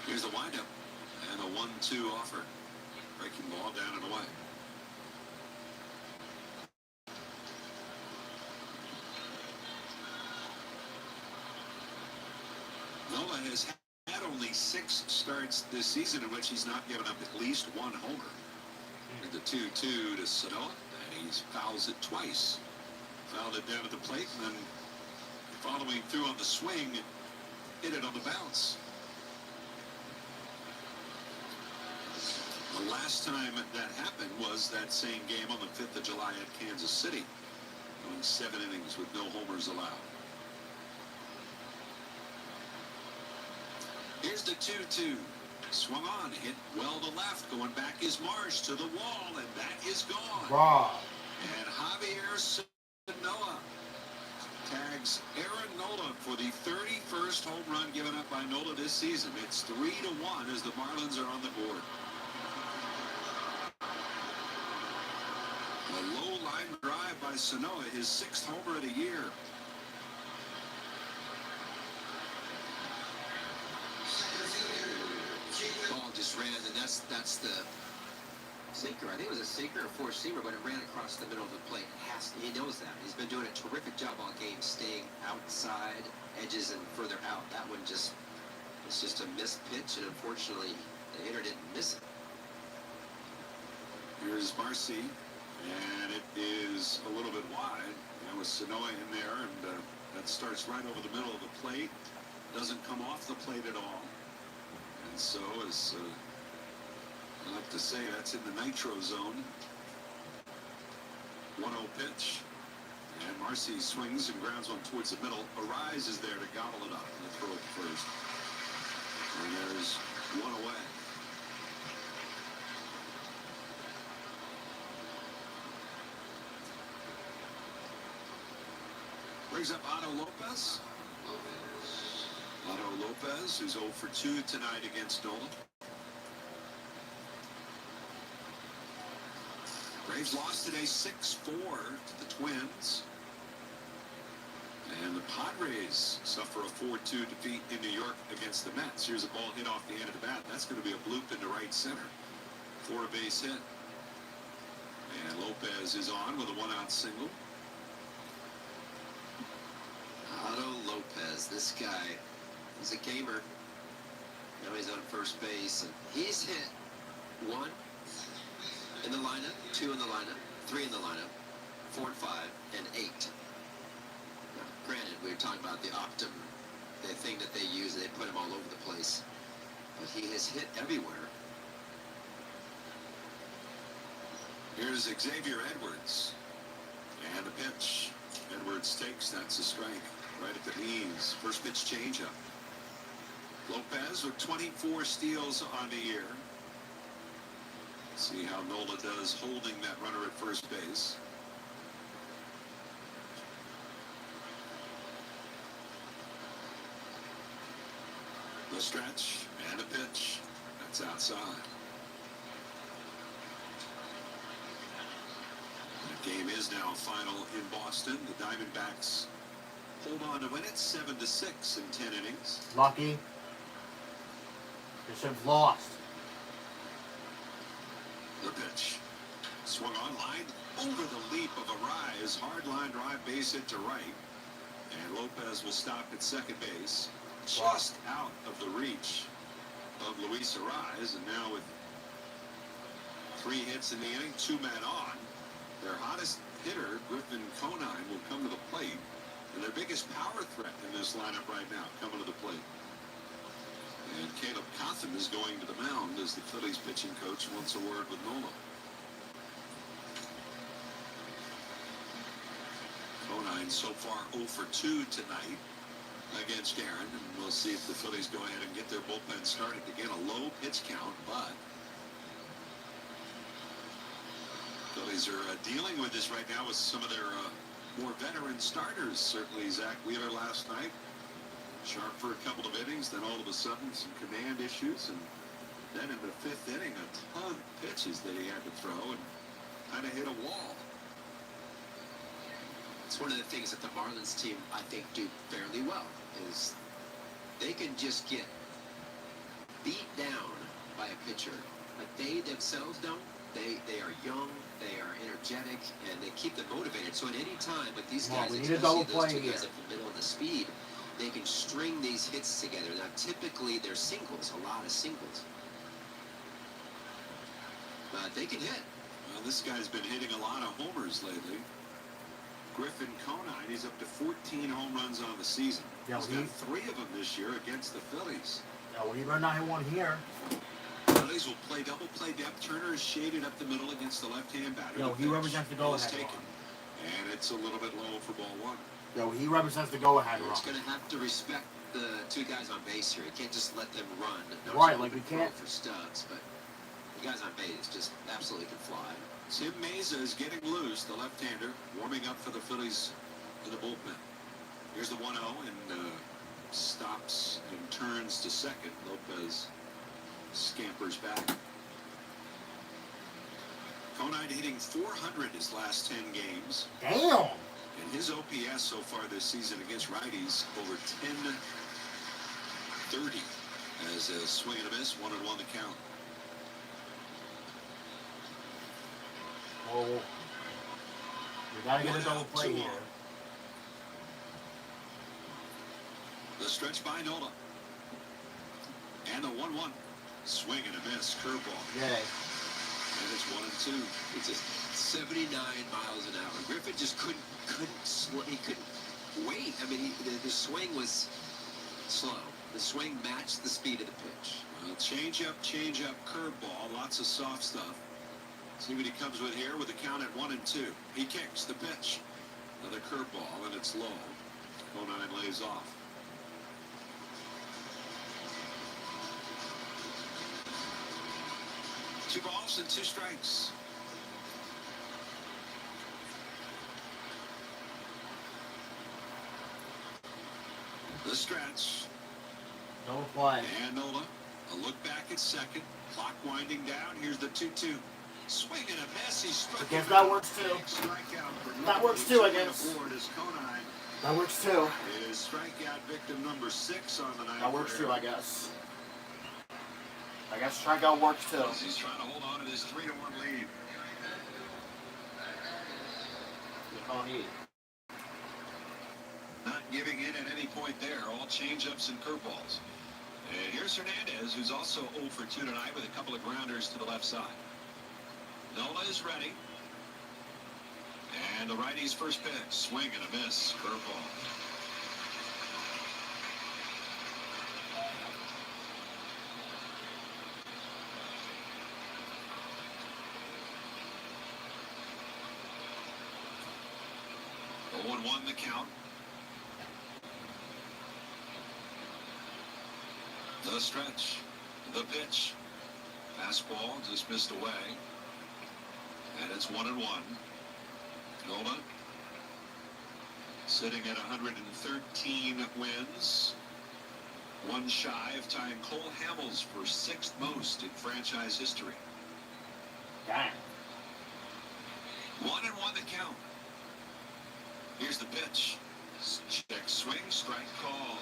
Here's the windup and a 1-2 offer. Breaking ball down and away. Nola has had only 6 starts this season in which he's not given up at least 1 homer. The 2-2 to Sanoa, and he fouls it twice. Fouled it down at the plate, and then following through on the swing, hit it on the bounce. The last time that happened was that same game on the 5th of July at Kansas City, going 7 innings with no homers allowed. Here's the 2-2. Swung on, hit well to left, going back is Marsh to the wall, and that is gone. Wow. And Javier Sanoa tags Aaron Nola for the 31st home run given up by Nola this season. It's 3-1 as the Marlins are on the board. A low line drive by Sanoa, his 6th homer of the year. Ball just ran, and that's the sinker. I think it was a sinker or four-seamer, but it ran across the middle of the plate. He knows that. He's been doing a terrific job all game, staying outside, edges, and further out. That one it's just a missed pitch, and unfortunately, the hitter didn't miss it. Here's Marcy, and it is a little bit wide. With Sanoa in there, and that starts right over the middle of the plate. Doesn't come off the plate at all. And so, as I like to say, that's in the nitro zone. 1-0 pitch. And Marcy swings and grounds one towards the middle. Arise is there to gobble it up and throw it first. And there's 1 away. Brings up Otto Lopez. Otto Lopez, who's 0 for 2 tonight against Nola. Braves lost today 6-4 to the Twins. And the Padres suffer a 4-2 defeat in New York against the Mets. Here's a ball hit off the end of the bat. That's going to be a bloop into right center for a base hit. And Lopez is on with a 1-out single. Otto Lopez, this guy, he's a gamer. Now he's on first base, and he's hit 1 in the lineup, 2 in the lineup, 3 in the lineup, 4 and 5, and 8. Now, granted, we were talking about the Optum, the thing that they use, and they put him all over the place. But he has hit everywhere. Here's Xavier Edwards. And the pitch. Edwards takes, that's a strike. Right at the knees. First pitch changeup. Lopez with 24 steals on the year. See how Nola does holding that runner at first base. The stretch and a pitch. That's outside. The game is now final in Boston. The Diamondbacks hold on to win it 7-6 in 10 innings. Lucky. They should have lost. The pitch. Swung on line over the leap of Arise. Hard line drive, base hit to right. And Lopez will stop at second base. Just out of the reach of Luis Arise. And now with 3 hits in the inning, 2 men on. Their hottest hitter, Griffin Conine, will come to the plate. And their biggest power threat in this lineup right now coming to the plate. And Caleb Cotham is going to the mound as the Phillies pitching coach wants a word with Nola. Conine so far 0 for 2 tonight against Aaron. And we'll see if the Phillies go ahead and get their bullpen started. Again, a low pitch count, but Phillies are dealing with this right now with some of their more veteran starters. Certainly Zach Wheeler last night. Sharp for a couple of innings, then all of a sudden some command issues, and then in the 5th inning a ton of pitches that he had to throw and kind of hit a wall. It's one of the things that the Marlins team, I think, do fairly well, is they can just get beat down by a pitcher, but they themselves don't. They are young, they are energetic, and they keep them motivated. So at any time with these guys, especially those 2 guys at the middle of the speed, they can string these hits together. Now, typically, they're singles, a lot of singles. But they can hit. Well, this guy's been hitting a lot of homers lately. Griffin Conine, he's up to 14 home runs on the season. Yeah, he's got 3 of them this year against the Phillies. Yeah, well, he better not hit one here. Phillies will play double play depth. Turner is shaded up the middle against the left-hand batter. Yo, he represents the go-ahead taken. And it's a little bit low for ball 1. Yo, he represents the go-ahead run. He's going to have to respect the 2 guys on base here. He can't just let them run. No, right, like we can't. For studs, but the guys on base just absolutely can fly. Tim Meza is getting loose, the left-hander, warming up for the Phillies in the bullpen. Here's the 1-0, and stops and turns to second. Lopez scampers back. Conine hitting 400 his last 10 games. Damn! And his OPS so far this season against righties over 10-30 as a swing and a miss, 1-1 the count. Oh, we gotta get a double play here. The stretch by Nola. And the 1-1. Swing and a miss, curveball. Yay. And it's 1-2. It's just 79 miles an hour. Griffin just couldn't wait. I mean, the swing was slow. The swing matched the speed of the pitch. Well, change up, curveball, lots of soft stuff. See what he comes with here with the count at 1-2. He kicks the pitch. Another curveball, and it's low. Conine lays off. Two balls and 2 strikes. The stretch. No play. And Nola. A look back at second. Clock winding down. Here's the 2-2. Swing and a miss. He struck. I guess that works too. That works too, I guess. That works too. Is strikeout victim number 6 on the night. That works too, I guess. I guess strikeout works too. He's trying to hold on to this 3-1 lead. Not giving in at any point there. All changeups and curveballs. And here's Hernandez, who's also 0 for 2 tonight with a couple of grounders to the left side. Nola is ready. And the righty's first pitch. Swing and a miss. Curveball. The 1-1 the count. The stretch. The pitch. Fastball just missed away. And it's 1-1. Nola sitting at 113 wins. One shy of tying Cole Hamels for 6th most in franchise history. Damn. 1-1 the count. Here's the pitch. Check swing, strike call.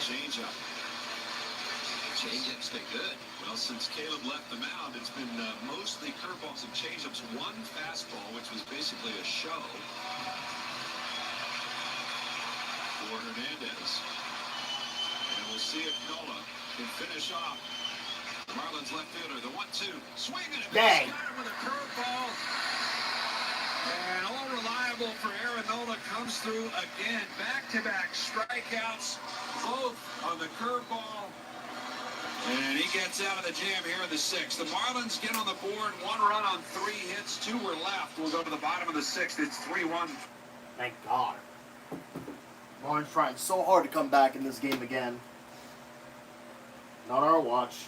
Change up. Changeups been good. Well, since Caleb left the mound, it's been mostly curveballs and changeups. One fastball, which was basically a show for Hernandez. And we'll see if Nola can finish off the Marlins left fielder. The 1-2. Swing and a miss. Got him with a curveball. And all reliable for Aaron Nola comes through again. Back-to-back strikeouts, both on the curveball. And he gets out of the jam here in the 6th. The Marlins get on the board. 1 run on 3 hits. 2 were left. We'll go to the bottom of the 6th. It's 3-1. Thank God. Marlins trying so hard to come back in this game again. Not our watch.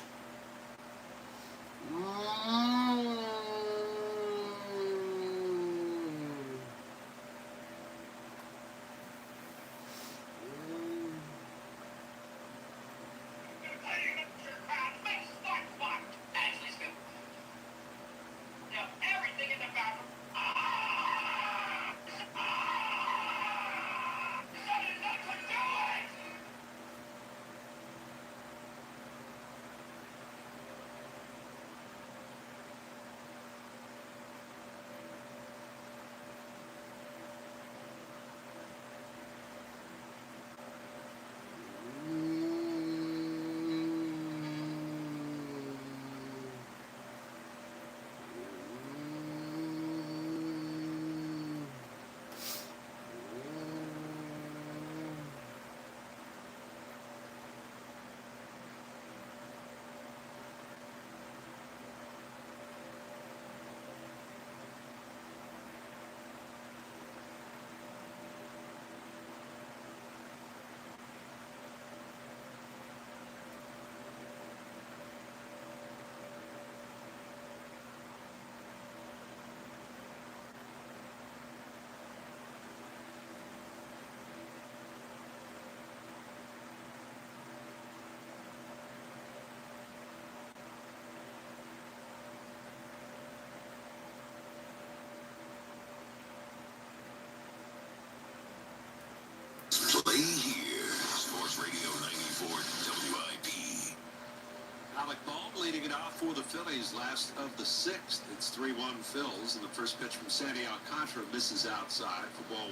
Play here. Sports Radio 94 WIP. Alec Bohm leading it off for the Phillies, last of the 6th. It's 3-1 Phils, and the first pitch from Sandy Alcantara misses outside for ball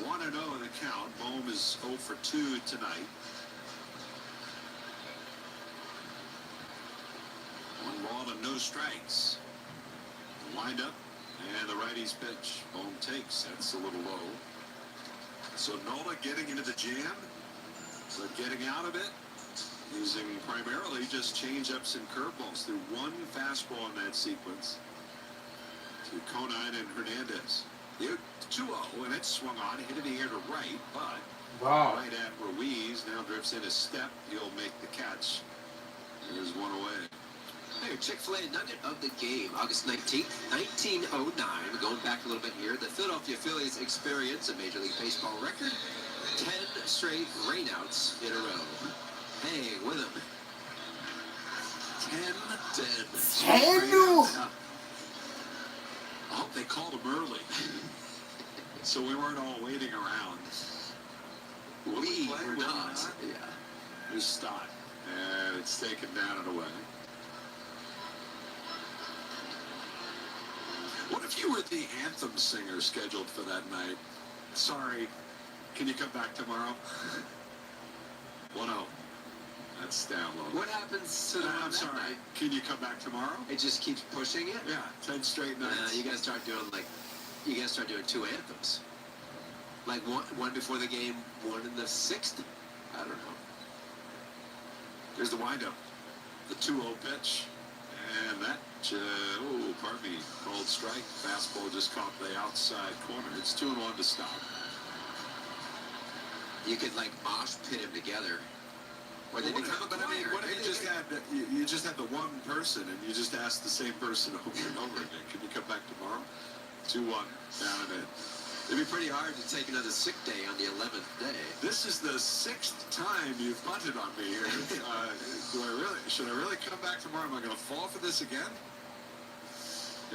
1. 1-0 in the count. Bohm is 0 for 2 tonight. 1 ball and no strikes. The windup and the righty's pitch. Bohm takes. That's a little low. So Nola getting into the jam, but getting out of it, using primarily just change-ups and curveballs. Through 1 fastball in that sequence to Conine and Hernandez. They're 2-0, and it swung on, hit in the air to right, but right at Ruiz, now drifts in a step. He'll make the catch. There's 1 away. Hey, Chick-fil-A nugget of the game, August 19th, 1909. Going back a little bit here, the Philadelphia Phillies experience a Major League Baseball record, 10 straight rainouts in a row. Hang with them. 10. Oh, they called him early. So we weren't all waiting around. We were not. Yeah. Here's Stott. And it's taken down and away. What if you were the anthem singer scheduled for that night? Sorry, can you come back tomorrow? 1-0. That's down low. What happens to the I'm sorry. night? Can you come back tomorrow? It just keeps pushing it? Yeah, 10 straight nights. You gotta start doing doing 2 anthems. Like one before the game, 1 in the 6th? I don't know. There's the windup. The 2-0 pitch. And that, pardon me, called strike. Fastball just caught the outside corner. It's 2-1 to stop. You could mosh pit him together. Or they become a choir. What if you just had the one person and you just asked the same person over and over again? Can you come back tomorrow? 2-1, down and in. It'd be pretty hard to take another sick day on the 11th day. This is the 6th time you've punted on me here. Should I really come back tomorrow? Am I going to fall for this again?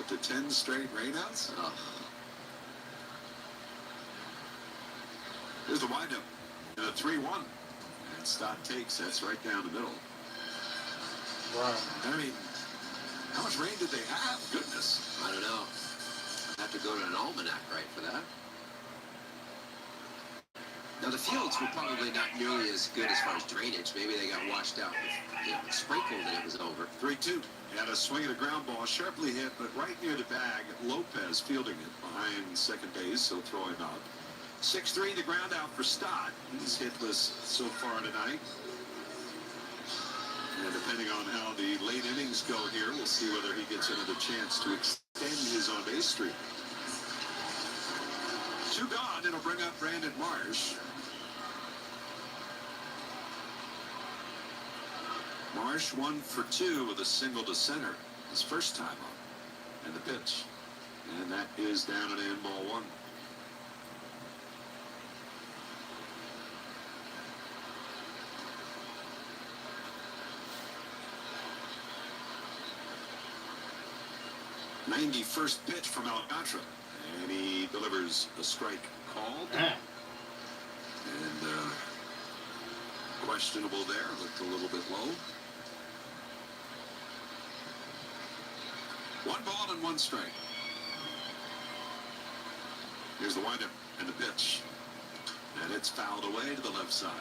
After 10 straight rainouts? Oh. Here's the windup. And a 3-1. And Stott takes. That's right down the middle. Right. I mean, how much rain did they have? Goodness. I don't know. I have to go to an almanac, right, for that. Now, the fields were probably not nearly as good as far as drainage. Maybe they got washed out with sprinkled and it was over. 3-2. Had a swing at a ground ball, sharply hit, but right near the bag. Lopez fielding it behind second base, so throw him out. 6-3, the ground out for Stott. He's hitless so far tonight. And depending on how the late innings go here, we'll see whether he gets another chance to extend his on-base streak. 2 gone. It'll bring up Brandon Marsh. Marsh 1 for 2 with a single to center. His first time up. And the pitch. And that is down and in, ball 1. '91st pitch from Alcantara. And he delivers a strike called. And questionable there. Looked a little bit low. 1 ball and 1 strike. Here's the windup and the pitch. And it's fouled away to the left side.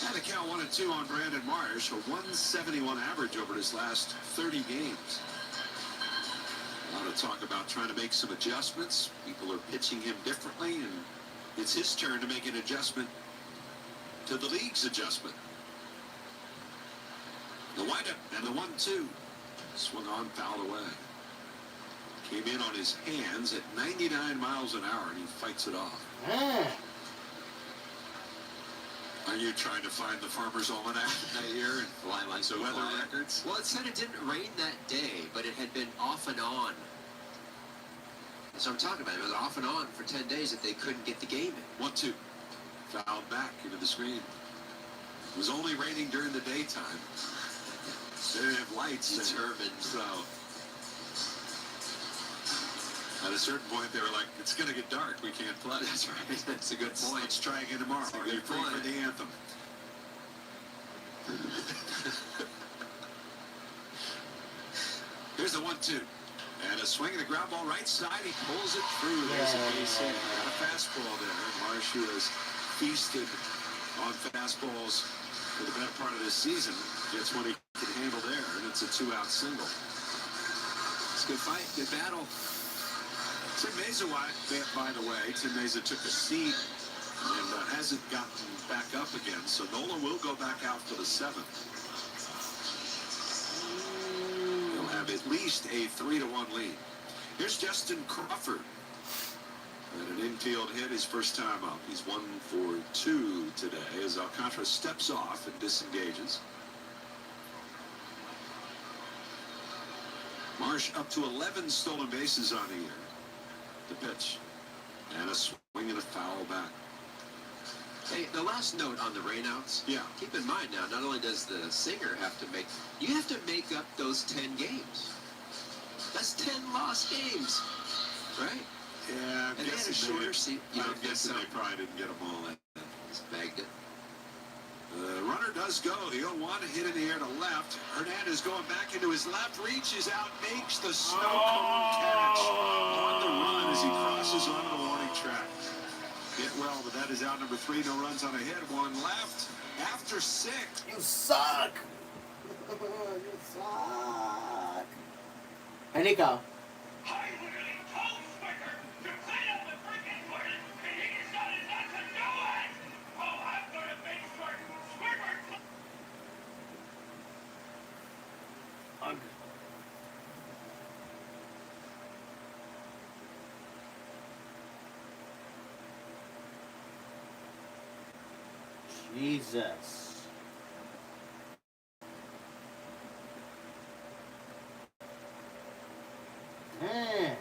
And a count 1-2 on Brandon Marsh. A 171 average over his last 30 games. A lot of talk about trying to make some adjustments. People are pitching him differently, and it's his turn to make an adjustment to the league's adjustment. The windup and the 1-2. Swung on, fouled away. Came in on his hands at 99 miles an hour, and he fights it off. Are you trying to find the Farmer's Almanac that year and so weather quiet. records? Well, it said it didn't rain that day, but it had been off and on. So I'm talking about it. It was off and on for 10 days that they couldn't get the game in. 1-2. Fouled back into the screen. It was only raining during the daytime. They didn't have lights. Determined. So at a certain point, they were like, it's going to get dark. We can't play. That's right. That's a good point. Let's try again tomorrow. Are you free for the anthem? Here's the 1-2. And a swing and a ground ball right side. He pulls it through. There's a base hit. Got a fastball there. Marsh, who has feasted on fastballs for the better part of this season, gets what he can handle there. And it's a 2-out single. It's a good fight. Good battle. Tim Mesa, by the way, Tim Mesa took a seat and hasn't gotten back up again. So Nola will go back out for the 7th. He'll have at least a 3-1 lead. Here's Justin Crawford. And an infield hit his first time up. He's 1 for 2 today as Alcantara steps off and disengages. Marsh up to 11 stolen bases on the year. The pitch. And a swing and a foul back. Hey, the last note on the rainouts. Yeah. Keep in mind now, not only does the singer have to make, you have to make up those 10 games. That's 10 lost games, right? Yeah, and they had a shorter seat. I'm guessing they probably didn't get them all in. Just bagged it. The runner does go. The 0-1 hit in the air to left. Hernandez going back into his left, reaches out, makes the snow cone catch on the run as he crosses onto the warning track. Hit well, but that is out number 3. No runs on a hit. 1 left. After 6. You suck. You suck. Hey, Nico. Jesus. Dang.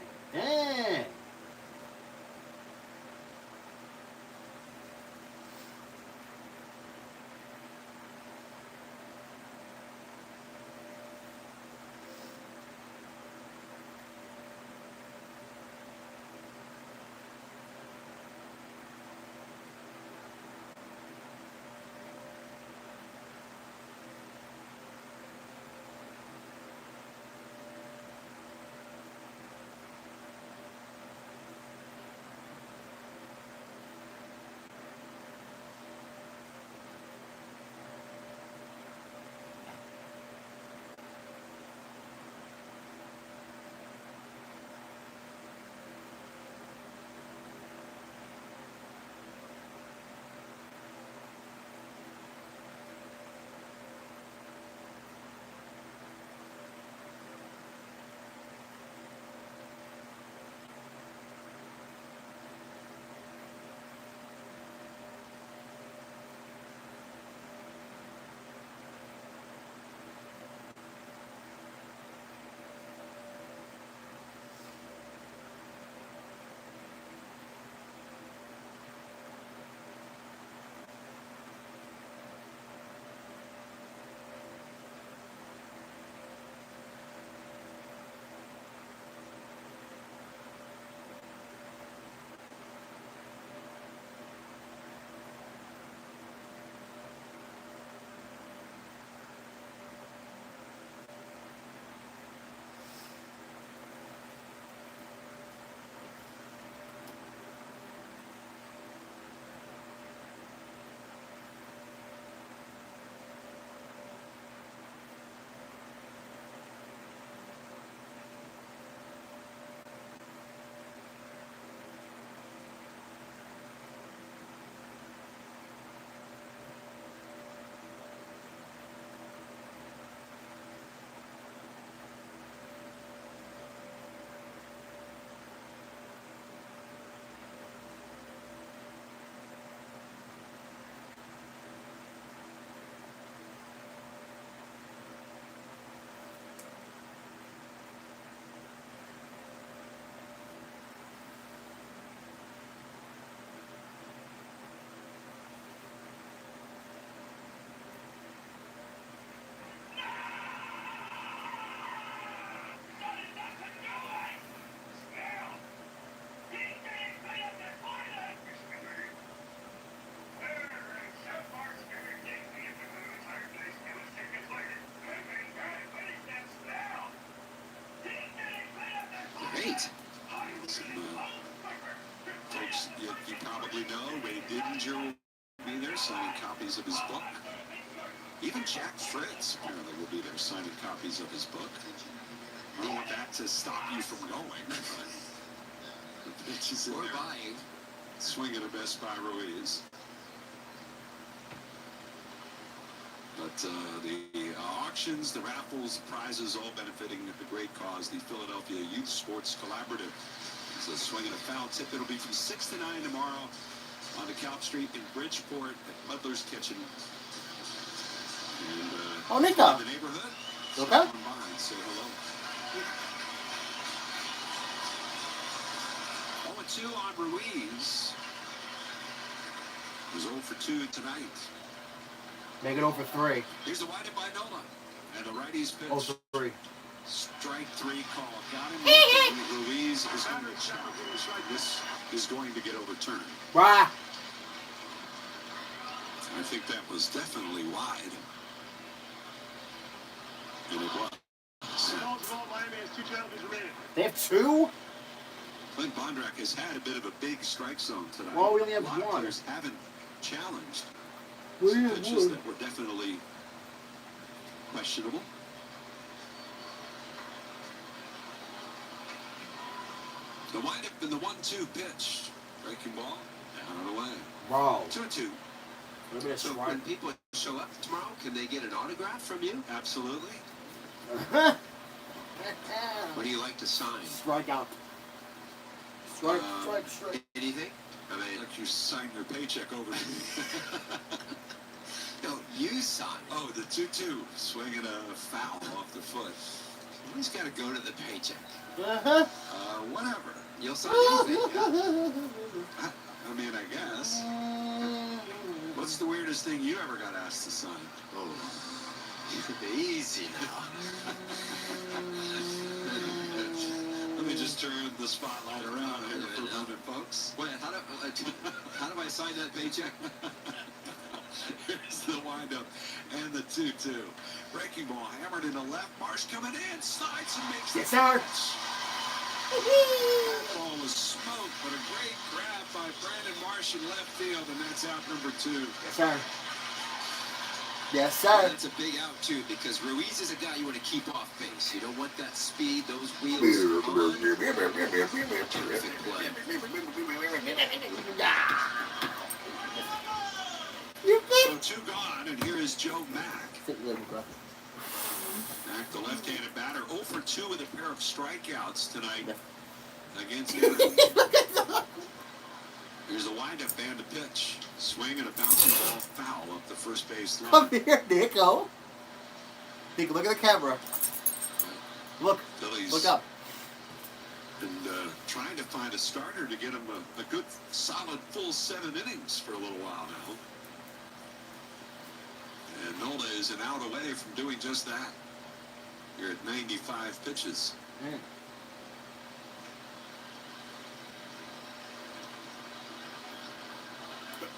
Bellinger will be there signing copies of his book. Even Jack Fritz apparently will be there signing copies of his book. I don't want that to stop you from going, but the pitch is in there. Buying. Swinging a best by Ruiz. But the auctions, the raffles, prizes, all benefiting the great cause, the Philadelphia Youth Sports Collaborative. So swinging a foul tip. It'll be from 6 to 9 tomorrow on DeKalb Street in Bridgeport at Butler's Kitchen. And, Nico. in the neighborhood. Okay. Stop on by and say hello. 0-2 on Ruiz. He was 0 for 2 tonight. Make it over 3. Here's the windup by Nola. And the righty's pitch. Over 3. Strike 3 call. Got him. Ruiz is under check. This is going to get overturned. Right. I think that was definitely wide. And it was. They have 2? Clint Bondrak has had a bit of a big strike zone tonight. Well, we only have a lot of 1. players haven't challenged. We Some have pitches 1. that were definitely questionable. The windup in the 1-2 pitch. Breaking ball. Down and away. Wow. 2-2. So when people show up tomorrow, can they get an autograph from you? Absolutely. What do you like to sign? Strike out. Strike. Anything? I mean, like you sign your paycheck over to me. No, you sign. Oh, the 2-2. Swinging a foul off the foot. He's got to go to the paycheck. Whatever. You'll sign anything. Yeah? I mean, I guess. What's the weirdest thing you ever got asked to sign? Oh, easy now. Let me just turn the spotlight around here for a moment, folks. Wait, how do I sign that paycheck? Here's the windup and the 2-2. Breaking ball hammered into left. Marsh coming in, slides and makes Yes, the sir. catch. That ball was smoked, but a great grab by Brandon Marsh in left field, and that's out number 2. Yes, sir. Yes, Well, sir. that's a big out, too, because Ruiz is a guy you want to keep off base. You don't want that speed, those wheels. Terrific play. So 2 gone, and here is Joe Mack. Mack, the left-handed batter, 0 for 2 with a pair of strikeouts tonight against Aaron. Here's a windup and a pitch. Swing and a bouncing ball foul up the first base line. Come here, Nico. Nico, look at the camera. Look. Phillies Look up. And trying to find a starter to get him a good, solid, full 7 innings for a little while now. And Nola is an out away from doing just that. You're at 95 pitches.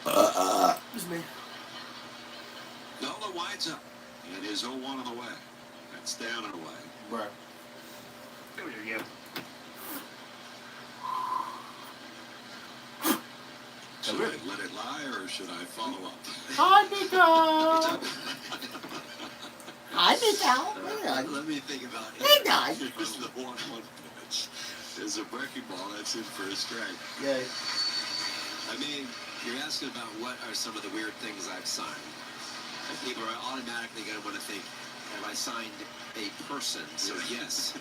Excuse me. Nola winds up and is 0-1 on the way. That's down and away. Right. There you go. Should I let it lie or should I follow up? Hi, Nico. Hi, Nico. Let me think about it. Hey, guys. Here's the 1-1 pitch. There's a breaking ball. That's in for a strike. Yeah. I mean, you're asking about what are some of the weird things I've signed. And people are automatically going to want to think, have I signed a person? So yes.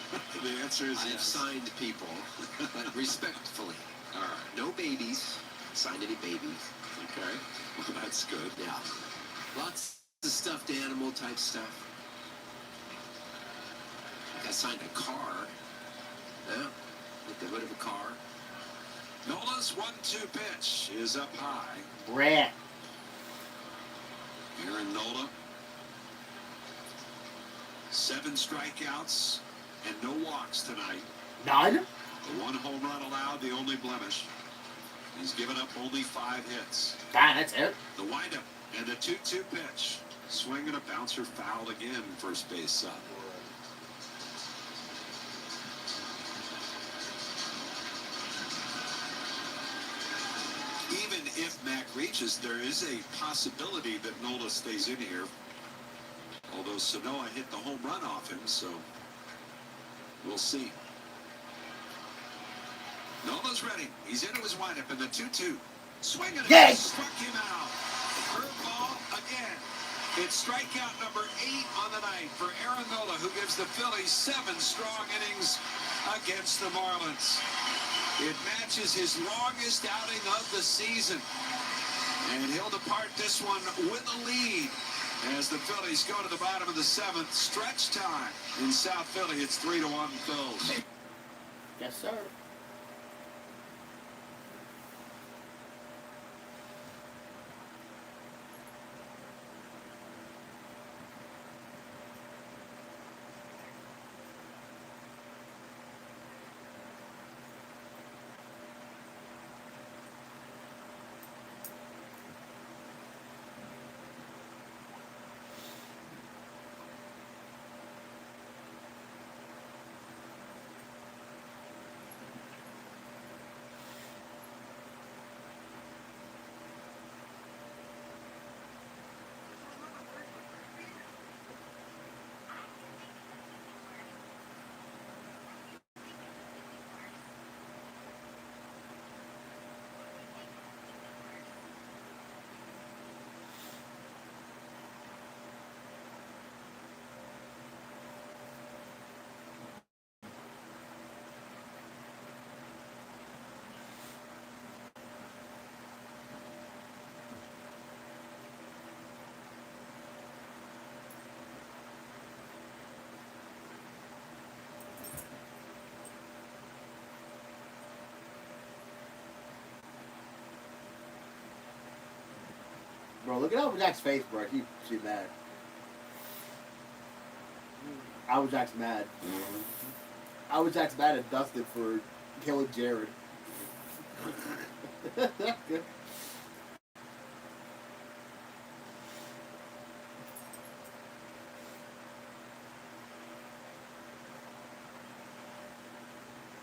The answer is I have yes. signed people, but respectfully. All right. No babies. Signed any babies. Okay. Well, that's good. Yeah. Lots of stuffed animal type stuff. I signed a car. Yeah. With the hood of a car. Nola's 1-2 pitch is up high. Rat. Aaron Nola. 7 strikeouts and no walks tonight. None? The 1 home run allowed, the only blemish. He's given up only 5 hits. That's it. The windup and the 2-2 pitch. Swing and a bouncer fouled again, first base up. Even if Mac reaches, there is a possibility that Nola stays in here. Although Sanoa hit the home run off him, so we'll see. Nola's ready. He's into his windup in the 2-2. Swinging and struck him out. Curveball again. It's strikeout number 8 on the night for Aaron Nola, who gives the Phillies 7 strong innings against the Marlins. It matches his longest outing of the season. And he'll depart this one with a lead as the Phillies go to the bottom of the 7th. Stretch time in South Philly. It's 3-1 Phils. Yes, sir. Bro, look at Applejack's face, bro. She's mad. Applejack's mad. Applejack's mad at Dustin for killing Jared.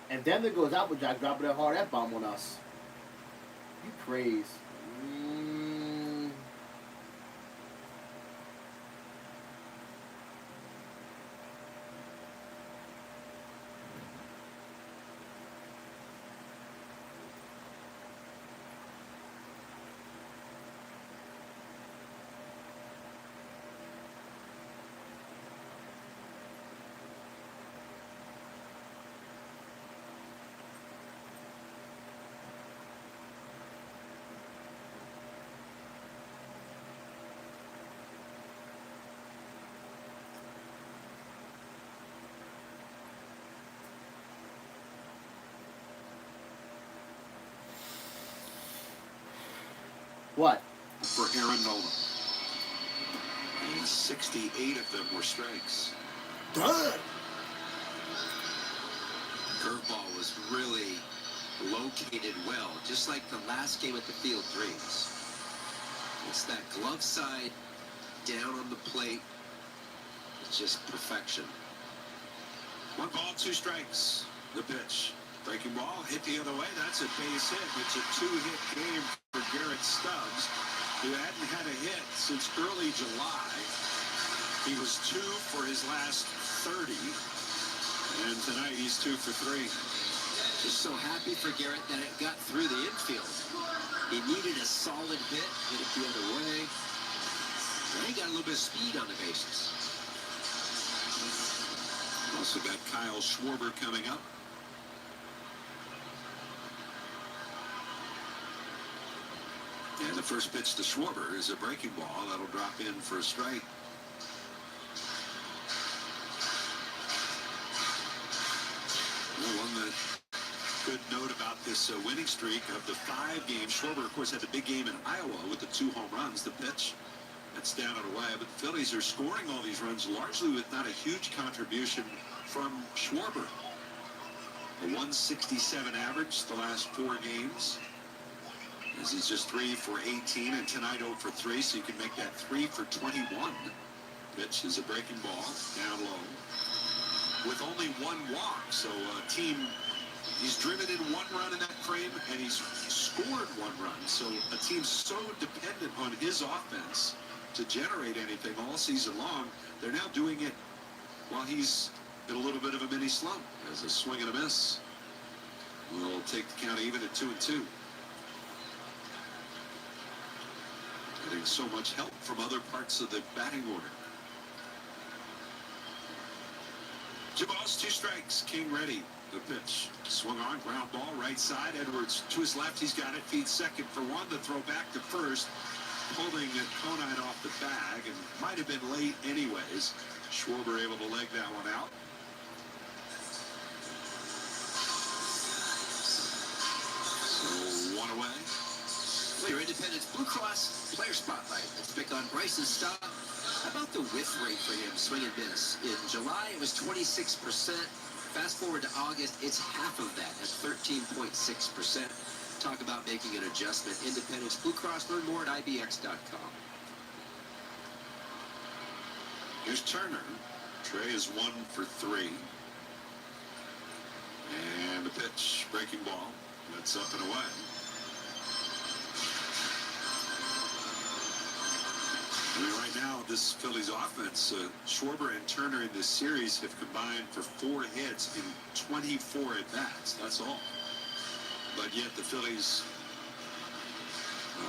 And then there goes Applejack dropping a hard F-bomb on us. You crazy. What? For Aaron Nola. And 68 of them were strikes. Done. Curveball was really located well, just like the last game at the Field Dreams. It's that glove side down on the plate. It's just perfection. 1 ball, 2 strikes. The pitch. Breaking ball hit the other way. That's a base hit. It's a 2-hit game for Garrett Stubbs, who hadn't had a hit since early July. He was 2 for his last 30. And tonight he's 2 for 3. Just so happy for Garrett that it got through the infield. He needed a solid hit it the other way. And he got a little bit of speed on the bases. Also got Kyle Schwarber coming up. And the first pitch to Schwarber is a breaking ball. That'll drop in for a strike. One good note about this winning streak of the 5 games. Schwarber, of course, had the big game in Iowa with the 2 home runs. The pitch, that's down and away. But the Phillies are scoring all these runs largely with not a huge contribution from Schwarber. A 167 average the last 4 games. As he's just 3 for 18, and tonight 0 for 3, so you can make that 3 for 21. Pitch is a breaking ball, down low, with only 1 walk. So team, he's driven in 1 run in that frame, and he's scored 1 run. So a team so dependent on his offense to generate anything all season long, they're now doing it while he's in a little bit of a mini slump. As a swing and a miss will take the count even at 2-2. Getting so much help from other parts of the batting order. 2 balls, 2 strikes. King ready. The pitch. Swung on, ground ball, right side. Edwards to his left. He's got it. Feeds second for 1. The throw back to first. Holding Conine off the bag, and might have been late anyways. Schwarber able to leg that one out. So 1 away. For your Independence Blue Cross Player Spotlight. Let's pick on Bryce's stop. How about the whiff rate for him, swing and miss? In July, it was 26%. Fast forward to August, it's half of that at 13.6%. Talk about making an adjustment. Independence Blue Cross. Learn more at IBX.com. Here's Turner. Trey is 1 for 3. And the pitch, breaking ball. That's up and away. I mean, right now, this Phillies offense, Schwarber and Turner in this series have combined for 4 hits in 24 at-bats. That's all. But yet the Phillies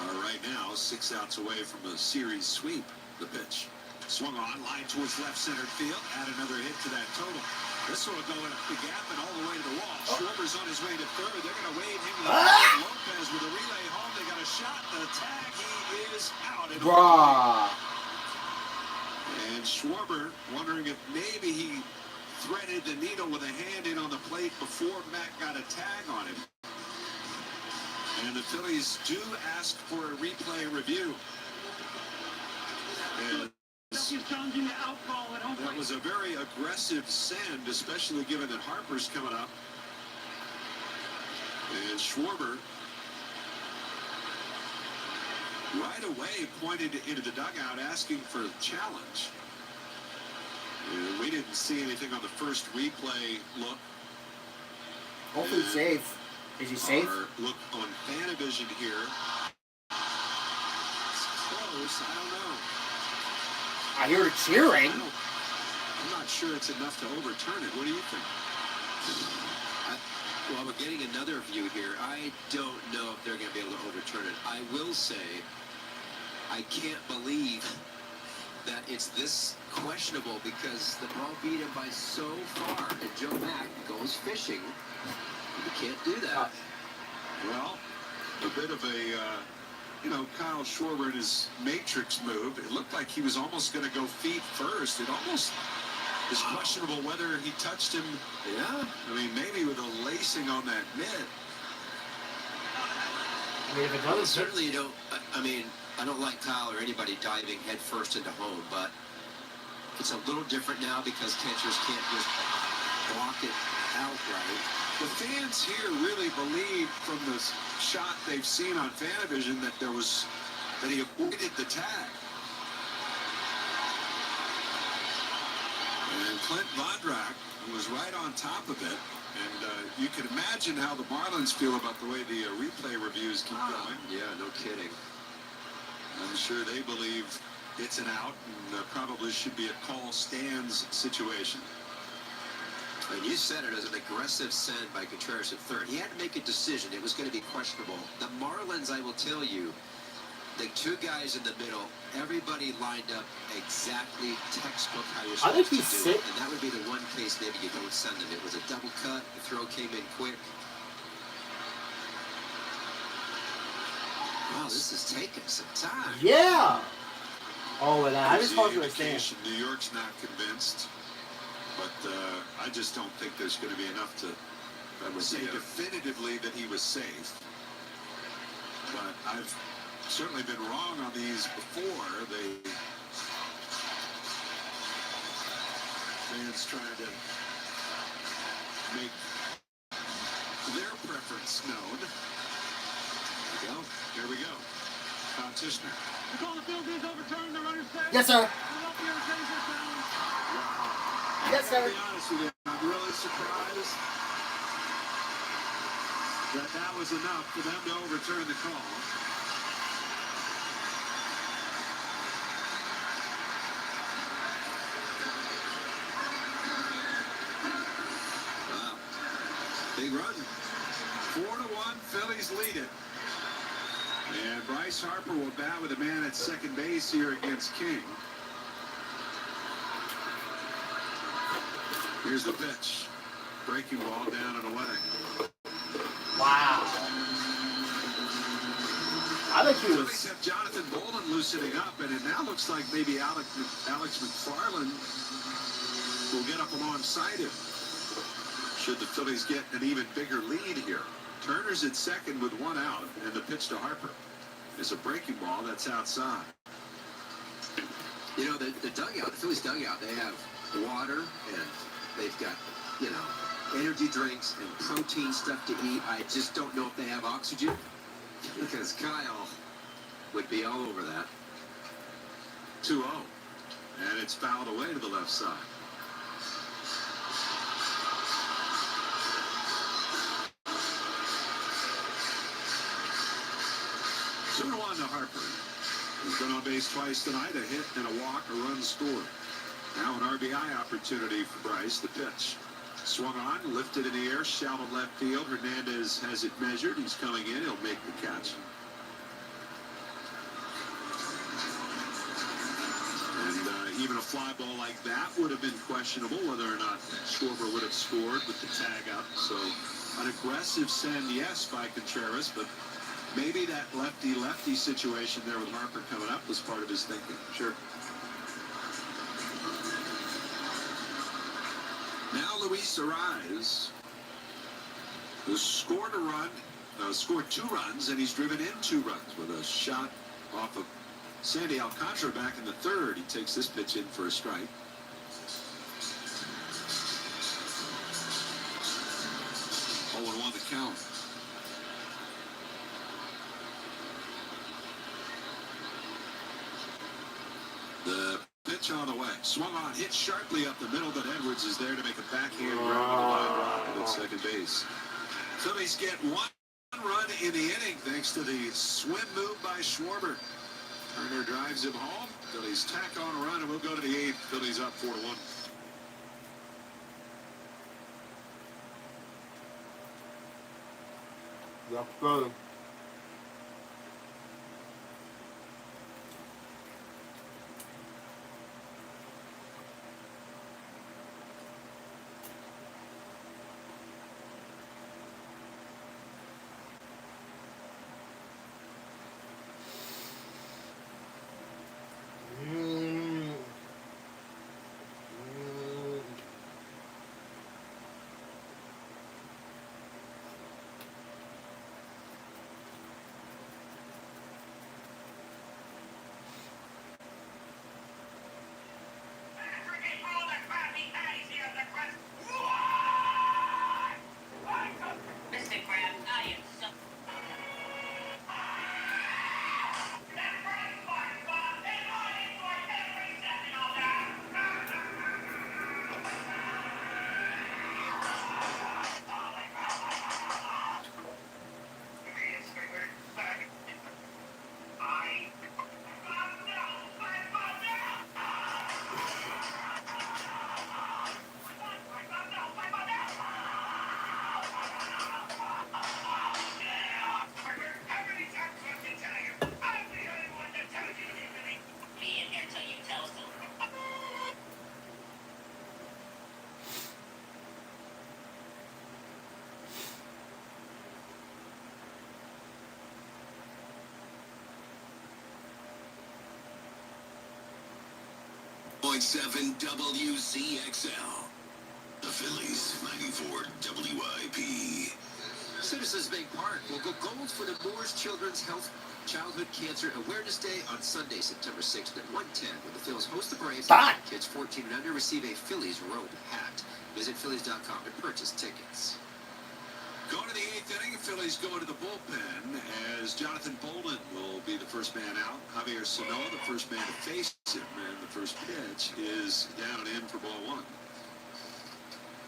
are right now 6 outs away from a series sweep. The pitch. Swung on, line towards left center field. Add another hit to that total. This will go up the gap and all the way to the wall. Schwarber's on his way to third. They're going to wave him to Lopez with a relay home. They got a shot. The tag. He is out. And Schwarber wondering if maybe he threaded the needle with a hand in on the plate before Matt got a tag on him. And the Phillies do ask for a replay review. And that was a very aggressive send, especially given that Harper's coming up. And Schwarber right away pointed into the dugout asking for a challenge. And we didn't see anything on the first replay look. Hopefully safe. Is he safe? Our look on Fanavision here. It's close. I don't know. I hear cheering. I'm not sure it's enough to overturn it. What do you think? Well, we're getting another view here. I don't know if they're going to be able to overturn it. I will say, I can't believe that it's this questionable because the ball beat him by so far. And Joe Mack goes fishing. You can't do that. Well, a bit of a, Kyle Schwarber in his matrix move. It looked like he was almost going to go feet first. It almost is questionable whether he touched him. Yeah. I mean, maybe with a lacing on that mitt. I mean, if it doesn't, certainly you don't. I mean, I don't like Kyle or anybody diving head first into home, but it's a little different now because catchers can't just block it outright. The fans here really believe from the shot they've seen on Fanavision that he avoided the tag. And Clint Vondrack was right on top of it. And you can imagine how the Marlins feel about the way the replay reviews keep going. Yeah, no kidding. I'm sure they believe it's an out and probably should be a call stands situation. And you said it as an aggressive send by Contreras at third. He had to make a decision. It was going to be questionable. The Marlins, I will tell you, the 2 guys in the middle, everybody lined up exactly textbook how you're supposed to do it. And that would be the one case maybe you don't send them. It was a double cut. The throw came in quick. Wow, this is taking some time. Yeah. Oh, and I just thought you were saying. New York's not convinced. But I just don't think there's going to be enough to say definitively that he was safe. But I've certainly been wrong on these before. Fans trying to make their preference known. Here we go. Tishner. You call the Philippines overturn the runner's safe? Yes, sir. Yes, sir. To be honest with you, I'm really surprised. that was enough for them to overturn the call. Wow. Big run. 4-1, Phillies lead it. And Bryce Harper will bat with a man at second base here against King. Here's the pitch. Breaking ball down and away. Wow. I think he was. Phillies have Jonathan Bolden loosening up, and it now looks like maybe Alex McFarland will get up alongside him. Should the Phillies get an even bigger lead here? Turner's at second with one out, and the pitch to Harper is a breaking ball that's outside. You know, the dugout, the Phillies dugout, they have water, and they've got, you know, energy drinks and protein stuff to eat. I just don't know if they have oxygen, because Kyle would be all over that. 2-0, and it's fouled away to the left side. Two to one to Harper. He's been on base twice tonight, a hit and a walk, a run scored. Now an RBI opportunity for Bryce. The pitch. Swung on, lifted in the air, shallow left field. Hernandez has it measured. He's coming in. He'll make the catch. And even a fly ball like that would have been questionable whether or not Schwarber would have scored with the tag up. So an aggressive send, yes, by Contreras, but maybe that lefty-lefty situation there with Harper coming up was part of his thinking. Sure. Now Luis Ariz, who scored two runs, and he's driven in 2 runs with a shot off of Sandy Alcantara back in the third. He takes this pitch in for a strike. Oh, and 1 the count. The pitch on the way. Swung on, hit sharply up the middle, but Edwards is there to make a backhand grab with a line rocket at second base. Phillies get 1 run in the inning thanks to the swim move by Schwarber. Turner drives him home. Phillies tack on a run, and we'll go to the 8th. Phillies up 4-1. That's good. .7 WCXL. The Phillies, 94 WIP. Citizens Bank Park will go gold for the Moores Children's Health Childhood Cancer Awareness Day on Sunday, September 6th at 1:10, when the Phillies host the Braves. Kids 14 and under receive a Phillies robe hat. Visit Phillies.com to purchase tickets. Going to the 8th inning, the Phillies go into the bullpen as Jonathan Bolden will be the first man out. Javier Sanoa, the first man to face him, and the first pitch is down and in for ball 1.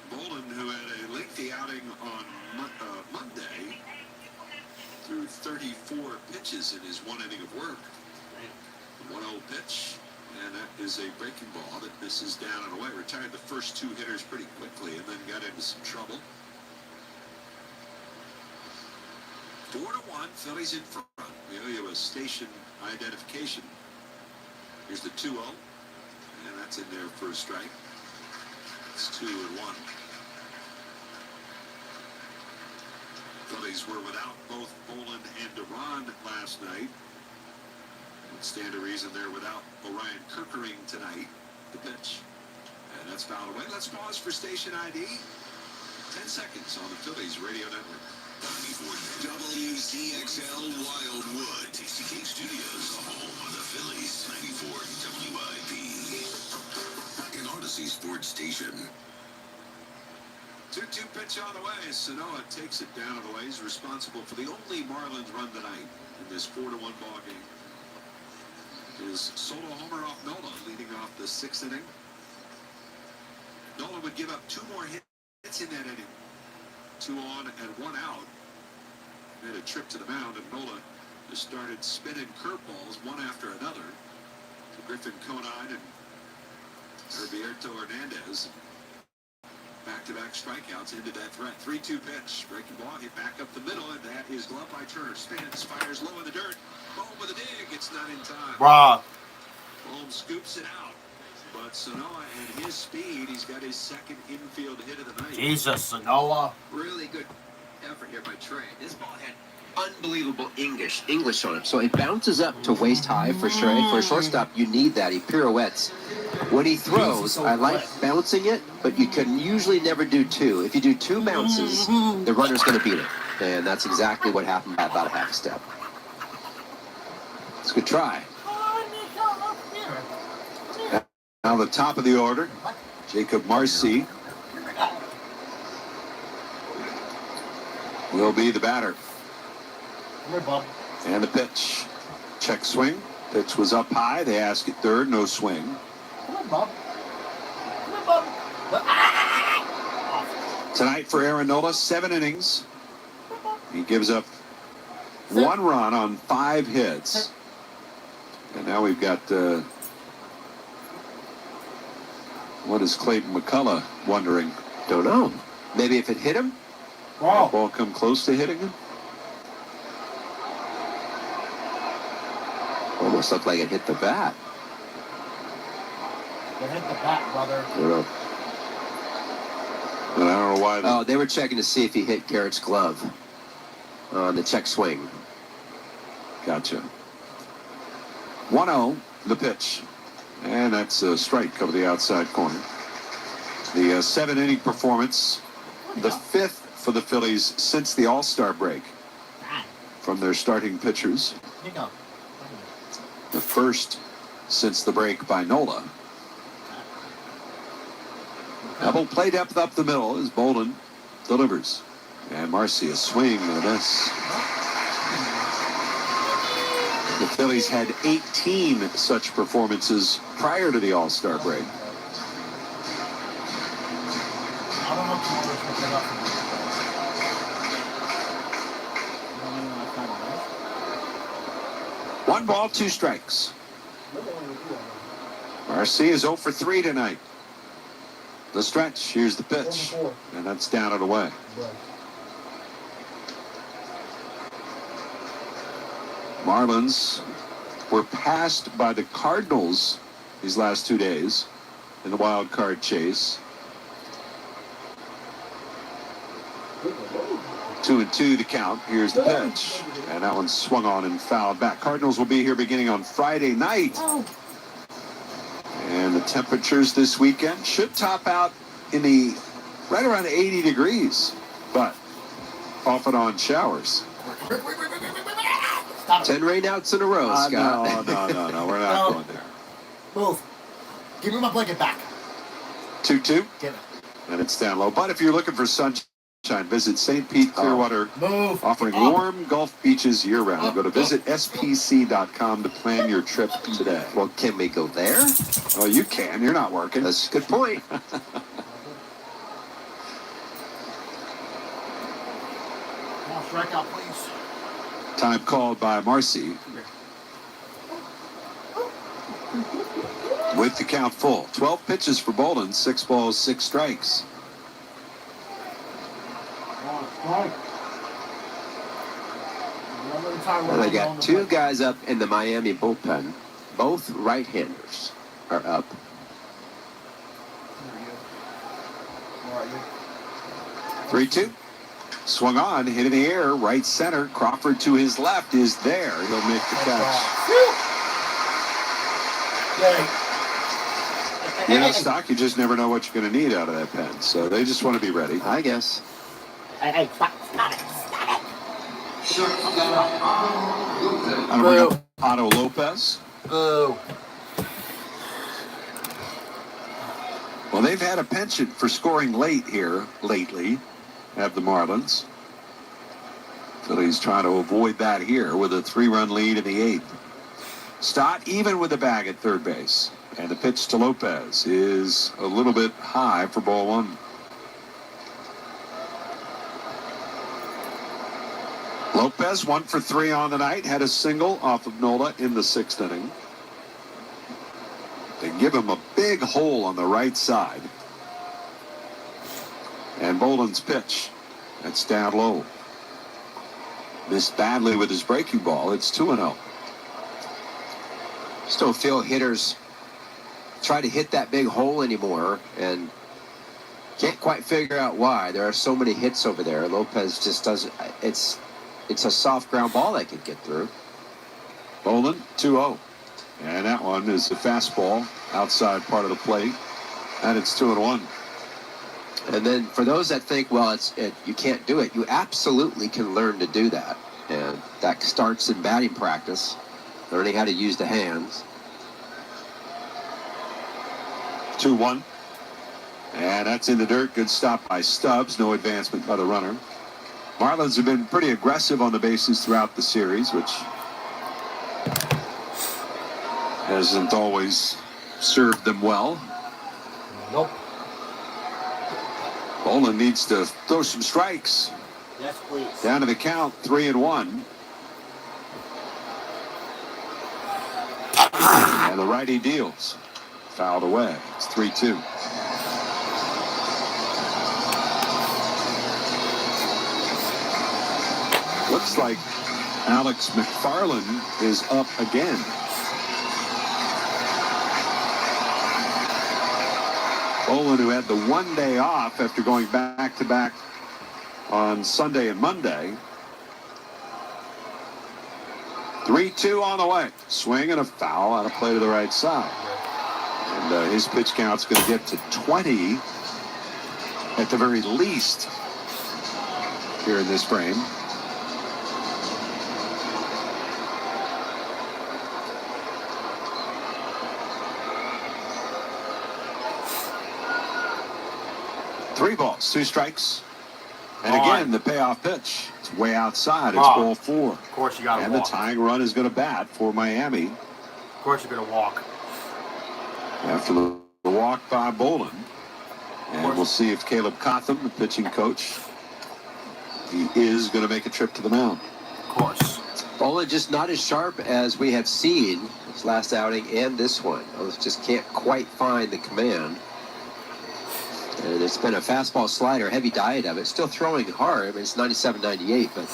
Bolden, who had a lengthy outing on Monday, threw 34 pitches in his 1 inning of work. The 1-0 pitch, and that is a breaking ball that misses down and away. Retired the first 2 hitters pretty quickly and then got into some trouble. 4-1, Phillies in front. We owe you a station identification. Here's the 2-0, and that's in there for a strike. It's 2-1. Phillies were without both Boland and Duran last night. Would stand to reason they're without Orion Kirkering tonight. The pitch, and that's fouled away. Let's pause for station ID. 10 seconds on the Phillies radio network. 94 WCXL Wildwood, TCK Studios, home of the Phillies. 94 WIP, an Odyssey Sports Station. 2-2 pitch on the way. Sanoa takes it down on the way. He's responsible for the only Marlins run tonight in this 4-1 ball game. His solo homer off Nola, leading off the 6th inning. Nola would give up 2 more hits in that inning. 2 on and 1 out. Made a trip to the mound, and Nola just started spinning curveballs one after another to Griffin Conine and Herberto Hernandez. Back-to-back strikeouts into that threat. 3-2 pitch. Breaking ball hit back up the middle, and that is gloved by Turner. Spins, fires low in the dirt. Bohm with a dig. It's not in time. Bruh. Bohm scoops it out. But Sanoa and his speed, he's got his 2nd infield hit of the night. Jesus, Sanoa. Really good effort here by Trey. This ball had unbelievable English on it. So it bounces up to waist high for Trey. For a shortstop, you need that. He pirouettes. When he throws, I like bouncing it, but you can usually never do 2. If you do 2 bounces, the runner's going to beat it. And that's exactly what happened by about a half step. It's a good try. Now the top of the order, Jacob Marcy will be the batter. And the pitch. Check swing. Pitch was up high. They ask at third. No swing. Tonight for Aaron Nola, 7 innings. He gives up 1 run on 5 hits. And now we've got... what is Clayton McCullough wondering? Don't know. Maybe if it hit him? Wow. The ball come close to hitting him? Almost looked like it hit the bat. It hit the bat, brother. I don't know. And I don't know why. Oh, they were checking to see if he hit Garrett's glove on the check swing. Gotcha. 1-0, the pitch. And that's a strike over the outside corner. The 7-inning performance, the 5th for the Phillies since the All-Star break from their starting pitchers. The 1st since the break by Nola. Double play depth up the middle as Boland delivers. And Marcy, a swing and a miss. The Phillies had 18 such performances prior to the All-Star break. One ball, 2 strikes. Marcy is 0 for 3 tonight. The stretch, here's the pitch, and that's down and away. Marlins were passed by the Cardinals these last 2 days in the wild card chase. 2-2 the count. Here's the pitch, and that one swung on and fouled back. Cardinals will be here beginning on Friday night. And the temperatures this weekend should top out in the right around 80 degrees, but off and on showers. 10 rainouts in a row, Scott. No, we're not going there. Move. Give me my blanket back. 2-2. Give it. And it's down low. But if you're looking for sunshine, visit St. Pete Clearwater, offering warm Gulf beaches year-round. Go to visit spc.com to plan your trip today. Well, can we go there? Oh, you can. You're not working. That's a good point. Strikeout, please. Time called by Marcy. With the count full. 12 pitches for Bolden, 6 balls, 6 strikes. Well, they got 2 guys up in the Miami bullpen. Both right-handers are up. Three, 2. Swung on, hit in the air, right center. Crawford to his left is there. He'll make the catch. You know, Stock, you just never know what you're going to need out of that pen. So they just want to be ready. I guess. Hey, stop it. I'm going to bring up Otto Lopez. Boo. Well, they've had a penchant for scoring late here lately, have the Marlins. Phillies trying to avoid that here with a 3-run lead in the 8th. Stott even with the bag at third base. And the pitch to Lopez is a little bit high for ball 1. Lopez 1 for 3 on the night. Had a single off of Nola in the 6th inning. They give him a big hole on the right side. And Bolden's pitch. That's down low. Missed badly with his breaking ball. It's 2-0. Just don't feel hitters try to hit that big hole anymore, and can't quite figure out why. There are so many hits over there. Lopez just doesn't. It's a soft ground ball they can get through. Bolden 2-0. And that one is a fastball outside part of the plate. And it's 2-1. And then for those that think, well, you can't do it, you absolutely can learn to do that. And that starts in batting practice, learning how to use the hands. 2-1. And that's in the dirt. Good stop by Stubbs. No advancement by the runner. Marlins have been pretty aggressive on the bases throughout the series, which hasn't always served them well. Nope. Bolden needs to throw some strikes. Yes, please. Down to the count, 3-1. And the righty deals. Fouled away. It's 3-2. Looks like Alex McFarland is up again. Bolden, who had the 1 day off after going back-to-back on Sunday and Monday. 3-2 on the way. Swing and a foul on a play to the right side. And his pitch count's going to get to 20 at the very least here in this frame. Three balls, 2 strikes. And again, the payoff pitch. It's way outside. It's ball 4. Of course you got to walk. And the tying run is going to bat for Miami. Of course you're going to walk. After the walk by Bolden. And we'll see if Caleb Cotham, the pitching coach, he is going to make a trip to the mound. Of course. Bolden just not as sharp as we have seen his last outing and this one. Just can't quite find the command. And it's been a fastball slider, heavy diet of it. Still throwing hard. I mean, it's 97, 98, but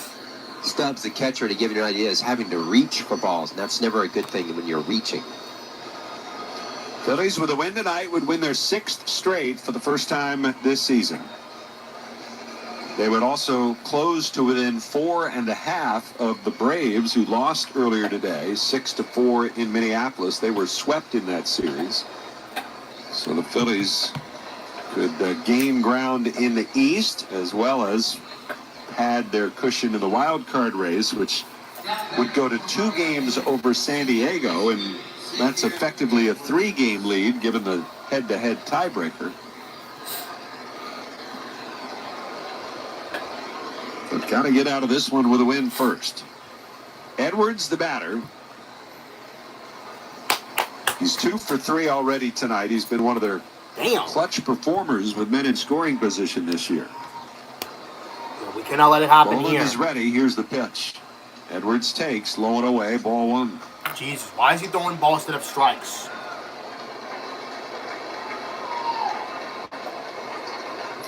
Stubbs, the catcher, to give you an idea, is having to reach for balls, and that's never a good thing when you're reaching. Phillies with a win tonight would win their 6th straight for the first time this season. They would also close to within 4.5 of the Braves, who lost earlier today, 6-4 in Minneapolis. They were swept in that series. So the Phillies could gain ground in the East, as well as had their cushion in the wild card race, which would go to 2 games over San Diego, and that's effectively a 3-game lead given the head-to-head tiebreaker. But got to get out of this one with a win first. Edwards, the batter. He's 2 for 3 already tonight. He's been one of their clutch performers with men in scoring position this year. We cannot let it happen Bolden here. is ready. Here's the pitch. Edwards takes, low and away, ball one. Jesus, why is he throwing balls instead of strikes?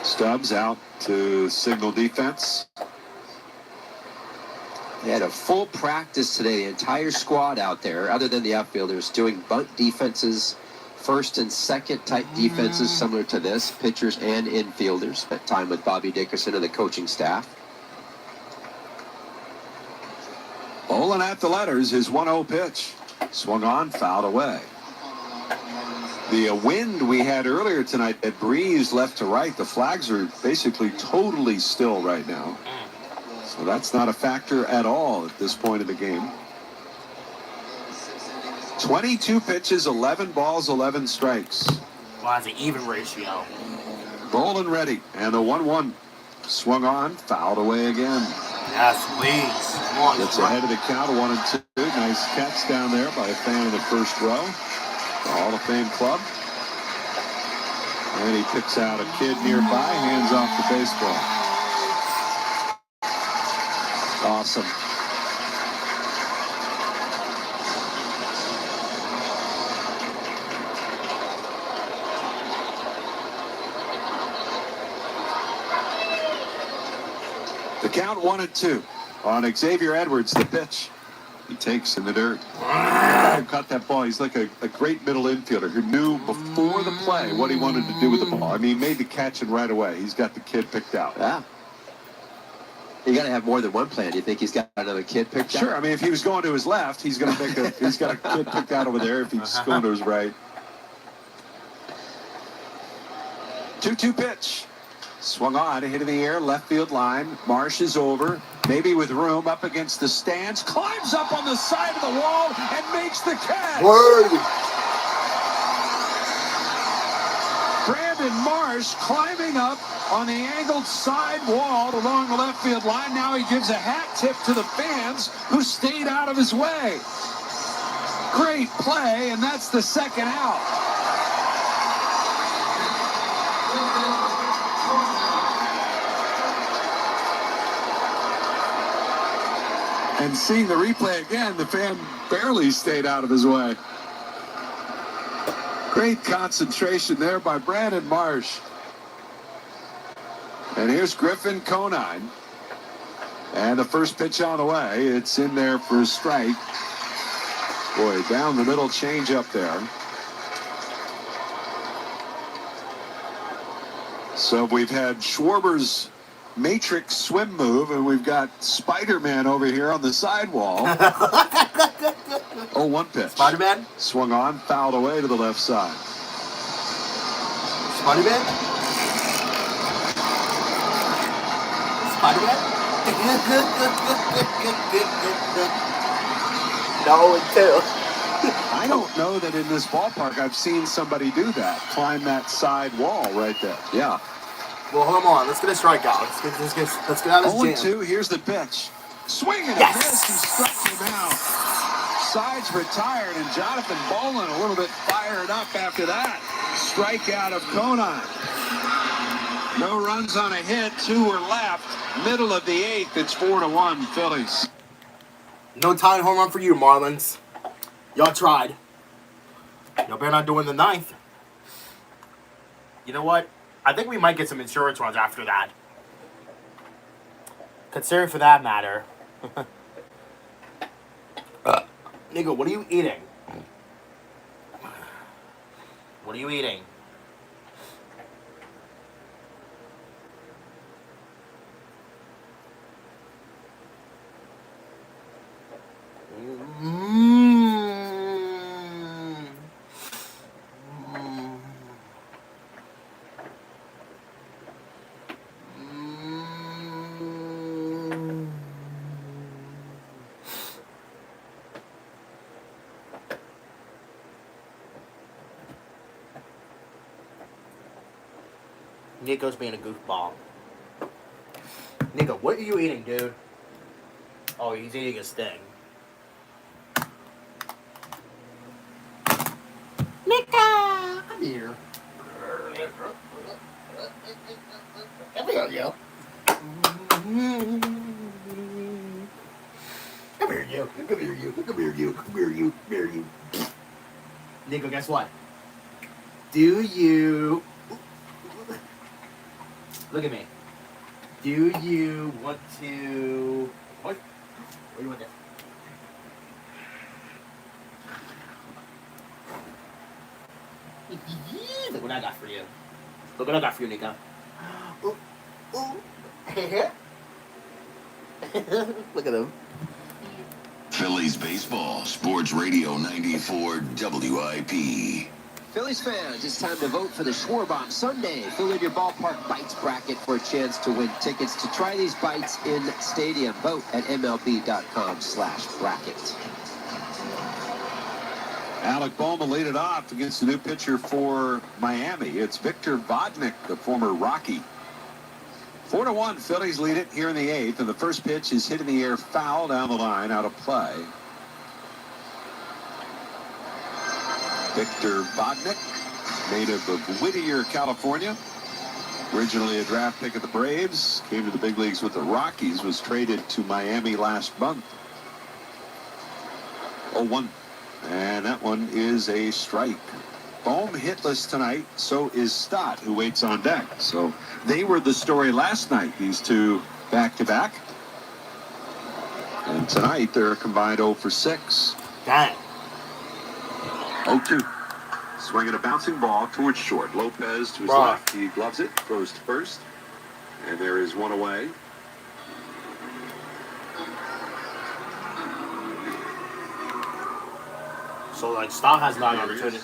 Stubbs out to signal defense. They had a full practice today, the entire squad out there, other than the outfielders, doing bunt defenses, first and second type defenses similar to this, pitchers and infielders. Spent time with Bobby Dickerson and the coaching staff. Bowling at the letters, his 1-0 pitch. Swung on, fouled away. The wind we had earlier tonight that breeze left to right, the flags are basically totally still right now. So that's not a factor at all at this point in the game. 22 pitches, 11 balls, 11 strikes. Wow, it's an even ratio. Bowling ready, and the 1-1. Swung on, fouled away again. Yes, please. Come on, Gets ahead of the count, 1-2. Nice catch down there by a fan in the first row. The Hall of Fame club. And he picks out a kid nearby, hands off the baseball. Awesome. The count 1-2 on Xavier Edwards, the pitch. He takes in the dirt. Caught that ball. He's like a great middle infielder who knew before the play what he wanted to do with the ball. I mean, he made the catch and right away. He's got the kid picked out. Yeah. You got to have more than one plan. Do you think he's got another kid picked out? Sure. I mean, if he was going to his left, he's going to pick he's got a kid picked out over there. If he's going to his right. 2-2 pitch. Swung on, hit in the air, left field line. Marsh is over, maybe with room, up against the stands. Climbs up on the side of the wall and makes the catch. Word. Brandon Marsh climbing up on the angled side wall along the left field line. Now he gives a hat tip to the fans who stayed out of his way. Great play, and that's the second out. And seeing the replay again, the fan barely stayed out of his way. Great concentration there by Brandon Marsh. And here's Griffin Conine. And the first pitch on the way. It's in there for a strike. Boy, down the middle change up there. So we've had Schwarber's Matrix swim move, and we've got Spider-Man over here on the sidewall. 0-1 pitch. Spider-Man? Swung on, fouled away to the left side. Spider-Man? Spider-Man? No, too. I don't know that in this ballpark I've seen somebody do that. Climb that side wall right there. Yeah. Well, hold on. Let's get a strikeout. Let's get out of this jam. 0-2. Here's the pitch. Swing and yes. a miss. He struck him out. Sides retired, and Jonathan Bolin a little bit fired up after that. Strikeout of Conine. No runs on a hit. 2 were left. Middle of the 8th. It's 4-1 Phillies. No tying home run for you, Marlins. Y'all tried. Y'all better not doing the 9th. You know what? I think we might get some insurance runs after that. Consider for that matter. Nigga, what are you eating? What are you eating? Nico's being a goofball. Nico, what are you eating, dude? Oh, he's eating a sting. Nico! Come here. Come here, yo. Come you. Come here, you. Come here, you. Come here, you. Come here, you. Nico, guess what? Do you... Look at me. Do you want to... What? What do you want to... Look what I got for you. Look what I got for you, Nico. Ooh, ooh. Look at him. Phillies baseball, Sports Radio 94 WIP. Phillies fans, it's time to vote for the Schwarbomb Sunday. Fill in your ballpark bites bracket for a chance to win tickets to try these bites in stadium. Vote at MLB.com/bracket. Alec Bohm will lead it off against the new pitcher for Miami. It's Victor Vodnik, the former Rocky. 4-1, Phillies lead it here in the 8th, and the first pitch is hit in the air, foul down the line, out of play. Victor Vodnik, native of Whittier, California. Originally a draft pick of the Braves, came to the big leagues with the Rockies, was traded to Miami last month. 0-1. And that one is a strike. Bohm hitless tonight, so is Stott, who waits on deck. So they were the story last night, these two back-to-back. And tonight they're a combined 0 for 6. Dang. 0-2. Swinging a bouncing ball towards short. Lopez to his left. He gloves it, throws to first. And there is one away. So, like, Stott has not an opportunity.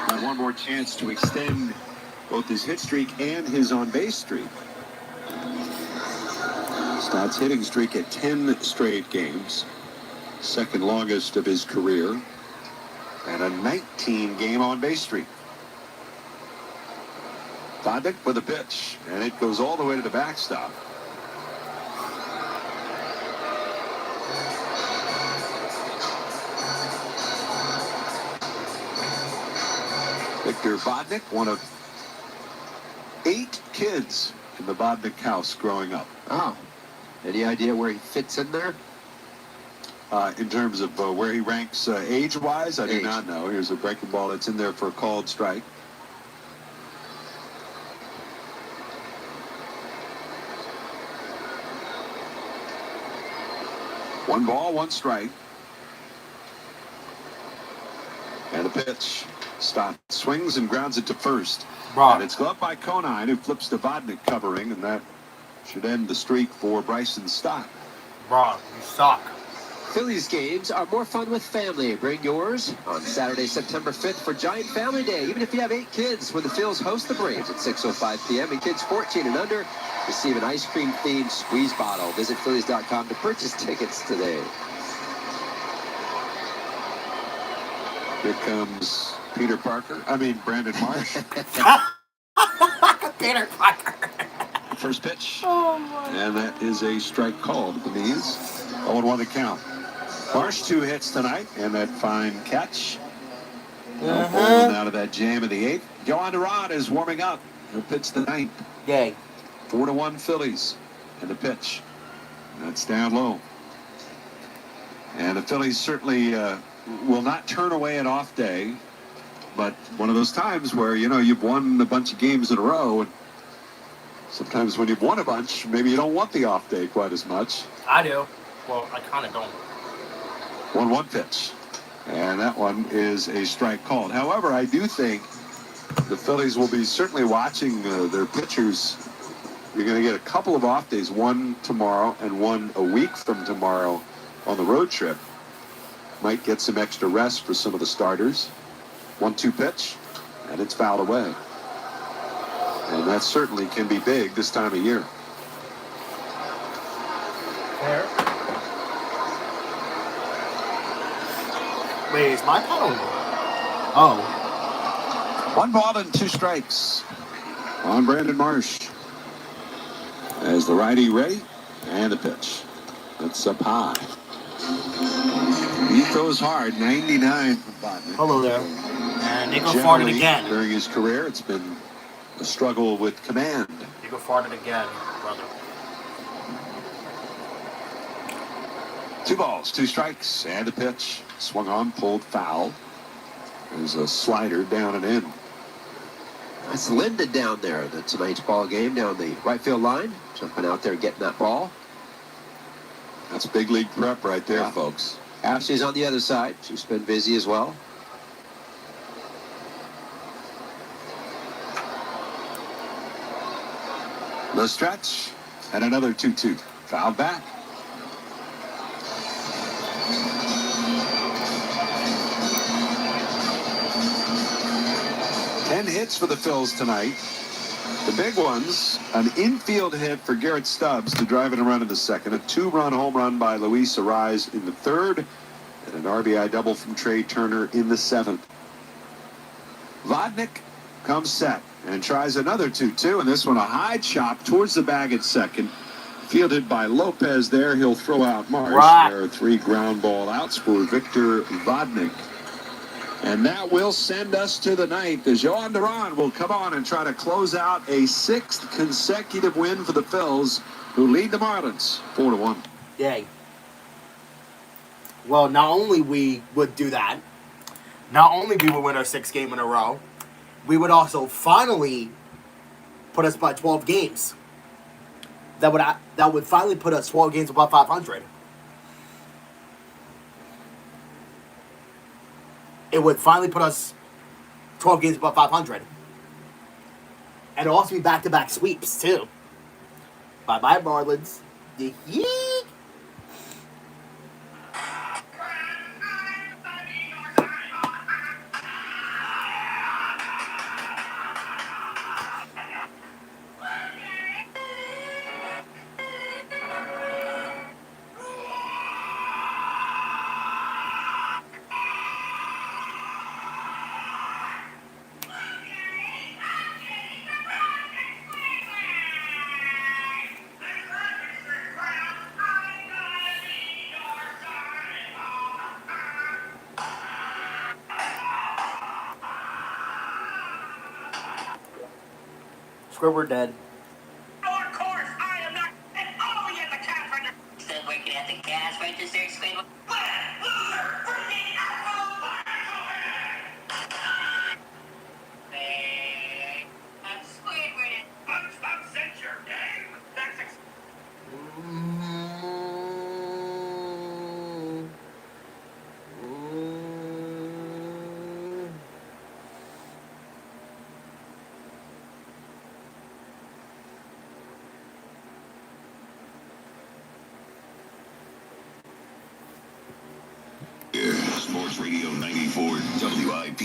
Got one more chance to extend both his hit streak and his on-base streak. Stott's hitting streak at 10 straight games. Second longest of his career. And a 19-game on-base streak. Vodnik with a pitch. And it goes all the way to the backstop. Victor Vodnik, one of 8 kids in the Vodnik house growing up. Oh. Any idea where he fits in there? In terms of where he ranks age-wise, I do not know. Here's a breaking ball that's in there for a called strike. One ball, one strike. And a pitch. Stott swings and grounds it to first. And it's gloved by Conine, who flips to Vodnik covering, and that should end the streak for Bryson Stott. Bro, you suck. Phillies games are more fun with family. Bring yours on Saturday, September 5th for Giant Family Day, even if you have 8 kids, when the Phils host the Braves at 6:05 p.m. And kids 14 and under receive an ice cream-themed squeeze bottle. Visit Phillies.com to purchase tickets today. Here comes Brandon Marsh. Peter Parker. First pitch. And that is a strike called. It means 0-1 to count. Marsh 2 hits tonight, and that fine catch. Pulling out of that jam in the 8th. Johan Duran is warming up. He'll pitch the 9th. Yay. 4-1 Phillies. And the pitch. That's down low. And the Phillies certainly will not turn away an off day. But one of those times where, you've won a bunch of games in a row, and sometimes when you've won a bunch, maybe you don't want the off day quite as much. I do. Well, I kind of don't. 1-1 pitch. And that one is a strike called. However, I do think the Phillies will be certainly watching their pitchers. You're going to get a couple of off days, one tomorrow and one a week from tomorrow on the road trip. Might get some extra rest for some of the starters. 1-2 pitch, and it's fouled away. And that certainly can be big this time of year. There. Wait, is my paddle? Oh. 1 ball and 2 strikes on Brandon Marsh. As the righty ready, and the pitch. That's up high. He throws hard, 99 from Vodnik. Hello there. And Nico farted again. During his career, it's been a struggle with command. Nico farted again, brother. 2 balls, 2 strikes, and a pitch. Swung on, pulled foul. There's a slider down and in. That's Linda down there. That's tonight's ball game down the right field line. Jumping out there getting that ball. That's big league prep right there, folks. Ashley's on the other side. She's been busy as well. The stretch, and another 2-2. Foul back. Ten hits for the Phils tonight. The big ones, an infield hit for Garrett Stubbs to drive in a run in the second, a 2-run home run by Luis Arise in the third, and an RBI double from Trey Turner in the seventh. Vodnik comes set and tries another 2-2, and this one a high chop towards the bag at second. Fielded by Lopez there. He'll throw out Marsh. Right. There are 3 ground ball outs for Victor Vodnik. And that will send us to the ninth as Johan Duran will come on and try to close out a 6th consecutive win for the Phils, who lead the Marlins 4-1. Yay. Well, not only we would do that, not only we would win our 6th game in a row, we would also finally put us by 12 games. That would finally put us 12 games above 500. It would finally put us 12 games above 500. And it'll also be back-to-back sweeps, too. Bye-bye, Marlins. Yeet. Squidward dead. Of course, I am not. And oh, yeah, the cat friend. Still working at the gas register, Squidward. Squidward. Stop censure game. That's Sports Radio 94 WIP.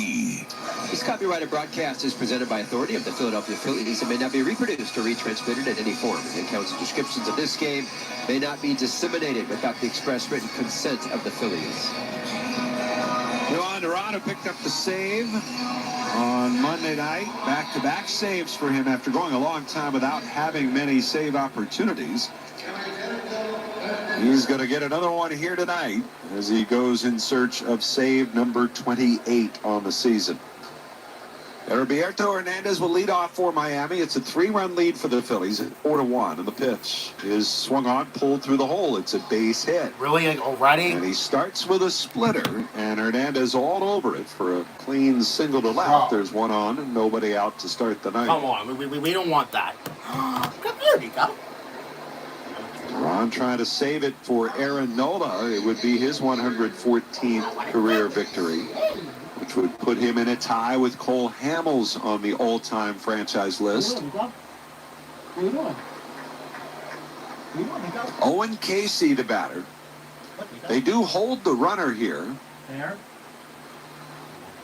This copyrighted broadcast is presented by authority of the Philadelphia Phillies and may not be reproduced or retransmitted in any form. The accounts and descriptions of this game may not be disseminated without the express written consent of the Phillies. Johan Duran picked up the save on Monday night. Back-to-back saves for him after going a long time without having many save opportunities. He's going to get another one here tonight as he goes in search of save number 28 on the season. Roberto Hernandez will lead off for Miami. It's a 3-run lead for the Phillies at 4-1. And the pitch is swung on, pulled through the hole. It's a base hit. Really? Already? And he starts with a splitter, and Hernandez all over it for a clean single to left. There's one on and nobody out to start the ninth. Come on. We don't want that. There you go. Ron trying to save it for Aaron Nola. It would be his 114th career victory, which would put him in a tie with Cole Hamels on the all-time franchise list. Owen Casey, the batter. They do hold the runner here.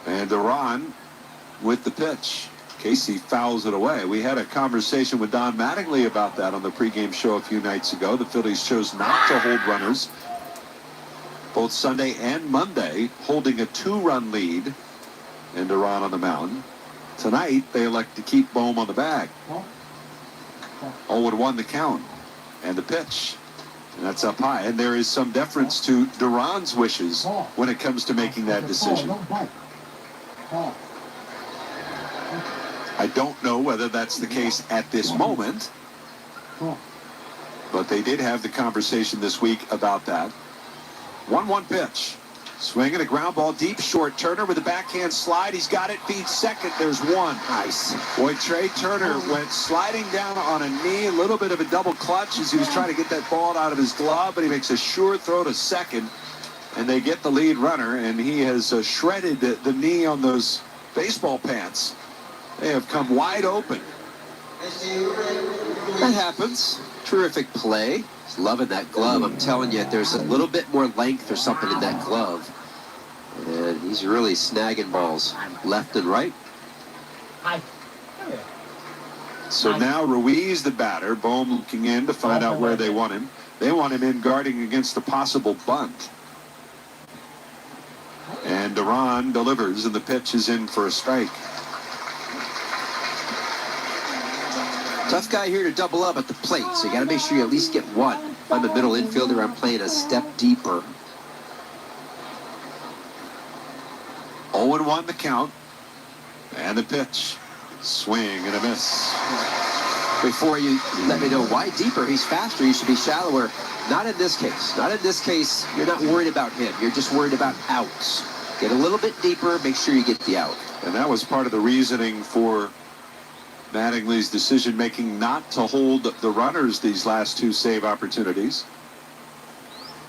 And Duran with the pitch. Casey fouls it away. We had a conversation with Don Mattingly about that on the pregame show a few nights ago. The Phillies chose not to hold runners both Sunday and Monday, holding a 2-run lead and Duran on the mound. Tonight, they elect to keep Bohm on the bag. 0-1 the count and the pitch. And that's up high. And there is some deference to Duran's wishes when it comes to making that decision. I don't know whether that's the case at this moment, but they did have the conversation this week about that. 1-1 pitch. Swinging a ground ball deep short. Turner with a backhand slide. He's got it. Feeds second. There's one. Nice. Boy, Trey Turner went sliding down on a knee. A little bit of a double clutch as he was trying to get that ball out of his glove, but he makes a sure throw to second. And they get the lead runner, and he has shredded the knee on those baseball pants. They have come wide open. That happens. Terrific play. Loving that glove. I'm telling you, there's a little bit more length or something in that glove. And he's really snagging balls left and right. Hi. So now Ruiz, the batter, Bohm looking in to find out where they want him. They want him in guarding against a possible bunt. And Duran delivers, and the pitch is in for a strike. Tough guy here to double up at the plate, so you got to make sure you at least get one. If I'm a middle infielder, I'm playing a step deeper. 0-1 the count. And the pitch. Swing and a miss. Before you let me know why deeper, he's faster, he should be shallower. Not in this case. Not in this case. You're not worried about him. You're just worried about outs. Get a little bit deeper, make sure you get the out. And that was part of the reasoning for Mattingly's decision-making not to hold the runners these last two save opportunities.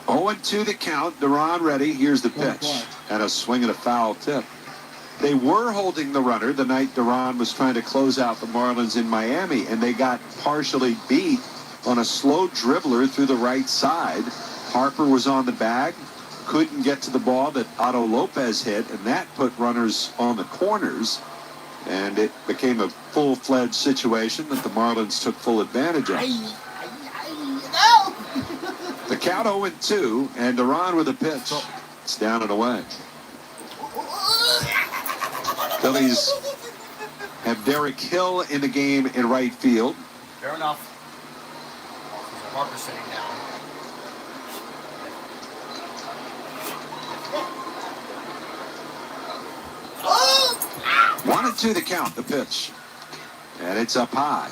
0-2 the count. Duran ready. Here's the pitch. And a swing and a foul tip. They were holding the runner the night Duran was trying to close out the Marlins in Miami, and they got partially beat on a slow dribbler through the right side. Harper was on the bag, couldn't get to the ball that Otto Lopez hit, and that put runners on the corners. And it became a full-fledged situation that the Marlins took full advantage of. The count 0-2, and Duran with a pitch. It's down and away. Phillies have Derek Hill in the game in right field. Fair enough. Harper sitting down. 1-2 the count, the pitch. And it's up high.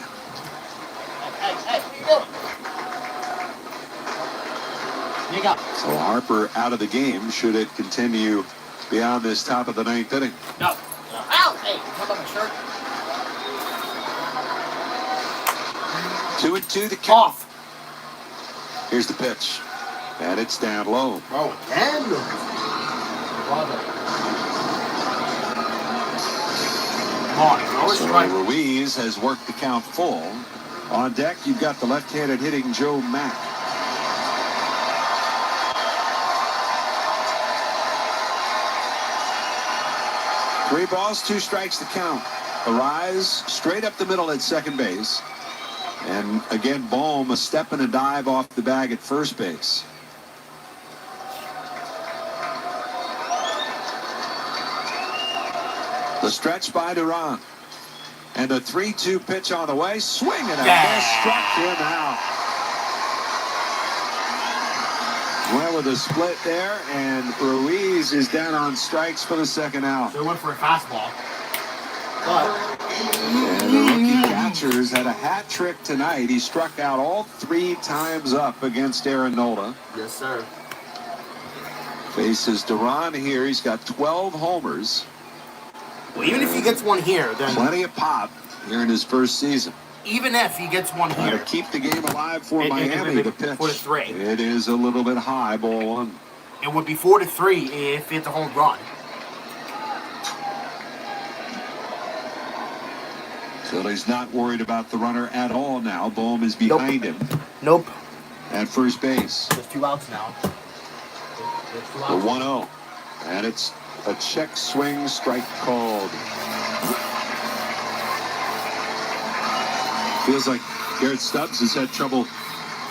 Hey, you go. So Harper out of the game. Should it continue beyond this top of the ninth inning? No. Ow! Hey, come on my shirt. 2-2 the count. Here's the pitch. And it's down low. Oh, damn. So Ruiz has worked the count full. On deck, you've got the left-handed hitting Joe Mack. Three balls, 2 strikes to count. Arise straight up the middle at second base. And again, Bohm a step and a dive off the bag at first base. The stretch by Duran. And a 3-2 pitch on the way. Swing and a miss. Struck him out. Well, with a split there, and Ruiz is down on strikes for the second out. So he went for a fastball. But and the rookie catchers had a hat trick tonight. He struck out all 3 times up against Aaron Nola. Yes, sir. Faces Duran here. He's got 12 homers. Well, even if he gets one here, then plenty of pop here in his first season. Even if he gets one here, to keep the game alive for Miami, the pitch. 4-3. It is a little bit high, ball 1. It would be 4-3 if it's a home run. Philly's not worried about the runner at all now. Bohm is behind him. Nope. At first base. There's 2 outs now. The 1-0. And it's a check swing strike called. Feels like Garrett Stubbs has had trouble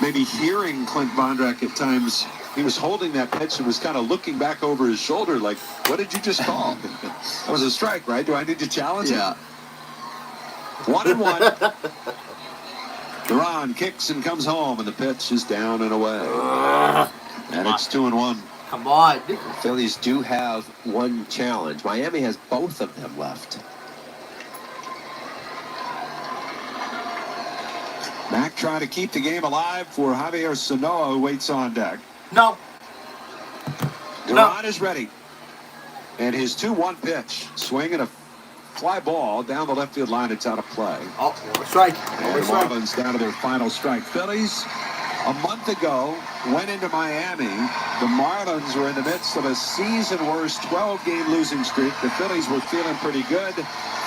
maybe hearing Clint Bondrak at times. He was holding that pitch and was kind of looking back over his shoulder like, what did you just call? That was a strike, right? Do I need to challenge it? 1-1. Duran kicks and comes home, and the pitch is down and away. And it's 2-1. Come on. The Phillies do have one challenge. Miami has both of them left. Mack trying to keep the game alive for Javier Sanoa, who waits on deck. No. Duran is ready. And his 2-1 pitch. Swinging a fly ball down the left field line. It's out of play. Oh, strike. And the Marlins down to their final strike. Phillies, a month ago, went into Miami. The Marlins were in the midst of a season-worst 12-game losing streak. The Phillies were feeling pretty good.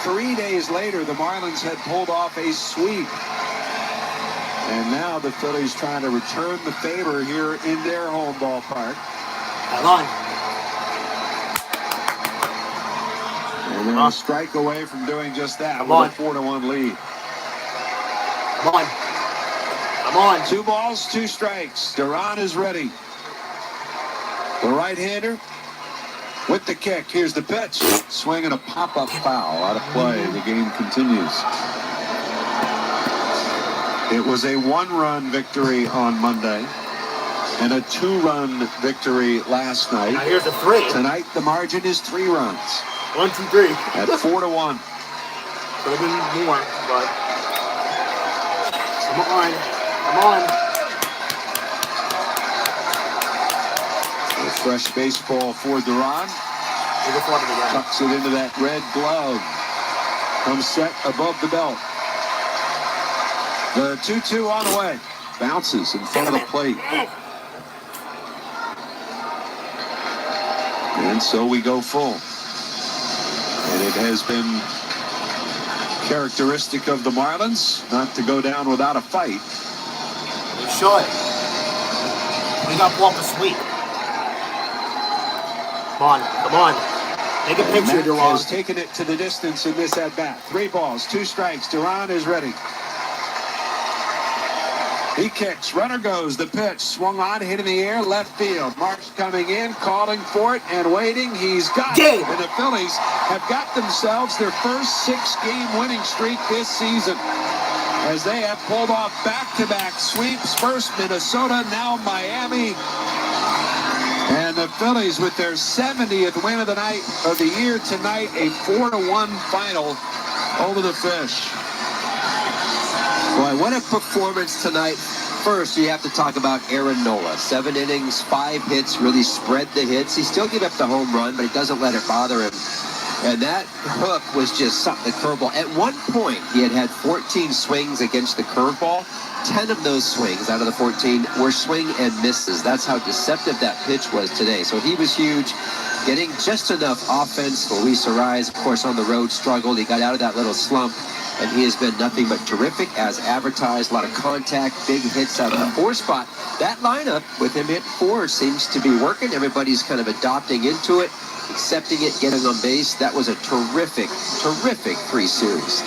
3 days later, the Marlins had pulled off a sweep. And now the Phillies trying to return the favor here in their home ballpark. Come on. And they're a strike away from doing just that with a 4-1 lead. Come on. Come on. 2 balls, 2 strikes. Duran is ready. The right-hander with the kick. Here's the pitch. Swinging a pop-up foul out of play. The game continues. It was a 1-run victory on Monday and a 2-run victory last night. Now here's a 3. Tonight the margin is 3 runs. 1, 2, 3. At 4-1. Could have been more, but come on. Come on. A fresh baseball for Duran. Tucks it into that red glove. Comes set above the belt. The 2-2 on the way. Bounces in front of the plate. And so we go full. And it has been characteristic of the Marlins not to go down without a fight. We should. We got to pull up a sweep. Come on. Come on. Take a picture, Duran. Has taken it to the distance in this at-bat. 3 balls, 2 strikes. Duran is ready. He kicks. Runner goes. The pitch. Swung on. Hit in the air. Left field. Marks coming in. Calling for it and waiting. He's got it. And the Phillies have got themselves their first 6-game winning streak this season, as they have pulled off back-to-back sweeps. First Minnesota, now Miami. And the Phillies with their 70th win of the night of the year tonight. A 4-1 final over the Fish. Boy, what a performance tonight. First, you have to talk about Aaron Nola. 7 innings, 5 hits, really spread the hits. He still gave up the home run, but he doesn't let it bother him. And that hook was just something, the curveball. At one point, he had 14 swings against the curveball. 10 of those swings out of the 14 were swing and misses. That's how deceptive that pitch was today. So he was huge, getting just enough offense. Luis Arraez, of course, on the road struggled. He got out of that little slump, and he has been nothing but terrific as advertised. A lot of contact, big hits out of the 4 spot. That lineup with him at 4 seems to be working. Everybody's kind of adopting into it, accepting it, getting on base. That was a terrific, terrific 3 series.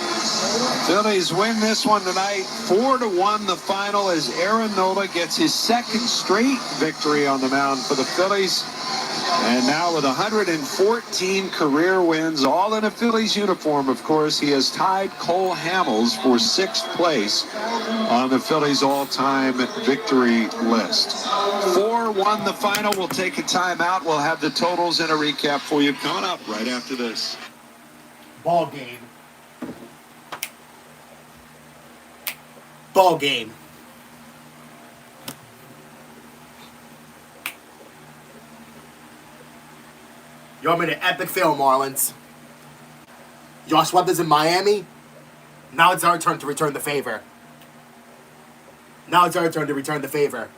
Phillies win this one tonight. 4-1 the final as Aaron Nola gets his 2nd straight victory on the mound for the Phillies. And now with 114 career wins, all in a Phillies uniform, of course, he has tied Cole Hamels for 6th place on the Phillies all-time victory list. 4-1 the final. We'll take a timeout. We'll have the totals and a recap for you coming up right after this. Ball game. Ball game. You're in an epic fail, Marlins. Josh Weber's in Miami. Now it's our turn to return the favor. Now it's our turn to return the favor.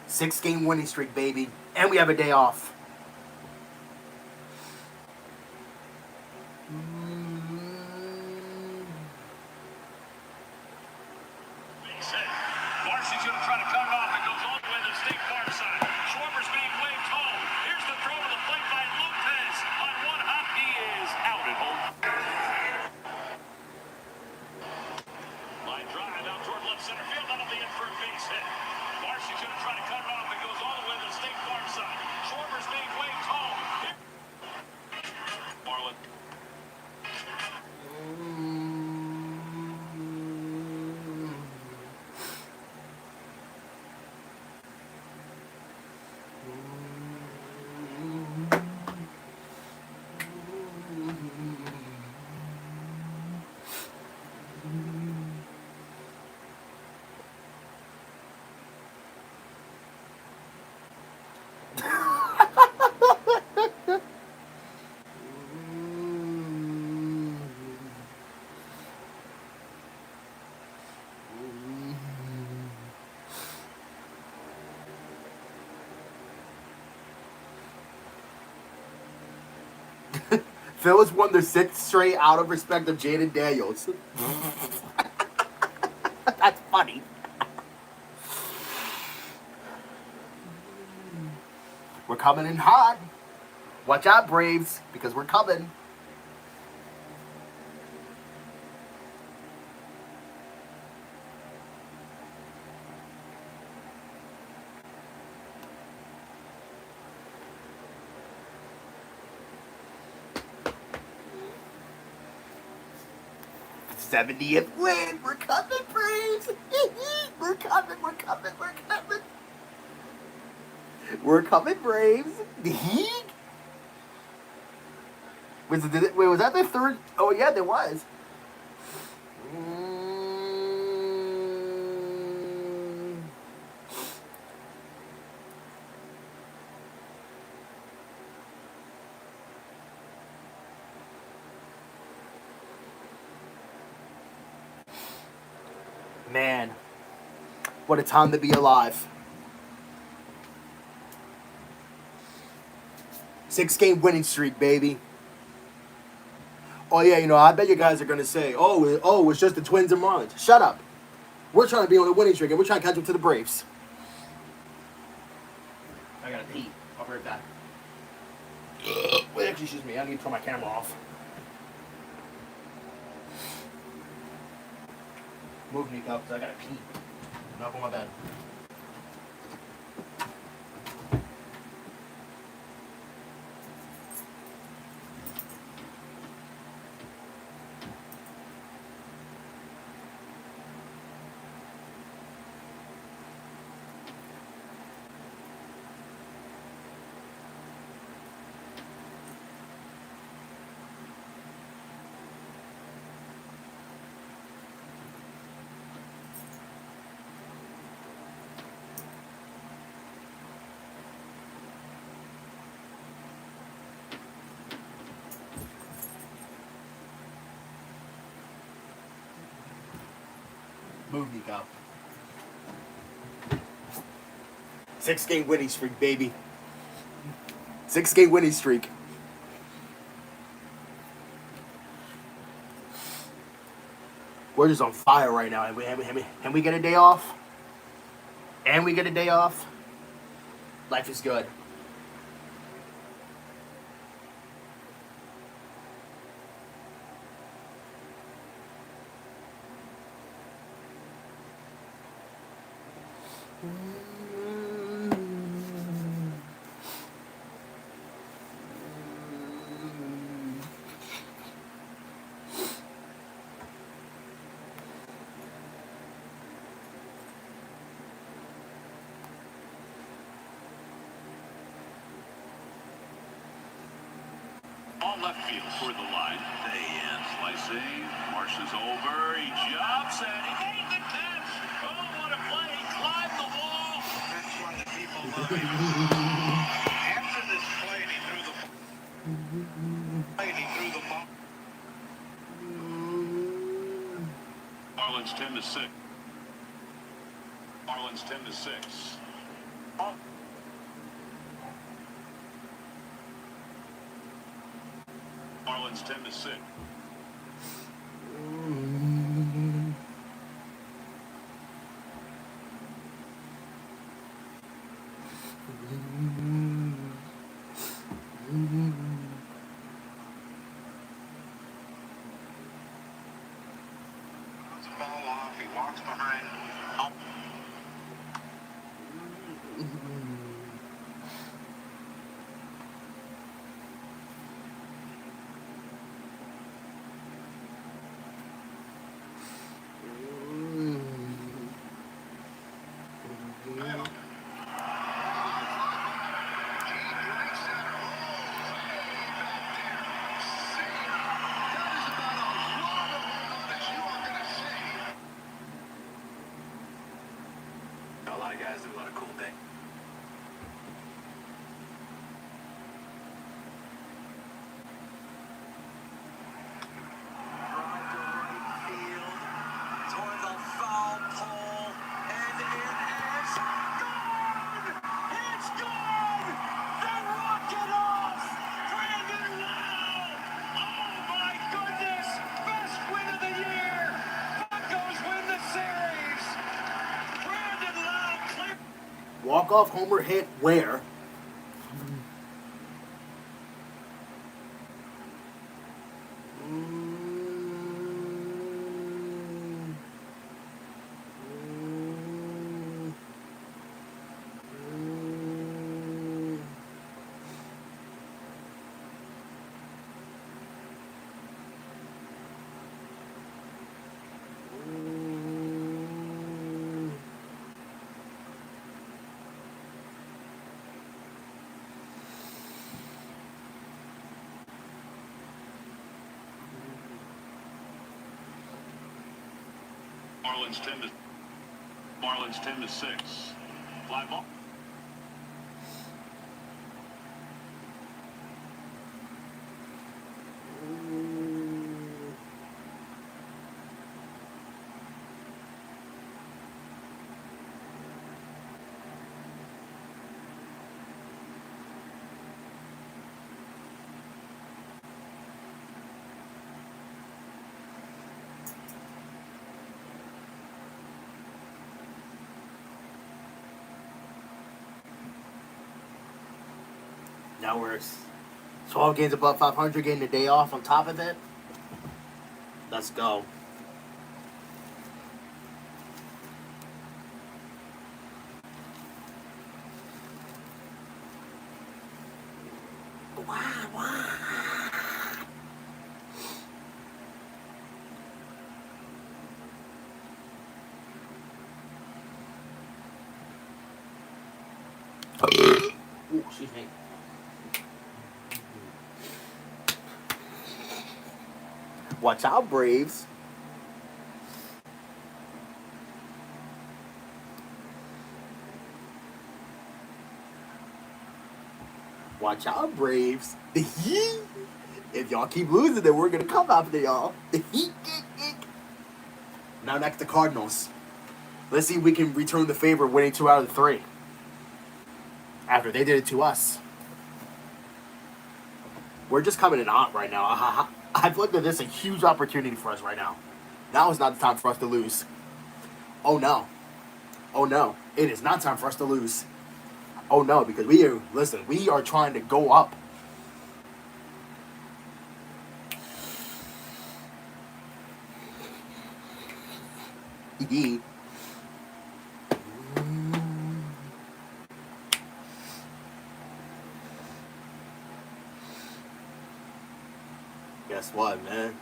Six-game winning streak, baby. And we have a day off. Marcy's going to try to cut it off. It goes all the way to the state far side. Schwarber's being waved home. Here's the throw to the plate by Lopez. On one hop, he is out at home. Line drive out Phillies won their 6th straight out of respect of Jaden Daniels. That's funny. We're coming in hot. Watch out, Braves, because we're coming. '70th win. We're coming, Braves. We're coming. We're coming. We're coming. We're coming, Braves. Was that the third? Oh yeah, there was. Man, what a time to be alive. 6-game winning streak, baby. Oh yeah, I bet you guys are gonna say, oh, it's just the Twins and Marlins. Shut up. We're trying to be on a winning streak, and we're trying to catch up to the Braves. I gotta pee. I'll be right back. Wait, actually, excuse me. I need to turn my camera off. Move me up, because I gotta pee. Not on my bed. Move me up. 6-game winning streak, baby. 6-game winning streak. We're just on fire right now. And we get a day off. And we get a day off. Life is good. On left field toward the line. Day in slicing. Marsh is over. He jumps and he made the catch. Oh, what a play. He climbed the wall. That's why the people love him. After this play, he threw the ball. Marlins 10-6. Marlins 10-6. Marlins 10-6. Throws the ball off. He walks behind. A lot of guys do a lot of cool things. Drive to right field, toward the foul pole, and it is gone! It's gone! The rocket off! Brandon Wow! A walk-off homer hit where? Marlins 10-6. Fly ball. Now we're 12 games above 500, getting a day off on top of it. Let's go. Ooh, excuse me. Watch out, Braves. Watch out, Braves. The Heat. If y'all keep losing, then we're going to come after y'all. The Heat. Now next, the Cardinals. Let's see if we can return the favor winning 2 out of 3. After they did it to us. We're just coming in hot right now. I've looked at this a huge opportunity for us right now. Now is not the time for us to lose. Oh no. Oh no. It is not time for us to lose. Oh no, because we are trying to go up. Guess what, man?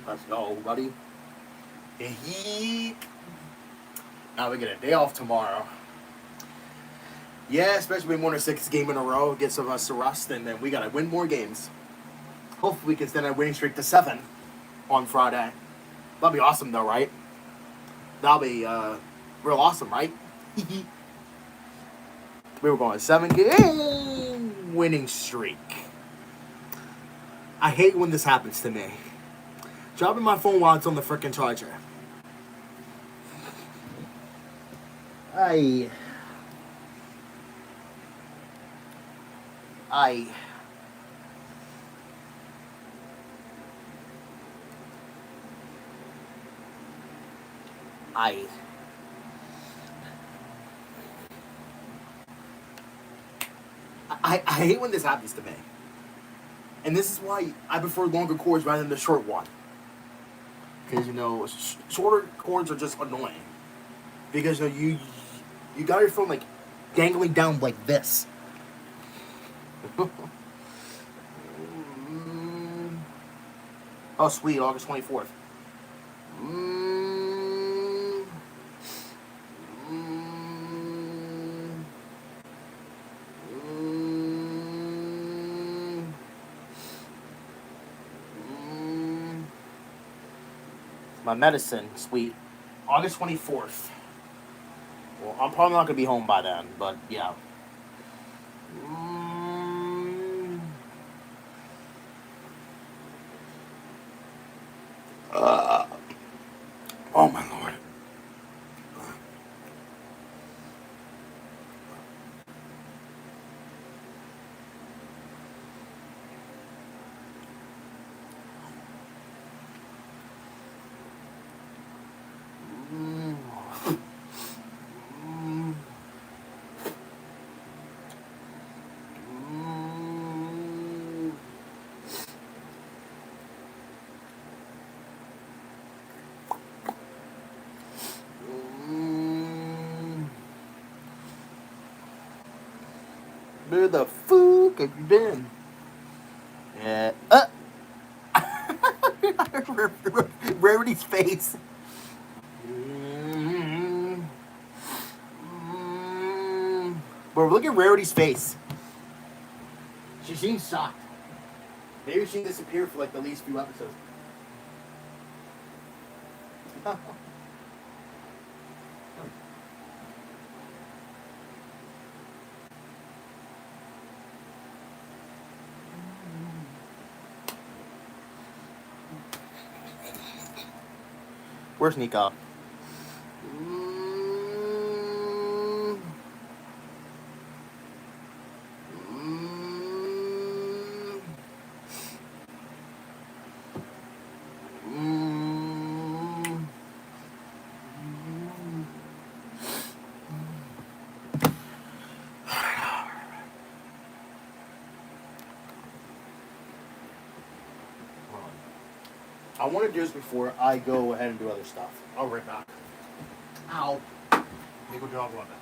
Let's go, buddy. The Heat. Now we get a day off tomorrow. Yeah, especially when we won our 6th game in a row, gets us to rust, and then we gotta win more games. Hopefully we can extend our winning streak to 7 on Friday. That'll be awesome though, right? That'll be real awesome, right? We were going 7-game winning streak. I hate when this happens to me. Dropping my phone while it's on the frickin' charger. I hate when this happens to me. And this is why I prefer longer cords rather than the short one. Because, you know, shorter cords are just annoying. Because, you know, you got your phone, like, dangling down like this. Oh, sweet, August 24th. My medicine, sweet. August 24th. Well, I'm probably not going to be home by then, but yeah. Oh my lord. Where the fuck have you been? Yeah. Rarity's face. Bro, look at Rarity's face. She seems shocked. Maybe she disappeared for like the least few episodes. Where's Nika? I want to do this before I go ahead and do other stuff. I'll be right back. Ow. Let me go jog a little bit.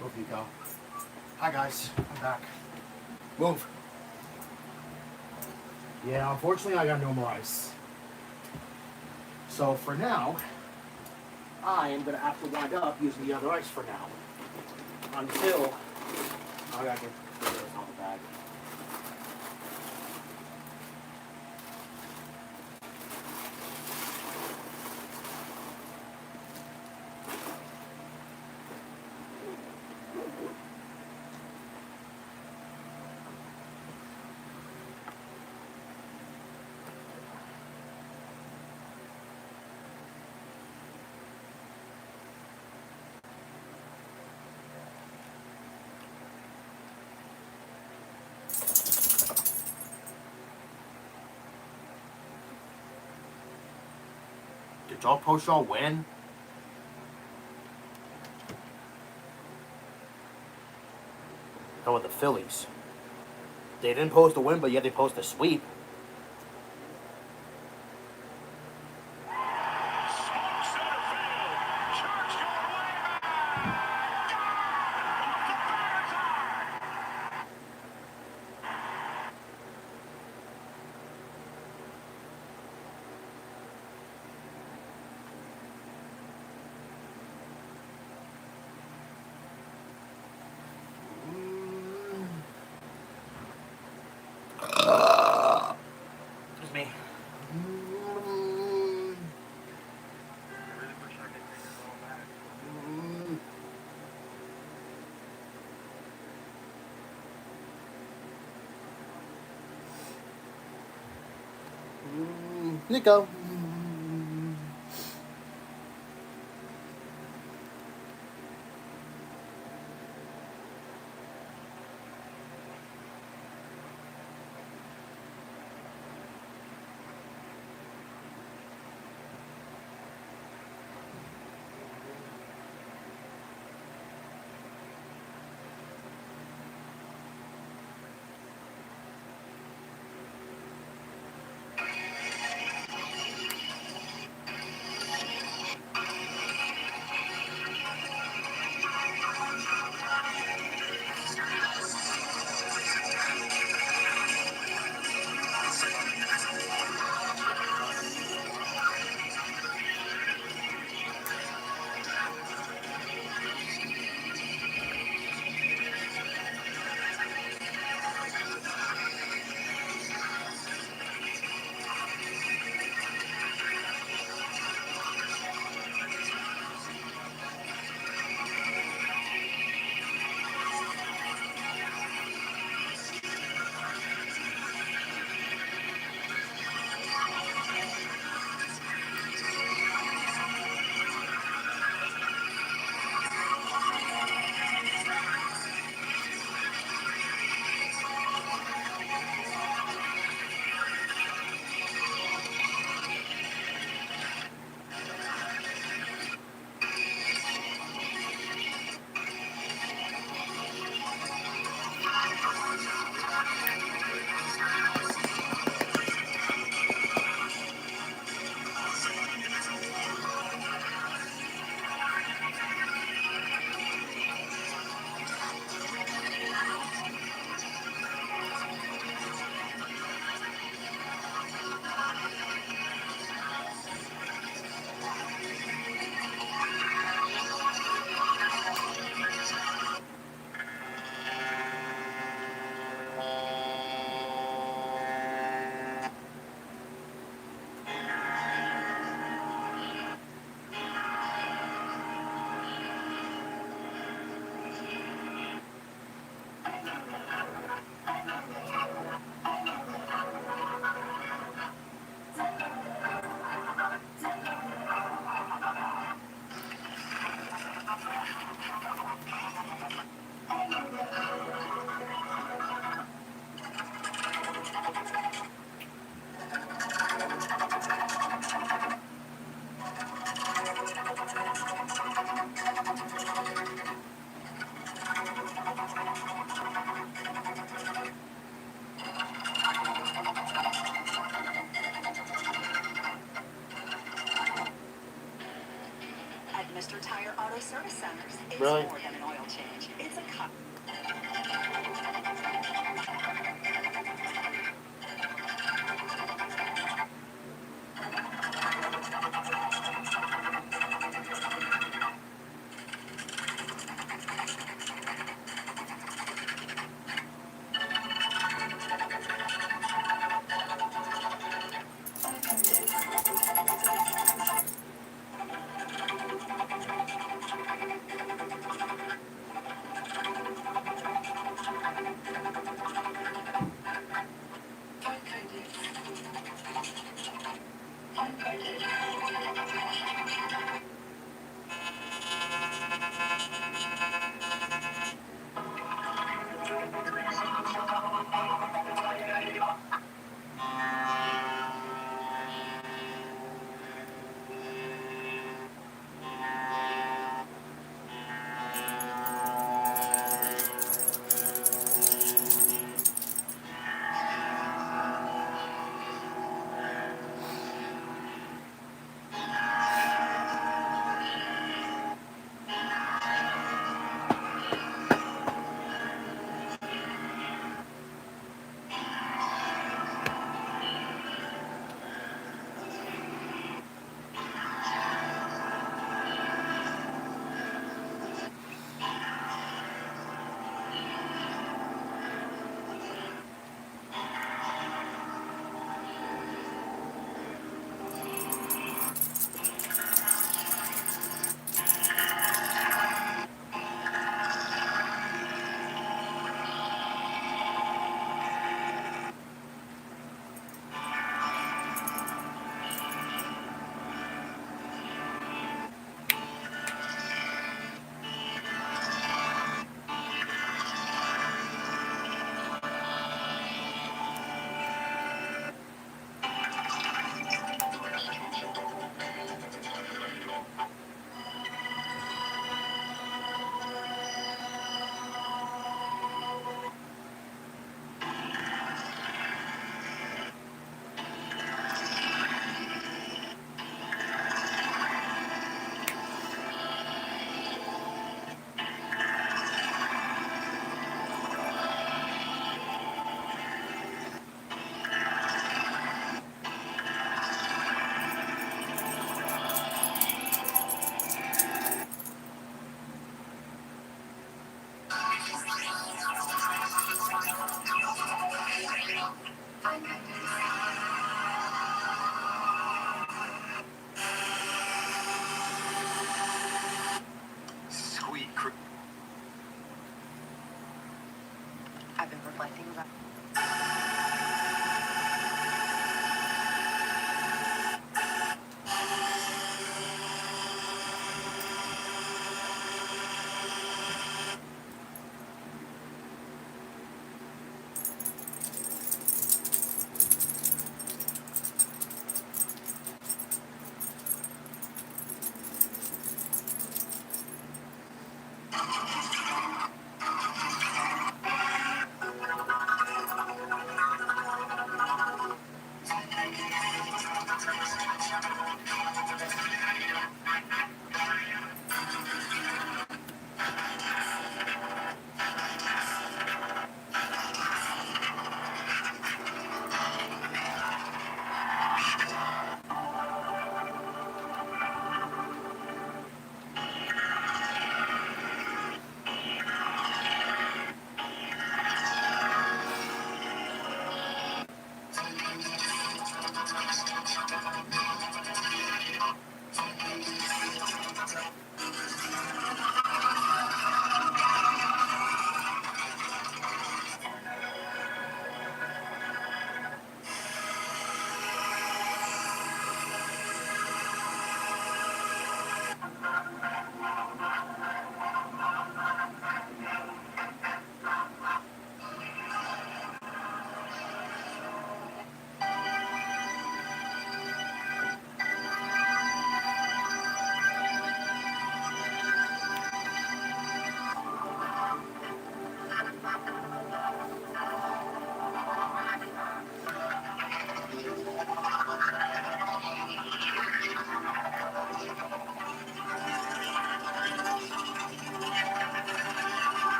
Move, you go. Hi guys, I'm back. Move. Yeah, unfortunately I got no more ice. So for now, I am gonna have to wind up using the other ice for now. Until I gotta get this on the bag. Did y'all post y'all win? No, with the Phillies. They didn't post a win, but yet they post a sweep. Nico. At Mr. Tire Auto Service Centers, it's Really? more than an oil change. It's a cut.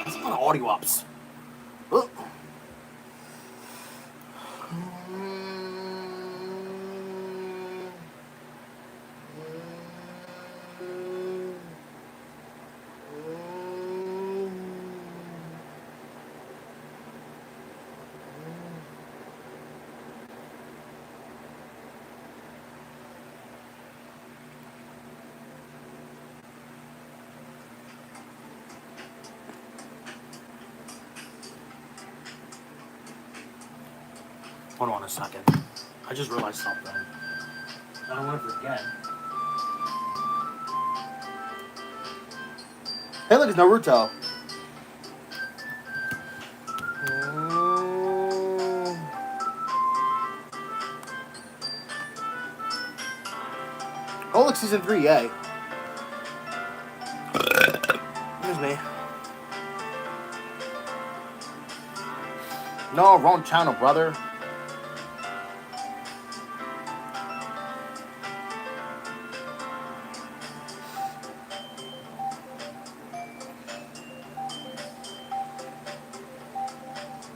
That's a lot of audio ups. Oh. Hold on a second. I just realized something. I don't want to forget. Hey, look, it's Naruto. Oh, look, season 3, yay. Here's me. No, wrong channel, brother.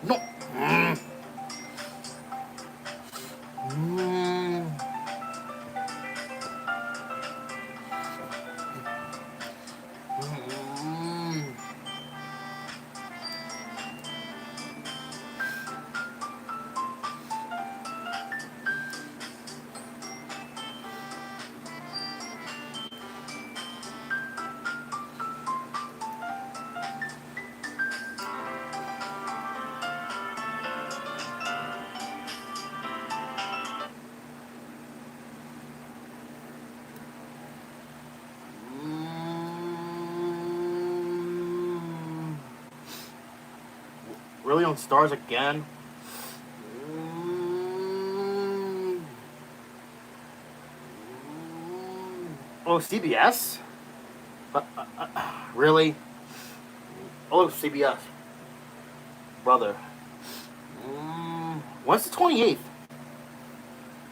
No. Really on Stars again? Oh, CBS? Really? Oh, CBS. Brother. When's the 28th?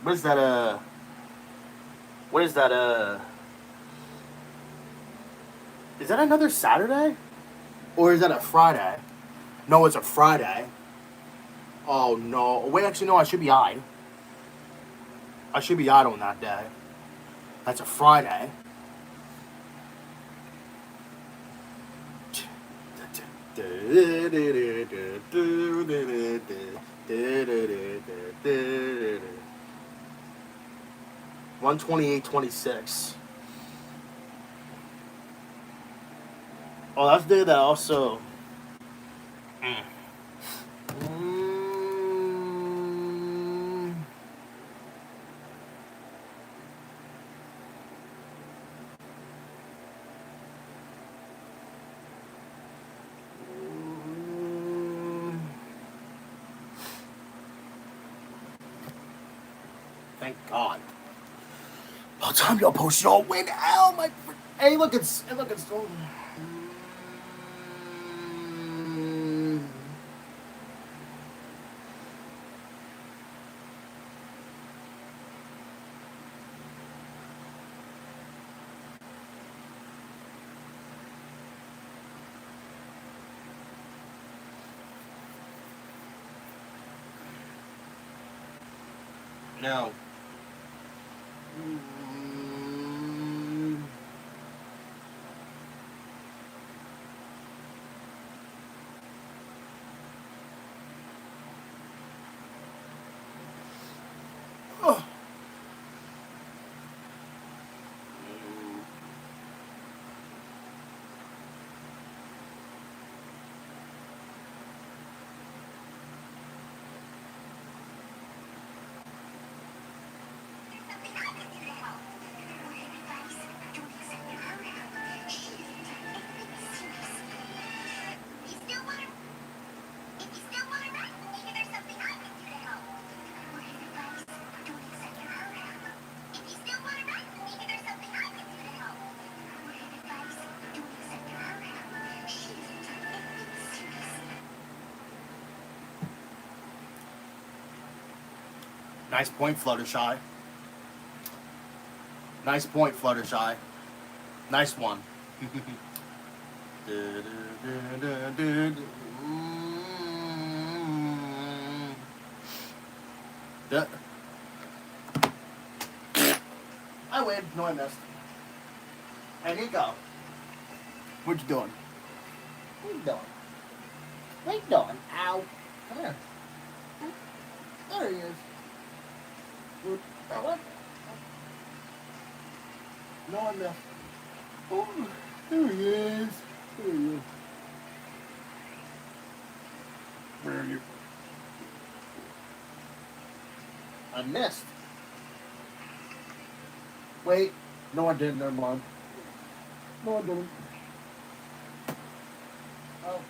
What is that, Is that another Saturday? Or is that a Friday? No, it's a Friday. Oh, no. Wait, actually, no, I should be eyed. I should be eyed on that day. That's a Friday. $128.26. Oh, that's the day that also. Thank God. By the time y'all post y'all win, ow my. Hey, look, it's still. No. Oh. Nice point, Fluttershy. Nice point, Fluttershy. Nice one. I win. No, I missed. Hey, Nico. What you doing? What you doing? What you doing? Ow. Come here. There he is. What? No, I missed. Oh, there he is. There he is. Where are you? I missed. Wait. No, I didn't. Never mind. No, I didn't. Oh.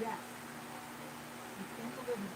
Yes. You can't deliver.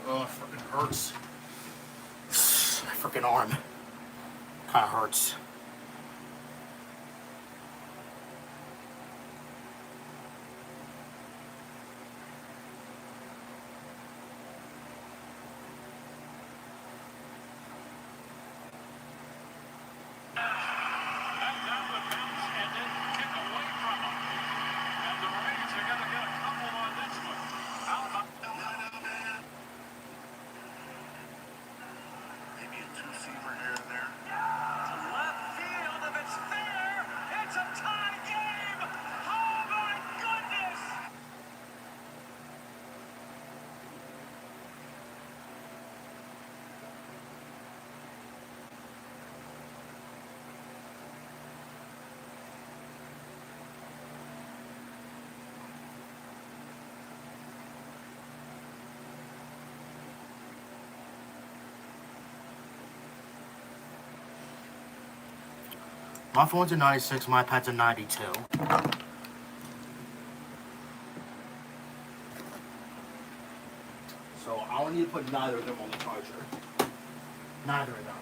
Oh, it freaking hurts. My freaking arm. Kind of hurts. Maybe a two-seamer here and there. To left field, if it's fair, it's a tie game! Oh my goodness! My phone's a 96, my iPad's a 92. So I don't need to put neither of them on the charger. Neither of them.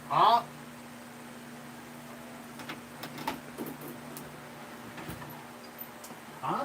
Huh? Huh?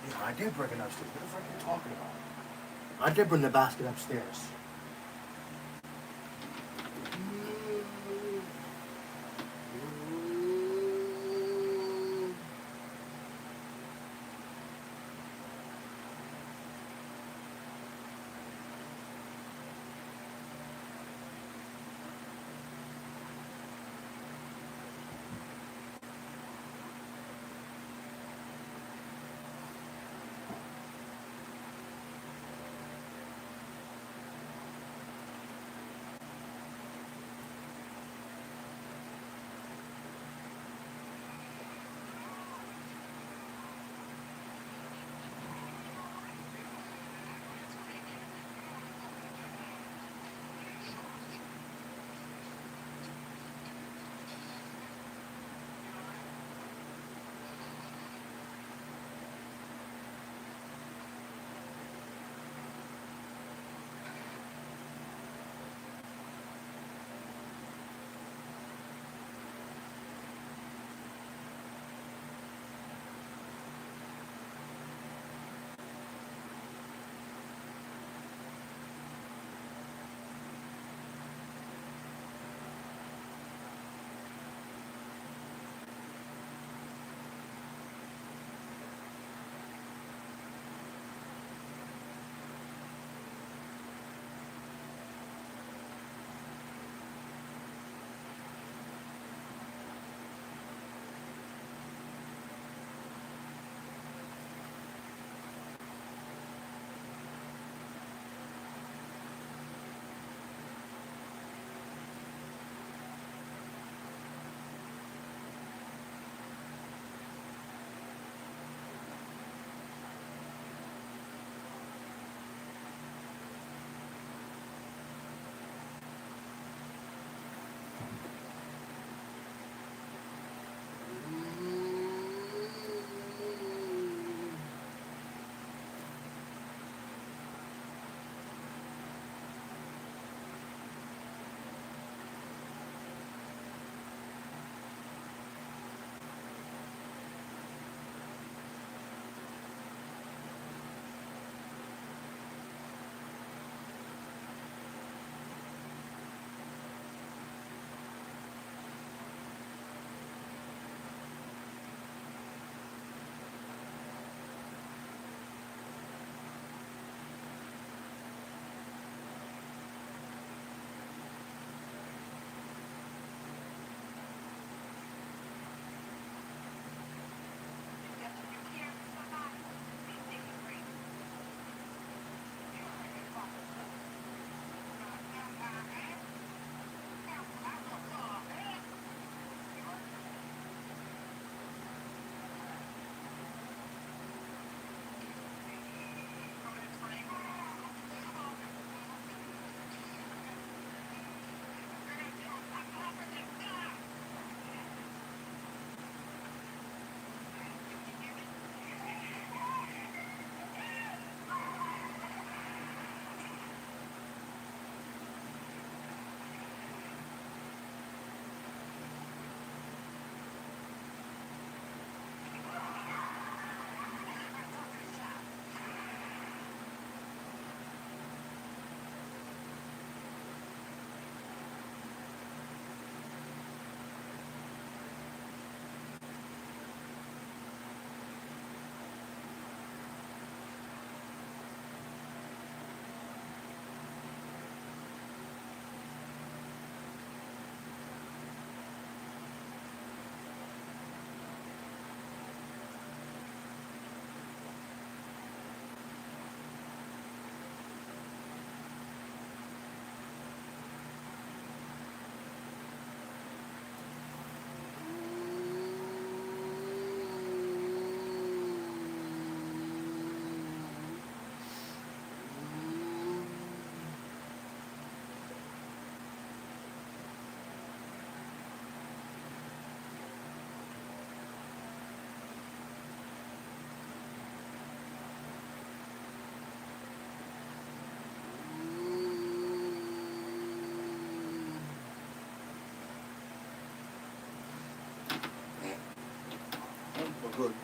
Yeah, I did bring it upstairs. What the frick are you talking about? I did bring the basket upstairs. good.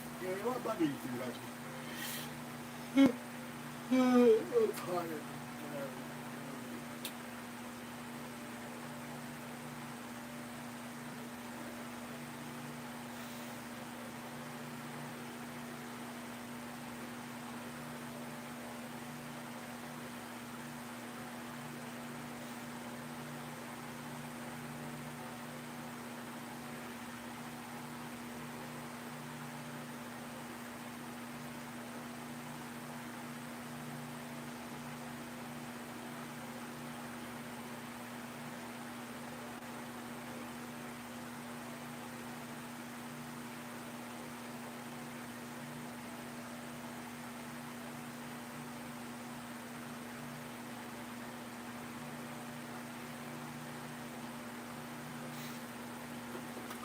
Yeah, you know what? I'm tired.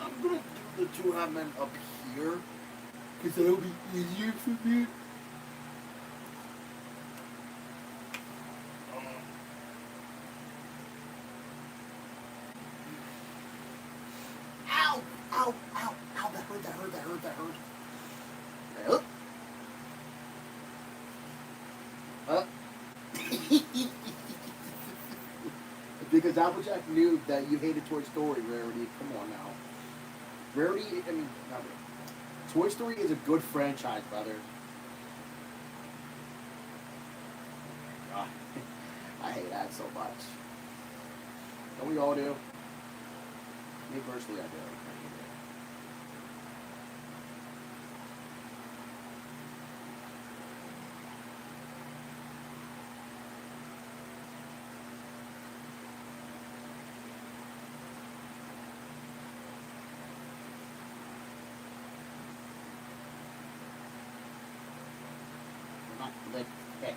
I'm gonna do the two-hand men up here because it'll be easier for me. Ow! Ow! Ow! Ow! That hurt! That hurt! That hurt! That hurt! Because Applejack knew that you hated Toy Story, Rarity. Come on now. Rarity, I mean, not really. Toy Story is a good franchise, brother. God, I hate that so much. Don't we all do? Me personally, I do. Not the pick.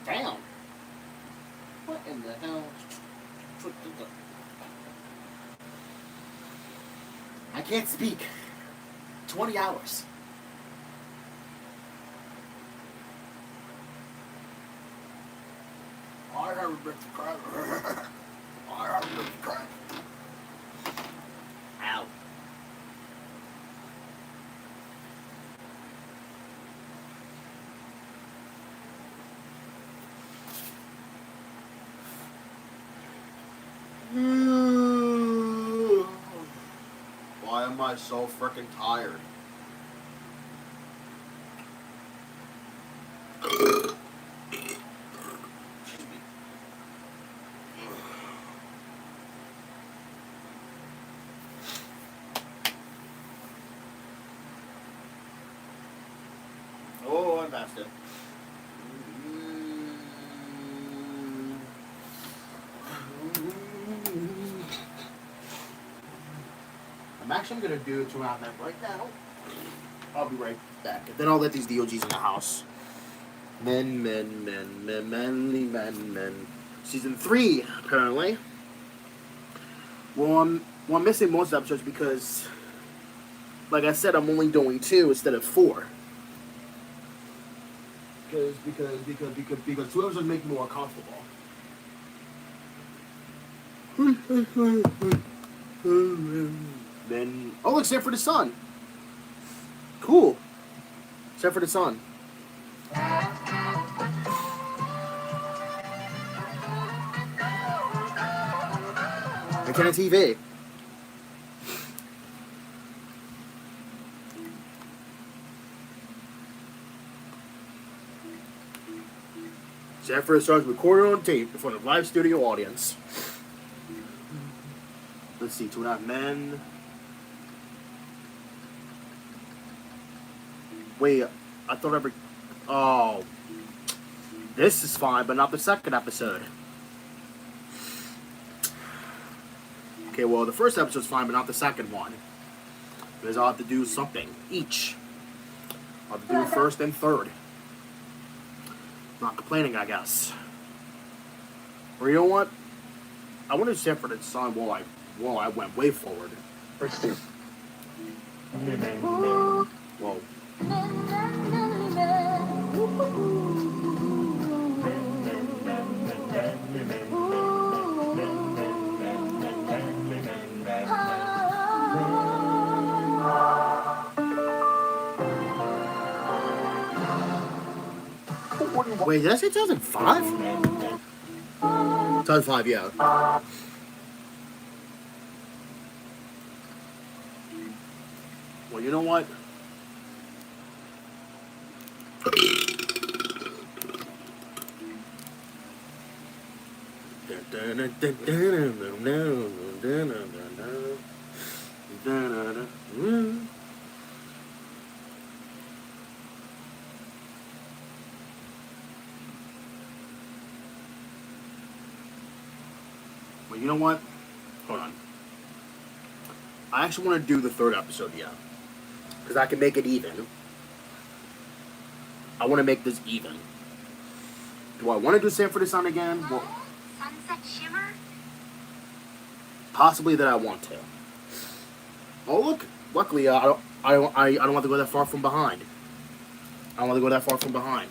Damn. What in the hell? I can't speak. 20 hours. I have a bit of crap. I have a bit of crap. Ow. Why am I so freaking tired? Oh, I passed it. I'm actually going to do 2.5 men right now. I'll be right back. And then I'll let these DOGs in the house. Men. Season 3, apparently. Well, I'm missing most episodes because, like I said, I'm only doing 2 instead of 4. Because 2 episodes make me more comfortable. Then, oh, except for the sun. Cool. Except for the sun. Antenna TV. Except for the sun's recorded on tape in front of a live studio audience. Let's see, 2.5 men. Wait, I thought oh. This is fine, but not the second episode. Okay, well, the first episode's fine, but not the second one. Because I'll have to do something each. I'll have to do first and third. Not complaining, I guess. Or you know what? I want to set for the sun while I went way forward. Whoa. Wait, did I say 2005? 2005, yeah. Well, you know what? Well, you know what? Hold on. I actually want to do the third episode, yeah. Because I can make it even. I want to make this even. Do I want to do Sanford and Son again? Well, Sunset Shimmer? possibly that I want to. Oh look! Luckily, I don't want to go that far from behind. I don't want to go that far from behind.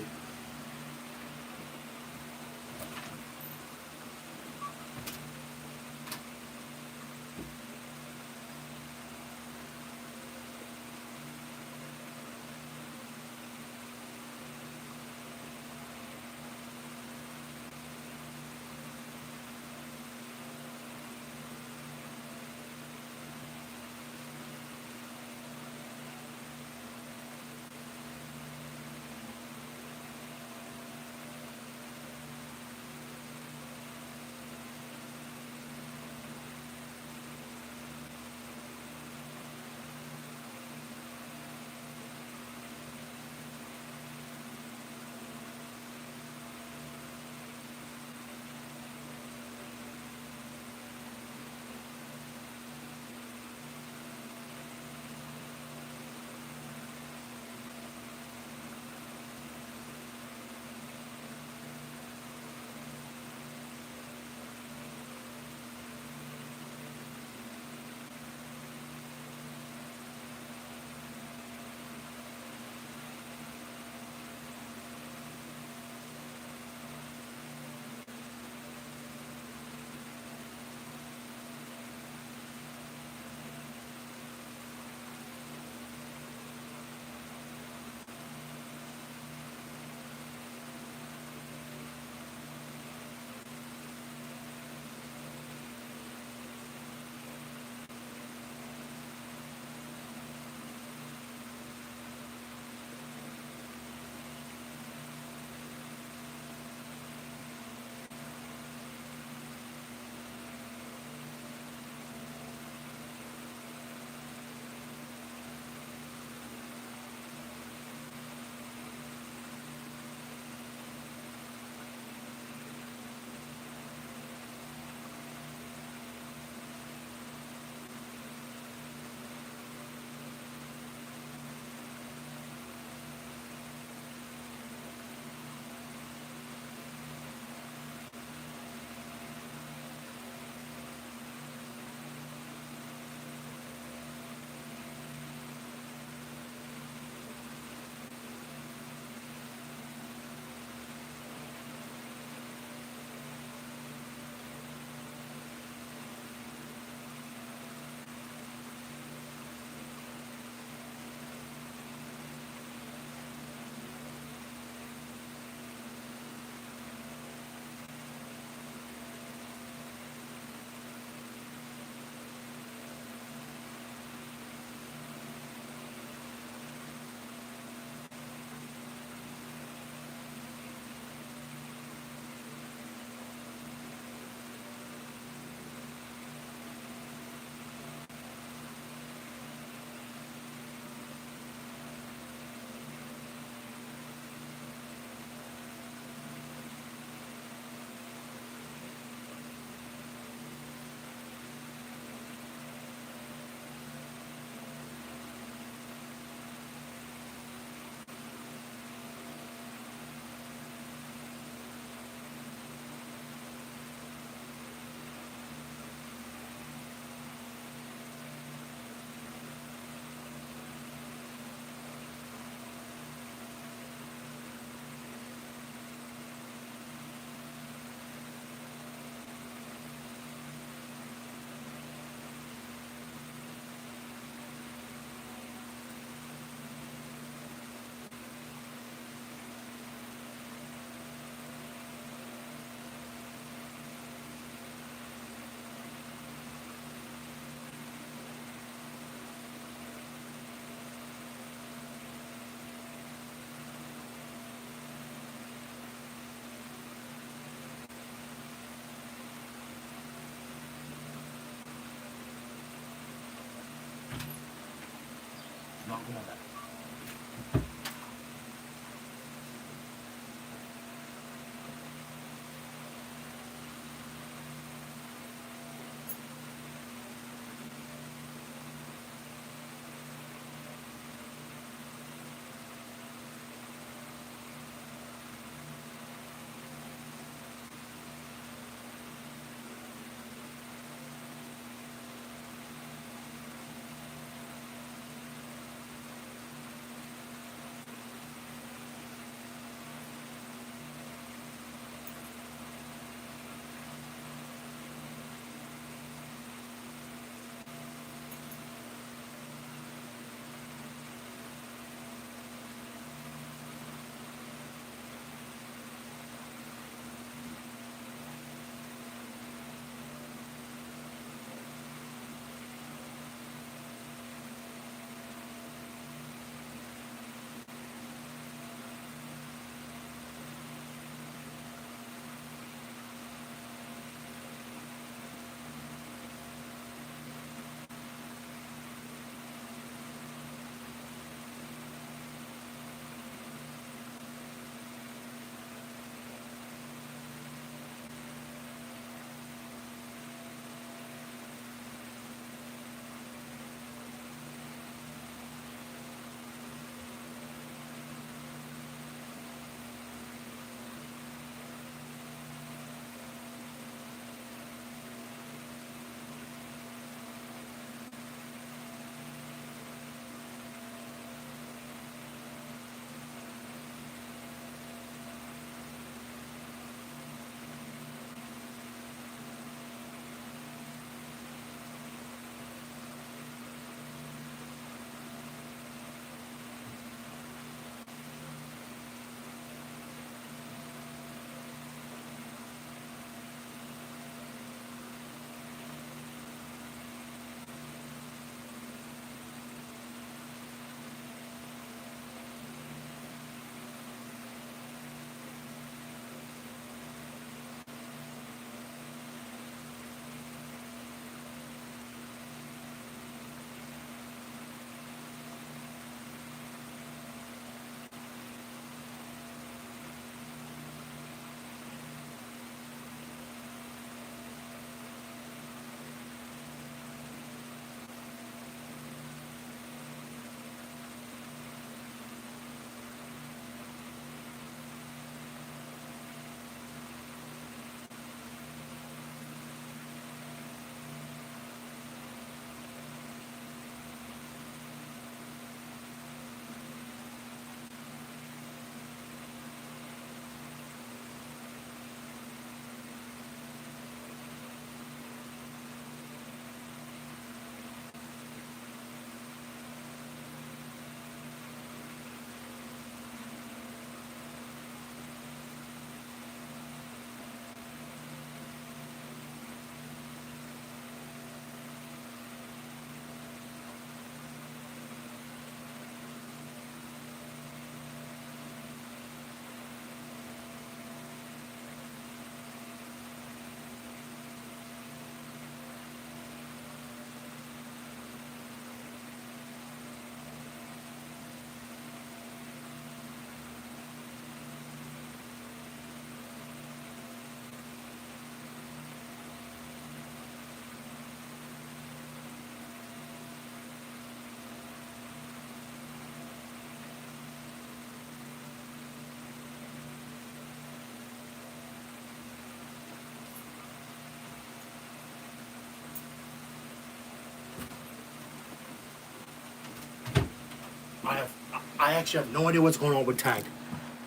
I actually have no idea what's going on with Tank,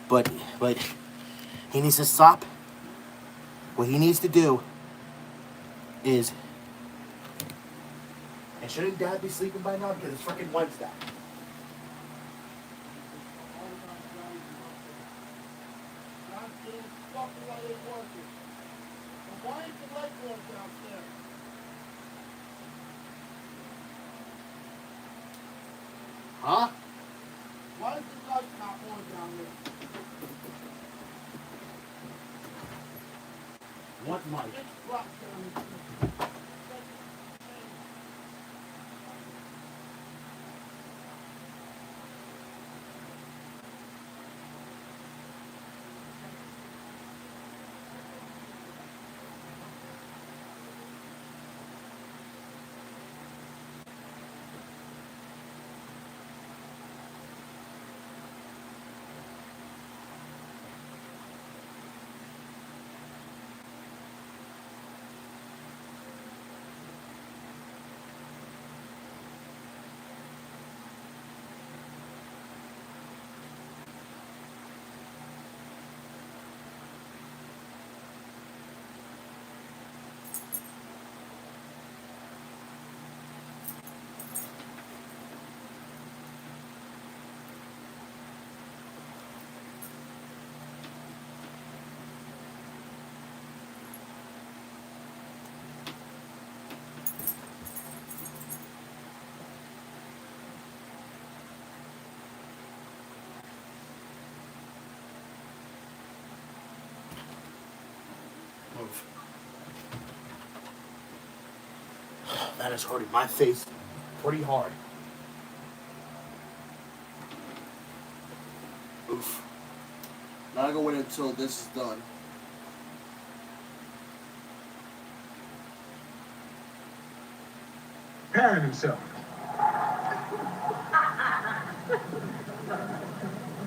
but he needs to stop. What he needs to do is, and shouldn't Dad be sleeping by now because it's freaking Wednesday? Huh? Why is the light not on down there? What Mike? It's rock down there. That is hurting my face pretty hard. Oof. Not gonna wait until this is done. Preparing himself.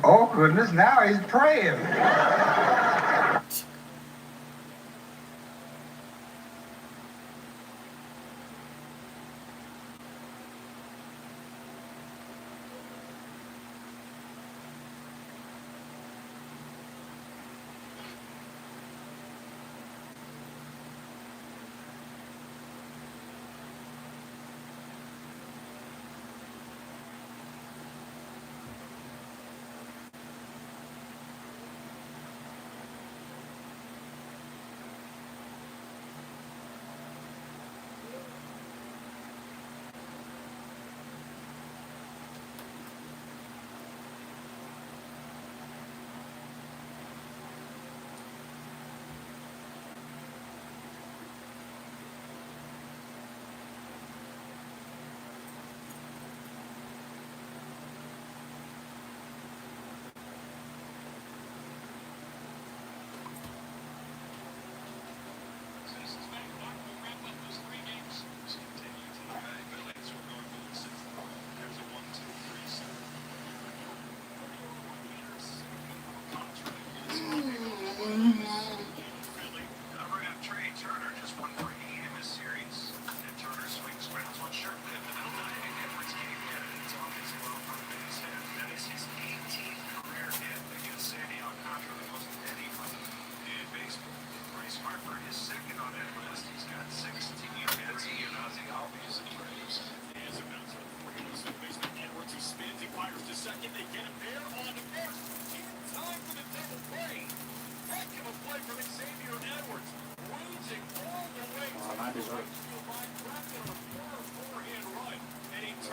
Oh goodness, now he's praying.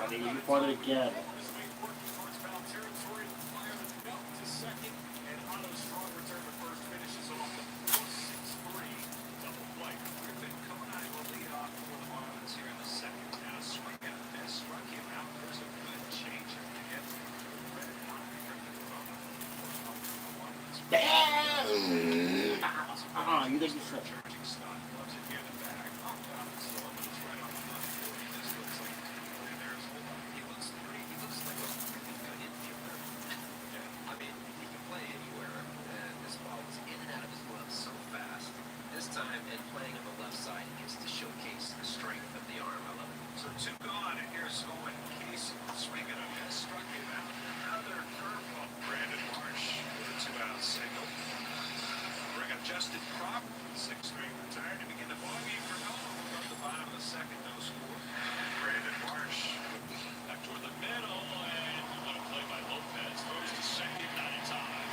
I need you for it again. You think you should. Justin Crop, sixth string retired to begin the ballgame for Noah. From the bottom of the second, no score. Brandon Marsh back toward the middle, and what a play by Lopez. Throws to second, not in time.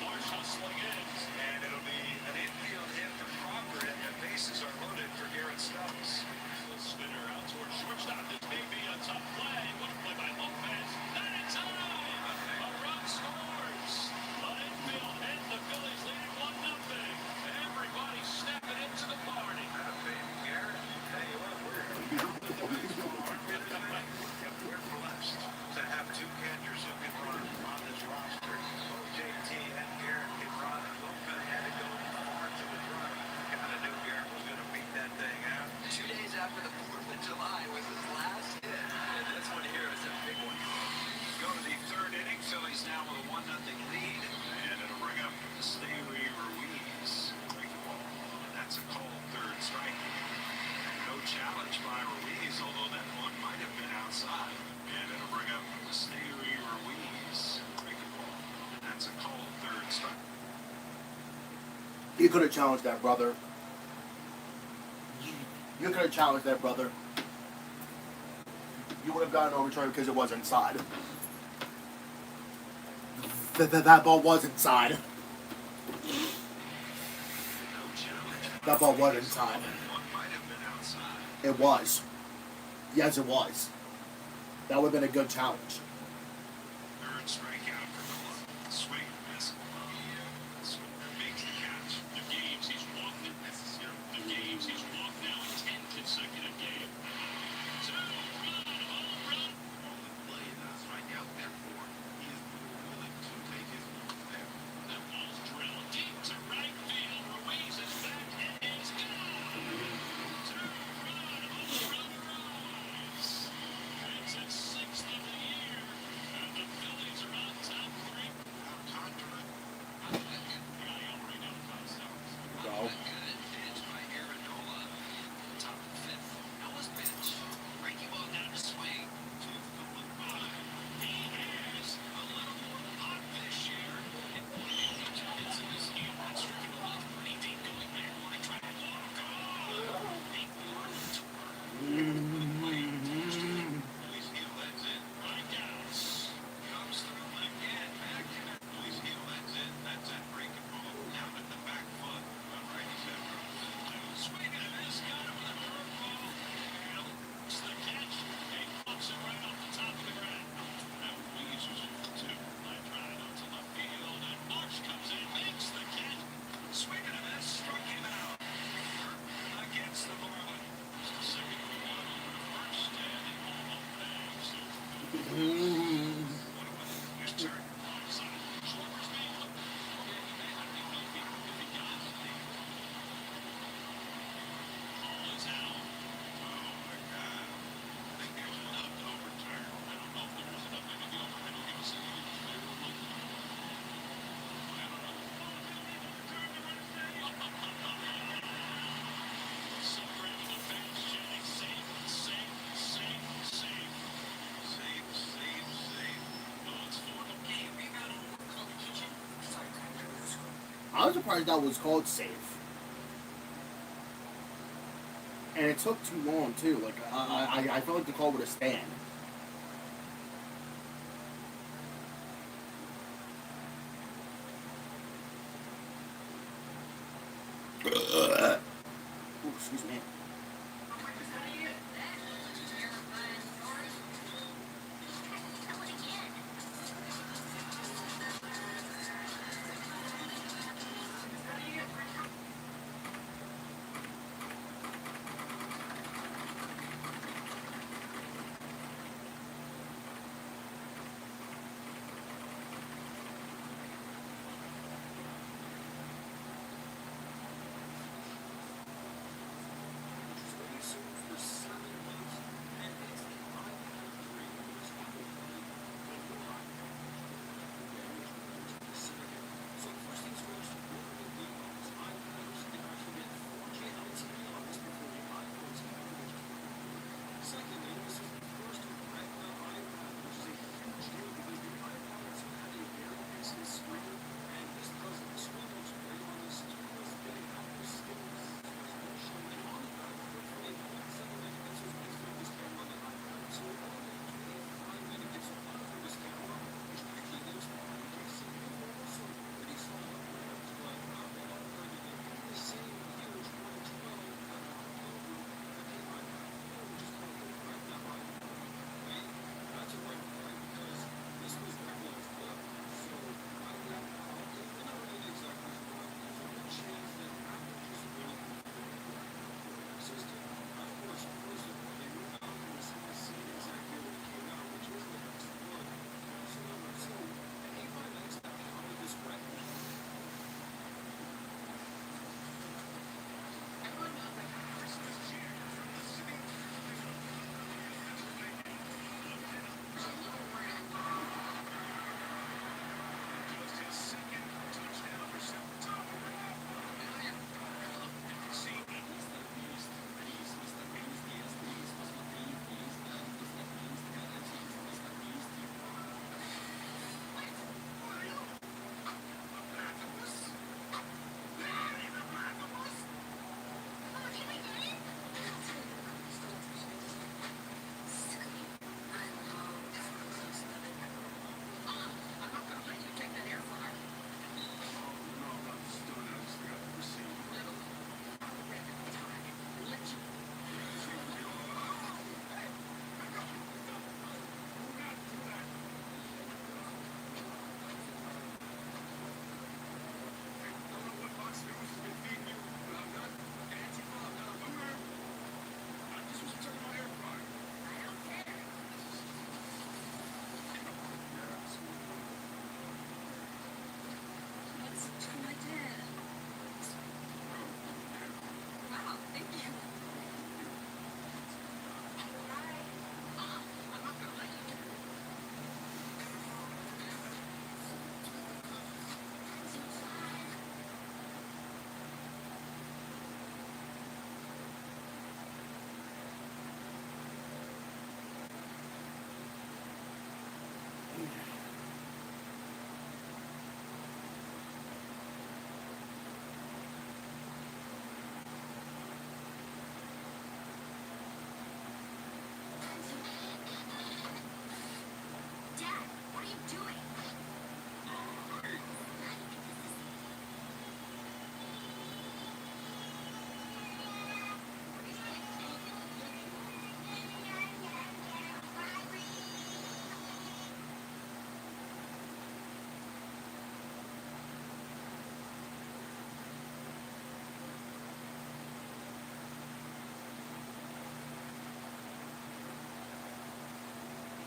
Marsh hustling in, and it'll be an infield hit for Crawford, and the bases are loaded for Garrett Stubbs. The spinner out towards shortstop. This may be a tough play. What a play by Lopez. Not in time. A run scores. The infield hit. The Phillies leading 1-0. Everybody stepping into the party. Baby Garrett, tell you what, we're blessed to have two catchers who can run on this roster. Both JT and Garrett can run. Lopez had to go far to the run. Kind of knew Garrett was going to beat that thing out. 2 days after the 4th of July was his last hit. And this one here is a big one. Go to the third inning. Phillies now with a 1-0 lead. And it'll bring up Staley Ruiz. That's a cold third strike. No challenge by Ruiz, although that one might have been outside. And it'll bring up Staley Ruiz. That's a cold third strike. You could have challenged that, brother. You could have challenged that, brother. You would have gotten overturned because it was inside. That ball was inside. That ball was inside. It was. Yes, it was. That would have been a good challenge. Third strikeout for Noah. Swing, miss. Makes the catch. The games he's won now in 10 consecutive games. I was surprised that was called safe. And it took too long too. Like I felt like the call would have stand. Ooh, excuse me.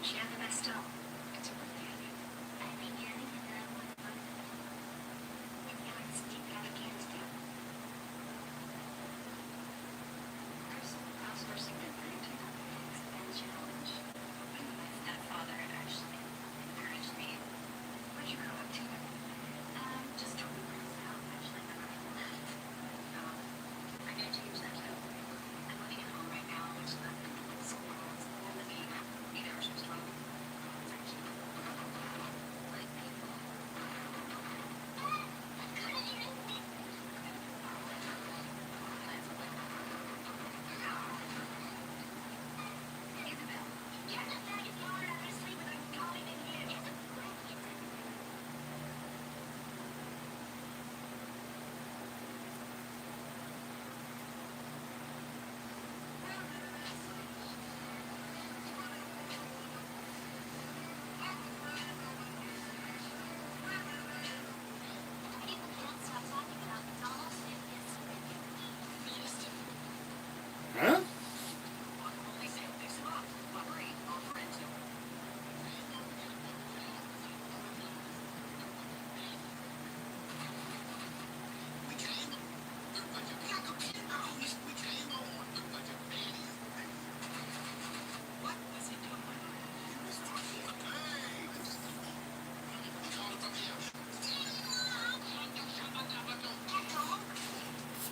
She had the best still. It's a birthday. I think Annie and Dad want to find it. And the arts deep Afghanistan. I was first in good night. It's a bad challenge. My stepfather actually encouraged me. Where'd you grow up to? Just 20 miles out, actually. I gotta change that too. I'm living at home right now, which is not school. I'm living 8 hours from home.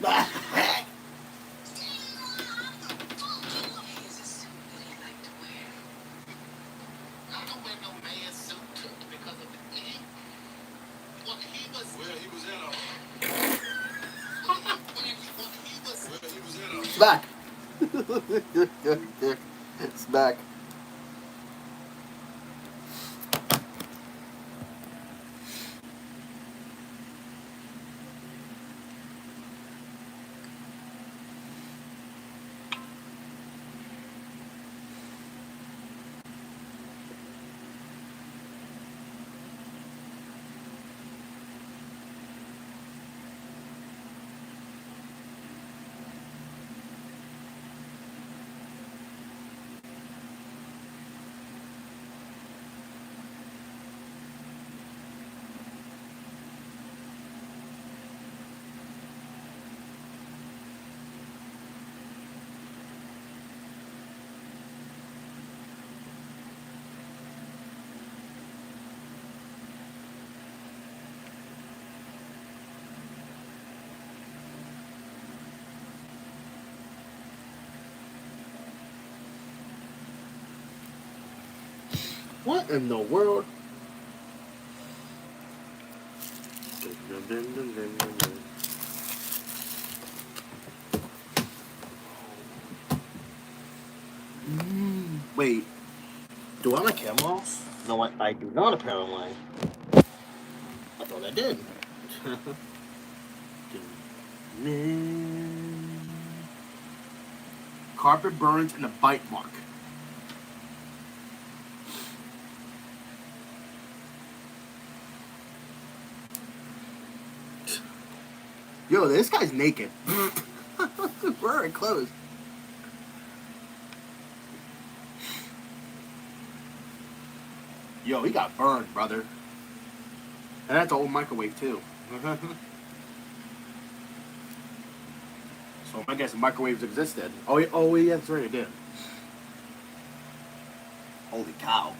Smack. Smack. Smack. What in the world? Wait, do I have my camera off? No, I do not apparently. I thought I did. Carpet burns and a bite mark. Yo, this guy's naked. Wearing clothes. Yo, he got burned, brother. And that's an old microwave, too. So I guess microwaves existed. Oh, yeah, that's right, it did. Holy cow.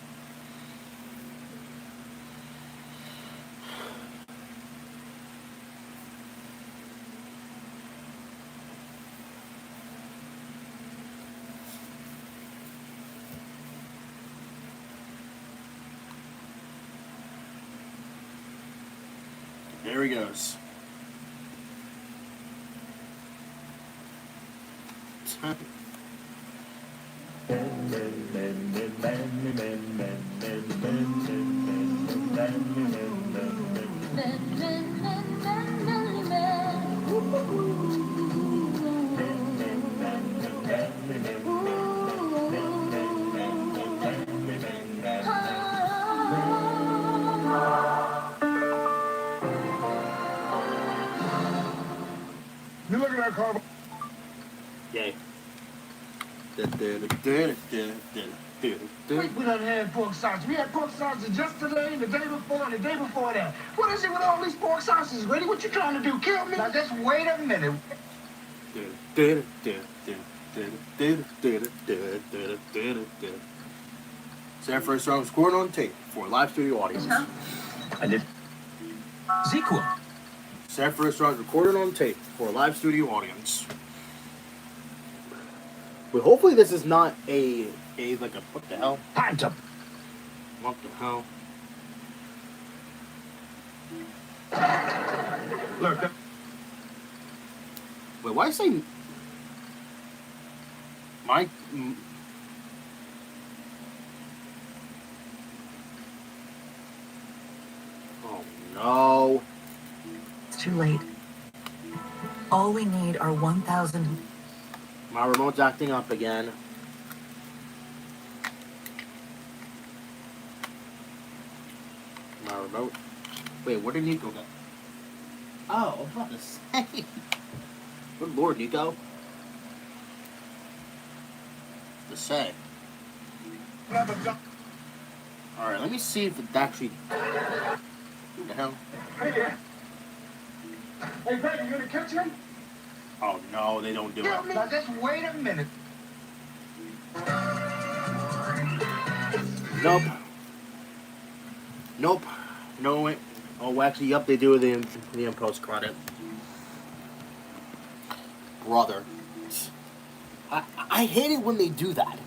There he goes. You look at that car. Yay. We done had pork sausage. We had pork sausage yesterday, the day before, and the day before that. What is it with all these pork sausages, Reddy? What you trying to do? Kill me? Now just wait a minute. Sarah first round scored on tape for a live studio audience. I did. Sequel. Sarah first round recorded on tape for a live studio audience. But hopefully this is not a like a what the hell? Hands up. What the hell? Look. Wait, why say my? Oh no! It's too late. All we need are 1,000. My remote's acting up again. My remote. Wait, where did Nico go? Oh, I was about to say. Good lord, Nico. To say. Alright, let me see if it actually. Who the hell? Hey there. Hey, Greg, you in the kitchen? Oh no, they don't do Kill it. me. Now just wait a minute. Nope. Nope. No, wait. Oh, actually, yep, they do the post credit. Brother. I hate it when they do that.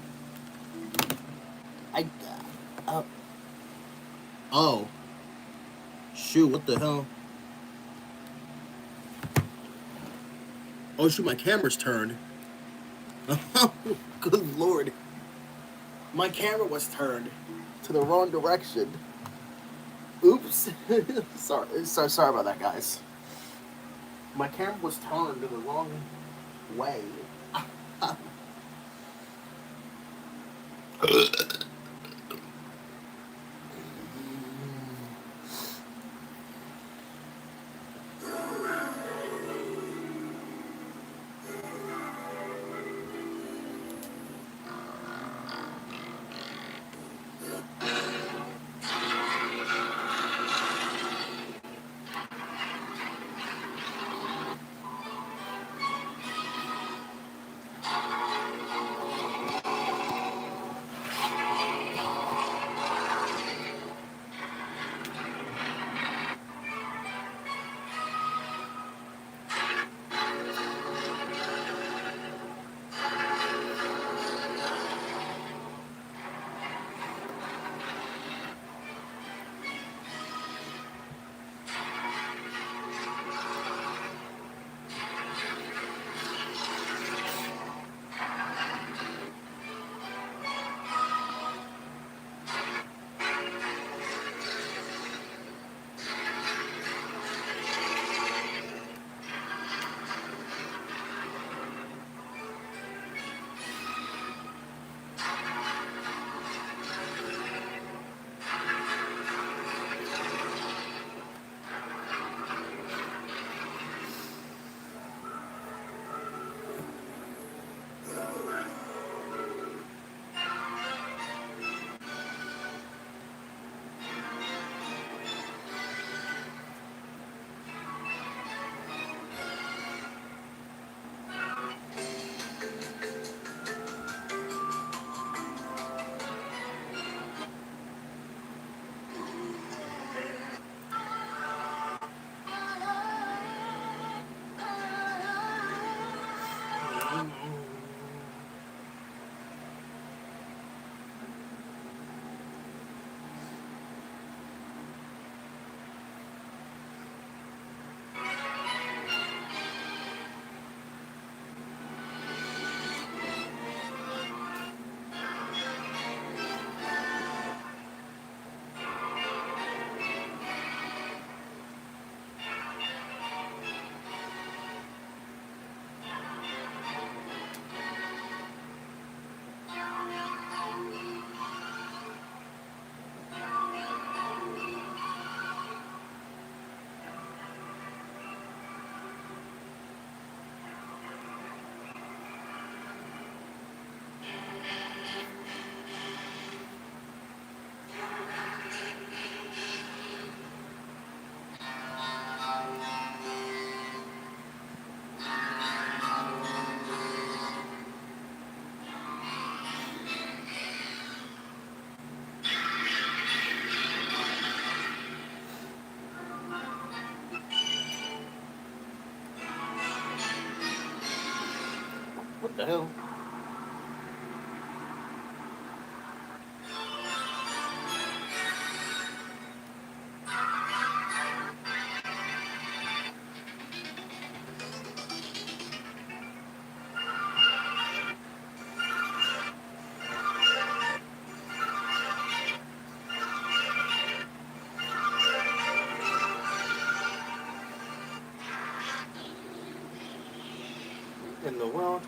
Oh. Shoot, what the hell? Oh, shoot, my camera's turned. Good lord. My camera was turned to the wrong direction. Oops. Sorry about that, guys. My camera was turned to the wrong way. What the hell? In the world?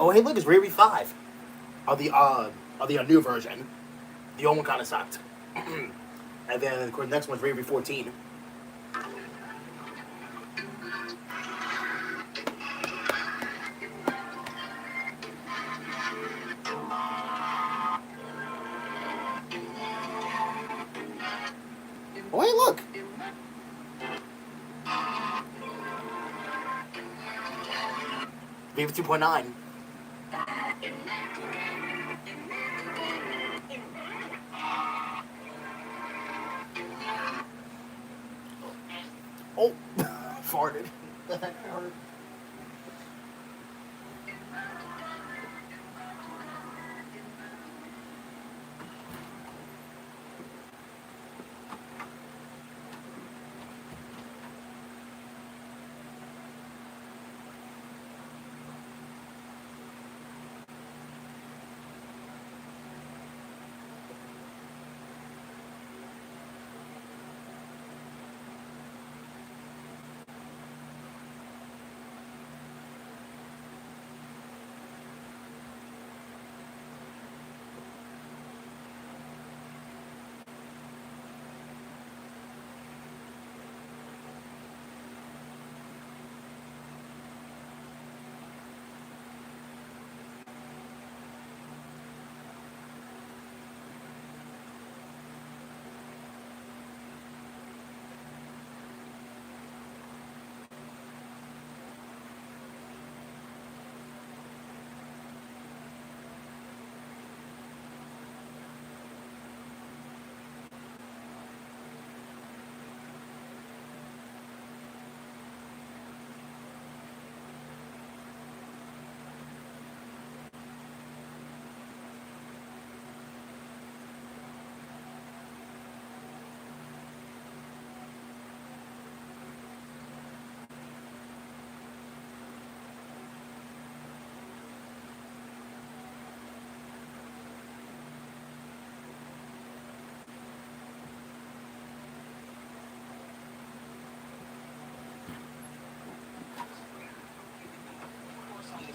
Oh, hey, look, it's Riri 5 of the new version. The old one kind of sucked. And then, of course, the next one's Riri 14. Oh, hey, look. Riri 2.9. Oh, farted. That hurt.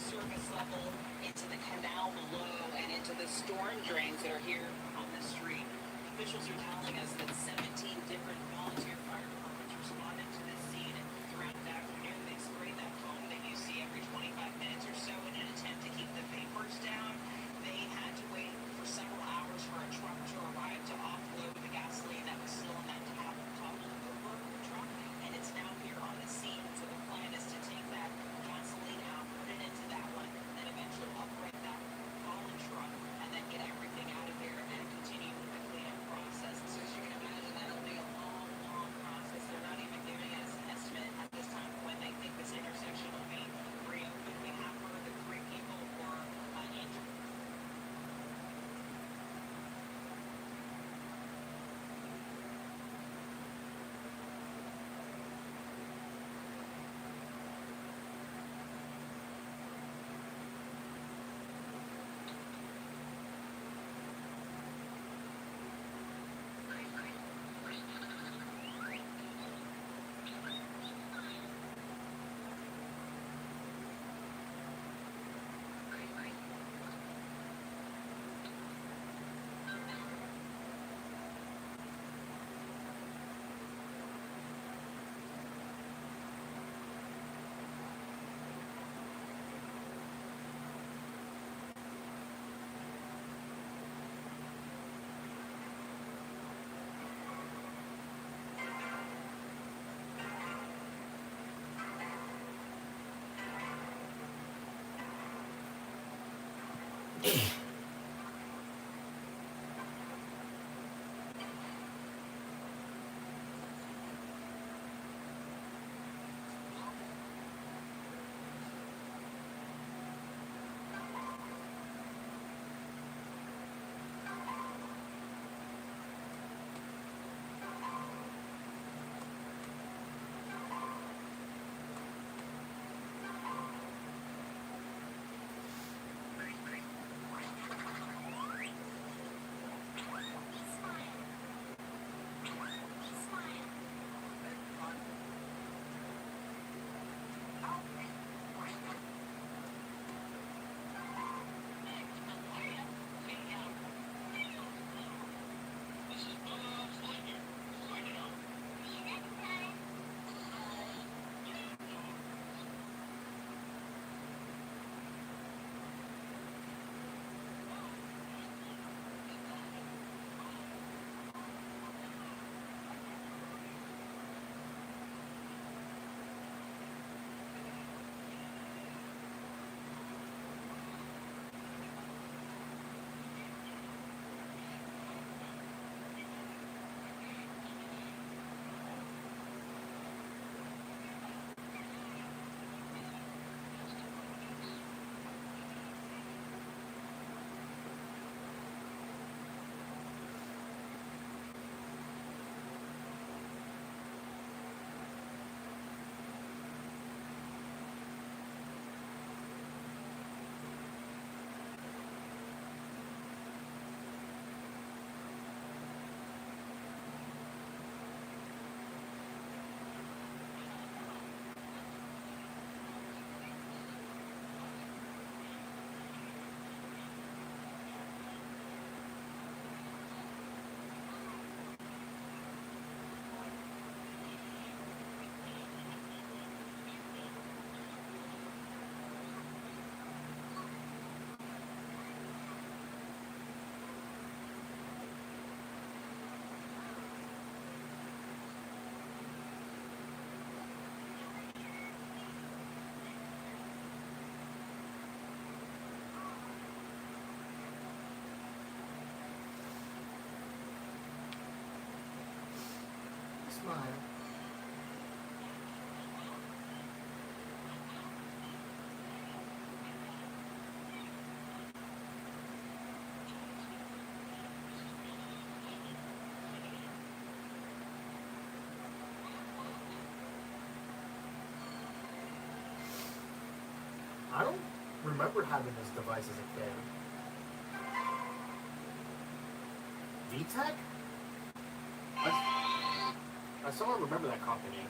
Surface level into the canal below and into the storm drains that are here on the street. Officials are telling us that 17 different volunteer fire departments responded to this scene throughout the afternoon. They sprayed that foam that you see every 25 minutes or so in an attempt to keep the vapors down. They had to wait for several hours for a truck to arrive to offload the gasoline that was still in that toppled over truck, and it's now here on the scene. So the plan is to take that gasoline out, put it into that one, then eventually upright that fallen truck, and then get everything out of there and continue with the cleanup process. So as you can imagine, that'll be a long, long smile. I don't remember having this device as a kid. VTech? I still don't remember that company.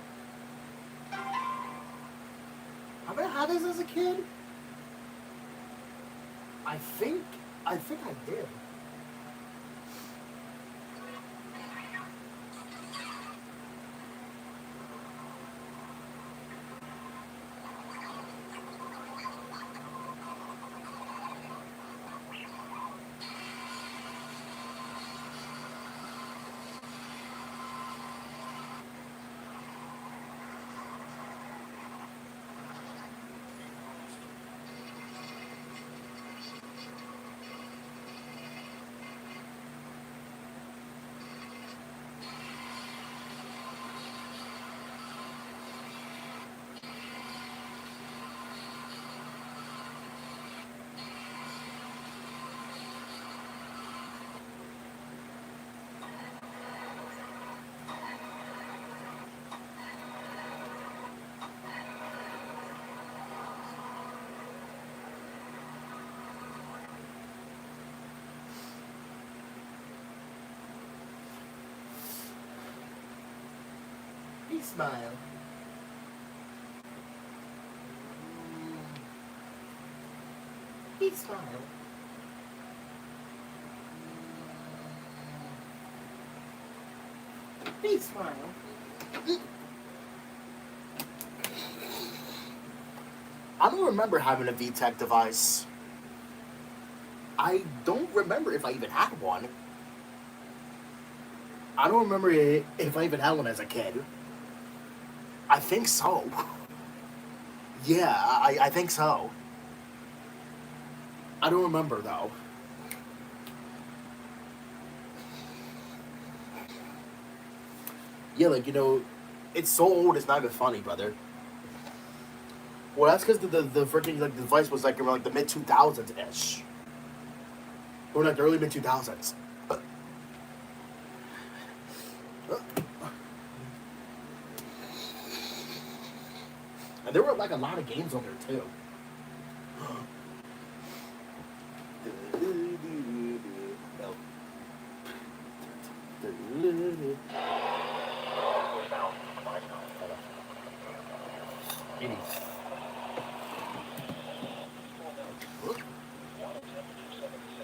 Have I had this as a kid? I think I did. He smiled. He smiled. He smiled. I don't remember having a VTech device. I don't remember if I even had one. I don't remember if I even had one as a kid. I think so. Yeah, I think so. I don't remember, though. Yeah, like, you know, it's so old, it's not even funny, brother. Well, that's because the freaking, like, the device was, like, around, like, the mid-2000s-ish. Or, like, the early mid-2000s. And there were, like, a lot of games on there, too.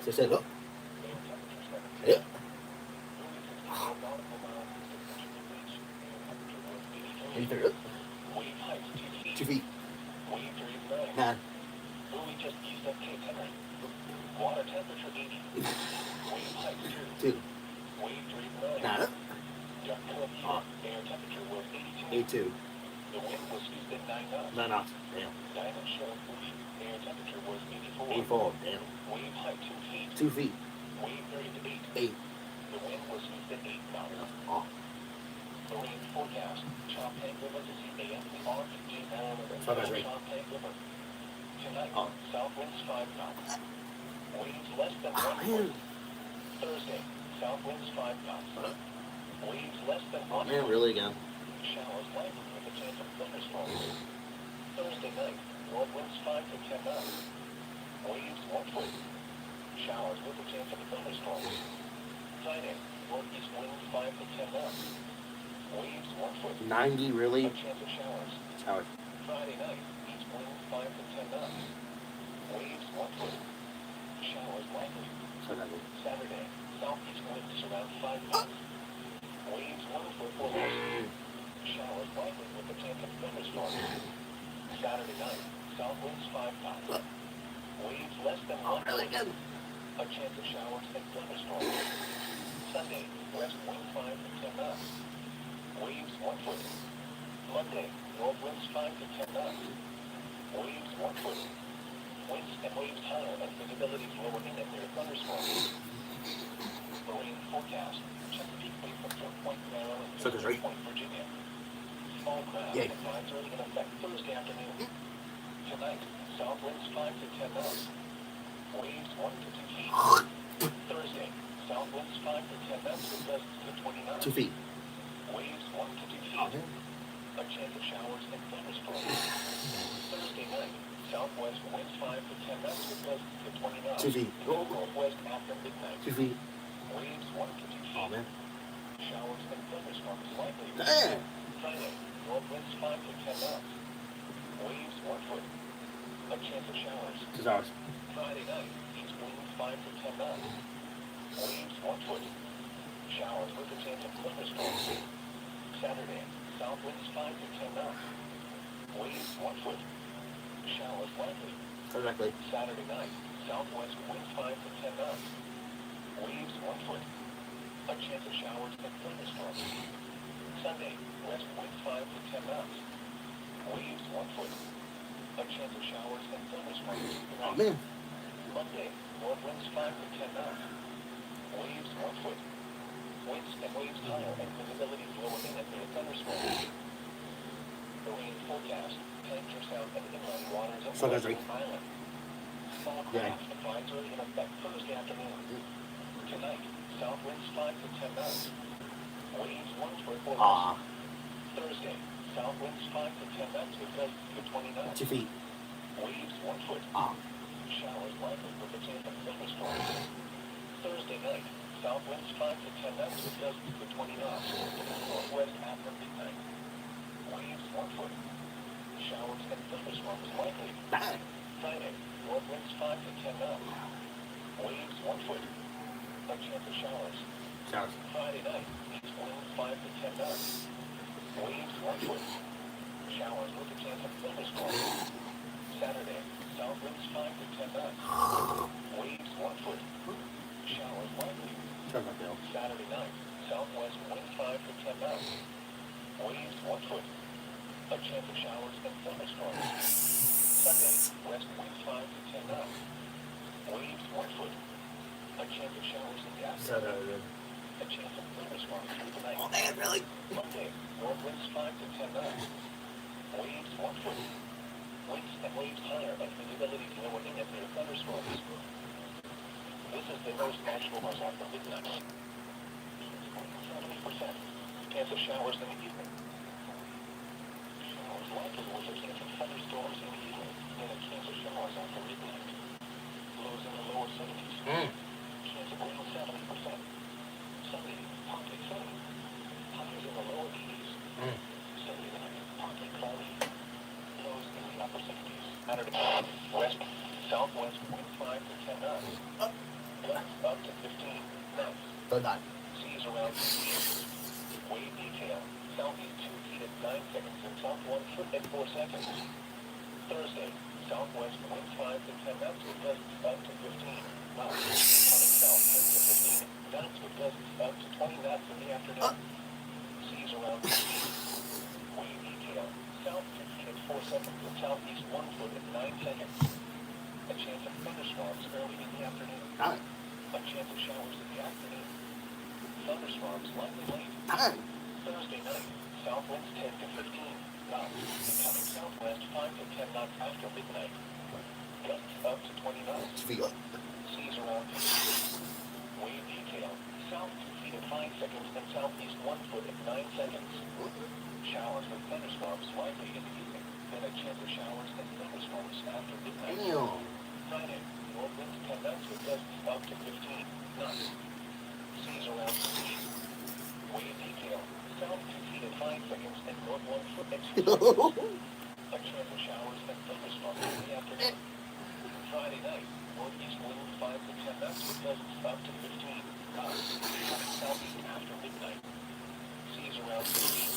So say, look. Yeah. 83. 2 feet. 9. Two. 9. 82. 9 knots. Damn. 84. Damn. 2 feet. 8. Oh. Five by 3. Oh. Man. Oh man, really again? Thursday night, north winds 5 to 10 knots. Waves 1 foot. Showers with a chance of a thunderstorm. Friday, northeast winds 5 to 10 knots. Waves 1 foot. 90, really? A chance of showers. Showers. Friday night, east winds 5 to 10 knots. Waves 1 foot. Showers likely. Saturday, southeast winds around 5 knots. Waves 1 foot or less. Showers likely with a chance of thunderstorm. Saturday night, south winds 5 knots. Waves less than 1 foot. A chance of showers and thunderstorms. Sunday, west wind 5 to 10 knots. Waves 1 foot. Monday, north winds 5 to 10 knots. Waves 1 foot. Winds and waves higher and visibility lower in and near thunderstorms. Marine forecast. Chesapeake Bay from Fort Point, Maryland. Suckers, right? Virginia. Small craft Yay. winds are in effect Thursday afternoon. Tonight, south winds 5 to 10 knots. Waves 1 to 2 feet. Thursday, south winds 5 to 10 knots with gusts to 20 knots. 2 feet. Waves 1 to 2 feet. Oh, man. A chance of showers and thunderstorms. Thursday night, southwest winds 5 to 10 knots with gusts to 20 knots. 2 feet. Northwest after midnight. 2 feet. Waves 1 to 2 feet. Oh, man. Showers and thunderstorms likely. Damn. Friday, north winds 5 to 10 knots. Waves 1 foot. A chance of showers. 2 hours. Friday night, east winds 5 to 10 knots. Waves 1 foot. Showers with a chance of thunderstorms. Saturday, south winds 5 to 10 knots. Waves 1 foot. Showers likely. Exactly. Saturday night, southwest winds 5 to 10 knots. Waves 1 foot. A chance of showers and thunderstorms. Sunday, west winds 5 to 10 knots. Waves 1 foot. A chance of showers and thunderstorms. Oh, man. Monday, north winds 5 to 10 knots. Waves 1 foot. Winds and waves higher and visibility lower in at near thunderstorms. The rain forecast, tanks are south and inland waters of So that's right. Island. Small Yeah. craft advisory in effect Thursday afternoon. Tonight, south winds 5 to 10 knots. Waves 1 foot or less. Thursday, south winds 5 to 10 knots with gusts to 20 knots. 2 feet. Waves 1 foot. Showers likely with a chance of thunderstorms. Thursday night, south winds 5 to 10 knots with gusts to 20 knots. Northwest after midnight. Waves 1 foot. Showers and thunderstorms likely. Friday, north winds 5 to 10 knots. Waves 1 foot. A chance of showers. Showers. Friday night, east winds 5 to 10 knots. Waves 1 foot. Showers with a chance of thunderstorms. Saturday, south winds 5 to 10 knots. Waves 1 foot. Showers likely. Saturday night, southwest winds 5 to 10 knots. Waves 1 foot. A chance of showers and thunderstorms. Sunday, west winds 5 to 10 knots. Waves 1 foot. A chance of showers in the afternoon. A chance of thunderstorms through the night. Oh, man, really? Monday, north winds 5 to 10 knots. Waves 1 foot. Winds and waves higher and visibility lower in at near thunderstorms. This is the most national hours after midnight. 70%. Chance of showers in the evening. Showers likely with a chance of thunderstorms in the evening and a chance of showers after midnight. Lows in the lower 70s. Chance of rain 70%. Sunday, partly sunny. Highs in the lower 80s. Sunday night, partly cloudy. Lows in the upper 60s. Saturday, west, southwest, wind 5 to 10 knots. Gusts up to 15 knots. So not. Seas around 2 feet. Wave detail, southeast 2 feet at 9 seconds and south 1 foot at 4 seconds. Thursday, southwest winds 5 to 10 knots with gusts up to 15 knots. Coming south 10 to 15 knots with gusts up to 20 knots in the afternoon. Seas around 2 feet. Wave detail, south 2 feet at 4 seconds and southeast 1 foot at 9 seconds. A chance of thunderstorms early in the afternoon. A chance of showers in the afternoon. Thunderstorms likely late. Thursday night, south winds 10 to 15 knots. Becoming southwest 5 to 10 knots after midnight. Gusts up to 20 knots. Seas around 2 feet. Wave detail, south 2 feet at 5 seconds and southeast 1 foot at 9 seconds. Showers with thunderstorms likely in the evening. Then a chance of showers and thunderstorms after midnight. Friday, north winds 10 knots with gusts up to 15 knots. Seas around 2 feet. Wave detail, south 2 feet at 5 seconds and north 1 foot at 2 seconds. A chance of showers and thunderstorms in the afternoon. Friday night, northeast winds 5 to 10 knots with gusts up to 15 knots. Coming southeast after midnight. Seas around 2 feet.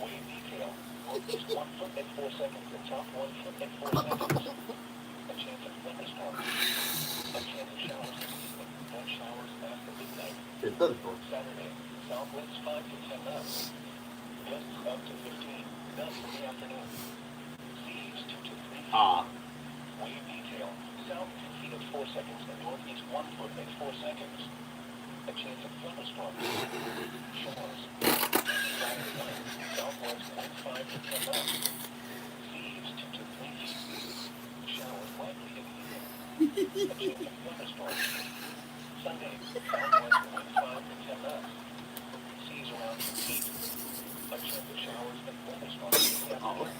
Wave detail, northeast 1 foot at 4 seconds and south 1 foot at 4 seconds. A chance of thunderstorms. A chance of showers in the evening, then showers after midnight. Saturday, south winds 5 to 10 knots. Gusts up to 15 knots in the afternoon. Seas 2 to 3 feet. Wave detail, south 2 feet at 4 seconds and northeast 1 foot at 4 seconds. A chance of thunderstorms. Showers. Saturday night, southwest winds 5 to 10 knots. Seas 2 to 3 feet. Showers likely in the evening. A chance of thunderstorms. Sunday, southwest winds 5 to 10 knots. Seas around 2 feet. A chance of showers and thunderstorms in the afternoon.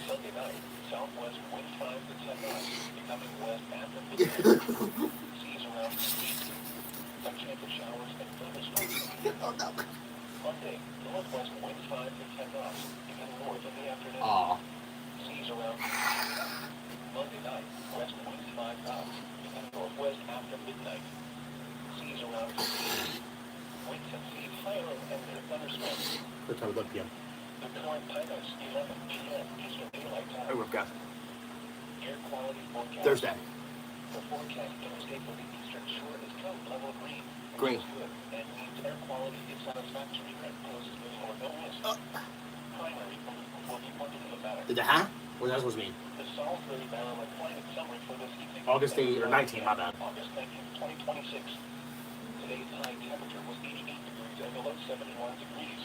Sunday night, southwest winds 5 to 10 knots, becoming west after midnight. Seas around 2 feet. A chance of showers and thunderstorms in the evening. Monday, northwest winds 5 to 10 knots, becoming north in the afternoon. Seas around 2 feet. Monday night, west winds 5 knots, becoming northwest after midnight. Seas around 2 feet. Winds and seas higher and their thunderstorms. What time is it p.m.? The current time is 11 p.m. Eastern Daylight Time. Oh, we've got Air quality forecast. Thursday. The forecast Thursday for the eastern shore is code level green. Green. Which is good and means air quality is satisfactory and poses little or no risk. Primary will be one to the matter. Did the huh? What does that supposed to mean? The Salisbury, Maryland climate summary for this evening. August 8 or 19, my bad. August 19th, 2026. Today's high temperature was 88 degrees and the low 71 degrees.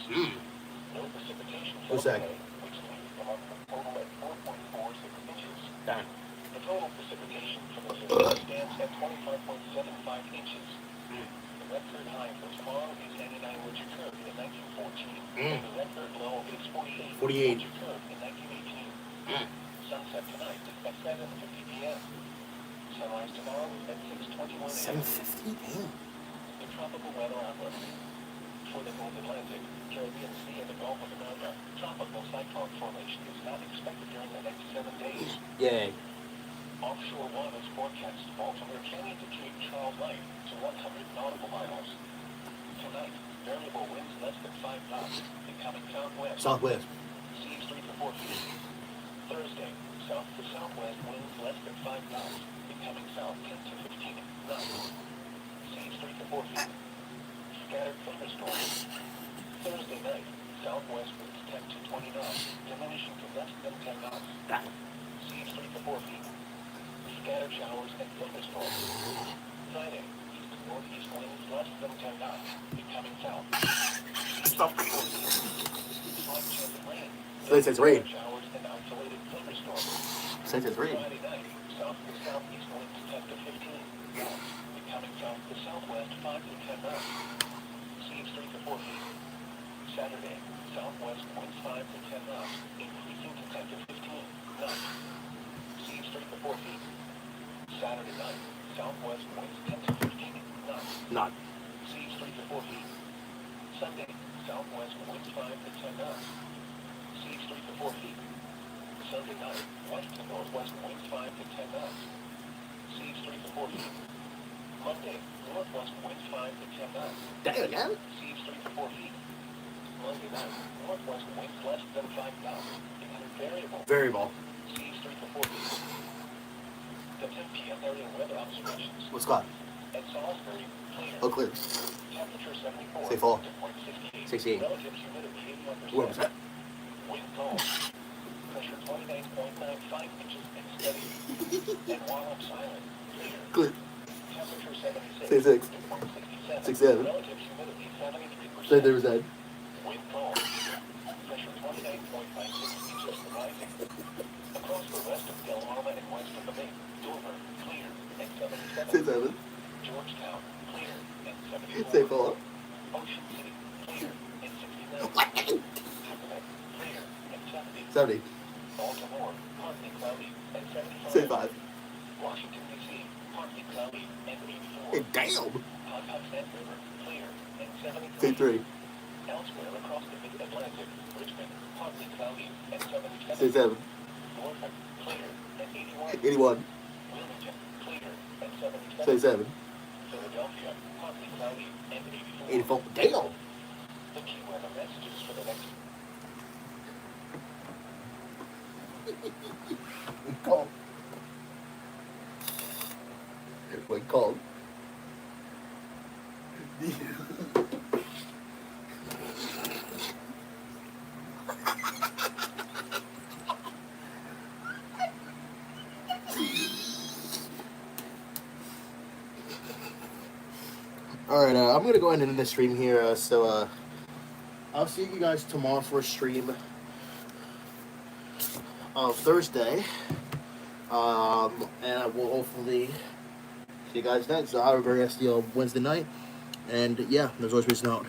No precipitation Who's that? which leaves the month of total at 4.46 inches. Dang. The total precipitation for the city stands at 25.75 inches. The record high for tomorrow is 89, which occurred in 1914. And the record low is 48, 48. which occurred in 1918. Sunset tonight is at 7:50 p.m. Sunrise tomorrow is at 6:21 a.m. 7:50 p.m. The tropical weather outlook. For the North Atlantic, Caribbean Sea, and the Gulf of America, tropical cyclone formation is not expected during the next 7 days. Yay. Offshore waters forecast Baltimore Canyon to Cape Charles Light to 100 nautical miles. Tonight, variable winds less than 5 knots, becoming southwest. Southwest. Seas 3 to 4 feet. Thursday, south to southwest winds less than 5 knots, becoming south 10 to 15 knots. Seas 3 to 4 feet. Scattered thunderstorms. Thursday night, southwest winds 10 to 20 knots, diminishing to less than 10 knots. Seas 3 to 4 feet. Scattered showers and thunderstorms. Friday, east to northeast winds less than 10 knots, becoming south. Seas 3 to 4 feet. Slight chance of rain. So it says rain. Showers and isolated thunderstorms. So it says rain. Friday night, south to southeast winds 10 to 15 knots, becoming south to southwest 5 to 10 knots. Seas 3 to 4 feet. Saturday, southwest winds 5 to 10 knots, increasing to 10 to 15 knots. Seas 3 to 4 feet. Saturday night, southwest winds 10 to 15 knots. Not. Seas 3 to 4 feet. Sunday, southwest winds 5 to 10 knots. Seas 3 to 4 feet. Sunday night, west to northwest winds 5 to 10 knots. Seas 3 to 4 feet. Monday, northwest winds 5 to 10 knots. Dang again? Seas 3 to 4 feet. Monday night, northwest winds less than 5 knots. Becoming variable. Variable. Seas 3 to 4 feet. The 10 p.m. area weather observations. What's called? At Salisbury, clear. Oh, clear. Temperature 74. Say fall. Dew point 68. 68. Relative humidity 81%. What was that? Wind calm. Pressure 29.95 inches and steady. And while I'm silent, clear. Clear. Temperature 76. Say 6. Dew point 67. 67. Relative humidity 73%. Say there was that. Wind calm. Pressure 29.96 inches and rising. Across the west of Delmarva and west of the Bay, Dover, clear, and 77. Say 7. Georgetown, clear, and 74. Say 4. Ocean City, clear, and 69. Tuckerman, clear, and 70. 70. Baltimore, partly cloudy, and 75. Say 5. Washington, D.C., partly cloudy, and 84. Hey, damn. Pocahontas River, clear, and 73. Say 3. Elsewhere across the Mid-Atlantic, Richmond, partly cloudy, and 77. Say 7. Norfolk, clear, and 81. 81. Wilmington, clear, and 77. Say 7. Philadelphia, partly cloudy, and 84. 84. Damn. The key weather messages for the next Call. When called. Alright, I'm going to go ahead and end the stream here. So I'll see you guys tomorrow for a stream on Thursday. And I will hopefully see you guys then. So have a very nice Wednesday night. And yeah, there's always reason out.